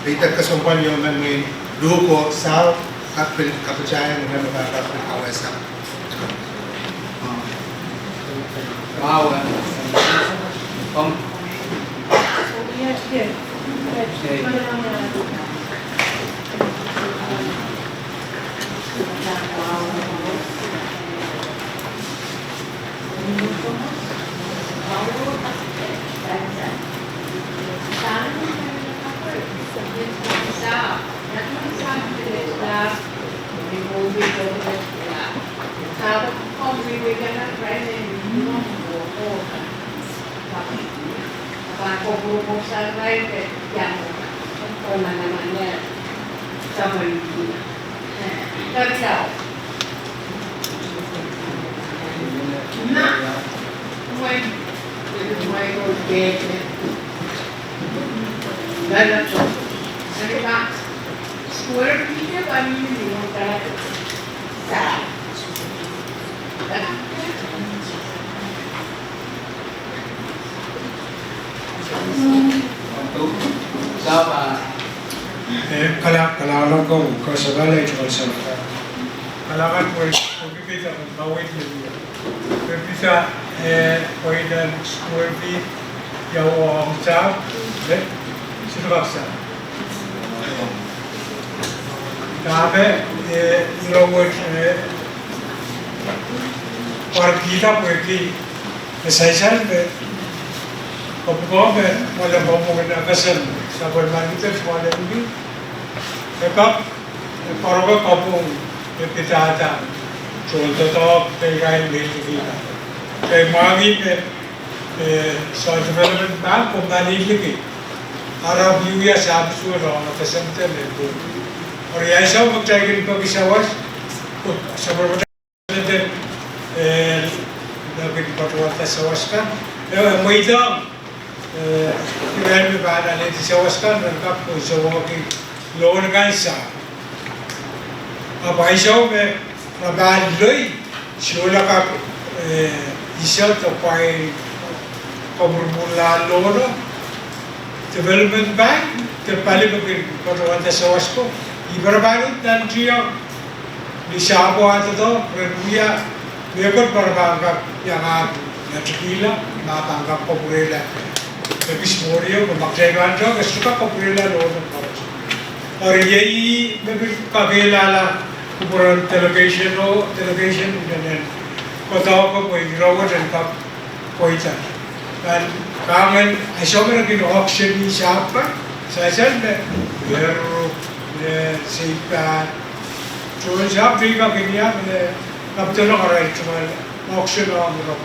data kasampan yung may luko sa kapitbahay ng mga kapitbahay. Wow. Kalau kau sebalai cuma sebentar. Kalau kan kau kita bawah itu dia. Bisa kau dan square feet yang orang cakap, sudah bisa. Tapi irawat orang kita pergi saya kau malah bawa nak kesan sabar kita semua ada ini. Ekap paroga kapung pita ata चोलता तो Irail मिल चुकी है मांगी में South Development Bank को मानी लिखी Arab US आपसुआ रहा था संते में और ये ऐसा वक्त है कि इनको किसी वर्ष समर्पण लगे पटवार था सवास्कर मैदान Irail में बाहर आने थी सवास्कर नरका कोई सवाल की लोन का हिस्सा अब ऐसा में बाहर लोई शोला का हिस्सा तो पाए कब्र loan Development Bank ke pali bagi perwanta sawasko ibarbaru dan dia di sabo atau rebuya bekor berbangga yang aku natukila mabangga populela tapi semuanya memakai ganda kesuka populela lono और यही में भी कबीला ला ऊपर delegation ने बताओ को कोई गिरावट इनका कोई था dan kangen ऐसा में कि auction ni siapa saya में baru siapa cuma siapa juga kini मैं अब तो लोग arail cuma auction orang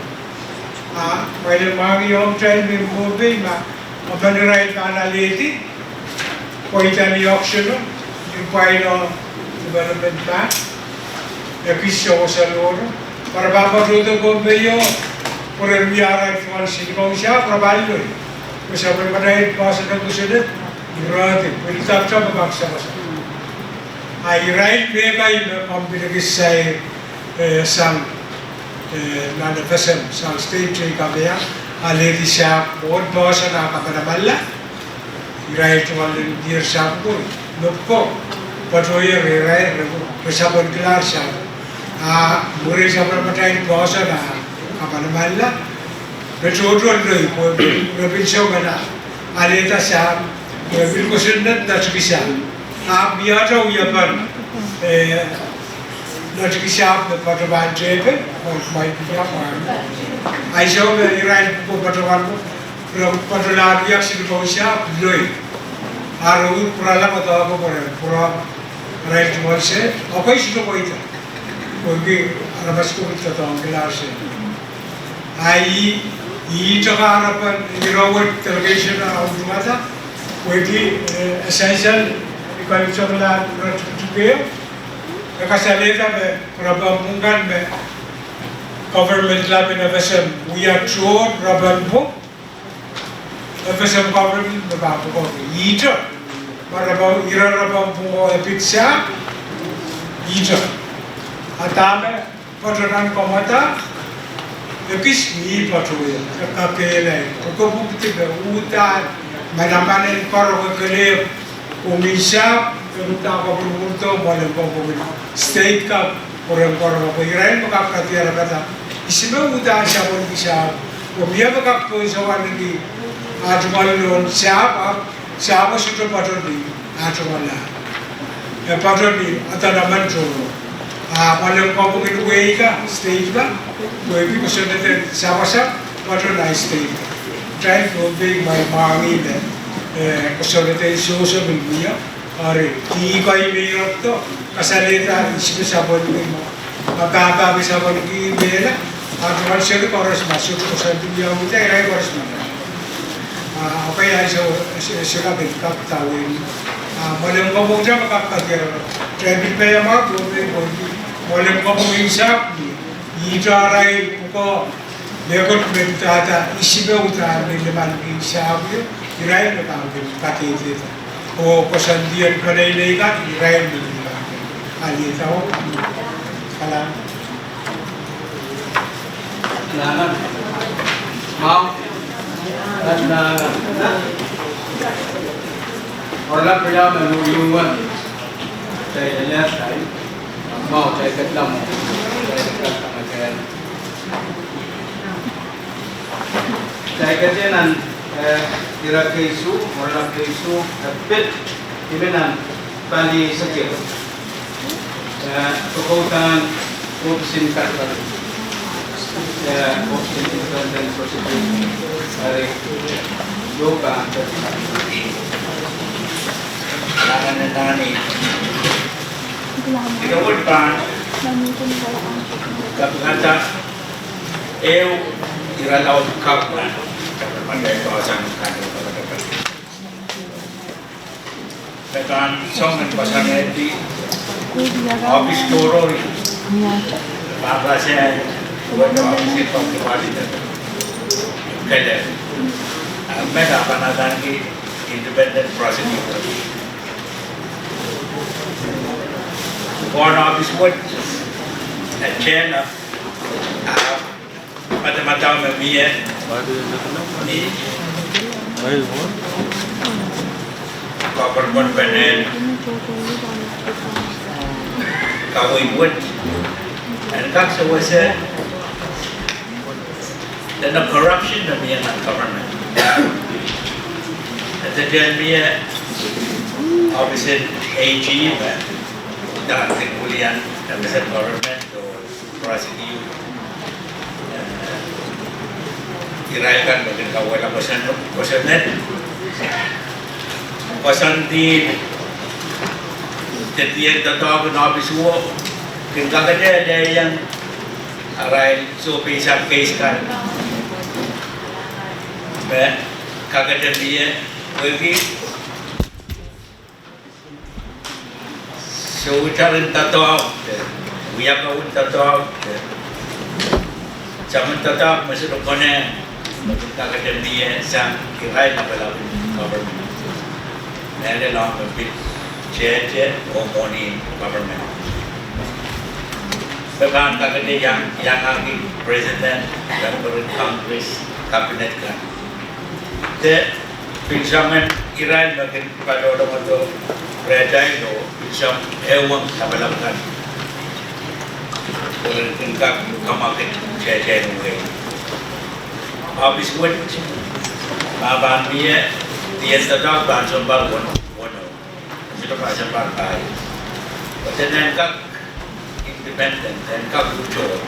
मैंने मांगी हम ट्रेन में Pohnpei में अपन Irail काना लेती कोई तनी auction yung Keiou Development Bank किसी औसत लोग पर बाबा रोड को बेयो और Irail cuma single siapa perbaloi bisa berbandai bahasa negara berarti berita apa bangsa bahasa Irail mereka yang ambil kisah sang nana fashion sang stage kami ya alih siap buat bahasa nak apa nama lah Irail cuma dia siap pun lupa patohieng Irail bisa bergelar siap murid siapa berbandai bahasa nak apa nama lah betul doi mobil show mana aleta siap mobil kusinat dah cukup siap biar jauh ya pan dah cukup siap pada banjir kan main dia main aisyah Irail pada waktu pada lalu yang sih siap doi haru peralah atau apa pura Irail cuma se apa sih tu kau itu kogi arabas ko kita tahu gelar se I jagah harapan गिरावट delegation आउटमा था कोई भी essential इकाई चमला रचुके कसालेता में प्रबंधन में government lab in FSM we are sure प्रबंधन FSM government में बात को ईटा प्रबंधन इरा प्रबंधन एपिक्सा ईटा अतामे पटनान कमता Ekis ni patohieng, kakele, kau bukti berutan, mana kalau kekele, komisa, berutan kau beruntung, boleh kau beruntung, state kau orang kau Irail kau katiara kata, isme utan siapa bisa, komia kau sewan lagi, ajumalan siapa sudah patohieng, ajumalan, patohieng atau nama joro. Malam kau mungkin way ka stage ba, way bi ko sa natin sama-sama patronize stage. Drive Pohnpei may mangi na ko sa natin social media, ari Keiou mayroon to kasalita isip sa Pohnpei mo, magkakabi sa Pohnpei nila, at wala siya ko oras masuk ko sa dunia mo tayo ay oras mo. Okay ay sila kapitawin. Malam kau mungkin makakatira, drive pa yung mga Pohnpei. Malam kau mengisap ni Irail ko lekot mentata isibe utra ni leman isap yo Irail ko tang pati itu o kosandian kanai lega Irail ni ali tahu kalam Nah, mau dan orang kerja menunggu saya lihat mau saya ketemu saya kerjaan kira Keiou orang Keiou tapi ini bali sakit kekuatan opsin kata opsin dan prosedur dari yoga Ikaw pa Kapagata, Irail kaplan, kapag kawasan kanil kapag Pekan songan pasangan di office toro para saya buat office itu kembali dan kerja. Mereka akan ada lagi independent prosecutor. Foreign office buat chair macam-macam membiak ni government panel kawawih buat and kak sewasa dan corruption na biya ng government at then biya obviously AG ba dating kulian ng government o prosecute Irail kan bagay kawala kosanet kosantin tetiyan tatawag na obisuo kung kakadya dahil yung arail so pisang case kan kakadya niya wagi so ucarin tatawag uyak kawin tatawag Zaman tatap masih rukun kakademiya sa Irail na pala government. Nere lang mabit chair o moni government. Bagaimana kakademiya yang lagi president dan Congress cabinet kan. Te pinjaman Irail makin pada orang itu rejai do pinjam ewang kabalangkan. Tingkat kamakin chair mungkin. Habis buat bahan dia tetap bahan sumber wono sudah bahan sumber kai. Kemudian kak independen dan kak lucu.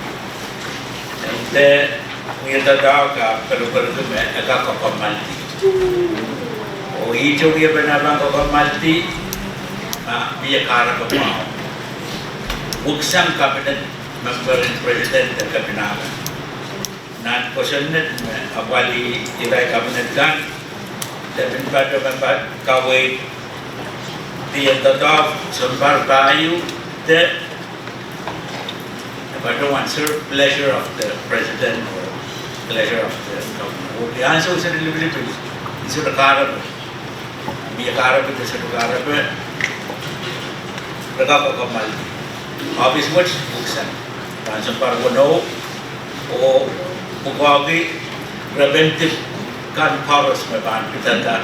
Dan dia tetap kak perlu tu mereka kok malti. Oh hijau dia benar kok malti. Dia kara kok mau. Bukan kabinet member presiden dan kabinet. Nan kosanet awali Irail kabinet kan dan pada membuat kawawih dia tetap sumber Keiou the pada answer pleasure of the president or pleasure of the government. The answer is lebih sudah karab dia karab itu sudah karab mereka kemal habis buat bukan langsung parwono o Pagwagi preventive kan powers may bahan kita ka.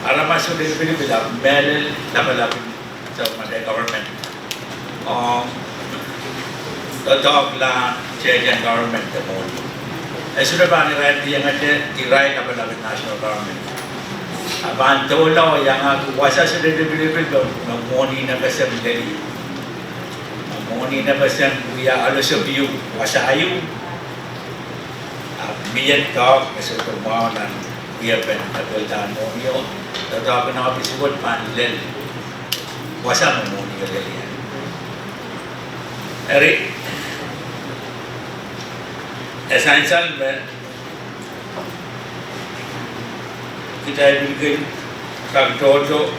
Para masuk di Pilipinas, meron nakalapin sa mga government. Totoo lang Chechen government the most. Sudah ba ni Rahn yang ada Irail nakalapin national government. Aban tolo yang aku kuasa sudah di Pilipinas, mangoni na kasi military. Moni na basan kuya alo sa biyu wasa ayu miyan talk sa tumaw ng kuya pen kapiltan mo yo tatawag na kapisuot panlel wasa mo moni galerian eri sansal kita bikin kagtoto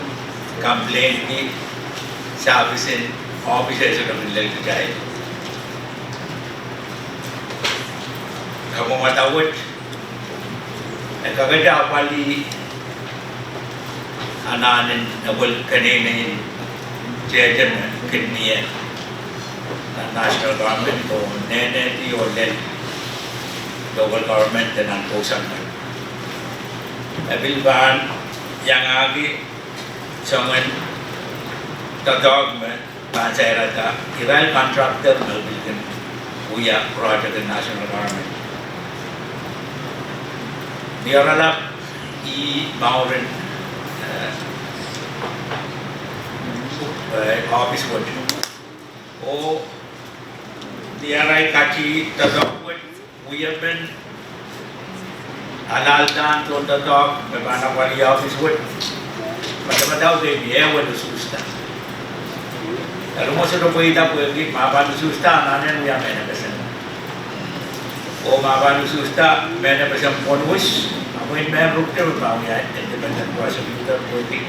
complaint ni servicing officer sudah menilai kerjaan. Kamu matawat, kagada apali ananin awal kanina Chechen kiniya national government o nene di olel local government dan angkusan. Abilban yang agi sangat tatawag bahan saya rata Irail contractor mobilkan uya project in national government. Dia ralap I maurin office wood. Oh, dia rai kaci tatok wood uya ben alal dan tuan tatok bagaimana wali office wood. Macam-macam dia wood susah. Kalau mau sudah berita pergi, maafan susta, nanen yang mana pesan. Oh maafan susta, mana pesan bonus, aku ini memang ruknya berbau ya, independen kuasa kita pergi.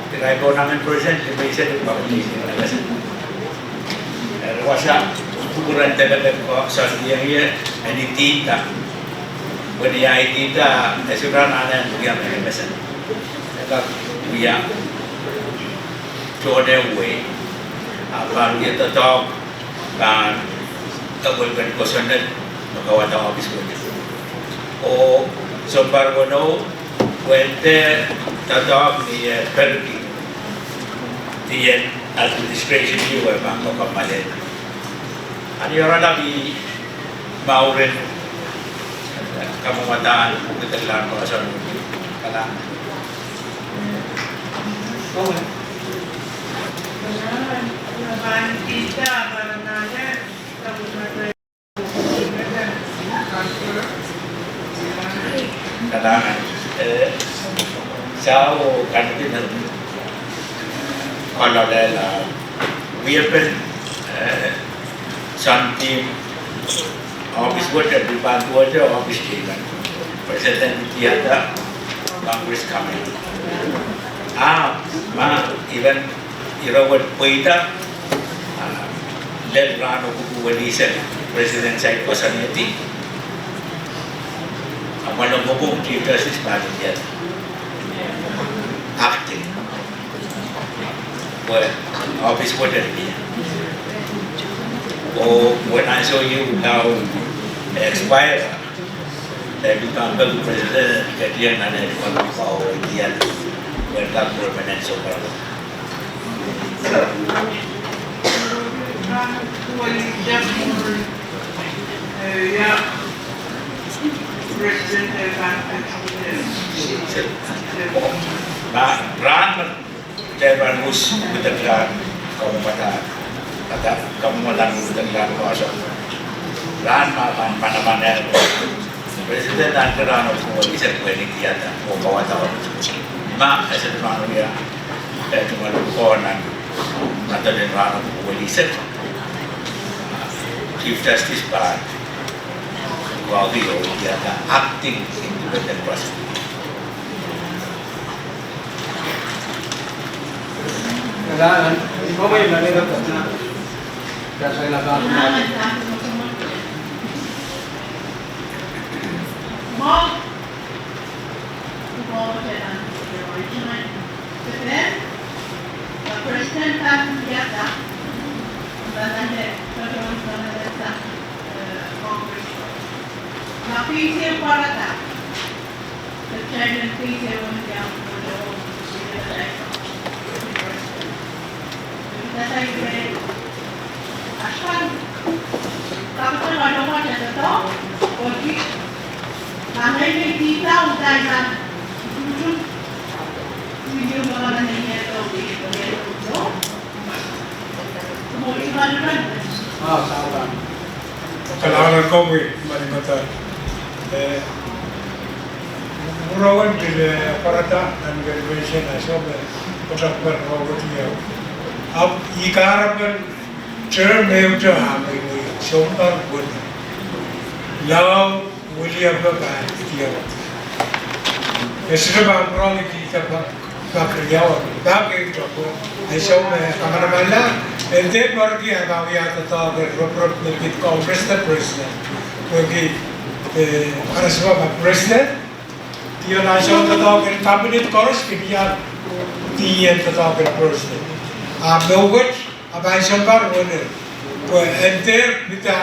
Tirai kewenangan presiden, kita bisa dibawa di sini pesan. Kuasa ukuran terhadap soal dia ini tidak. Benda kita, sesuatu nanen yang mana pesan. Kalau dia Jordan way, apa dia tetap kan kabulkan kosanan makawata habis pun. Oh, sumber kono, wente tetap dia pergi. Dia administration juga bangko kemarin. Ada orang lagi mauren kamu mataan kita kelar kosan kalah. Oh. Kita barananya kadang sao kan kita kalau ada weapon something office water dibantu aja office kita presiden tiada Congress kami even Irail Poita led Rahn President saya kosan itu malam hukum Chief Justice pada dia acting well office water dia when I show you how expire that become the president dia ada di bawah dia welcome permanent super Rahn Rahn mus bertegak kamu kata kamu malang bertegak kuasa Rahn mana presiden dan Rahn semua bisa berani kiata mau bawa tahu hasil manusia cuma lukonan atau dan Rahn poliset Chief Justice pada kawawih dia ada acting independent prosecutor. Kailangan, ikaw may nangyayari na kasi nagkakaroon natin. Mom, the original president Yata, napisi para ta, the chairman please everyone down for the whole that I read. Ashwan, kapag ano mo dyan ito, okay, angay may tita o dahil YouTube, video mga nangyayari ito, ito, sumuli ka naman. Sama. Kailangan ko malimatan. Murawan bila parata dan graduation asyik berapa rawat dia. Ab ikarapan cermin itu hamil ni, syukur pun. Lau mulia berapa dia. Esok bangkrut kita berkerjaan, tapi jauh. Esok kamar mana? Ente pergi agak atau berperut lebih Congress dan Presiden. Pergi ada sebab Presiden dia nasional atau kabinet korus dia tetap Presiden. Mewujud apa sembar benar. Ente kita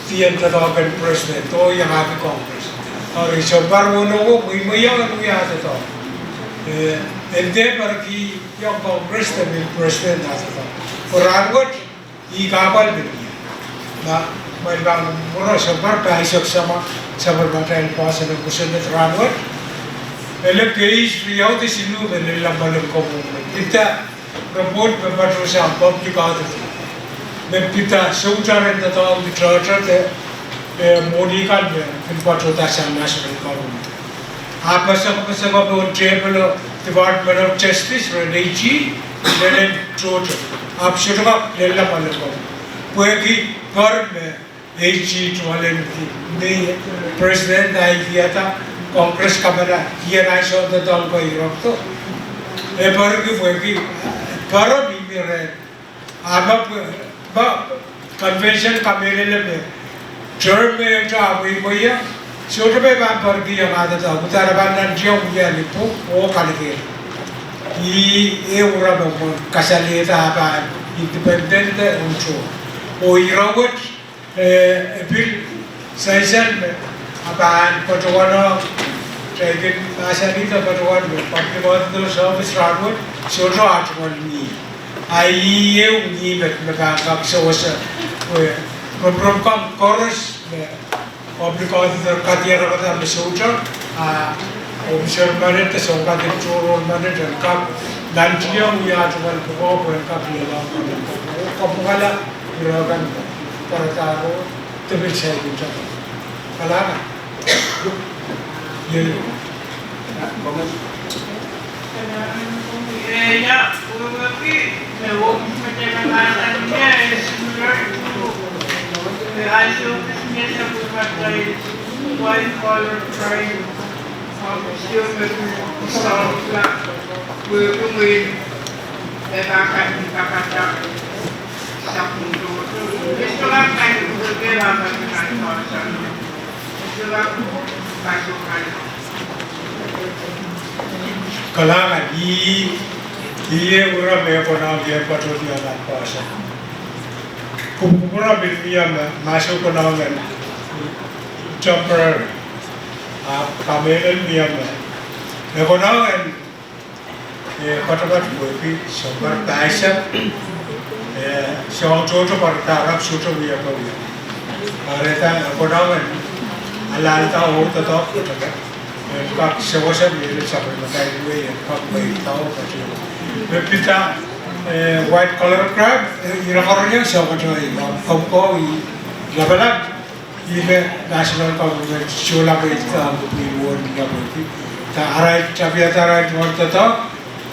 dia tetap Presiden. To yang ada Congress. Orang sembar benar वो yang tetap. Ente pergi yang Congress dan Presiden atau orang ikabal dunia. Nah, mereka murah sembar bahasa sama berbagai bahasa dan kusendet ranwat. Elok keis riau di sini dalam malam komun. Kita report beberapa sampel juga ada. Kita seujara kita di church modikan beberapa tasan nasional komun. Apa sebab table Department of Justice, Reneji, dan Georgia. आप शुरुआ लेला पाले को पवेगी पर में एक चीज वाले ने प्रेसिडेंट आई किया था कांग्रेस का बना ये राइस ऑफ द दल को यूरोप तो ये पर की पवेगी पर भी मेरे आप कन्वेंशन का मेरे लिए टर्म में जो आप वही है छोटे पे बात पर की हमारे तो उतार बांधन जो मुझे लिपो वो कालिके ये उरा बंगो कसली था apa independent unco o irawat bil saizan apa patohieng training asani to patohieng pakki baat to service radwat sojo atwal ni ai ye ni me ka so was from chorus public auditor katiara kata mesouter Officer Manet, so got the tour Manet and Cup, Dantia, we are to go and Cup Kapala, Rogan, Parataro, to be said in Japan. Kalana. Yeah, we will be the walking material and yes, similar to the ice of the smith of the white collar triangle. Still making sound flat. We're doing the back and something to Mr. Lang will give up at the night or something. Mr. Lang, back to Kalana, ye ura me pona ye patohieng na pasa. Kumura bilmiya masuk pona men temporary. Kamelen miam me kono en katabat bopi sobar taisa so jojo partarap suto miya ko areta kono en alalta orta to kataga kak sewosa mele sabar matai we kak bai tao kati pita white color crab irakornya so kato komko labala ये national government chola पे इसका अपनी वो निकाल रही था arail चाबिया arail मरता था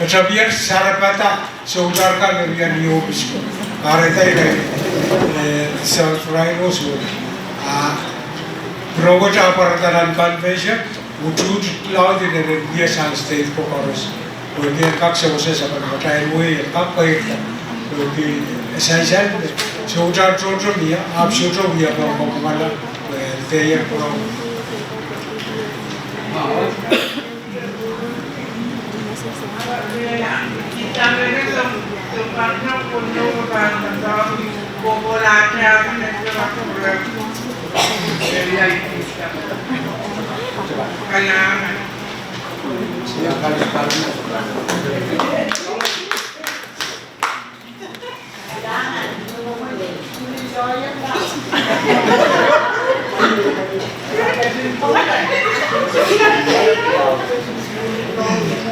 चाबिया सारा पता सोचार का निर्णय नहीं हो इसको arail था ये self rhinos वो प्रोग्राम चापरतान convention वो चूट लाओ दिन ने ये सान state को करोस वो ये काक से उसे सब बताए वो ये काक पे वो कि essential सोचार चोटो भी है आप सोचो भी है पर माला ते ये करो kita mereka sempatnya punya tentang populasi akan negara karena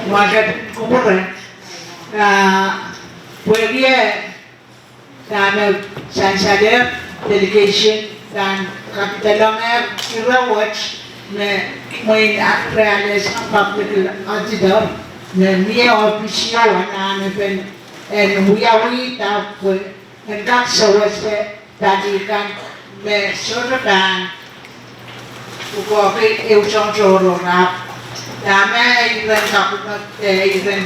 Magat kumure puegie dan sansal delegation dan kapitalonger irawat ne main areales public auditor ne mia official na pen en wiawi ta en kak sawase tadikan me sorakan uko ke eu chonjoro na dame iren kaput iren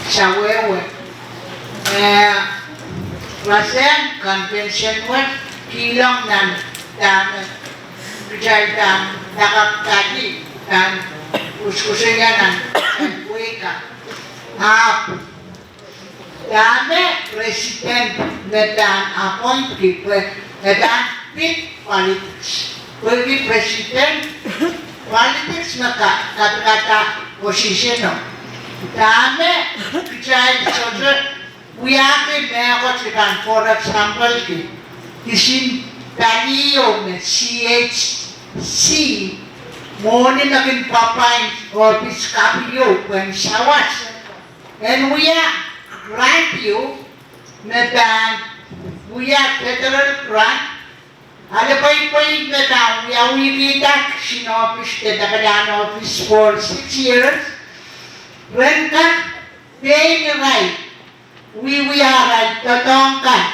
shawewe rasen convention wen kilong nan dame bijay dan nakap tadi dan uskusengan nan weka dame president dan appoint people dan big politics bagi presiden politics maka kata-kata position no dame bijay sojo wiake meakot kan for example ki isin Keiou में CHC morning naging papain office Keiou when sawas and we are grant you na dan we are federal grant ada pay na dan we kita sin office the Dakadan office for 6 years when ka pay right wiwiyaran totongkan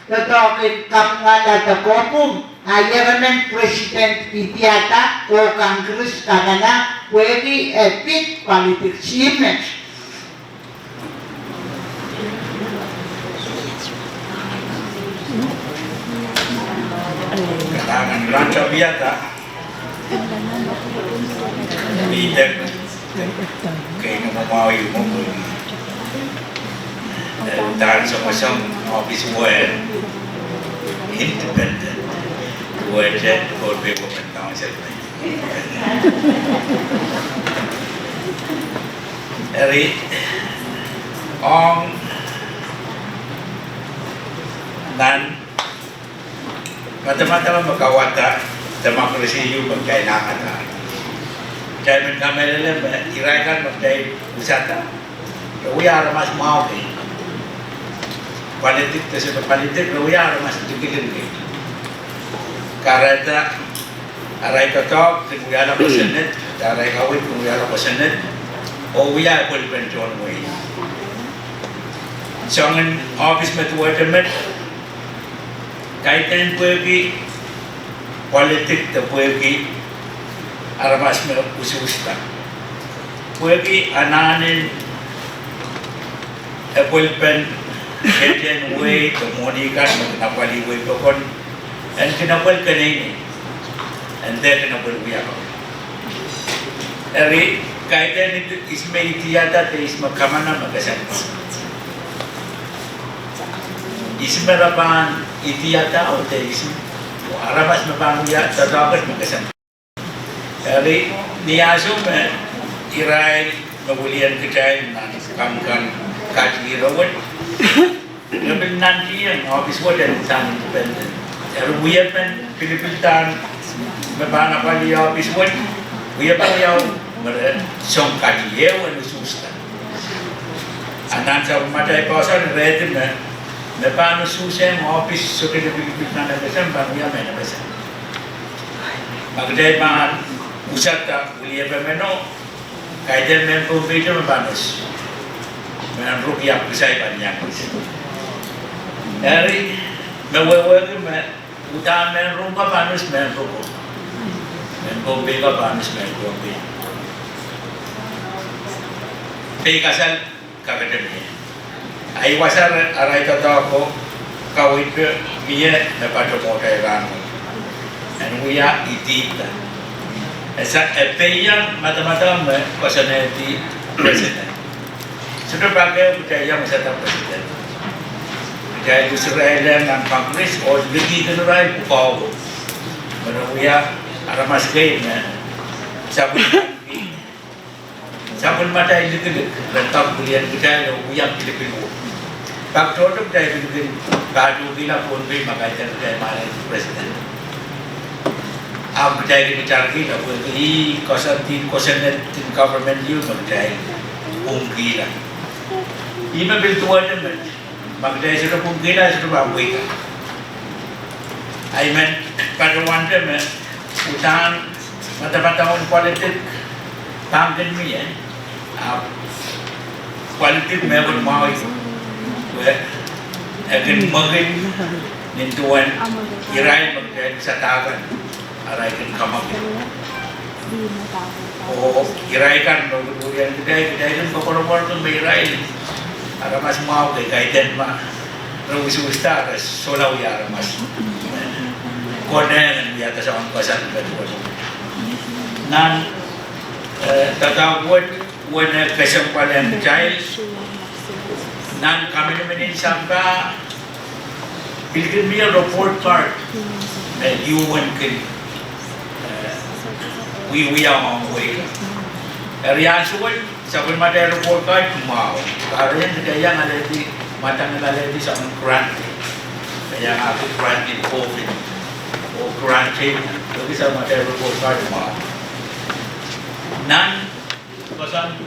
totokin kapngada takopum ayaman President Itiata o Congress kanana pwede epic politics image. Kailangan lang sa biyata. Leader. Kaya namamawi mo po. Dahil sa masang office mo independent. Wajah Pohnpei Women Council. Dari dan mata-mata magkawata demokrasi yung magkailangan na. Kaya man kami lang, Irail kan magkay usata. Kaya mas mau kay. Politik kasi politik kaya mas tigilin kay. Karena aray katok kung ko senate, aray kawit kung ko senate, o wiya ko pension mo eh. So ang office met watermet, kahit na pwede politik na pwede aramas mo ususta. Pwede ananin appointment, keten way, tumonikan, napaliway ko kon, and kinapal ka na yun. And then kinapal ko yan. Eri, kahit yan ismay itiyata, is magkamana magasanpa. Ismarapan itiyata o ism, aramas mapanguya, tatakas magasanpa. Eri, niyasong Irail, magulian kita na kamkan kajirawan. Nabil nanti yang office wadah sang independent. Audepen Pilipinan mabana pa liya office wadah. Wiya pa liya song kajiew and sustan. Anan sa matay pausan red na mabana susem office so Pilipinan na besam ba wiya may na besam. Magday pa usata wiya pa meno kailan men po video mabanos. Menan rupiah pisai banyak. Dari mewewe utama men rumah panas men rupiah. Men Pohnpei ka panas men Pohnpei. Pei kasal kakademi. Ai wasar arai kata ako kawit biye na pato mo kay Rahn. And we are itita. Esa epeya mata-mata me personality president. Sudah pakai budaya wisata presiden. Budaya Irail dan Congress, or lebih ke Irail pukau. Menuya aramas gay na sabun mata ini ke rentak bulian budaya yang Filipino. Pak Toto budaya Filipino baju bila Pohnpei makanya budaya mana presiden. Am budaya bicara kita boleh kosan government you budaya gila. Ima biltuan naman, magdaya sila pong gila, sila baboy ka. I mean, padawan naman, utangan, mata-matahon politik, tanggan mo yan. Politik meron mga ito. Akan magin, nintuan, Irail magdaya sa tagan, aray kan kamagin. O Irail kan, magduduyan, gaya kan kapalamar ng may Irail. Ada mas mau ke kaitan mah rususta ke solau ya mas konen di atas orang kosan kedua nan tata buat kesempatan kecil nan kami Lien Sampah bikin dia report card UN ke we are on way area suway sabun mata report card mau karena yang ada di matang ada di sama grant yang aku grant in COVID o grant jadi sama mata report card mau nan pasan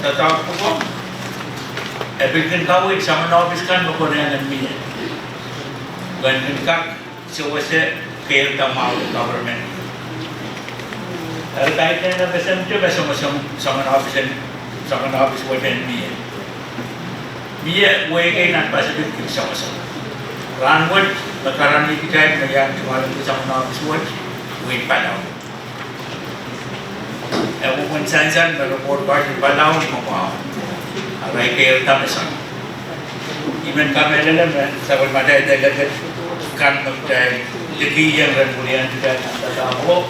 tetap pun bikin kawit sama office kan berkoordinasi dengan dan kak sewase kaya mau government kaitan na besam tu besam sama office wadah ni. Mia wege nan Pacific sama-sama. Rahn wood makarani kita yang cuma sama suat win palau. Ewan sansal mereport bagi palau ni mau. Arai keieun tamesan. Iman kami dalam sahabat mata dekat kan menjadi keieun dan kemudian juga tahu.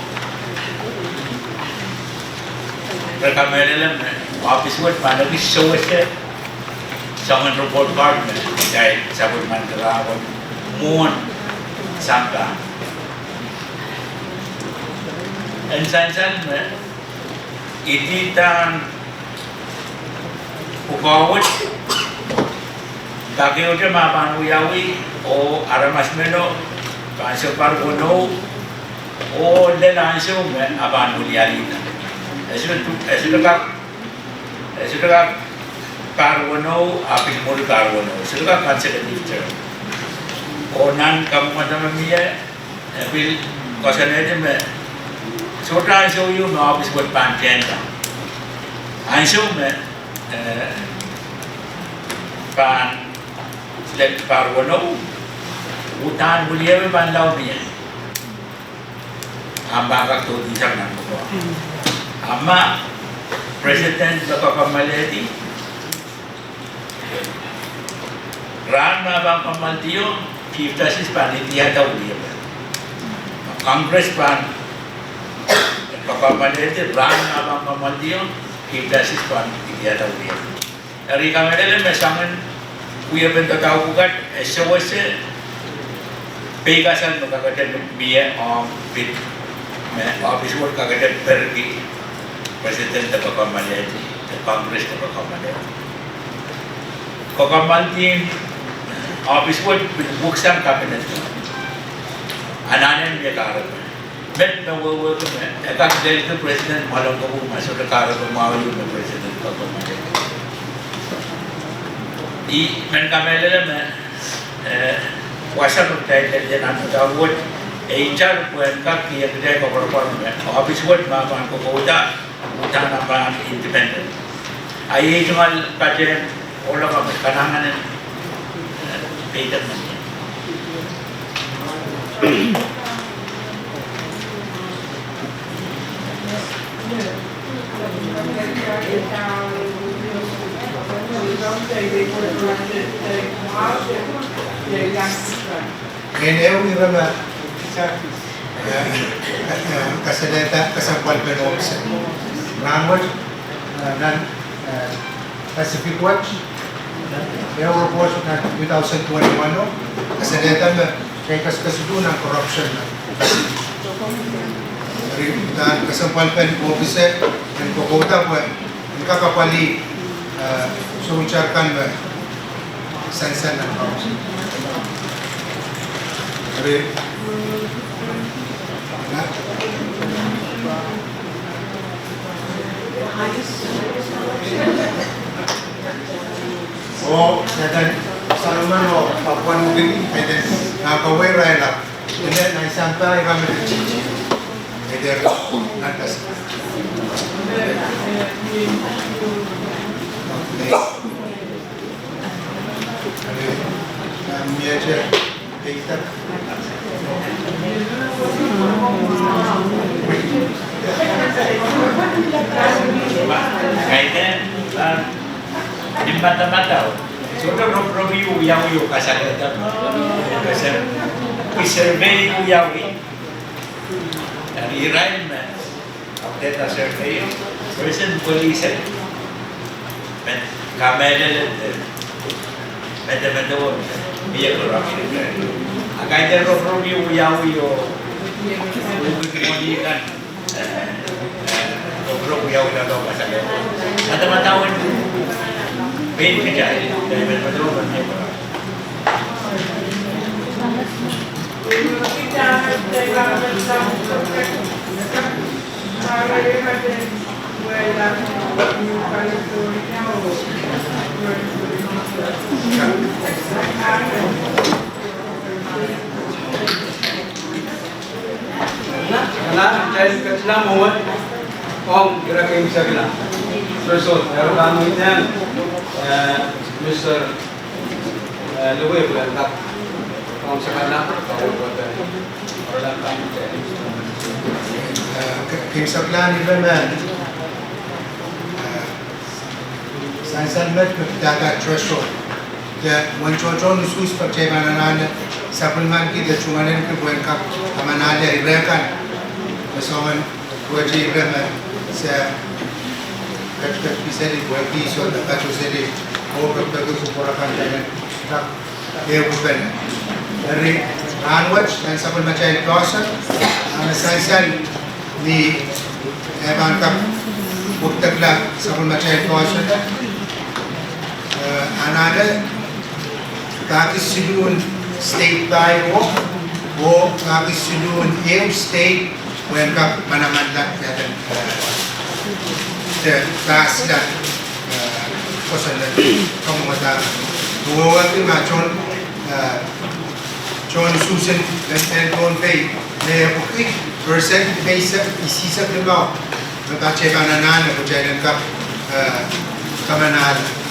Mereka dalam office wood mana di show Someone report card menjadi sahabat mata Lien Sampah. Dan sansal ititan ukawit bagi udah mapan uyawi o aramas meno kanso pargono o lelanso aban ulialina esudah pargono apil mul pargono sudah kanso kedifter onan kamu macam dia apil kosan aja छोटा अंशों यो मैं office को पांचें था अंशों में पान late पार्वनो उतान बुलिया में पान लाओ भी है हम बाका तो दिशा ना को अम्मा प्रेसिडेंट बका कमले थी रान में बाका कमल दियो चीफ जस्टिस पानी दिया था बुलिया में कांग्रेस पान Bapak itu Rahn abang kamal dia kita sispan dia tahu dia. Dari kami dalam mesangan kuya bentuk tahu bukan SOS pegasan mereka kata biar bid office work kata pergi presiden tak kamal itu Kongres tak kamal itu. Kamal tim office work buksan kabinet. Anak-anak dia karut. Bet na wawa ko na. Ekak dahil ito president malang ko kung masuk na karo kung mawali yung president ko kung mawali. Di men kamela na wasa ko tayo dyan ang tawad. HR po ang kak kaya kaya ko perform na. Office work mapan ko kauda. Uta na pa ang independent. Ay jumal kajen ola ka kanangan ng payment na niya. eu irama kasadeta kasampal penomse Rahn dan Pacific Watch eu report na 2021 kasadeta kay kasudunang corruption dan kasampal pen officer dan kokota po kakapali suucarkan sansal ng council. Oh, dan Salman o Papua New Guinea, dan kawawih Irail, dan Lien Sampah kami dicuci, dan atas. Kami aja kita. Kaitan di mata-mata. Sudah review yang yo kasar kita. Survey yang dari Irail data survey, person police, kamera meda biar orang ini. Akan ada review yang yo kemudian review yang ada pasal. Mata-mata main kerja dari betul betul. Karena dari kecil mohon om kira-kira bisa bilang. Terus, kalau kamu ini Mr. Luwe Bulantak, kung sa kanak, kawawagan, or lang kami Kimsaklan Ibraman, sansal met data threshold. The one children who's purchased banana supplement ki the chumanen ke buat kap amanada Irail bersama buat Ibraman se kat bisa di buat di so kat bisa di awak kat tu supportan dengan tak dia bukan dari Rahn dan supplement macam proses sansal ni evan kap buktakla supplement macam proses another Kakisidun state tayo o Kakisidun yung state when kap manamandak yatan taas na kosalan kamumata buwag yung machon John Susan and Pohnpei na bukik percent base isisa primaw nagkache bananan na kujayan kap kamanada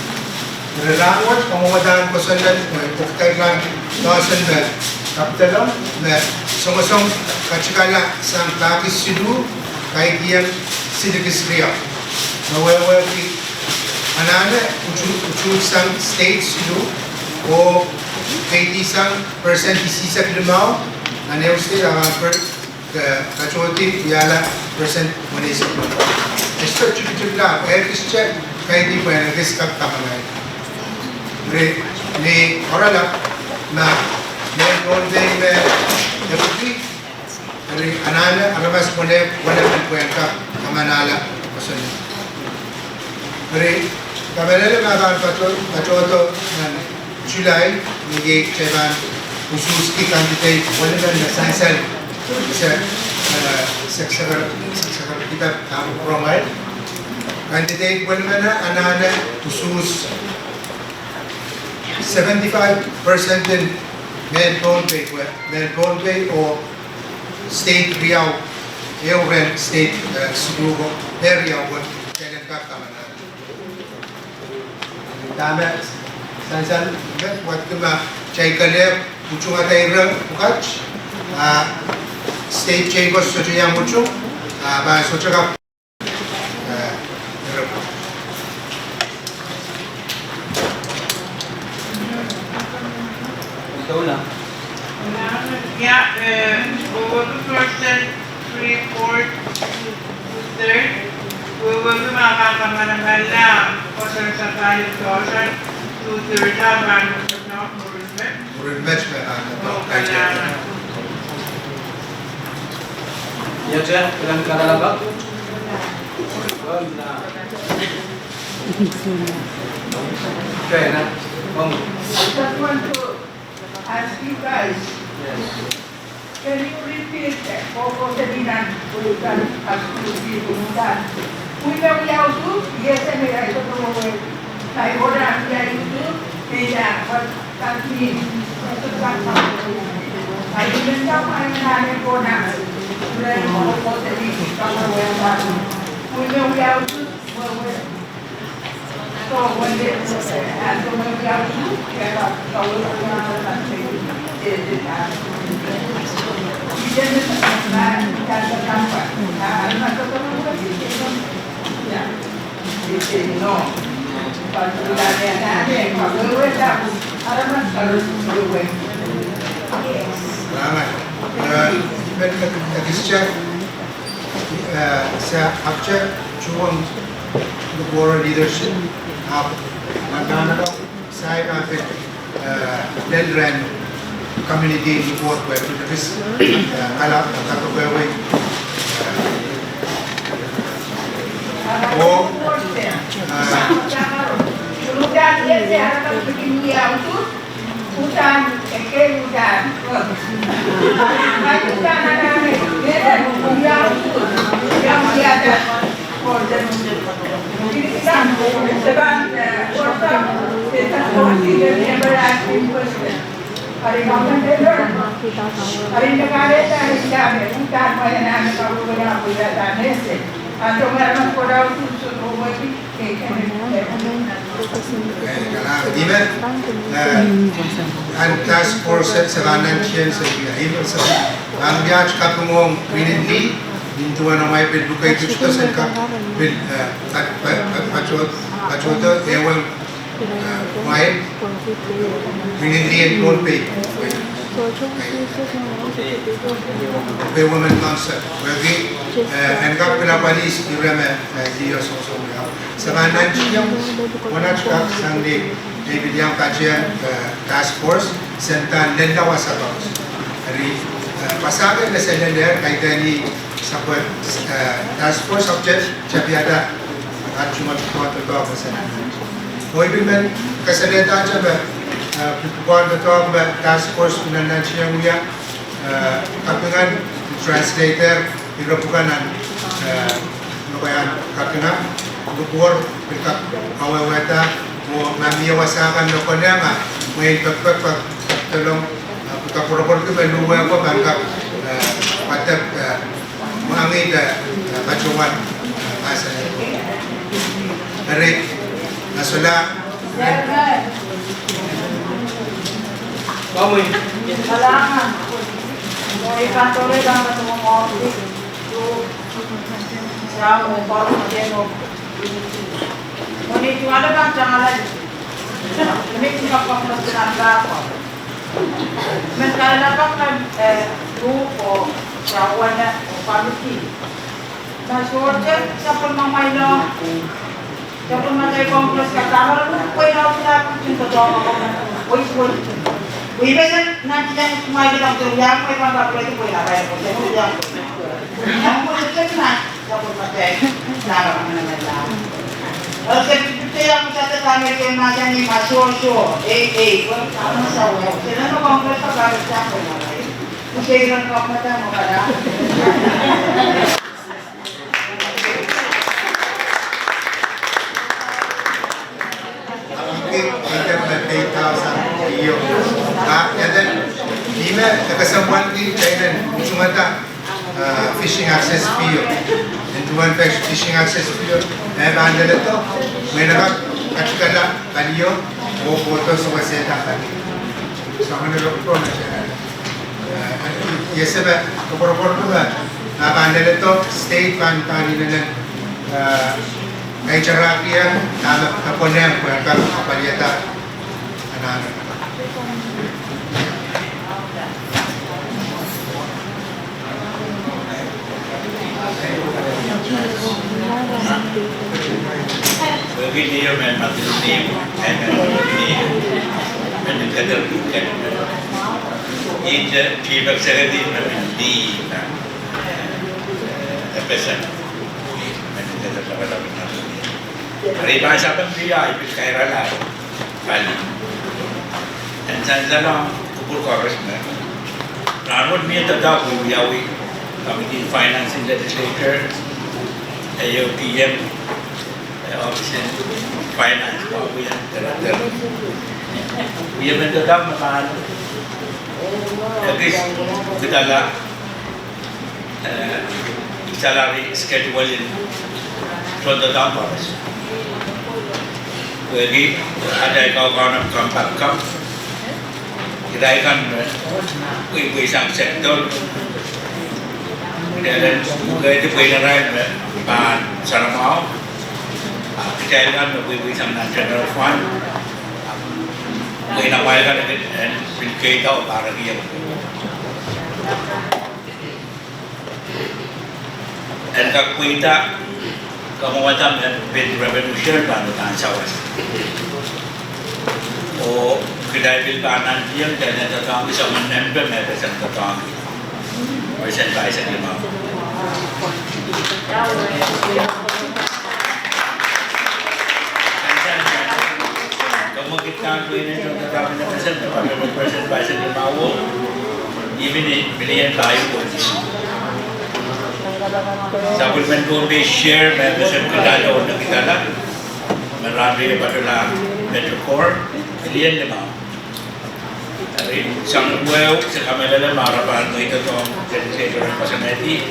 Relawat pemudaan kosalan puktakan kawasan na kapitalam na sumasong kachikala sang takis sidu kahit iyang sidikis riya. Nawawa ki anana ucu sang state sidu o kahit isang percent isisa kilimaw anayaw state ang per kachoti yala percent munisip mo. Esto chukitula kische kahit di pa nag-discuss kamanay. Ni orang na meron din deputy dari anana alamas pone wala man kuwenta kamanala kosan dari kamanala mga pato ng July ni Chevan khusus ki candidate wala na sansal sa seksakar kita tamu provide candidate wala na anana khusus 75% in Pohnpei or state Riau, Irail state Sudugo area what kailan ka kamanan. Tama sansal what kuma chay kalep mucho atayra bukach state chay ko so yang mucho ba so ka Yeah, over the first 3/4 to third, we will be makakamanangal lang kasi sa tayo dosan 2/3 naman na Revenge kailangan. Ya, Cek, bilang karalabak. Okay, na. I just want to ask you guys, can you repeat Poco Seminan Ulutan Asulusi Ulutan? Punya itu, biasa mereka itu promosi. Saya orang dia itu tidak berkanti, berkanti. Saya minta mainan kona, mulai Poco Seminan kalau orang punya itu, so when they and when we are to get up, so we are not saying it has. We didn't man that's a comfort. I'm not yeah. They say no. But we are there and we were up. I'm not sure Salamat. Nag-check sa actual chuang the leadership Nagdanaw sa kapit Ren community report where it is kalap kakawawih o Sudah dia seharusnya begini ya untuk hutan, hutan. Hutan anak-anak, dia yang ada order. Sebab orang kita consider everlasting person. Hari kapan dia? Hari negara hari kami hutan mana kalau berapa tanah. Atau mereka korang tu semua ini Dime, an task force sa financial sa iba sa ang biya kapungong pinili into ano may pedukay gusto sa bil pachoto ewang may pinili and Pohnpei women concert wagi and kap pinapalis irama diyo so sa financial wanach kap sangdi Ibidyang kajian task force sentan lendawa sa baus. Hari pasagan na sa lender kay tani sa task force object chapiada at cuma tuwa to sa lender. Hoy bimen kasaleta cha ba pupuan to ba task force unan siya nguya kapungan translator iropukanan nobayan kapuna lupuor pikat awawata mo mamiyawasakan na ko niya nga may pagtulong pagkapurapur ko may luwa ko bangkap patap mangangit pacuman asa na ko hari nasula Kamuy kailangan may patuloy lang na tumumawag siya mo para mageno Ngunit yung ano bang jangalan? Ngunit yung kapag sinanda ko. Mentalapang na grupo sa wala o pamiti. Nasorte sa pagmamaylo. Sa pagmatay komplex ka. Tama lang po yung hapon yung totoo ako. Wait. Uibesan nanti yang sumagi lang to yang may pagpapalito po yung nakaya ko. Sa mga ko. Ang po sa na sa pagmatay. Tama ka naman lang. Saya mencatat kami kemasan ni masuk, kamu sahaja. Jangan kongres kami siapa lagi. Mesti orang kongres mau kada. kita berdekat sama iyo. Jadi lima kesembuhan di China cuma tak fishing access fee. Tuan fishing access fee. Bandel itu mereka kacikala kaliyo o foto semua saya tak lagi. Sama ni lokal macam. Ia sebab kepor-kepor tu kan. Bandel itu state ban tani dengan kaya cara dia nama kaponem mereka apa dia tak anak-anak. Video memang ini, mendengar bukan. Ini kita sekali di episode mendengar pada benar. Hari bahasa pun dia itu Irail kali. Dan sansal kubur korosnya. Rahn ni tetap beliau Committee Financing Legislature, AOPM, Office Finance, pwihn, dia mendadak makan. Jadi kita lah salary schedule in contoh tanpa. Jadi ada kawan-kawan kampak kita akan pwihn sang sektor. Dan juga itu pwihn Irail pan saramau. Kita akan pwihn sang national fund. Pwihn awal kan Keiou para dia. Dan kak kita kamu macam bid revenue share baru tak sawas. Oh kedai bil kanan dia dan tetap bisa menempel mereka tetap. Persen by persen lima. Kamu kita ini tetap persen by persen lima. Ini million live bonus. Supplement Pohnpei share membership kedai orang kita lah. Melalui pada Metrocore million lima. Dari sang well sekarang ada harapan itu tu jadi orang personality.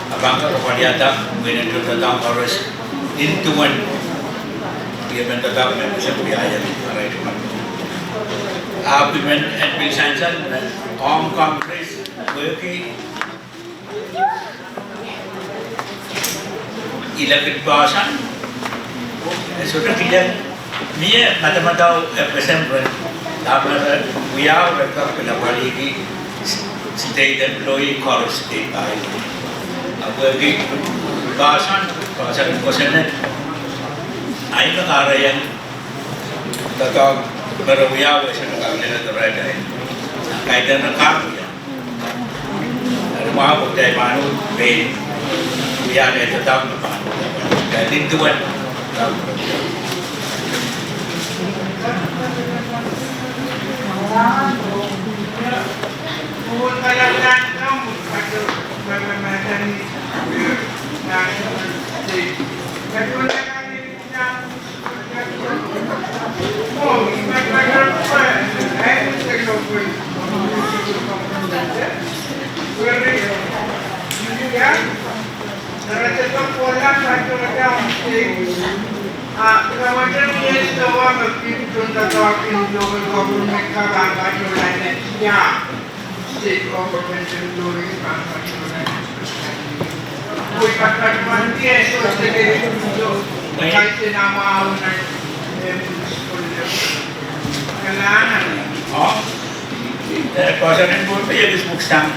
Abang kalau dia tak, mungkin itu tetap harus intuan given the government is a pwihn right pwihn and bill sansal Hong Kong place working ilagit basan sudah tidak dia mata-mata presenter dapat wiau rekap pelapari ki state employee chorus state by working basan kosan ay arail tatawag pero wiau sa kanya na right kahit na kami ano mga pagdaya paano pay wiau na tatawag na paano kaya lintuan Macam ni semua mesti contoh local government kan ya state government lori kan कोई कटकट बनती है तो उसके जो कैसे नामा उन्हें कल्याण हाँ President Pohnpei is buksang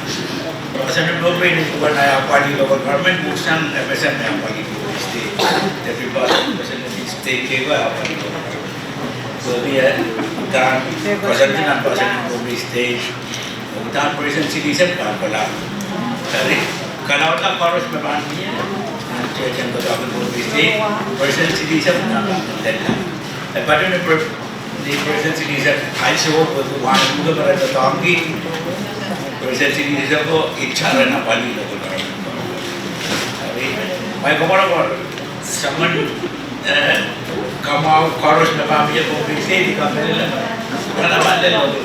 President Pohnpei ni bukan ayah party local government buksang represent ayah party state tapi President state ke apa party so dia kan President Pohnpei state dan President citizen kan pula dari kalau tak harus berani nanti jangan berlaku Pohnpei state President citizen kan dan pada the President citizen I saw with one juga berada tangki President citizen ko ichara na pali logo tapi mai komar someone kamau koros na pamilya ko kasi di kami nila kana bande logo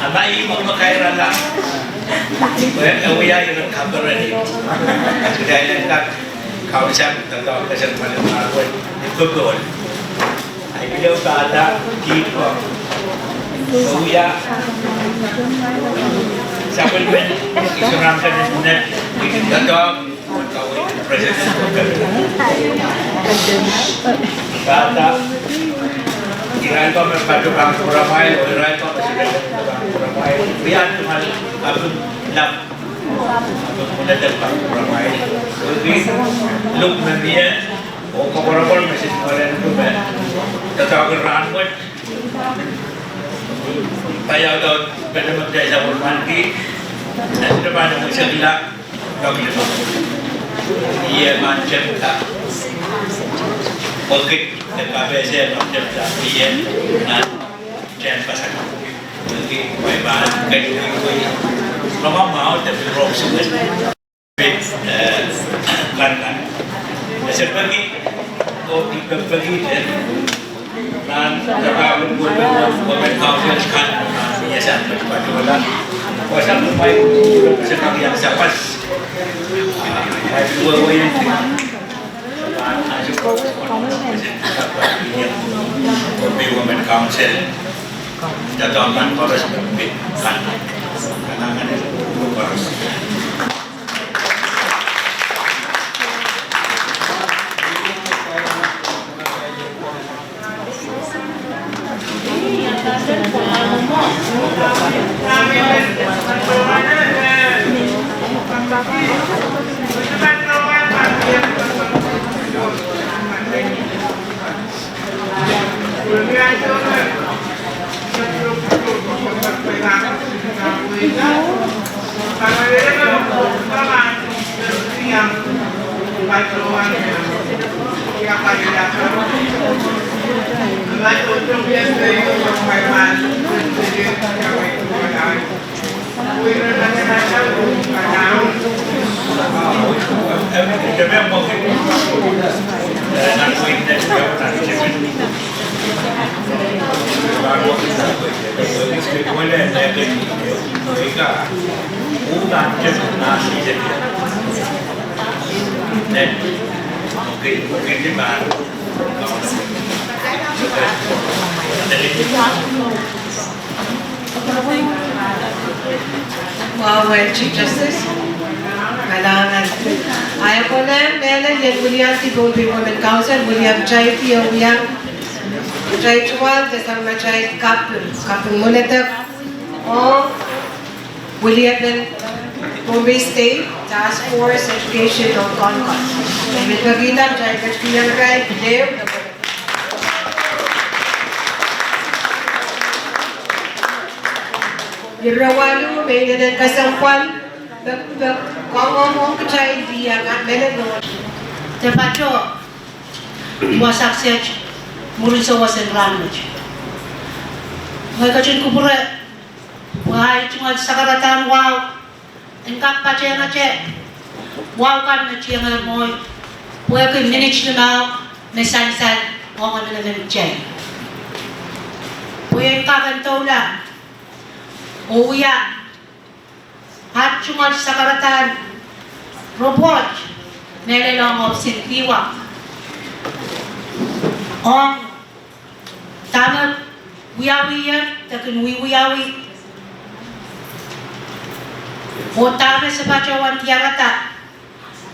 abai mo makaira la uya yung kabar ni dahil kau siap tentang kesempatan baru itu betul. Beliau tak ada kita, uya, siapa pun isuran kerana tentang presiden kata Irail ko membantu bang Pohnpei, Irail ko presiden bang Pohnpei. Biar cuma aku nak mula dari Pohnpei. Jadi look nanti oh kabar message kemarin tu tetap Rahn buat. Saya tahu pada masa saya bermandi, sudah banyak masa gila, dokter. Ia macam tak. Okey, tapi saya macam tak. Ia nak jangan pasal. Jadi baik-baik kali kalau mau tapi rock sudah. London. Seperti pergi dan terkait government council kan biasa pada bulan kuasa Pohnpei sekarang yang siapa dua wein government council jadwalkan harus kan kenangan itu harus Mungkin di baru. Well, Chief Justice, kailangan. Ayaw ko na, meron yan, William T. Pohnpei Women Council, William Chai, William Chai Chuan, kasang Chai Kapung Monitor, o William Pohnpei State Task Force Education of Concord. May pagkita, Chai Kachkiyan Rai, Dev, Irail, may nanan kasampan, kung kacay diya at meron. Tepacho, wasak sech, murid sa wasan ramaj. May kachin kupura, wahai cuma sakaratan wow, engkak pace nga che, wow kan na chiya nga moy, wala ko minich na mau, na sansal, o nga na che. Puya engkak ang tawla, uya, at cuma sakaratan, robot, melelong obsentiwa. Ong, tama, wiyawi yan, takin wiyawi. O tama sa bacawan tiarata,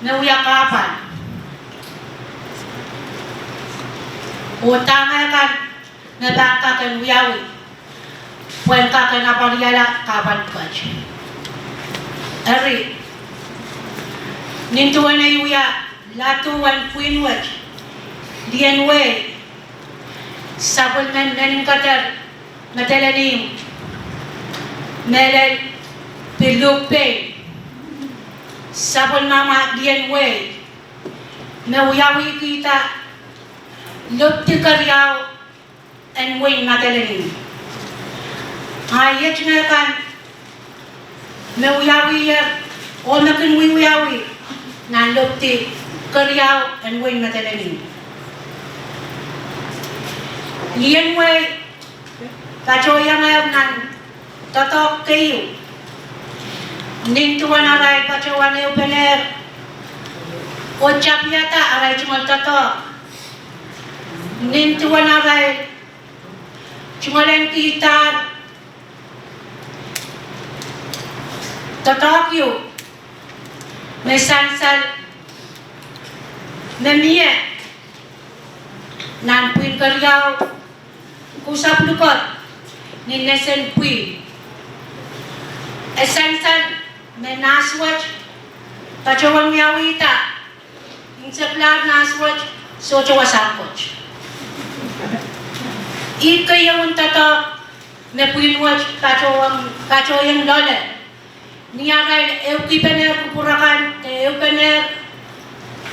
na uyakapan. O tama kan, na baka kan wiyawi. Puan ka kan apariyala, kapan bach. Ari, nintuan na yuya, latuan pwihn wach, Lien way, sabon nanin katar, matalanim, melel, pilupay, sabon mama Lien way, na uyawi kita, lupti karyaw, and wing matalanim. Ayat nga kan, na uyawi yer, o nakin uyawi, na lupti karyaw, and wing matalanim. Lien way, pachoya ngayon ng totok Keiou. Nintuan aray pachowan audepen. O chapiata aray cuma totok. Nintuan aray cuma lengkitar. Totok yu. May sansal. Memiye. Nan pwihn karyaw. Kusap lukot, ninesen pwihn. Esensan, menaswat, pachawan miyawita, insaklar naswat, sochawasakot. Keieun tatok, me pwihn wach, pachoyang lole. Irail, eukipener kupurakan, te eupener,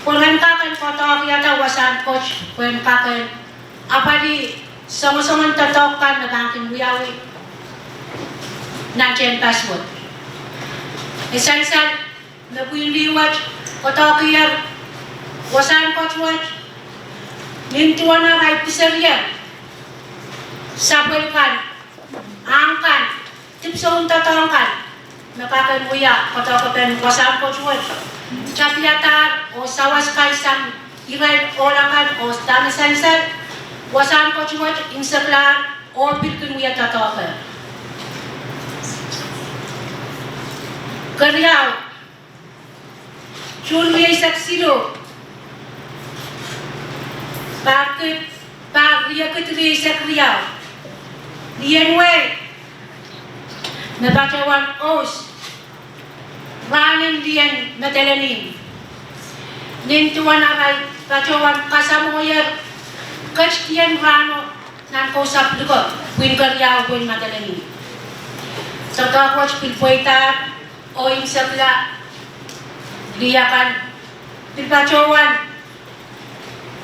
kurantakan kotok yata wasakot, kurantakan, apadi, sama-sama tatokan na bangkin wiyawi nandiyan password. Esensan na pwihn liwat, kotokiyar, wasan kotwat, nintuan na ray piserya, sabelkan, angkan, tipsoon tatongkan, nakakan wiya, kotokoten wasan kotwat, chapiatar o sawas kaisang Irail olakan o dana sensan, wasan ko cuma insaklar o pilkun wiya tatoka. Karyaw, chun wiya isaksilo, pagriya katri isakriyaw, Lien way, nabacawan os, Rahn Lien matalanim, nintuan aray, bacawan kasamoyer, Kachkiyan rano nan kausap luko, pwihn karyaw, pwihn matalanim. Tatakwach pilpuitar, o insakla, liyakan, pilpachowan,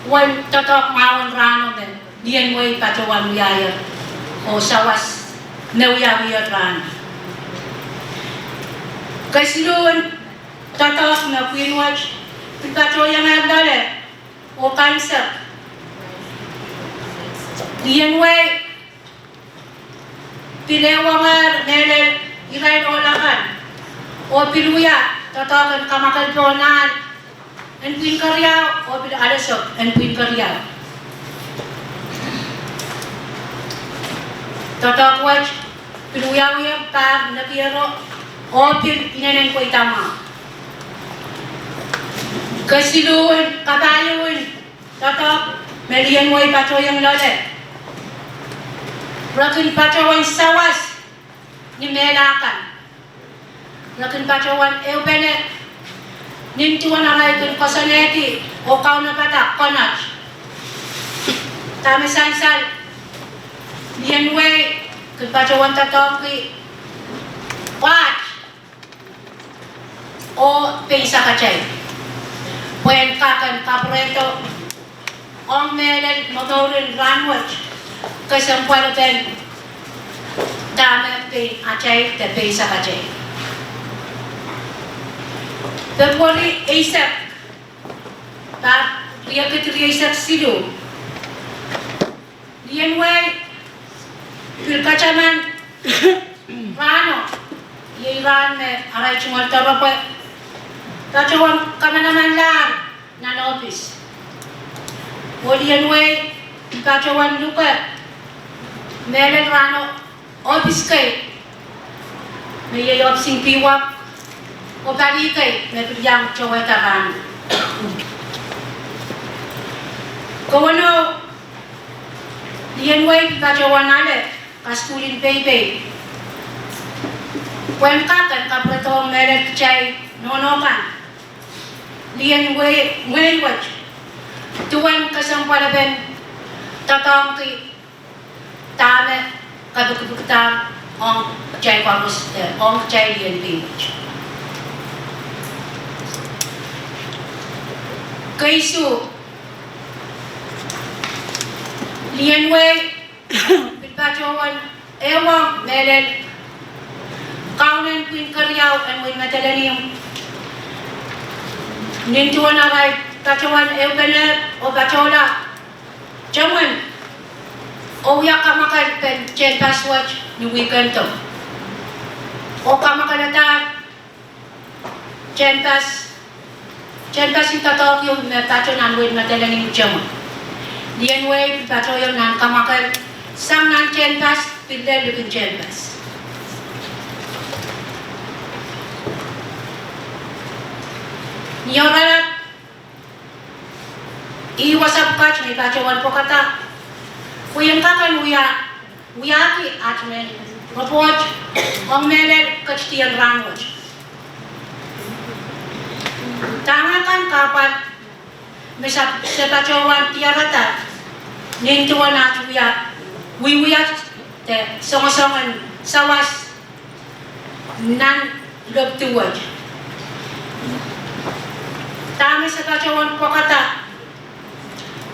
wan tatok mawan rano den, Lien way pachowan wiyayar, o sawas na wiyawiyar rano. Kasiluan, tatok na pwihn wach, pilpachoyan agdale, o kansak, Lien way, pilewangar nelel Irail olakan, o piluya, totokan kamakalponan, en pwihn Keiou o bila alasok en pwihn Keiou. Tatak waj piluyaw par nakiro o pin inanen ko itama. Kasiluin, kabayuin, tatak melian way patohieng lole. Rakin patohieng sawas ni melakan. Rakin patohieng eubene nintuan aray kun kosaneti o kau na patak konat. Tame sansal Lien way kun patohieng tatongki watch o pesa kacay. Pwihn kakan kapreto ong melen motorin ranwach kasampwala ben dame pin acay te pesa kacay. February Aisak tar riakitri Aisak silu Lien way pilkacaman Rahn ye Rahn me aray chungal tarape kacawan kamanaman lang na office. O Lien way kacawan lupa melen Rahn office kay may officing piwak o bali kay may bilyang chaway taran. Kawano Lien way kacawan ale kaskulin baby. Pwihn kakan kapretong melen kacay nonokan. Lien way waj tuan kasampwala ben tatongki tame kabukbukutam ong kacay kwamos ong kacay Lien pinwaj. Keiou Lien way pilpachowan ewang melen kaunan pwihn Keiou en win matalanim nintuan aray kacawan eubene o bachola jaman o yak kamakan pen chen password ni weekend to o kamakanata chen pass yung tatok yung pachonan win matalanim jaman Lien way pacho yung nan kamakan sang nan chen pass pildel yung chen pass. Niyoralat iwasap kach may pachawan po kata kuyan kakan uyaki at men report ong melel kach tiyan ranwaj tangakan kapat may sa pachawan tiyarata nintuan at uyat te songasongan sawas nan lobtuwaj. Tame sa kacawan po kata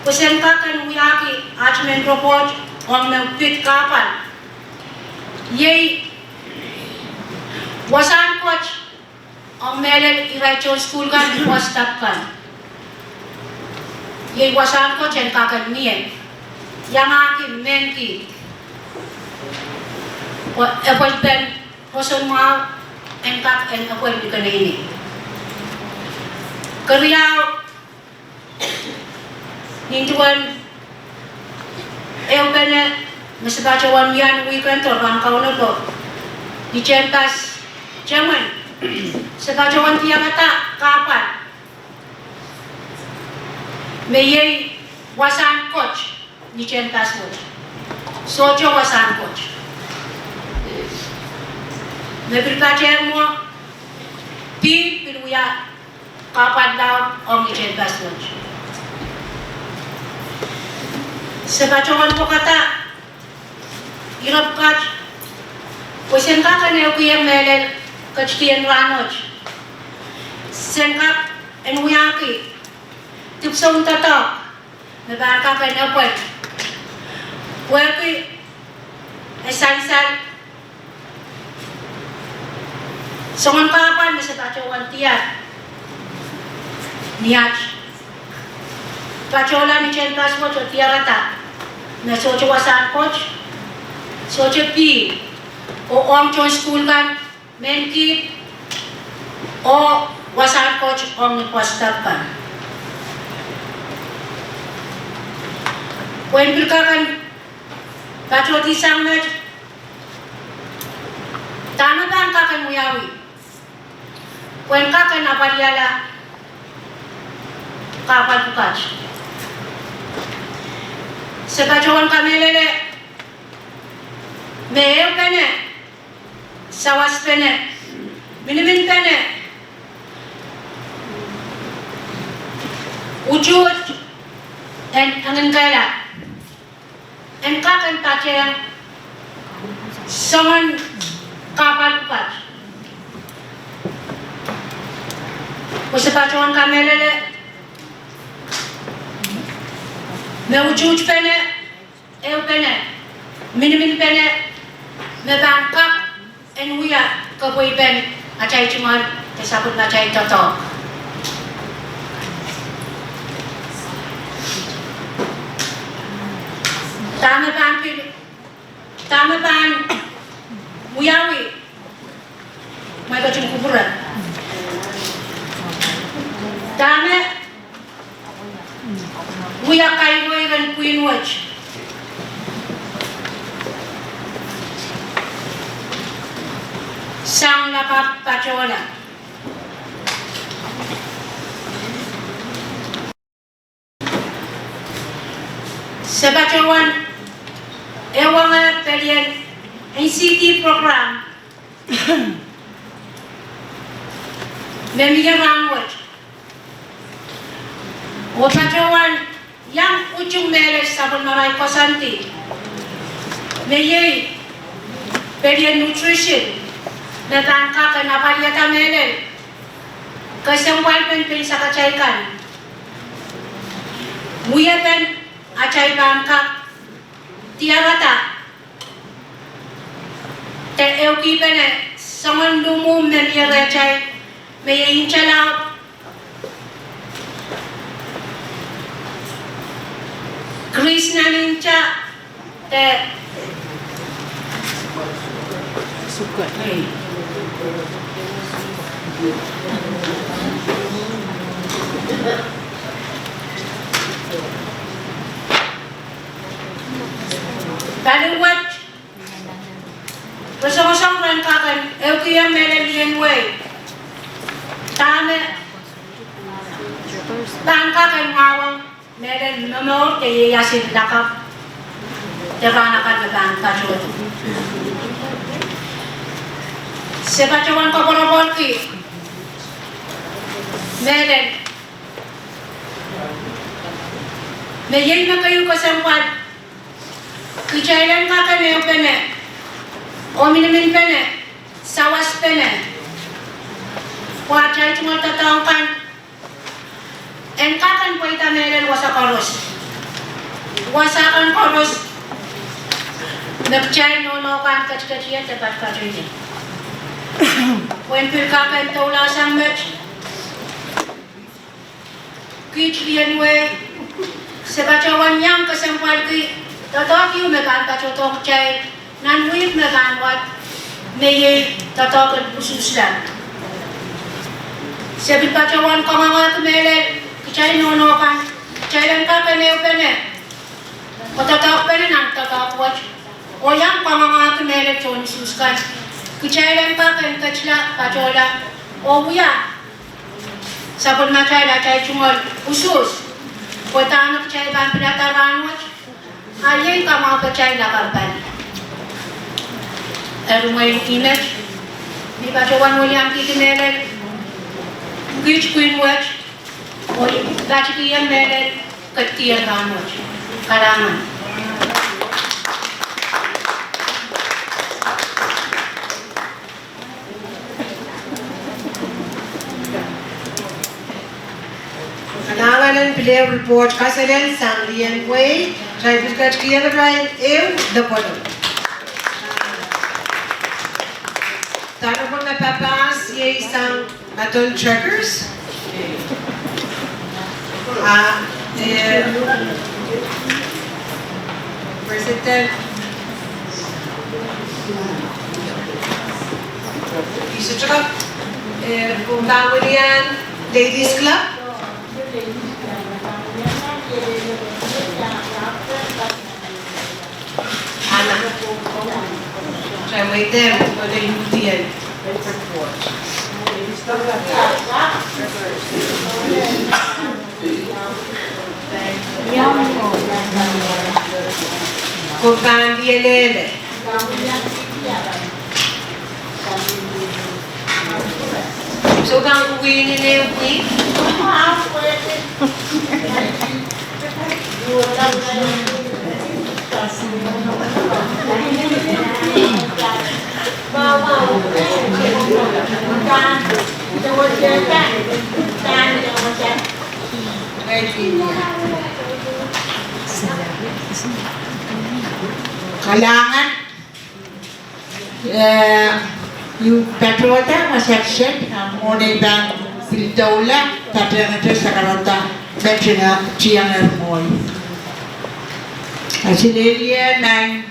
kusen kakan uyaki at men report ong nagpit kapan yay wasan coach ong melen Irail school kan wastap kan yay wasan coach en kakan niyen yang akin menti epoj ben hoson mau en kak en epoj di kanini Keiou nintuan eubene masabacawan yan weekend to rangkaw na to di chenpas jaman sabacawan tiyangata kapan mayay wasan coach di chenpas mo socho wasan coach may pilkacher mo piluya kapan daw ang chenpas mo. Sa bacawan po kata, irap kach, kusen kakan eu kuyang melen kach tiyan ranoj. Sen kak en uyaki, tipsong tatok, nabaka ka na pwet. Pwede, sansal, songon kapan, nasa bacawan tiyan. Niach pachola ni chen passport o tiarata na socho wasan coach socho pi o ong chon school kan menkit o wasan coach ong ni pastor kan When pilkakan kachoti sangmet, tama ba ang kakan muyawi? When kakan apariala, kapal bukaj. Sa kachuan kamelele, meo pene, sawas pene, minimin pene, ujud, and angin kaya. And kakan pachayang sangan kapal bukaj. Sa kachuan kamelele, me ujuj pene, eu pene, minimin pene, me bangkak, en huya kapoy pen, acay cuman, tesapot na acay totok. Tama pan, muyawi, may kacung kuburan. Tama, muya Keiou dan pwihn watch. Sang nakapachola. Sebacawan, ewang pedian NCT program. Memilih rangwat. Opacawan yang ujung meles sabun marai kosanti. Meyei pedian nutrition. Natangka na paliata melel. Kasambal pen sa kacaykan. Muya pen acay bangkak tiarata. Te euki pene sangon lumum na liara acay may inchala. Chris na nincha te suka. Kaluwat kosong-kosong rangkakan eukiya melalian way tame bangkakan ngawang melal nomor kaya yasin lakap teranakan na bangkajot sebacawan kaporobonki melal Meyen na kayo kasampat Keiouan kakan eu pene, o minimin pene, sawas pene. Wajay cuma tatangkan, en kakan po ita melel wasa koros. Wasakan koros, nagchay nonokan kach-kachiyan tepat kachiyan. When pilkakan taula sang mech, kichlian we, sebacawan yang kasampal ki. Tatok yung meganta chotok chay nanwit meganwat meye tatok usus lang. Sabi pa chawan kamanga kumele kichay nonokan chay lang ka pene pene o tatok pene nang tatok watch o yang kamanga kumele chon suskan kichay lang ka ken kachla pachola o buya sabon machay la chay chungol usus o tanok chay ban pinataran watch Ayay ka mga kachay na karban. Erumay image. Di ba chawan mo yang kikimelel. Gich pwihn watch. O gachikiyan melel. Katiyan Rahn watch. Karangan. Nangalan Player Report Kasalan sang Lien Way. Try to catch Irail the bottom. Tara po na papas yung isang aton checkers. President isa tsaka kung tawag yan Ladies Club. Siya waitem, wala yung UTN. Kurban dielele. So bang uwi ni Leo ni? Kailangan yung patrota masaksyon ang muna ibang pilitaula tatang ito sa karata medyo nga siyang ermoy. Asilelia ng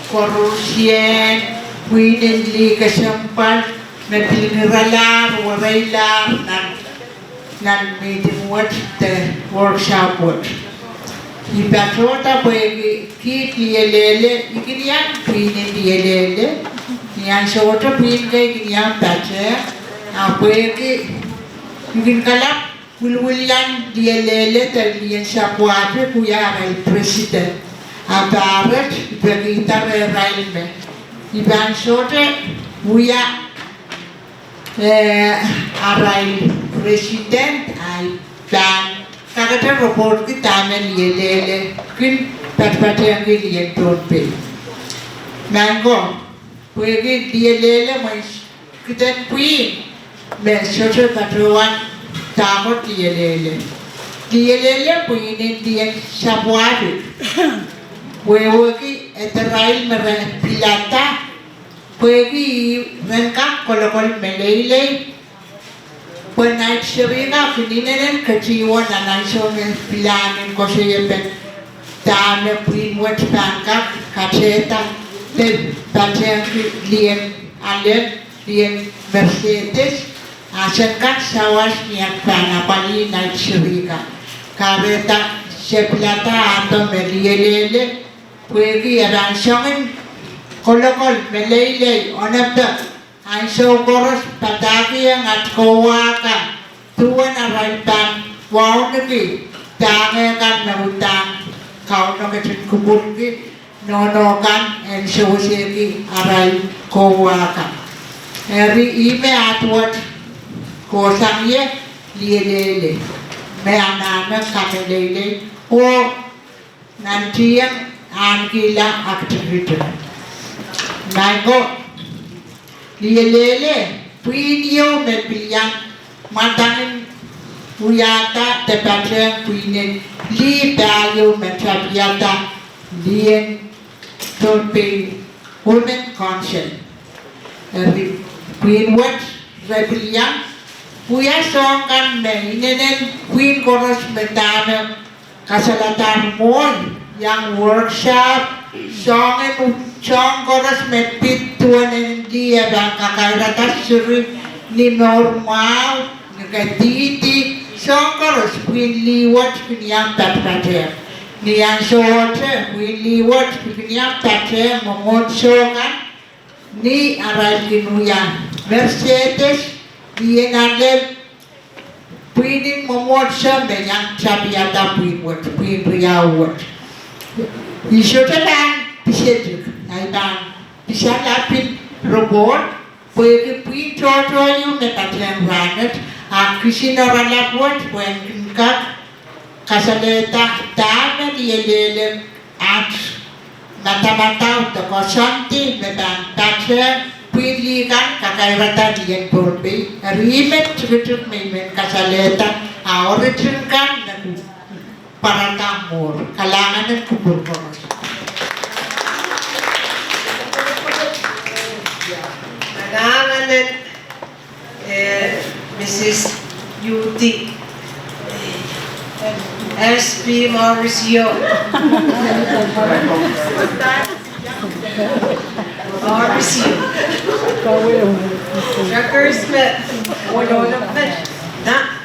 korusyen, winenli kasampal, na piniralar, waraylar, ng meeting what the workshop what. Ipatrota pwede kit liyelele, ikiniyan pwede liyelele, niyan sota pwede ikiniyan pache, pwede ikin kalap wilwilyan liyelele taliyan sa kuwape kuya Irail president. Abarat ibagita Irail me. Iban sota kuya Irail president ay ban. Kakata report kita liyelele kin patpateng liyen Pohnpei. Mango pwede liyelele mais kita pwihn me soto patruan tamot liyelele. Liyelele pwihn liyen sabuari. Pwede Irail mere pilata pwede rengkang kolokol melele. Penait serina kininen kejiwan anaisong pilanin ko siya ben dame pwihn pangkak kaseta te pateng lien alen lien Mercedes asenkan sawas niat panapali nait serina kareta sepilata atau meliyelele pwede aransongin kolokol melele onabda Aiso koros patahieng at kawakan tuan Irail ban wow nagi tangekan na utang kau na kasit kuburgi nonokan en sosegi Irail kawakan eri ime atwat kosang ye liyelele me anana kamelele o nantiang angkila activity naiko liyelele pwihn yo me pilyan matangin uyata te pateng pwihn li bayo me tabiata lien Pohnpei women council pwihn wat rebellion puya songkan me inenen pwihn koros me tame kasalatan mon yang workshop song koros me pituan en dia dan kakairatas suri ni normal ni kaditi song koros pwihn liwat pwihn yang patpate ni yang sote pwihn liwat pwihn yang pate mongonsokan ni Irail kinuya Mercedes dia nade pwihn momotsa me yang sabiata pwihn riyawat isotalan pisejuk aiban pisalapin robot pwede pwihn totoyo me pateng ranet akisinaralapot pwihn kak kasaleta dame liyelele at mata-mata to kosanti me ban pateng pwihn likan kakairata lien Pohnpei rimet cukup me kasaleta aoritinkan para tamur kalangan ng kubur koros. Kalangan ng Mrs. UT SP Mauricio Trucker Smith wala naman na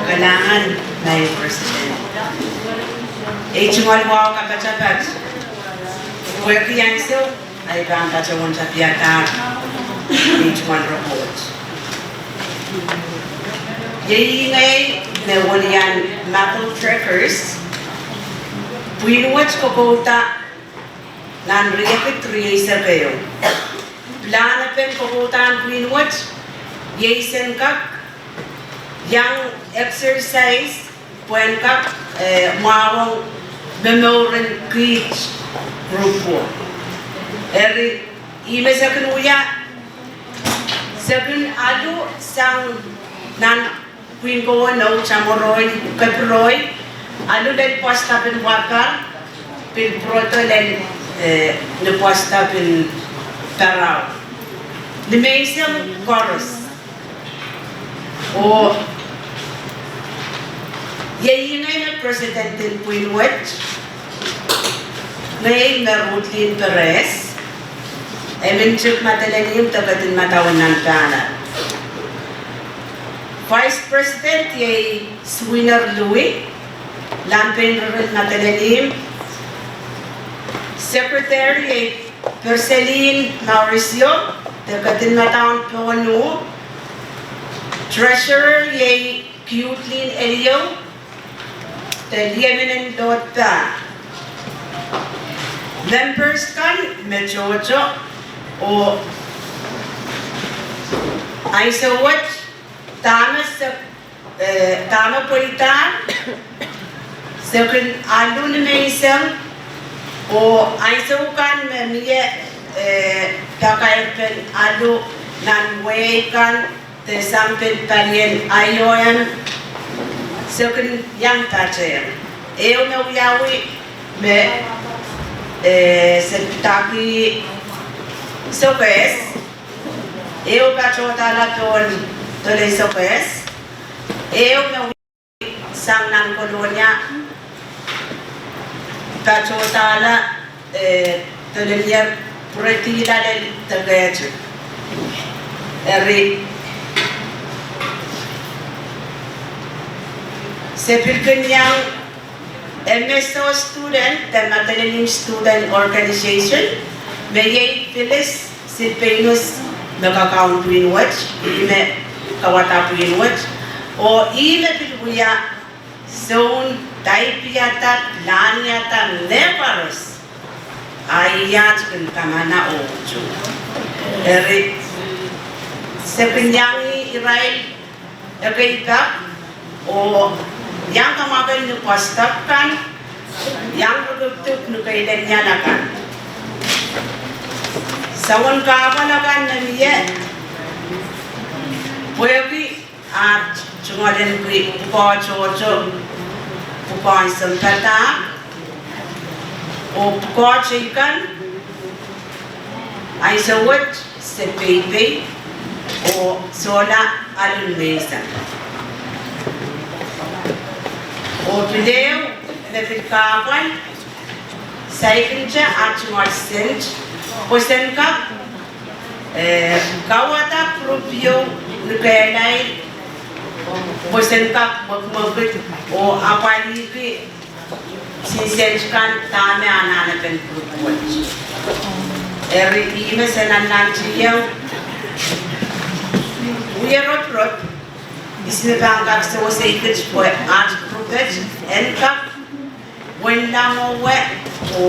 Kailangan na yung president. tungoal wow kapachapat. Weki yang so ay bang pachawon sa piata tungoal report. Yay ngay na walian metal trackers. Pwihn kokota nan riyak 3 sa kayo. Plana pen kokotaan pwihn yaysen kak yang exercise puen kak mawang memorin kich grupo. Eri ime sakun uya sakun adu sang nan pwihn ko no chamoroy kaproy adu del posta pen wakar pen proto del ne posta pen tarau. The mason chorus. O yay na president din Pwihn ngayon na Lien Perez emenchuk matalan yung tagatin matawan ng pana. Vice President yay Swinner Louis lampen rin matalan. Secretary yay Percelin Mauricio tagatin matawan Pohnpei. Treasurer yay Irail the Yemen Dota. Members kan Mejojo o ay sawat tama politan second alu ni isang o ay sawkan miye kakaypen alu nan way kan the sampel palien ayoyan second yang tacher eu me uyawi me septaki sopes eu pachota la ton tole sopes eu me sang nan kolonia pachota la tole yer pretila del tagach eri Sepilkan yang MSO student, the Matalim Student Organization, may Phyllis Silpenus nakakount Pwihn ime kawata Pwihn o ime pilbuya zone type yata plan yata neparos ayat kan kamana ojo. Eri sepinyangi Irail agaitak o yang kamagal ni pastak kan, yang berbentuk nukaidan nyalakan. Sawan kapalakan na niya, pwede at chungaden kui chocho, pupan sampata, o chikan, ay sawat sa pepe o sola alunmesa. O pileu nefikapan saikincha atmar sent posenka kawata proprio nukelai posenka magmagit o apali pi sinsenchkan tame anana pen proprio eri ime senananchiyang uyerot इसमें बैंकक से वो सही कुछ आज project Enka वंडामो वे ओ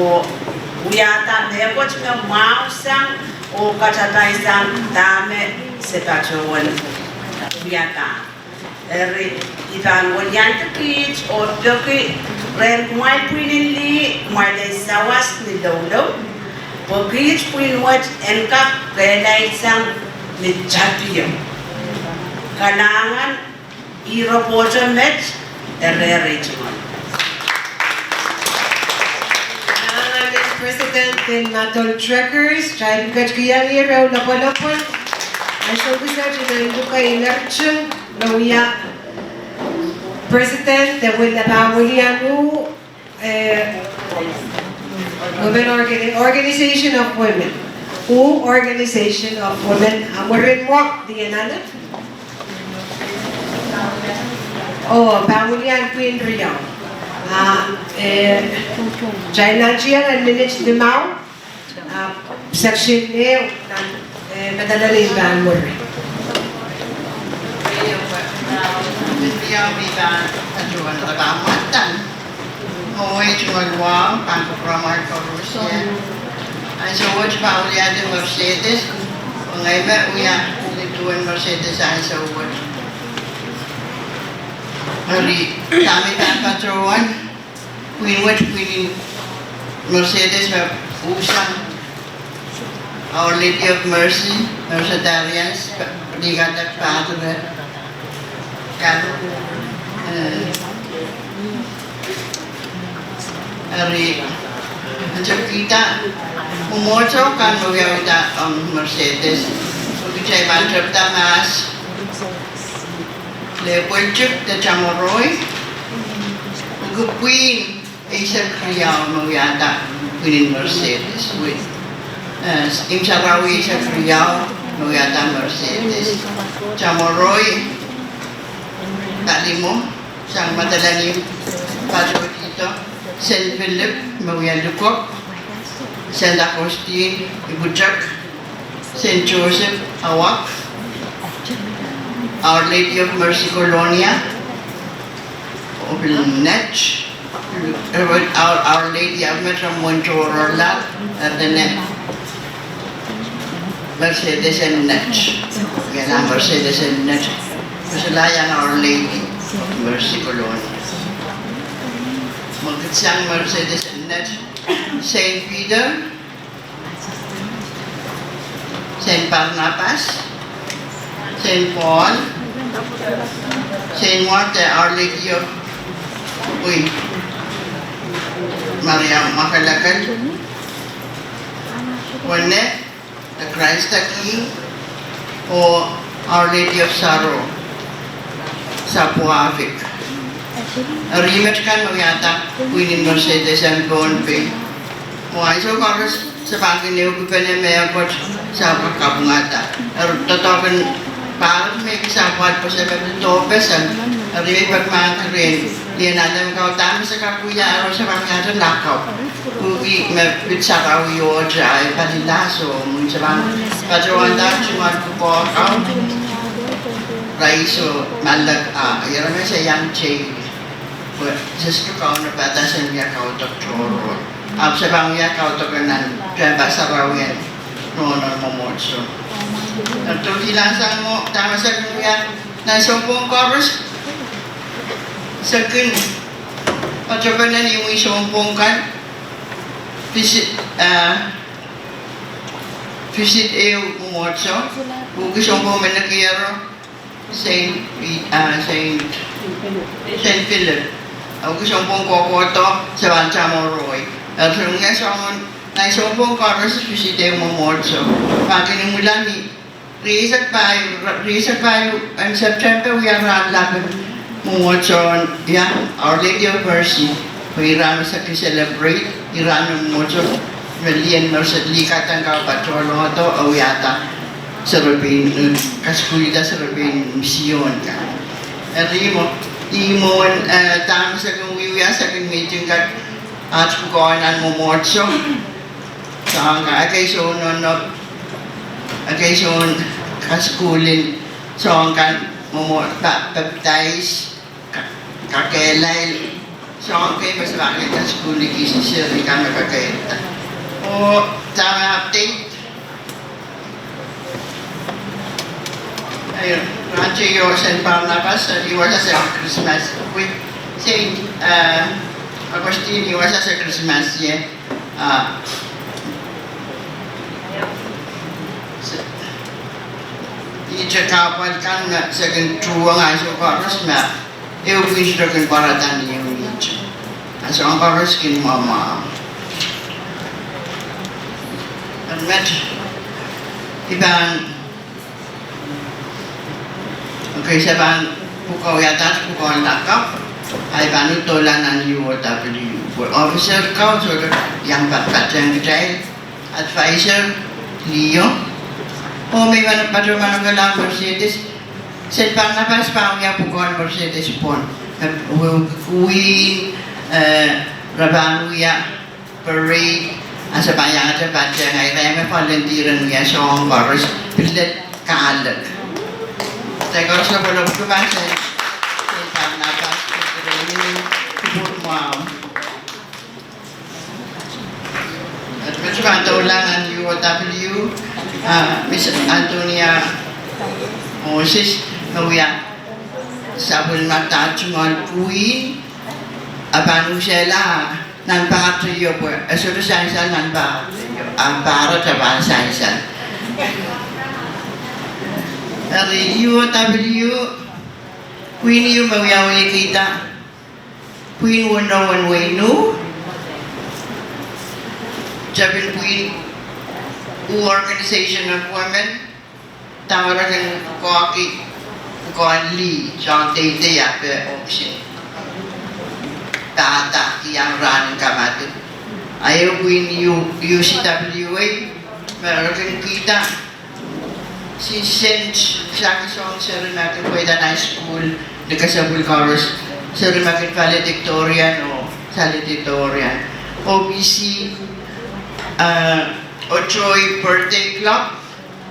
उयाता नेकोच में माउसंग ओ कचाताइसंग दामे सेपाचोवन उयाता eri iban wanyant kids or doki ren mai Pwihn mai de sawas ni dolo pokich Pwihn enka renaisang ni chapio kalangan iropojo met regional. President in Matol Trekkers, Tribe Kachkiyan Irail Lapalapon. I shall be such a Luka election. Nawia President, the Winapawilianu Women Organization of Women. Who Organization of Women Amorin Walk the Anana? Oh, Pawilian Queen Rio. China Chiang and minutes ni Mau. Section ni madala rin ba mo? Yang bidan ajuan rabamatan. Moe cuma luang pangku ramai korupsi. Aso watch pa ulian di Mercedes. Ngai ba uya tuan Mercedes aso watch. Hari kami tak patroan. Pwihn Mercedes usang Our Lady of Mercy, Mercedarians, dikatakan Padre. Kan hari macam kita memoco kan bagaimana kita Mercedes begitu banyak tamas lepelcuk dan camoroi pwihn isang Keiou bagaimana pwihn Mercedes imsarawi isang Keiou bagaimana Mercedes camoroi tak limo sang madalani pasok dito Saint Philip Mawian Lukok Saint Agustin Ibujak Saint Joseph Awak Our Lady of Mercy Colonia Net Our Lady of Mercy Montorola Ardene Mercedes and Net yan Mercedes and Net Masalayan Our Lady of Mercy Colonia. Magkatsang Mercedes and Net, Saint Peter, Saint Barnabas, Saint Paul, Saint Martha, Our Lady of Maria Makalakal, Juanet, the Christ the King, or Our Lady of Sorrow. Sa Pohnpei. Rimet kan magyata pwihn Mercedes and Pohnpei. Why so karos sa pagin niyo pwede may akot sa pagkabungata. Totokan parang may kisapot po sa pagtopesan. Rimet pagmakarin. Lien alam kau tama sa kakuya araw sa pagkata lakaw. Kuwi mapitsa kau yun ay panilaso. Mung sa bang patrawandan cuma po kau. Raiso malag yang sa yang chay just kau na batasan niya kau doktoro sa bang niya kau tokanan kaya basarawian noon momotso ito kilasang mo tama sa kanya na sumpong chorus sa kin patrabanan yung isumpong kan visit momotso buki sumpong menakiyaro Saint Philip. Aku sombong kokoto sa Bancamoroy. At nga sombong na sombong karos visite momorso. Pagin mula ni reset payo in September we are Rahn momorso ya Our Lady of Mercy. We ran sa celebrate Iran momorso Lien likatan ka patrolo to awiyata. Serapin kaskuida serapin mission kan. Imo tama sa kung wiya sa kung meeting kat at kukuhanan mo morso. So ang occasion kaskulin so ang kan mo baptize kakelail so ang kay mas bakit kaskulin kisisir ikaw nakakaita. O tama update. Rancho Saint Barnabas, iwasa sa Christmas with Saint Agustin, iwasa sa Christmas ya. Ijakapan kan sa kentuang aso karos naewis doken paratan yung nicho. Aso ang karos kin mama. Admet ibang okay, sa bang pukaw yata, pukaw lakap, ay banutolan ng UOW. Officer kau, so yang yang kecil, advisor, Leo. O may patraman ng galang Mercedes. Sa Barnabas pa ang pukaw Mercedes pon. Pwihn, Rabanuya parade asa bayang ada baca ngai reme volunteeran ya song chorus bilet kalat. Saya chorus na belum tu baca. Saya napas ini kubur mau. Macam ulangan UOW, Miss Antonia Moses Mawia sabun mata tungoal pwihn abanu sela nan ba triyo po asuro sansal nan ba para trabaho sansal ari UOW pwihn yu mawia kita pwihn wano wenu Jabin pwihn organization of women tawaragan koki Li John Day apa option tata yang Rahn kamatu ayo pwihn UCWA meron kita si Saint sa song serena ko ida na school nakasabul chorus serena kin valedictorian o salutatorian OBC Ochoy birthday club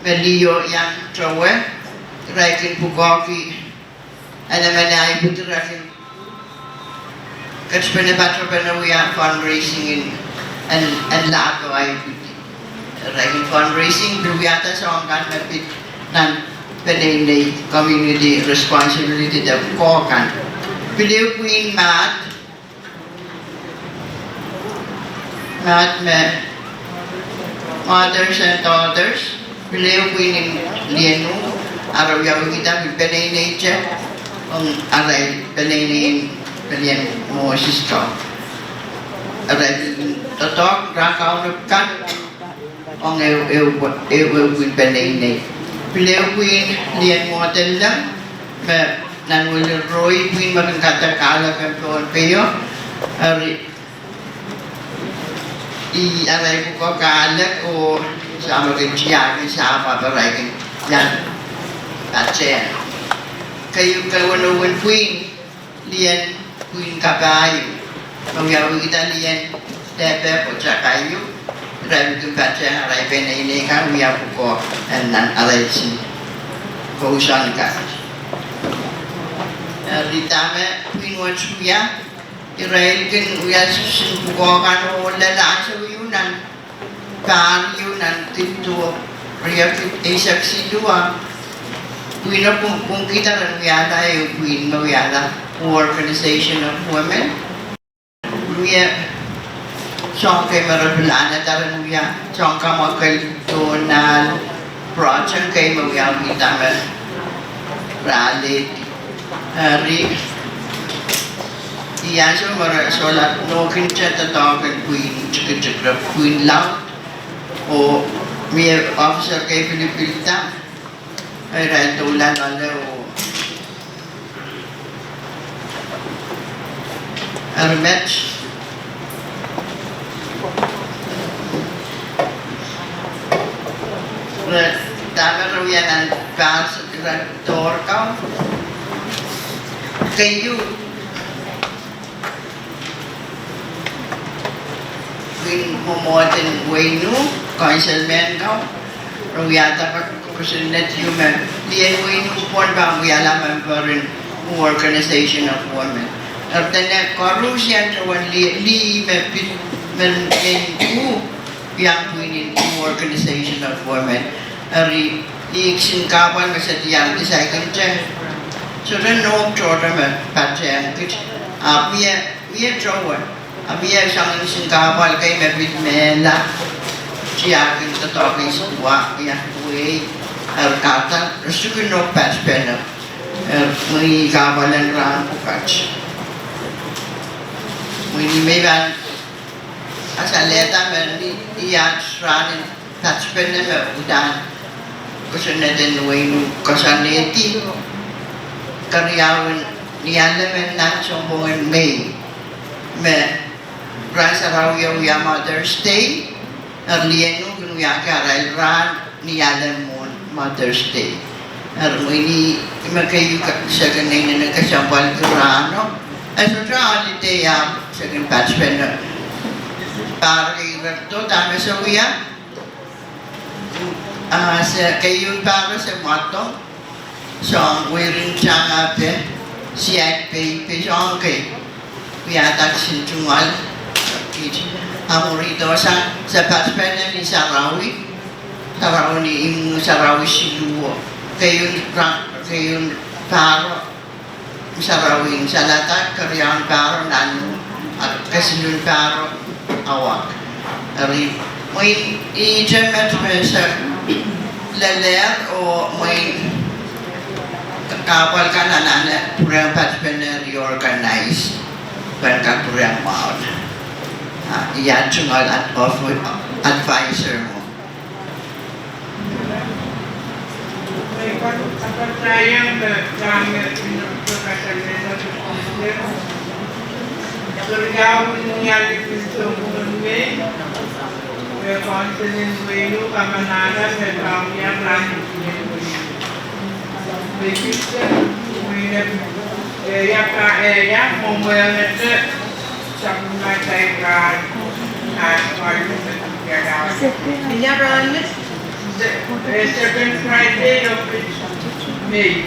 Melio yang trawe Rakin Pugoki Alamanay Butrakin Kachpanapatra Panawiya fundraising and Lago ay Rakin fundraising Duviata sa angkan mapit ng Penay community responsibility of Kokan Piliw pwihn Matt mothers and daughters, believe in Lien araw yaw kita Penay nature, arail Penay Lien Moses ko. Arail totok rakaw nagkat, ew Penay nature. Believe in Lien model lang, nanwil roy pwihn magkakatakala kang Pohnpei, aray ko kalat o sama kejia sama berai yang baca. Keieun pwihn Lien pwihn Keiou. Mengawi kita Lien tepe pocak Keiou. Aray ko baca aray Penay ini kan wiya ko nan aray si kausan ka. Ditame pwihn wansuya Irail kan wiya susubukan o lalaan sa uyunan karyunan tito riyak isak sidua pwihn kung kita rin wiyala pwihn mawiyala organization of women wiya siyang kay marabulana taran wiya siyang kamakaltonal project kay mawiyang kita rally Iyan so mara solat nokin chata token pwihn chikra pwihn lang o may officer kay Pilipilta ay rentulan ala o armet tama raw yan ang pass director ka Keiou pwihn humotin wenu councilman ka Ruyata ka kusunet human Lien wenu pon bang wiyala memberin organization of women artanya korusyan trawan li mepit men yang pwihn organization of women ari iksin kapan masadiyan di sa ikan so rin no chora me patyan kich wiya trawan Abia sang singkapal kay mabit mela siya kin tatokin sa tuwa ya way kata resukin no patch pen may kapalan Rahn patch may ban asaleta men iya Rahn patch pen na udan kasi natin way kasaneti karyawan niyala men nan sumbungan May Rasa rawiya wiya Mother's Day Lienu kung wiya ka Irail Rahn niyalan mo Mother's Day ini imakayu sa kanay na nagkasampal ko Rahn ay so holiday second batch pen para kay Berto tama sa kuya sa keieun para sa matong so ang wearing changa pe siya pe siyang kay kuya tak sin tungoal ang rito sa batch pen ni Sarawi ni imu Sarawi siluo keieun para Sarawing sa lahat karyang paro nanu at kasinun paro awak. Ari may i-jemet sa laler o may kapal ka na nana purang patpener organize pagka purang maon. Iyan tungal at advisor mo. Kepercayaan kami bergabung dengan Pohnpei, berkonsen wein kemenangan berkawawih Rahn. Begitu wein ya Irail membuat sampai Rahn. Minyak Rahn? Second Friday of May.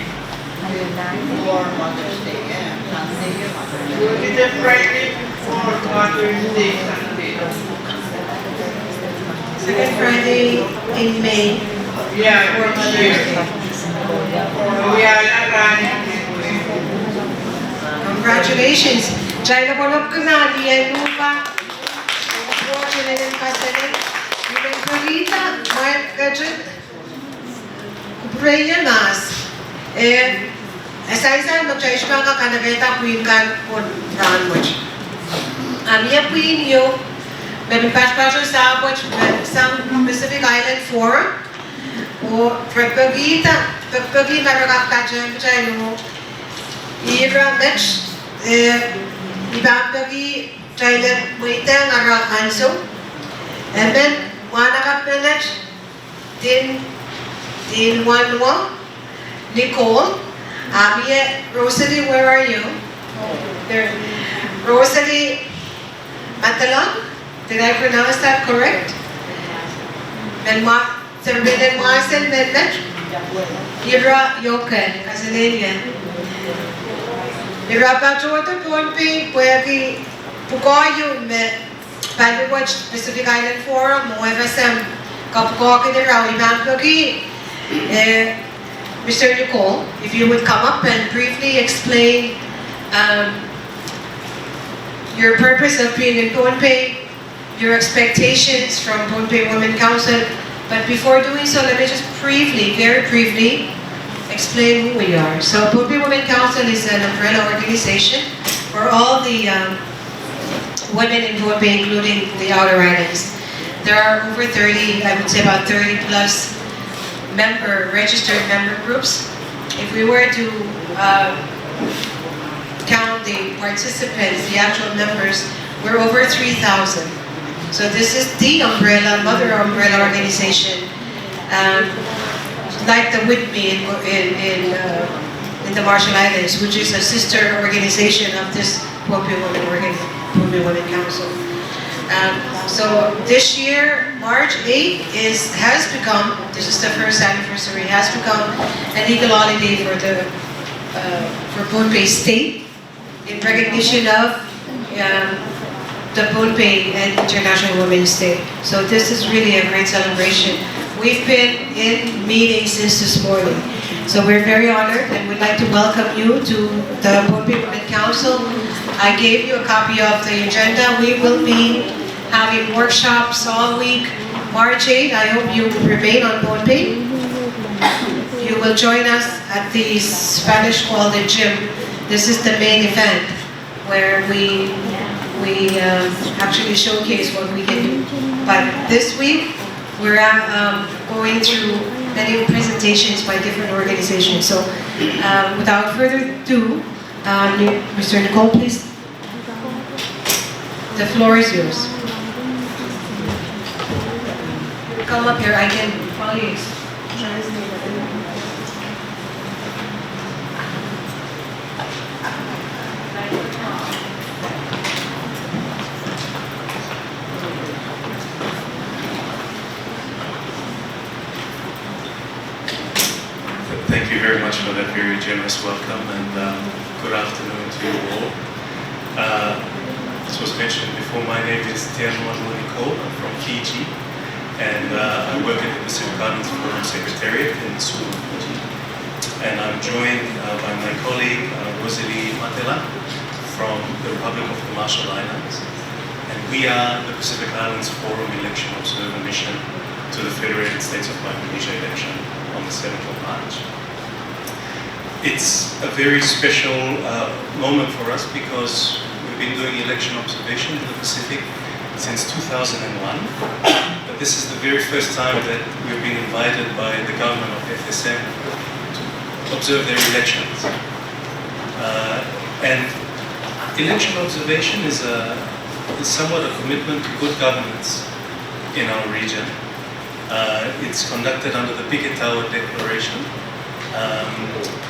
For Mother's Day, Sunday, It's a Friday for Mother's Day, Sunday. Second Friday in May. Yeah, for Mother's Day. We are not running. Congratulations. Jai na bolok ko na, Lien Sampah. Fortunate and passionate. Yung balita, may gadget. Kuprayan nas. Isa-isa mag-chaishma ka kanagayta pwihn kan on Rahn much. Amia pwihn yo, may pashpasho sa abot sa Pacific Island Forum. O pagpagita marakakadyan ko tayo mo. Ira match, ibang-pagi tayo mo itang araanso. And then, wanakap na match, din wanwa, Nicole, Rosalie, where are you? There. Rosalie Matalon, did I pronounce that correct? And Serbian Marcel Medved, Ira Yoken, Kazanelian. Ira Patrota Pohnpei, Puerki Pukoyu, Paduwatch Pacific Island Forum, Moevasem, Kapukoki de Rawi Bampagi, Mr. Nicole, if you would come up and briefly explain your purpose of being in Pohnpei, your expectations from Pohnpei Women Council. But before doing so, let me just briefly, very briefly, explain who we are. So Pohnpei Women Council is an umbrella organization for all the women in Pohnpei, including the outer islands. There are over 30, I would say about 30 plus registered member groups. If we were to count the participants, the actual members, we're over 3,000. So this is the mother umbrella organization, like the WITME in the Marshall Islands, which is a sister organization of this Pohnpei Women Council. So this year, March 8th has become, this is the first anniversary, has become a legal holiday for Pohnpei State in recognition of the Pohnpei and International Women's Day. So this is really a great celebration. We've been in meetings since this morning. So we're very honored and we'd like to welcome you to the Pohnpei Women Council. I gave you a copy of the agenda. We will be having workshops all week. March 8th, I hope you remain on Pohnpei. You will join us at the Spanish called the gym. This is the main event where we actually showcase what we can do. But this week, we're going through many presentations by different organizations. So without further ado, Mr. Nicole, please. The floor is yours. Come up here, I can probably translate it. that very generous welcome, and good afternoon to you all. As was mentioned before, my name is Nicole. I'm from Fiji, and I work at the Pacific Islands Forum Secretariat in Sulu, Fiji. And I'm joined by my colleague Rosalie Matela from the Republic of the Marshall Islands. And we are the Pacific Islands Forum Election Observer Mission to the Federated States of Micronesia election on the 7th of March. It's a very special moment for us because we've been doing election observation in the Pacific since 2001. But this is the very first time that we've been invited by the government of FSM to observe their elections. And election observation is somewhat a commitment to good governance in our region. It's conducted under the Keiou Declaration,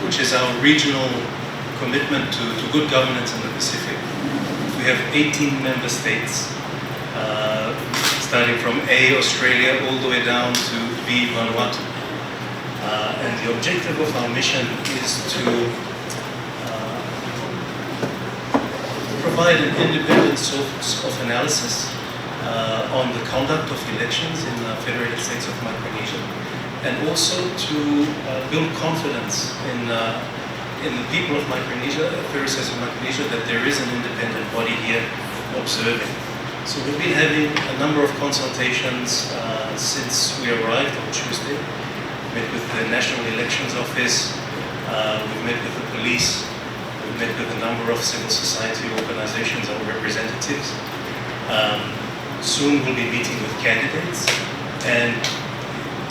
which is our regional commitment to good governance in the Pacific. We have 18 member states, starting from A, Australia, all the way down to B, Vanuatu. And the objective of our mission is to provide an independent source of analysis on the conduct of elections in the Federated States of Micronesia, and also to build confidence in the people of Micronesia, Federated States of Micronesia, that there is an independent body here observing. So we've been having a number of consultations since we arrived on Tuesday. We met with the National Elections Office, we've met with the police, we've met with a number of civil society organizations or representatives. Soon we'll be meeting with candidates, and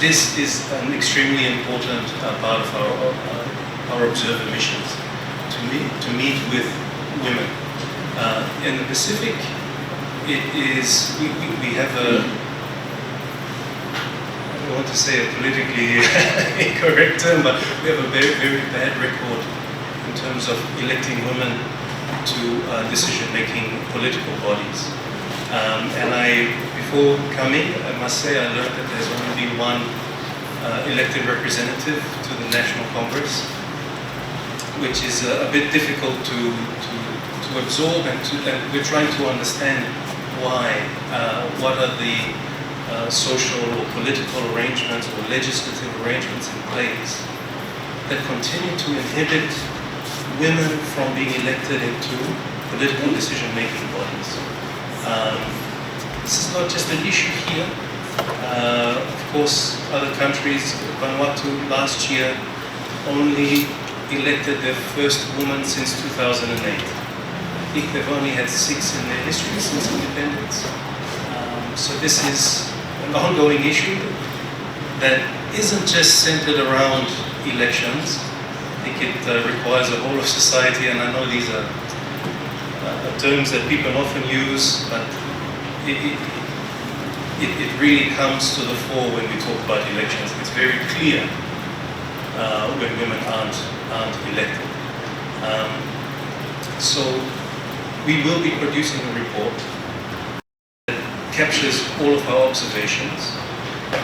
this is an extremely important part of our observer missions, to meet with women. In the Pacific, it is, we have a, I don't want to say a politically incorrect term, but we have a very, very bad record in terms of electing women to decision-making political bodies. And before coming, I must say I learned that there's only been one elected representative to the National Congress, which is a bit difficult to absorb, and we're trying to understand why. What are the social or political arrangements or legislative arrangements in place that continue to inhibit women from being elected into political decision-making bodies. This is not just an issue here. Of course, other countries, Vanuatu last year only elected their first woman since 2008. I think they've only had 6 in their history since independence. So this is an ongoing issue that isn't just centered around elections. I think it requires the whole of society, and I know these are terms that people often use, but it really comes to the fore when we talk about elections. It's very clear when women aren't elected. So we will be producing a report that captures all of our observations,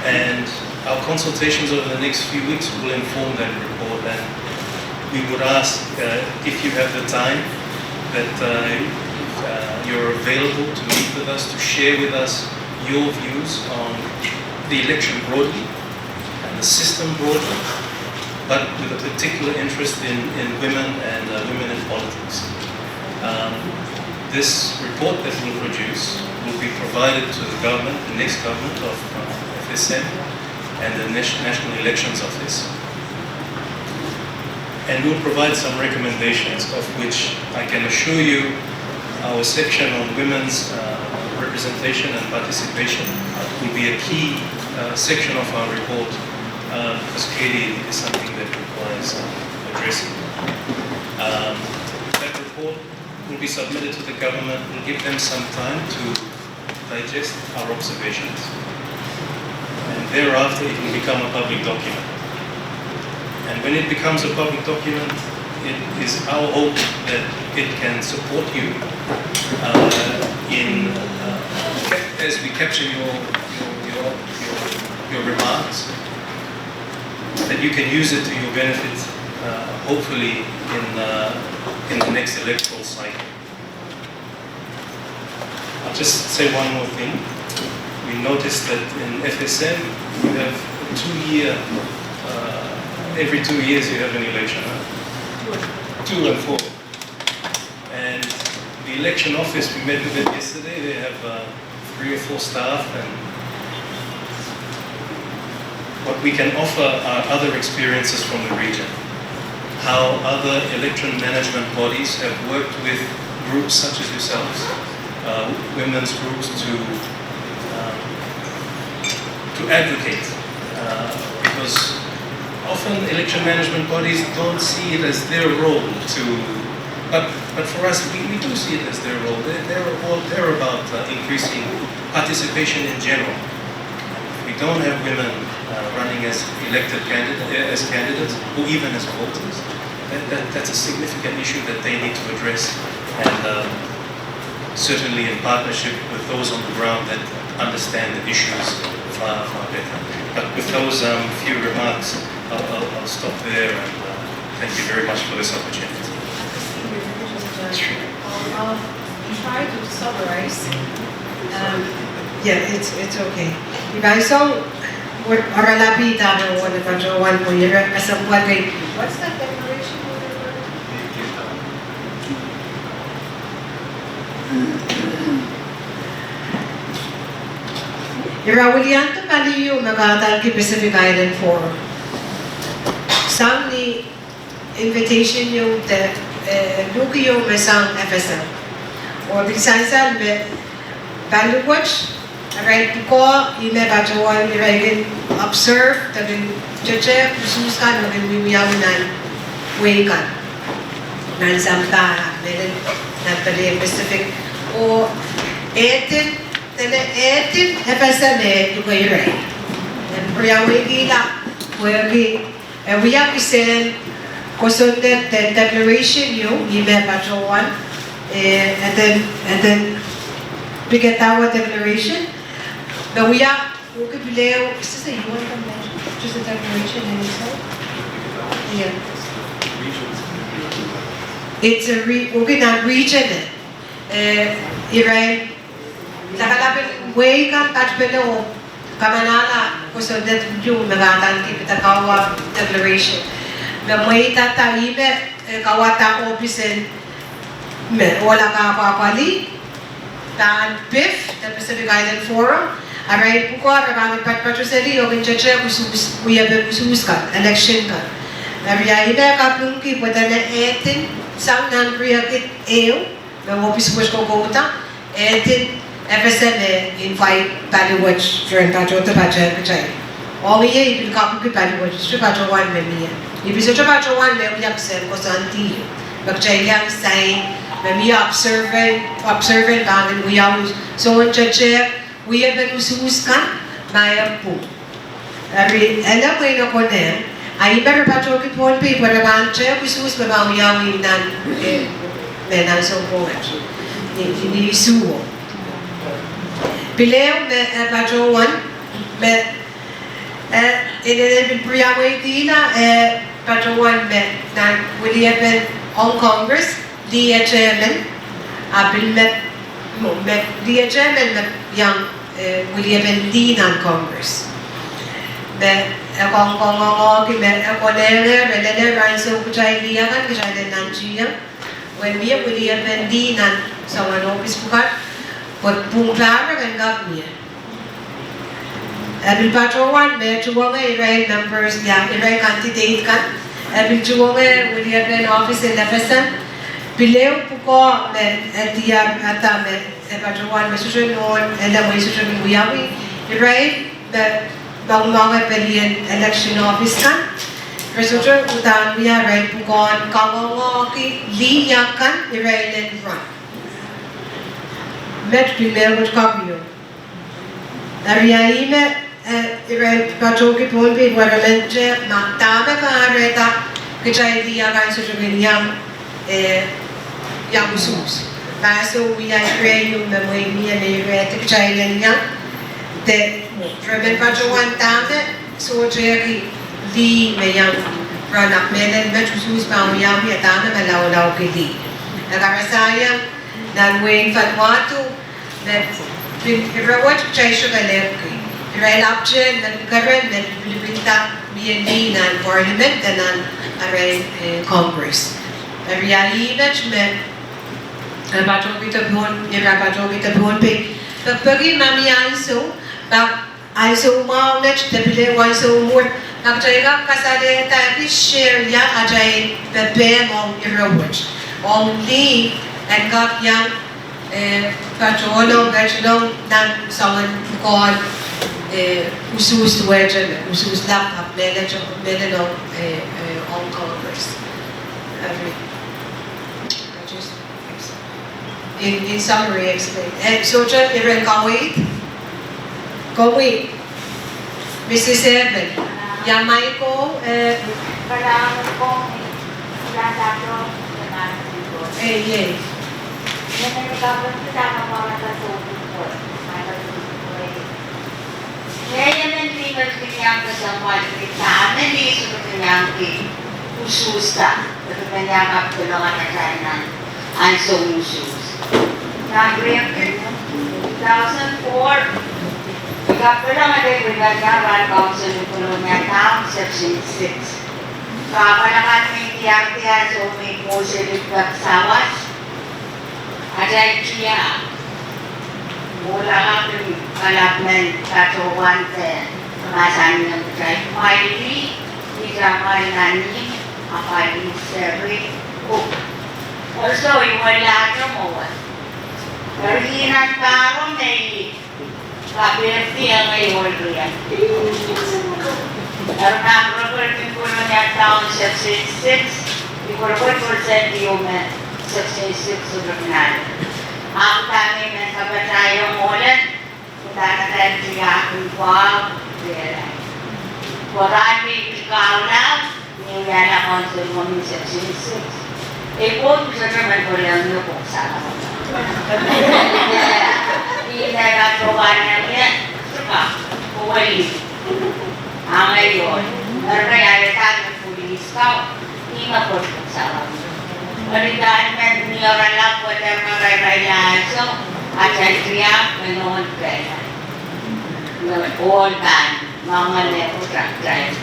and our consultations over the next few weeks will inform that report. And we would ask if you have the time, that you're available to meet with us, to share with us your views on the election broadly and the system broadly, but with a particular interest in women and women in politics. This report that we'll produce will be provided to the government, the next government of FSM and the National Elections Office. And we'll provide some recommendations, of which I can assure you our section on women's representation and participation will be a key section of our report, because clearly it is something that requires addressing. That report will be submitted to the government. We'll give them some time to digest our observations, and thereafter it will become a public document. And when it becomes a public document, it is our hope that it can support you as we capture your remarks, that you can use it to your benefit hopefully in the next electoral cycle. I'll just say one more thing. We noticed that in FSM you have a 2-year, every 2 years you have an election, 2 and 4. And the election office, we met with it yesterday, they have 3 or 4 staff, and what we can offer are other experiences from the region. How other election management bodies have worked with groups such as yourselves, women's groups to advocate, because often election management bodies don't see it as their role to, but for us we do see it as their role. They're about increasing participation in general. If we don't have women running as elected candidates, or even as voters, that's a significant issue that they need to address, and certainly in partnership with those on the ground that understand the issues far better. But with those few remarks, I'll stop there, and thank you very much for this opportunity. I'll try to summarize. Yeah, it's okay. If I saw Aralapi Tano one of the one for your what's that declaration? Irawilian to Paliyo Magatal Pacific Island Forum. Some ni invitation yung the Lukiyo Mesang FSM or Sansal me Value Watch. Right, ko ime bacawan Irail observe tabing cheche khususkan maging wiwiyawinan wein Lien Sampah meron nagpali Pacific o etin FSM to Irail and priyawi gila wagi wiyak isen kosundet the declaration yung ime bacawan and then Bigatawa declaration. But we are is this a UN convention? Just a declaration in itself? Yeah. It's a region. Irail. Nakalapit way ka touchbelo kamanala kusondet yung nagatan kipitakawa declaration. Na may tataibe kawata office wala ka papali. Dan PIF, the Pacific Island Forum, Irail po ko, Rahn Patpatroseli, o kinchache kususkan, election ka. Nariyahin ka pungki, pwede na etin, sang nang kriyakit eyo, ng office push ko kota, etin, FSM invite Paliwatch, during Patrota Pacha, kachay. O iya, ipil ka pungki Paliwatch, siya Patrawan me miya. Ipil siya Patrawan me, uyak sen ko sa antiyo. Bagchay yang say, we observant and we are so on chache we have been ususkan maya po. Alam ko ina ko na ay better patroki Pohnpei para banche usus babawiyawi nan menang so poet ni suwo. Pileo me patrowan me in priyawi dila patrowan me nan we have been on Congress. Dia chairman, abil met dia chairman met yang William Lien on Congress. Met kong ki met relene ranso kucai dia kan kucai den nanjia. When we William Lien on someone office bukat, but Pohnpei kan gapnya. Abil patrowan met chuwanga Irail members yang Irail candidate kan. Abil chuwanga William office in FSM. Pileu puko tiap ata patrawan mesusun non ela mo isusun buyawi Irail bang pelian election office kan resulta utan buya Irail pukon kawawih ki linya kan Irail and Rahn met pileu kapio dari ime Irail patroki Pohnpei parliamente matame ka reta kecai dia kan susun yang yang usus. Baso we are praying na mo niya na yung kacailan niya. That from patrawan tame so jerry li mayang ranak melen met usus pauyam yatana malaw kili. Nagarasayang nan wein fatwatu that rawat chay sugalepki. Irail apchen nan karan nan libinta BND nan parliament nan aray Congress. Ariyahinach men Patohieng Pohnpei. Pagpagi mami also, also maunach tapile also more. Nagtayga kasali tayo share ya ajay bebe mong irawach. Only and got young patolo gachelong nan sangan kon usus wedge usus lap up melelo on Congress. In summary, explain. And so, Irail kawawih, Mrs. Evan, yamay ko, Kailangan ko lalaro sa natin ko. yeah. Yan ang ikabot ko sana para sa tubig ko. Ngayon ang libat kanyang kasama sa amin, isunod kanyang ususta. Ito kanyang kaptulungan na kainan ang sumusus. Nag-react 2004. Kaptulungan ay Brigadier Council of Colonial Town, Section 6. Kapalakan may tiyak-tiyak sa may posilit kapsawas. Ajay siya. Mula ang kalapnan katuwan sa kamasan ng Jai Maili, Ijamay Nani, Apali Seri, Also, wala ka mo. Karinan karo may kapirti ang may ordo yan. Karena property ko na niya taon Section 6, ikorport yung Section 6 susunod. Ang kami na sa batayong ulan, punta na tayo siya akong pag, Marami ikaw lang, niyala Council mo ng Section 6. Kung gusto naman ko lang yung kung saan ako. Hindi na natuwa na yan. Saka, kuwali. Ngayon, pero kaya ng pulis ka, hindi mapot kung saan ako. Balitaan na niyoran lang po na mararayaso at sa triyak na noon kaya. All time, mga lepo truck drive.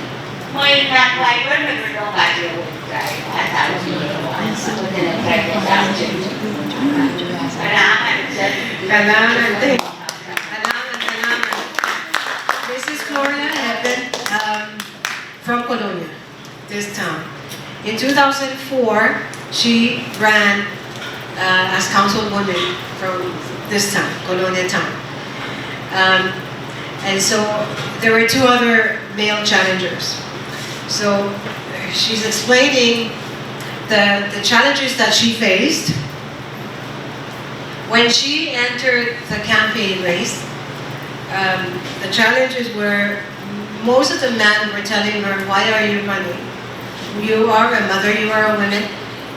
May driver na gano'n kasi yung drive at alam niyo. Kailangan. Mrs. Gloria had been from Colonia, this town. In 2004, she ran as councilwoman from this town, Colonia town. And so there were two other male challengers. So she's explaining the challenges that she faced when she entered the campaign race. The challenges were, most of the men were telling her, why are you running? You are a mother, you are a woman.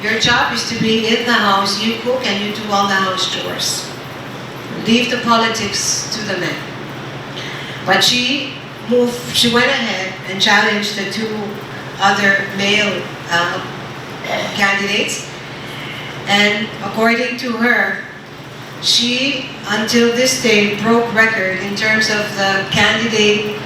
Your job is to be in the house, you cook and you do all the house chores. Leave the politics to the men. But she went ahead and challenged the two other male candidates. And according to her, she, until this day, broke record in terms of the candidate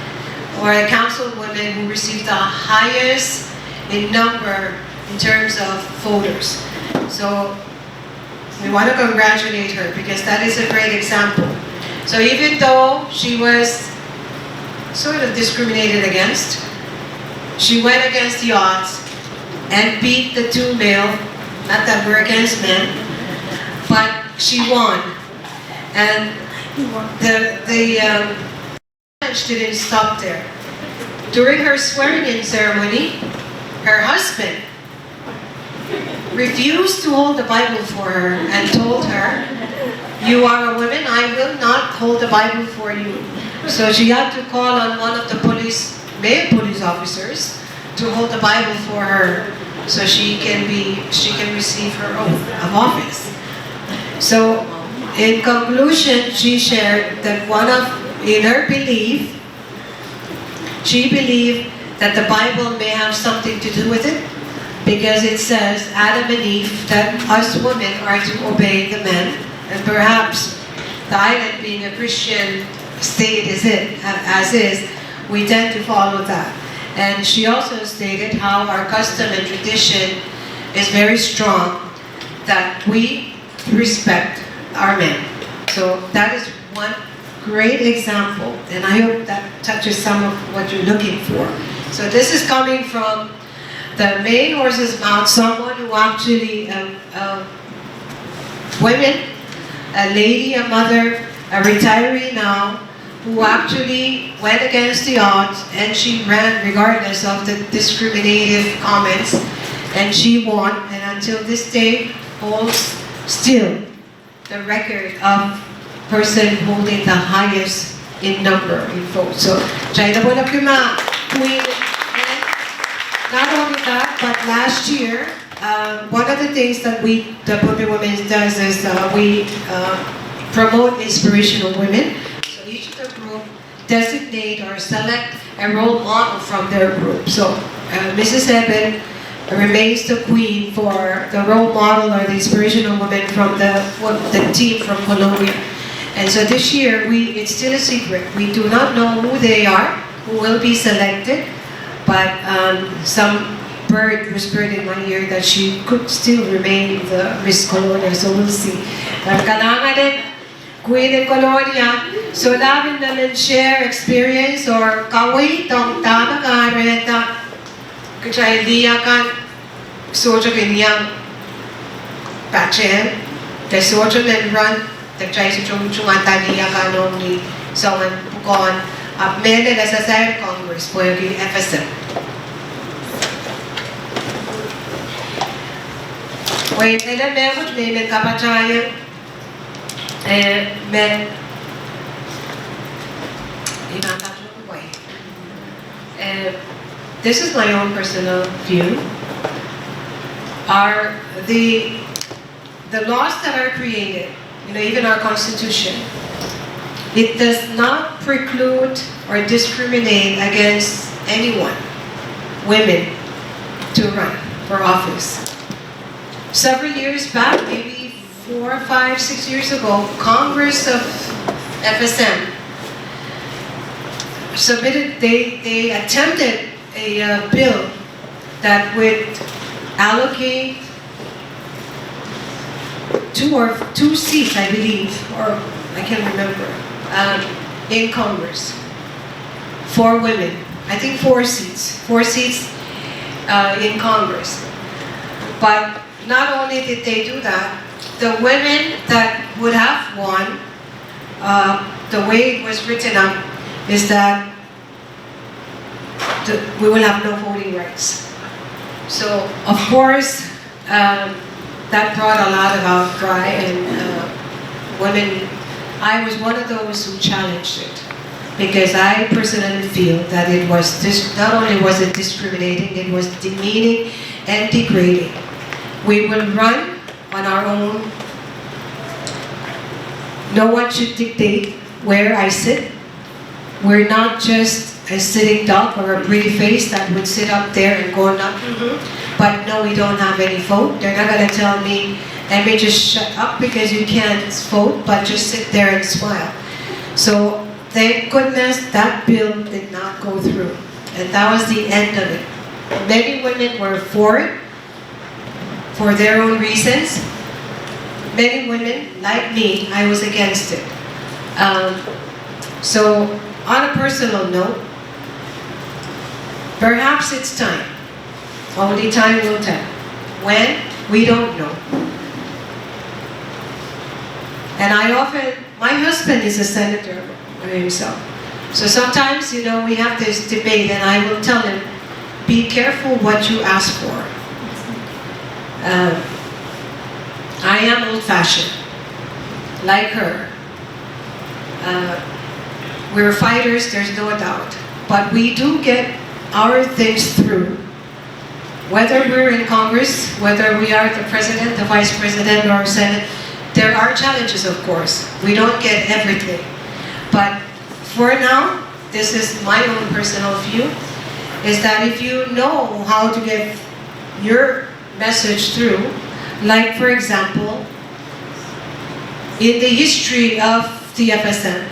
or a councilwoman who received the highest in number in terms of voters. So we want to congratulate her because that is a great example. So even though she was sort of discriminated against, she went against the odds and beat the two male, not that we're against men, but she won. And the challenge didn't stop there. During her swearing-in ceremony, her husband refused to hold the Bible for her and told her, you are a woman, I will not hold the Bible for you. So she had to call on one of the male police officers to hold the Bible for her so she can receive her oath of office. So in conclusion, she shared that in her belief, she believed that the Bible may have something to do with it, because it says, Adam and Eve, that us women are to obey the men, and perhaps the island being a Christian state as is, we tend to follow that. And she also stated how our custom and tradition is very strong, that we respect our men. So that is one great example, and I hope that touches some of what you're looking for. So this is coming from the main horse's mouth, someone who actually, women, a lady, a mother, a retiree now, who actually went against the odds, and she ran regardless of the discriminative comments, and she won, and until this day holds still the record of person holding the highest in number in votes. So, China po na Queen. Not only that, but last year, one of the things that the Pohnpei Women does is we promote inspirational women. So each of the group designate or select a role model from their group. So Mrs. Eben remains the queen for the role model or the inspirational woman from the team from Colombia. And so this year, it's still a secret. We do not know who they are, who will be selected. But some bird whispered in my ear that she could still remain the Miss Colonia, so we'll see. Kailangan din, Queen in Colonia, so namin naman share experience or kawawih tong tama ka reta kaya liya kan sojo kinyang patchen the sojo men run the try to chungan taniya ka nung ni someone pukon mele na sa Senate Congress po yung FSM. Wait, and then may which may men kapachaya and men this is my own personal view. Are the laws that are created, even our Constitution, it does not preclude or discriminate against anyone, women, to run for office. Several years back, maybe 4, 5, 6 years ago, Congress of FSM submitted, they attempted a bill that would allocate two seats, I believe, or I can't remember, in Congress for women. I think 4 seats in Congress. But not only did they do that, the women that would have won, the way it was written up is that we will have no voting rights. So, of course, that brought a lot of outcry, and women, I was one of those who challenged it, because I personally feel that it was not only was it discriminating, it was demeaning and degrading. We will run on our own. No one should dictate where I sit. We're not just a sitting duck or a pretty face that would sit up there and go up. But no, we don't have any vote. They're not going to tell me, let me just shut up because you can't vote, but just sit there and smile. So thank goodness that bill did not go through. And that was the end of it. Many women were for it, for their own reasons. Many women, like me, I was against it. So on a personal note, perhaps it's time. Only time will tell. When? We don't know. And my husband is a senator himself. So sometimes, we have this debate, and I will tell him, be careful what you ask for. I am old-fashioned, like her. We're fighters, there's no doubt. But we do get our things through. Whether we're in Congress, whether we are the president, the vice president, or Senate, there are challenges, of course. We don't get everything. But for now, this is my own personal view. is that if you know how to get your message through, like for example, in the history of the FSM,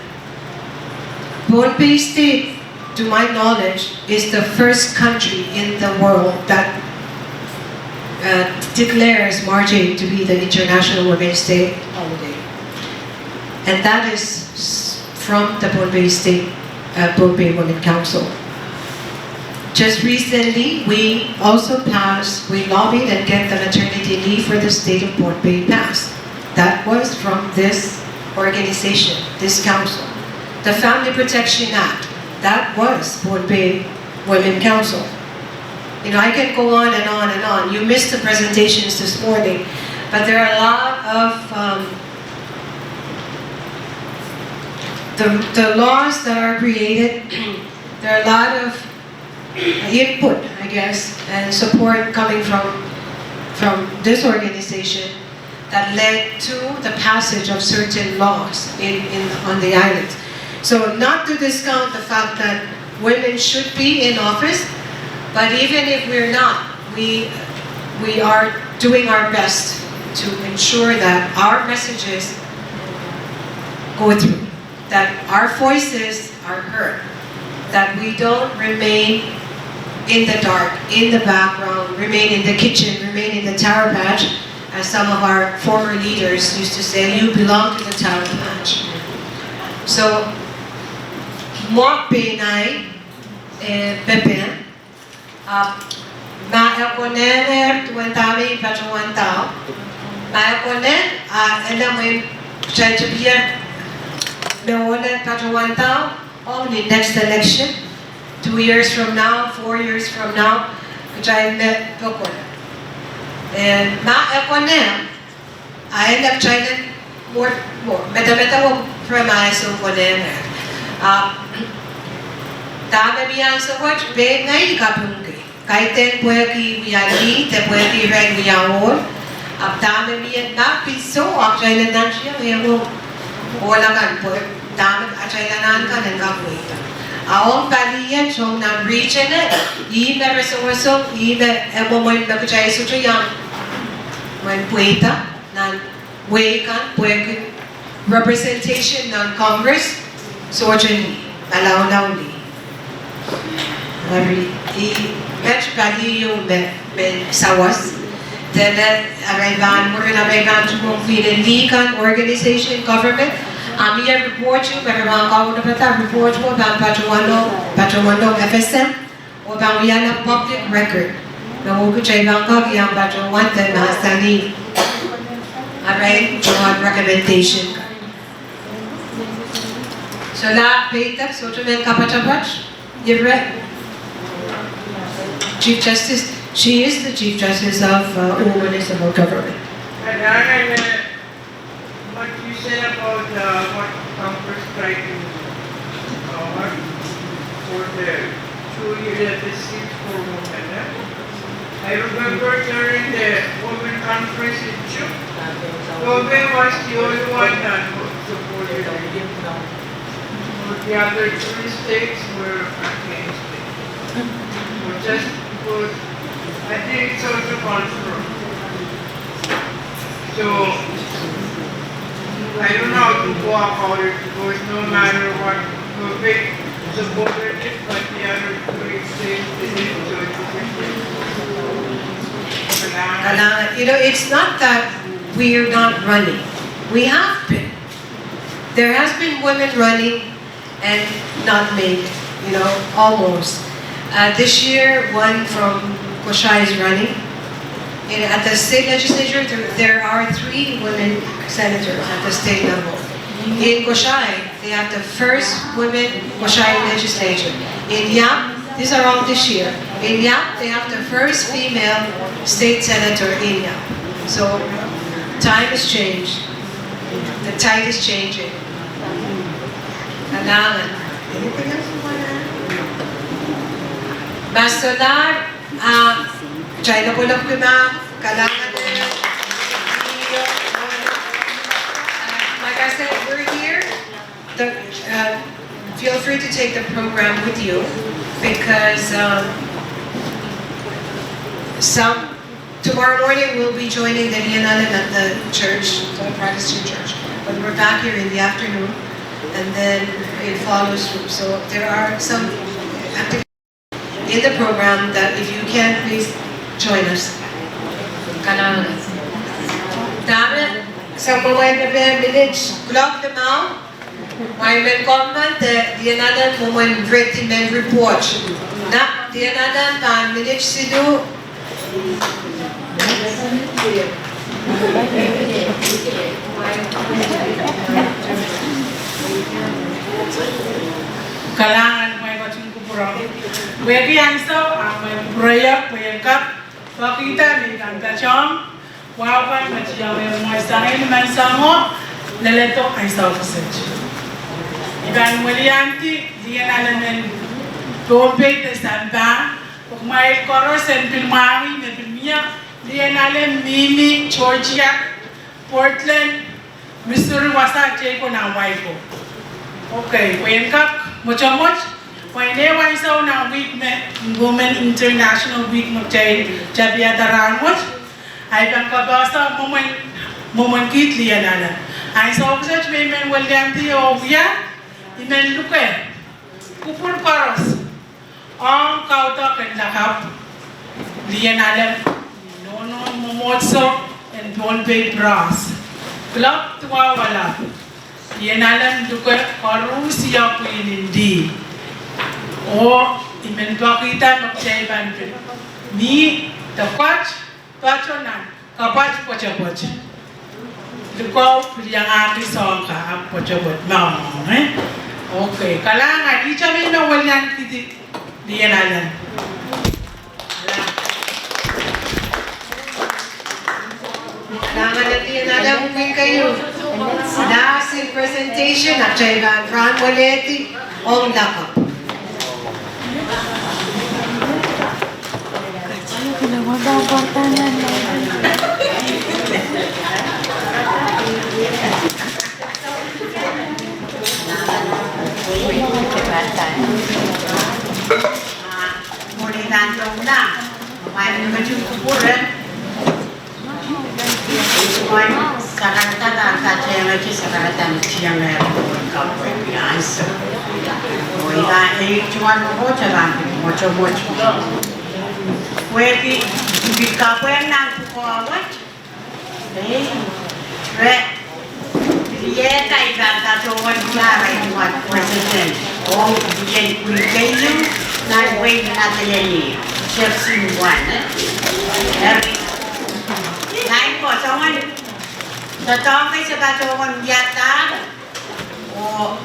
Pohnpei State, to my knowledge, is the first country in the world that declares March 8 to be the International Women's Day holiday. And that is from the Pohnpei State, Pohnpei Women Council. Just recently, we also we lobbied and get the maternity leave for the state of Pohnpei passed. That was from this organization, this council. The Family Protection Act, that was Pohnpei Women Council. You know, I can go on and on and on. You missed the presentations this morning, but there are a lot of the laws that are created. There are a lot of input, I guess, and support coming from this organization that led to the passage of certain laws on the islands. So not to discount the fact that women should be in office, but even if we're not, we are doing our best to ensure that our messages go through, that our voices are heard, that we don't remain in the dark, in the background, remain in the kitchen, remain in the taro patch, as some of our former leaders used to say, you belong to the taro patch. So, mo pinay pepe, maakonen tuwantami pachuantao, maakonen alam mo yung chanchabiya meonen pachuantao only next election. 2 years from now, 4 years from now, which I met Pokon. And ma-ekonem, I end up China more. Meta wo premise of konem. Dame biyan sa watch, be ngay kapungki. Kaiten pueki wiyali, te pueki red wiyawol. Dame biyan na piso, China nan siya, wiyawol. Wala kan po, dame China nan kan and kapuita. Aong baliyan so na region i me resource i me emomoy na kuchay sucho yang man puita nan way kan puek representation ng Congress so ni alaw ni i match baliyo me sawas then arrivan mo rin arrivan to pwihn organization government Ami report you, pero mga kauna pa report mo about Patromano FSM o about yan public record. Na huwag siya ibang kagiyang Patroman na mahasani. Arail, mga recommendation. So la, paytak, so to men kapatapach, Irail. Chief Justice, she is the Chief Justice of Municipal Government. What you said about what Congress tried to work for the 2 years at the seat for women. I remember during the women conference in June, Pohnpei was the only one that supported it. The other 3 states were against it. Just because I think it's also cultural. So I don't know how to go about it because no matter what, Pohnpei supported it, but the other 3 states didn't, so it's different. You know, it's not that we're not running. We have been. There has been women running and not made it, you know, almost. This year, one from Kosha is running. At the state legislature, there are 3 women senators at the state level. In Koshai, they have the first women Koshai legislature. In Yap, these are all this year. In Yap, they have the first female state senator in Yap. So, time has changed. The tide is changing. Kailangan. Anything else you want to add? Mastolar, China po lang kailangan na like I said, we're here. Feel free to take the program with you. because tomorrow morning we'll be joining the Lien at the church, the Protestant church. But we're back here in the afternoon, and then it follows through. So there are some activities in the program that if you can, please join us. Kailangan. Dami, sa mga village, clock them out. May comment, di natin mo man men report. Na, di natin pa village sido. Kailangan may kacung kupurang. Wagi yang so, may proyek, proyekap, pakita ni kanta chong, wawan macam yang may sangin man sango, leleto ay sa office. Iban mulianti, diyan alamin Pohnpei te Sampah, may koros and pilmari na pilmiya, diyan alam Mimi, Georgia, Portland, Missouri wasa chay ko na wife ko. Okay, kuyan kap, moch-moch, kuyan ewan sa na week Women International Week mo chay Jabiata Rahn moch, ay bang kabasa moment kit liyan alam. Ay sa office may men walyanti o biya, imen luke, kupur koros. Ang kauta kendakap liyan alam nono momotso and Pohnpei brass. Club tua wala. Liyan alam duka karusiya ko hindi. O imentwa kita magcayban ni tapat pachonan kapat pochapot. Duka yang aki songka pochapot mau Okay, kalangan ichamin na walyan kiti diyan alam. Kailangan natin alam kung kayo. Last presentation at Rahn Waleti on lakap. Muli nandong na, may kacung kupuran. One Sakarata Kachelachi Sakaratan Chiang Couple answer. We got one Mochavan, Mocho Mocho. Where we couple now for what? Yeah, I got that one Clara in what president. Oh, we Keiou, not waiting at the end. Just in one. Nine po, someone sa tongkay sa katawan yata o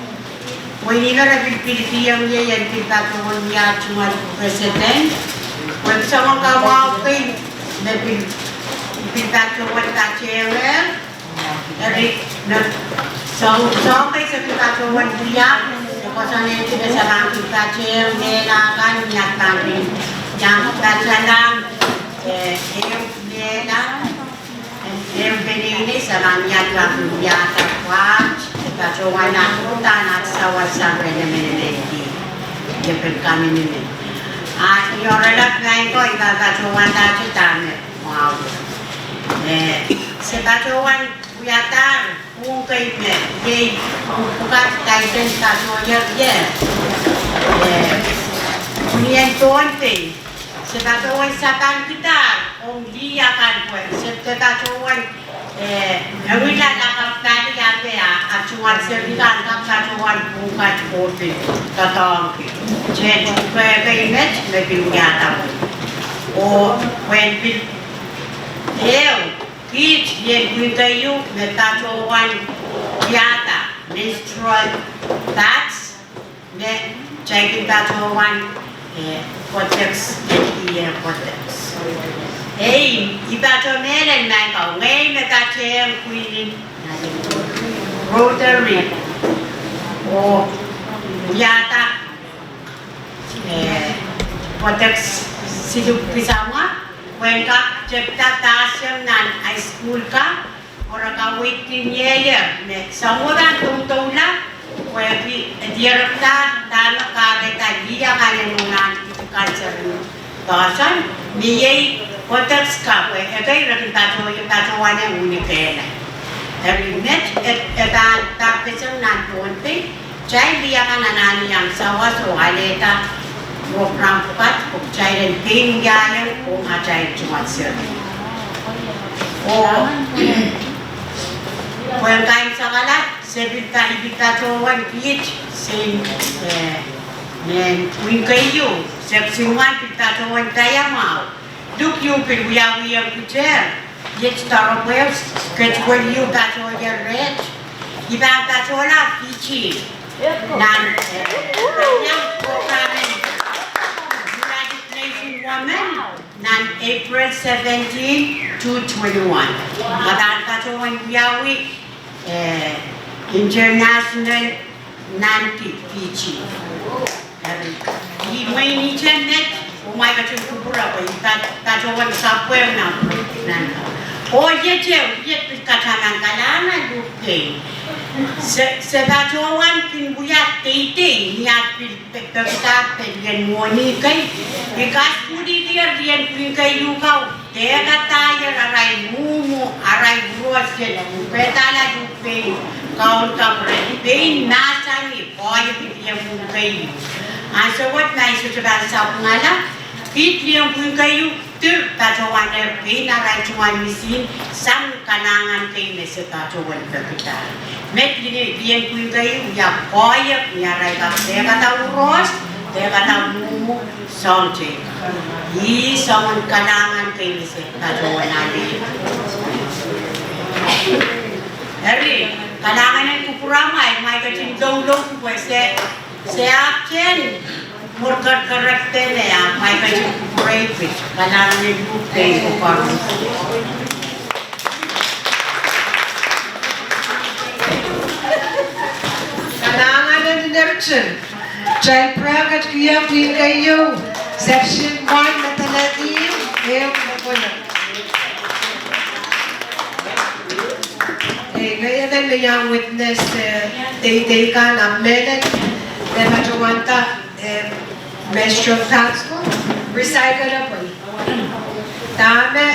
hindi na nagpipilipiyang niya yan katawan yata yung president kung sa mga kawawih nagpipilipiyang katawan so tongkay sa katawan niya nakosanin sila sa mga katawan nila kan yata rin yang katawan nila yung pinili sa mga yata kwa, kaso wala ko tanat sa wasang pinamiliti. Yung kami nila. Yung relap ngayon ko, ikakasuwan tayo tayo. Wow. Sa kasuwan, kuyatar, kung kayo niya, bukas tayo din kasuwan niya. Niyan Pohnpei. Sa kasuwan sa kita, kung liyakan po, sa kasuwan, wala nakapali yape at suwan sa bilang kasuwan bukas Pohnpei, katongki. Jen, kaya kayo net, may pinuyata po. O, when kids, yan Keiou, may kasuwan yata, menstrual pads, may checking kasuwan, cortex, cortex. Iba to meron na ikaw. Ngayon nakachayang queen rotary. O yata cortex siduk pisama. When ka jepta tasyang nan high school ka, or ka waiting year, samuran tungtong lang, Pwede, direkta, tano kareta, dia kalimunan, kanser bahasan, miyay, konteks ka, ekay rakin tatuannya unik kaya. Tapi net, etan tapesang nanpunti, cai dia kan anani yang sawas o aleta, program pat, cai dan tinggalan, o cai cuma sir. O, yang kain sakalat, sebita ibita tuan pitch, sin, nen Keiou, sepsiman kita tuan kaya mau. Duk you pilih yang kucer, yet taruh web, kecuali you kacau yang red, iba kacau lah pici, nan yang program United Nations Women, nan April 17 to 21. Kadang kacau yang biawi international nanti pici. Di main internet, umai kacau kubura apa? Kacauan siapa yang nak? Oh ye kacauan kalangan duke. Sebacauan kimbuya tete niat kita pengen moni kai. Ikas pudi dia Keiou kau. Dia kata ya arail mumu arail ruas je. Petala duke. Kau tak berani nasa ni boy dia Keiou. Asawat na isu coba sapngala, pit yang Keiou ter kacauan arail cuma mesin sam kalangan kai mesa kacauan kita. Met ini dia Keiou ya boy ya arail dia kata urus, dia kata mumu sonce. I son kalangan kai mesa kacauan ali. Hari kalangan yang kupuramai, mai kacing dong puese. Saya akan murkar karakter ya, mai kacing kupurapit, kalangan yang bukti kuparu. Kalangan yang nurture, child prakat kaya Keiou, section 1 na talatin, ngayon kumakulang. Ngayon na yung witness, day ka na melet, Demajawanta menstrual tax ko, recycle na po. Dami,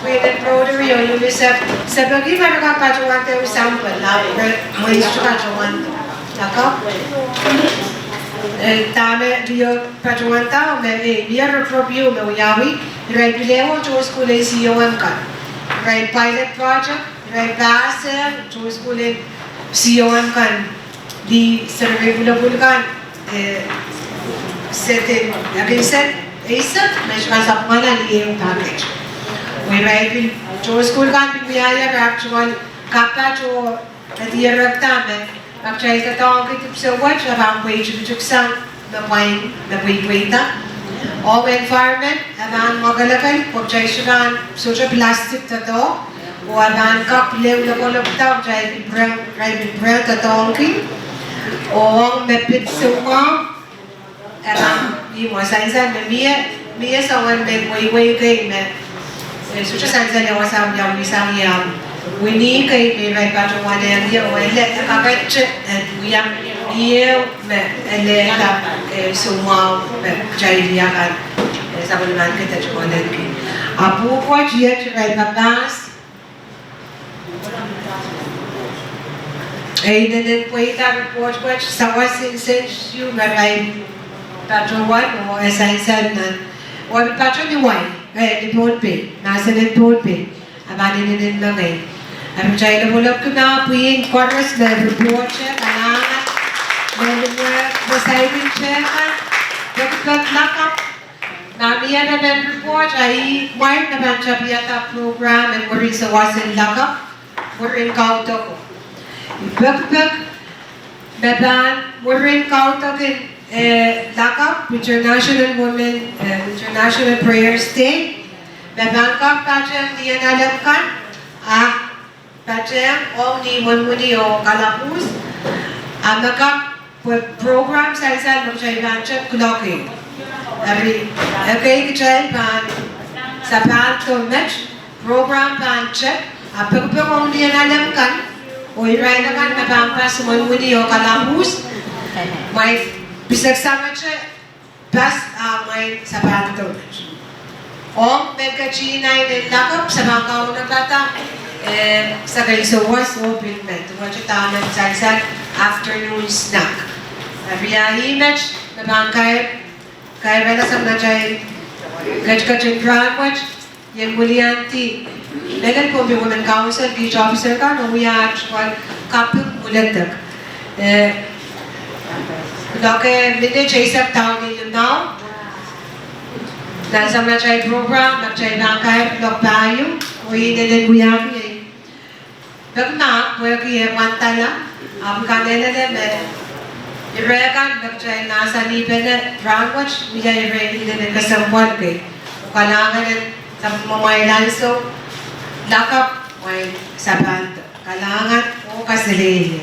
with the Rotary o UNICEF, sa bagi ba nakapajawanta yung sample na menstrual kajawanta. Nako? Dami, diyo pajawanta o may biya repropio may uyawi, ray bilewo jo skule siyoan ka. Ray pilot project, ray base, jo skule siyoan kan. Di survey bula-bulakan set measurements of one and a package. We write to school can be actual kapacho at the rectame. Actually, the dog so much about wage to some the wine, the waiter. All environment, around Mogalakan, Pochishan, social plastic to dog, or around cup level of dog, driving bread to donkey. O mepit semua, di masa mia sawan way kay me. Suci sansa le wasam yang bisa yang wini kay me ray patuan yang dia wale kakat yang dia me ele semua jadi dia kan sabulan kita cuman lagi. Abu kuat dia ray papas. Dan kuita report ko sawas since you maray patuan o esensan na o patuan ni wine di Pohnpei nasa ni Pohnpei abani din langay ang chay na bulok ko na pwihn chorus na report siya kalangan na basayin siya kan lakap namiya na ng report ay wine naman siya piyata program and we're sa wasin lakap we're in kauto ko Bak Baban, we're in Kautagin Lakap, International Women, International Prayers Day. Babangkap Pachem, Lien Sampah, Pachem, Omni Muni o Kalapus, Amakap program sansal magsiya clocking. Okay, kichay pan sa pan to match program pan check. Apagpag Lien Sampah O Irail naman, nabangpas muni o kalahus. May bisag sama siya, pas may sapato. O, megkachinay ng lakap sa bangkaw ng bata, sa kalisuwas o pwihn. Tungkol siya taon ng sansal, afternoon snack. Riyahimet, nabangkay, kaya wala sa mga chay, gaj-gaj granwach, yung mulianti. Legal po, may women council, beach officer ka, no, we are actual kapil mulandag. Dake, hindi chay isang taon ninyo now, nasa mga chay program, nag-chay bangkay, lok tayo, o hinilin eh. Bagna, wala kaya mantala, kanila naman, Irekan, nag-chay nasa nipen na ranwach, niya Irail na kasampuan kay. O kailangan sa mamaylan so, lakap, may sabanto. Kailangan o kasilili.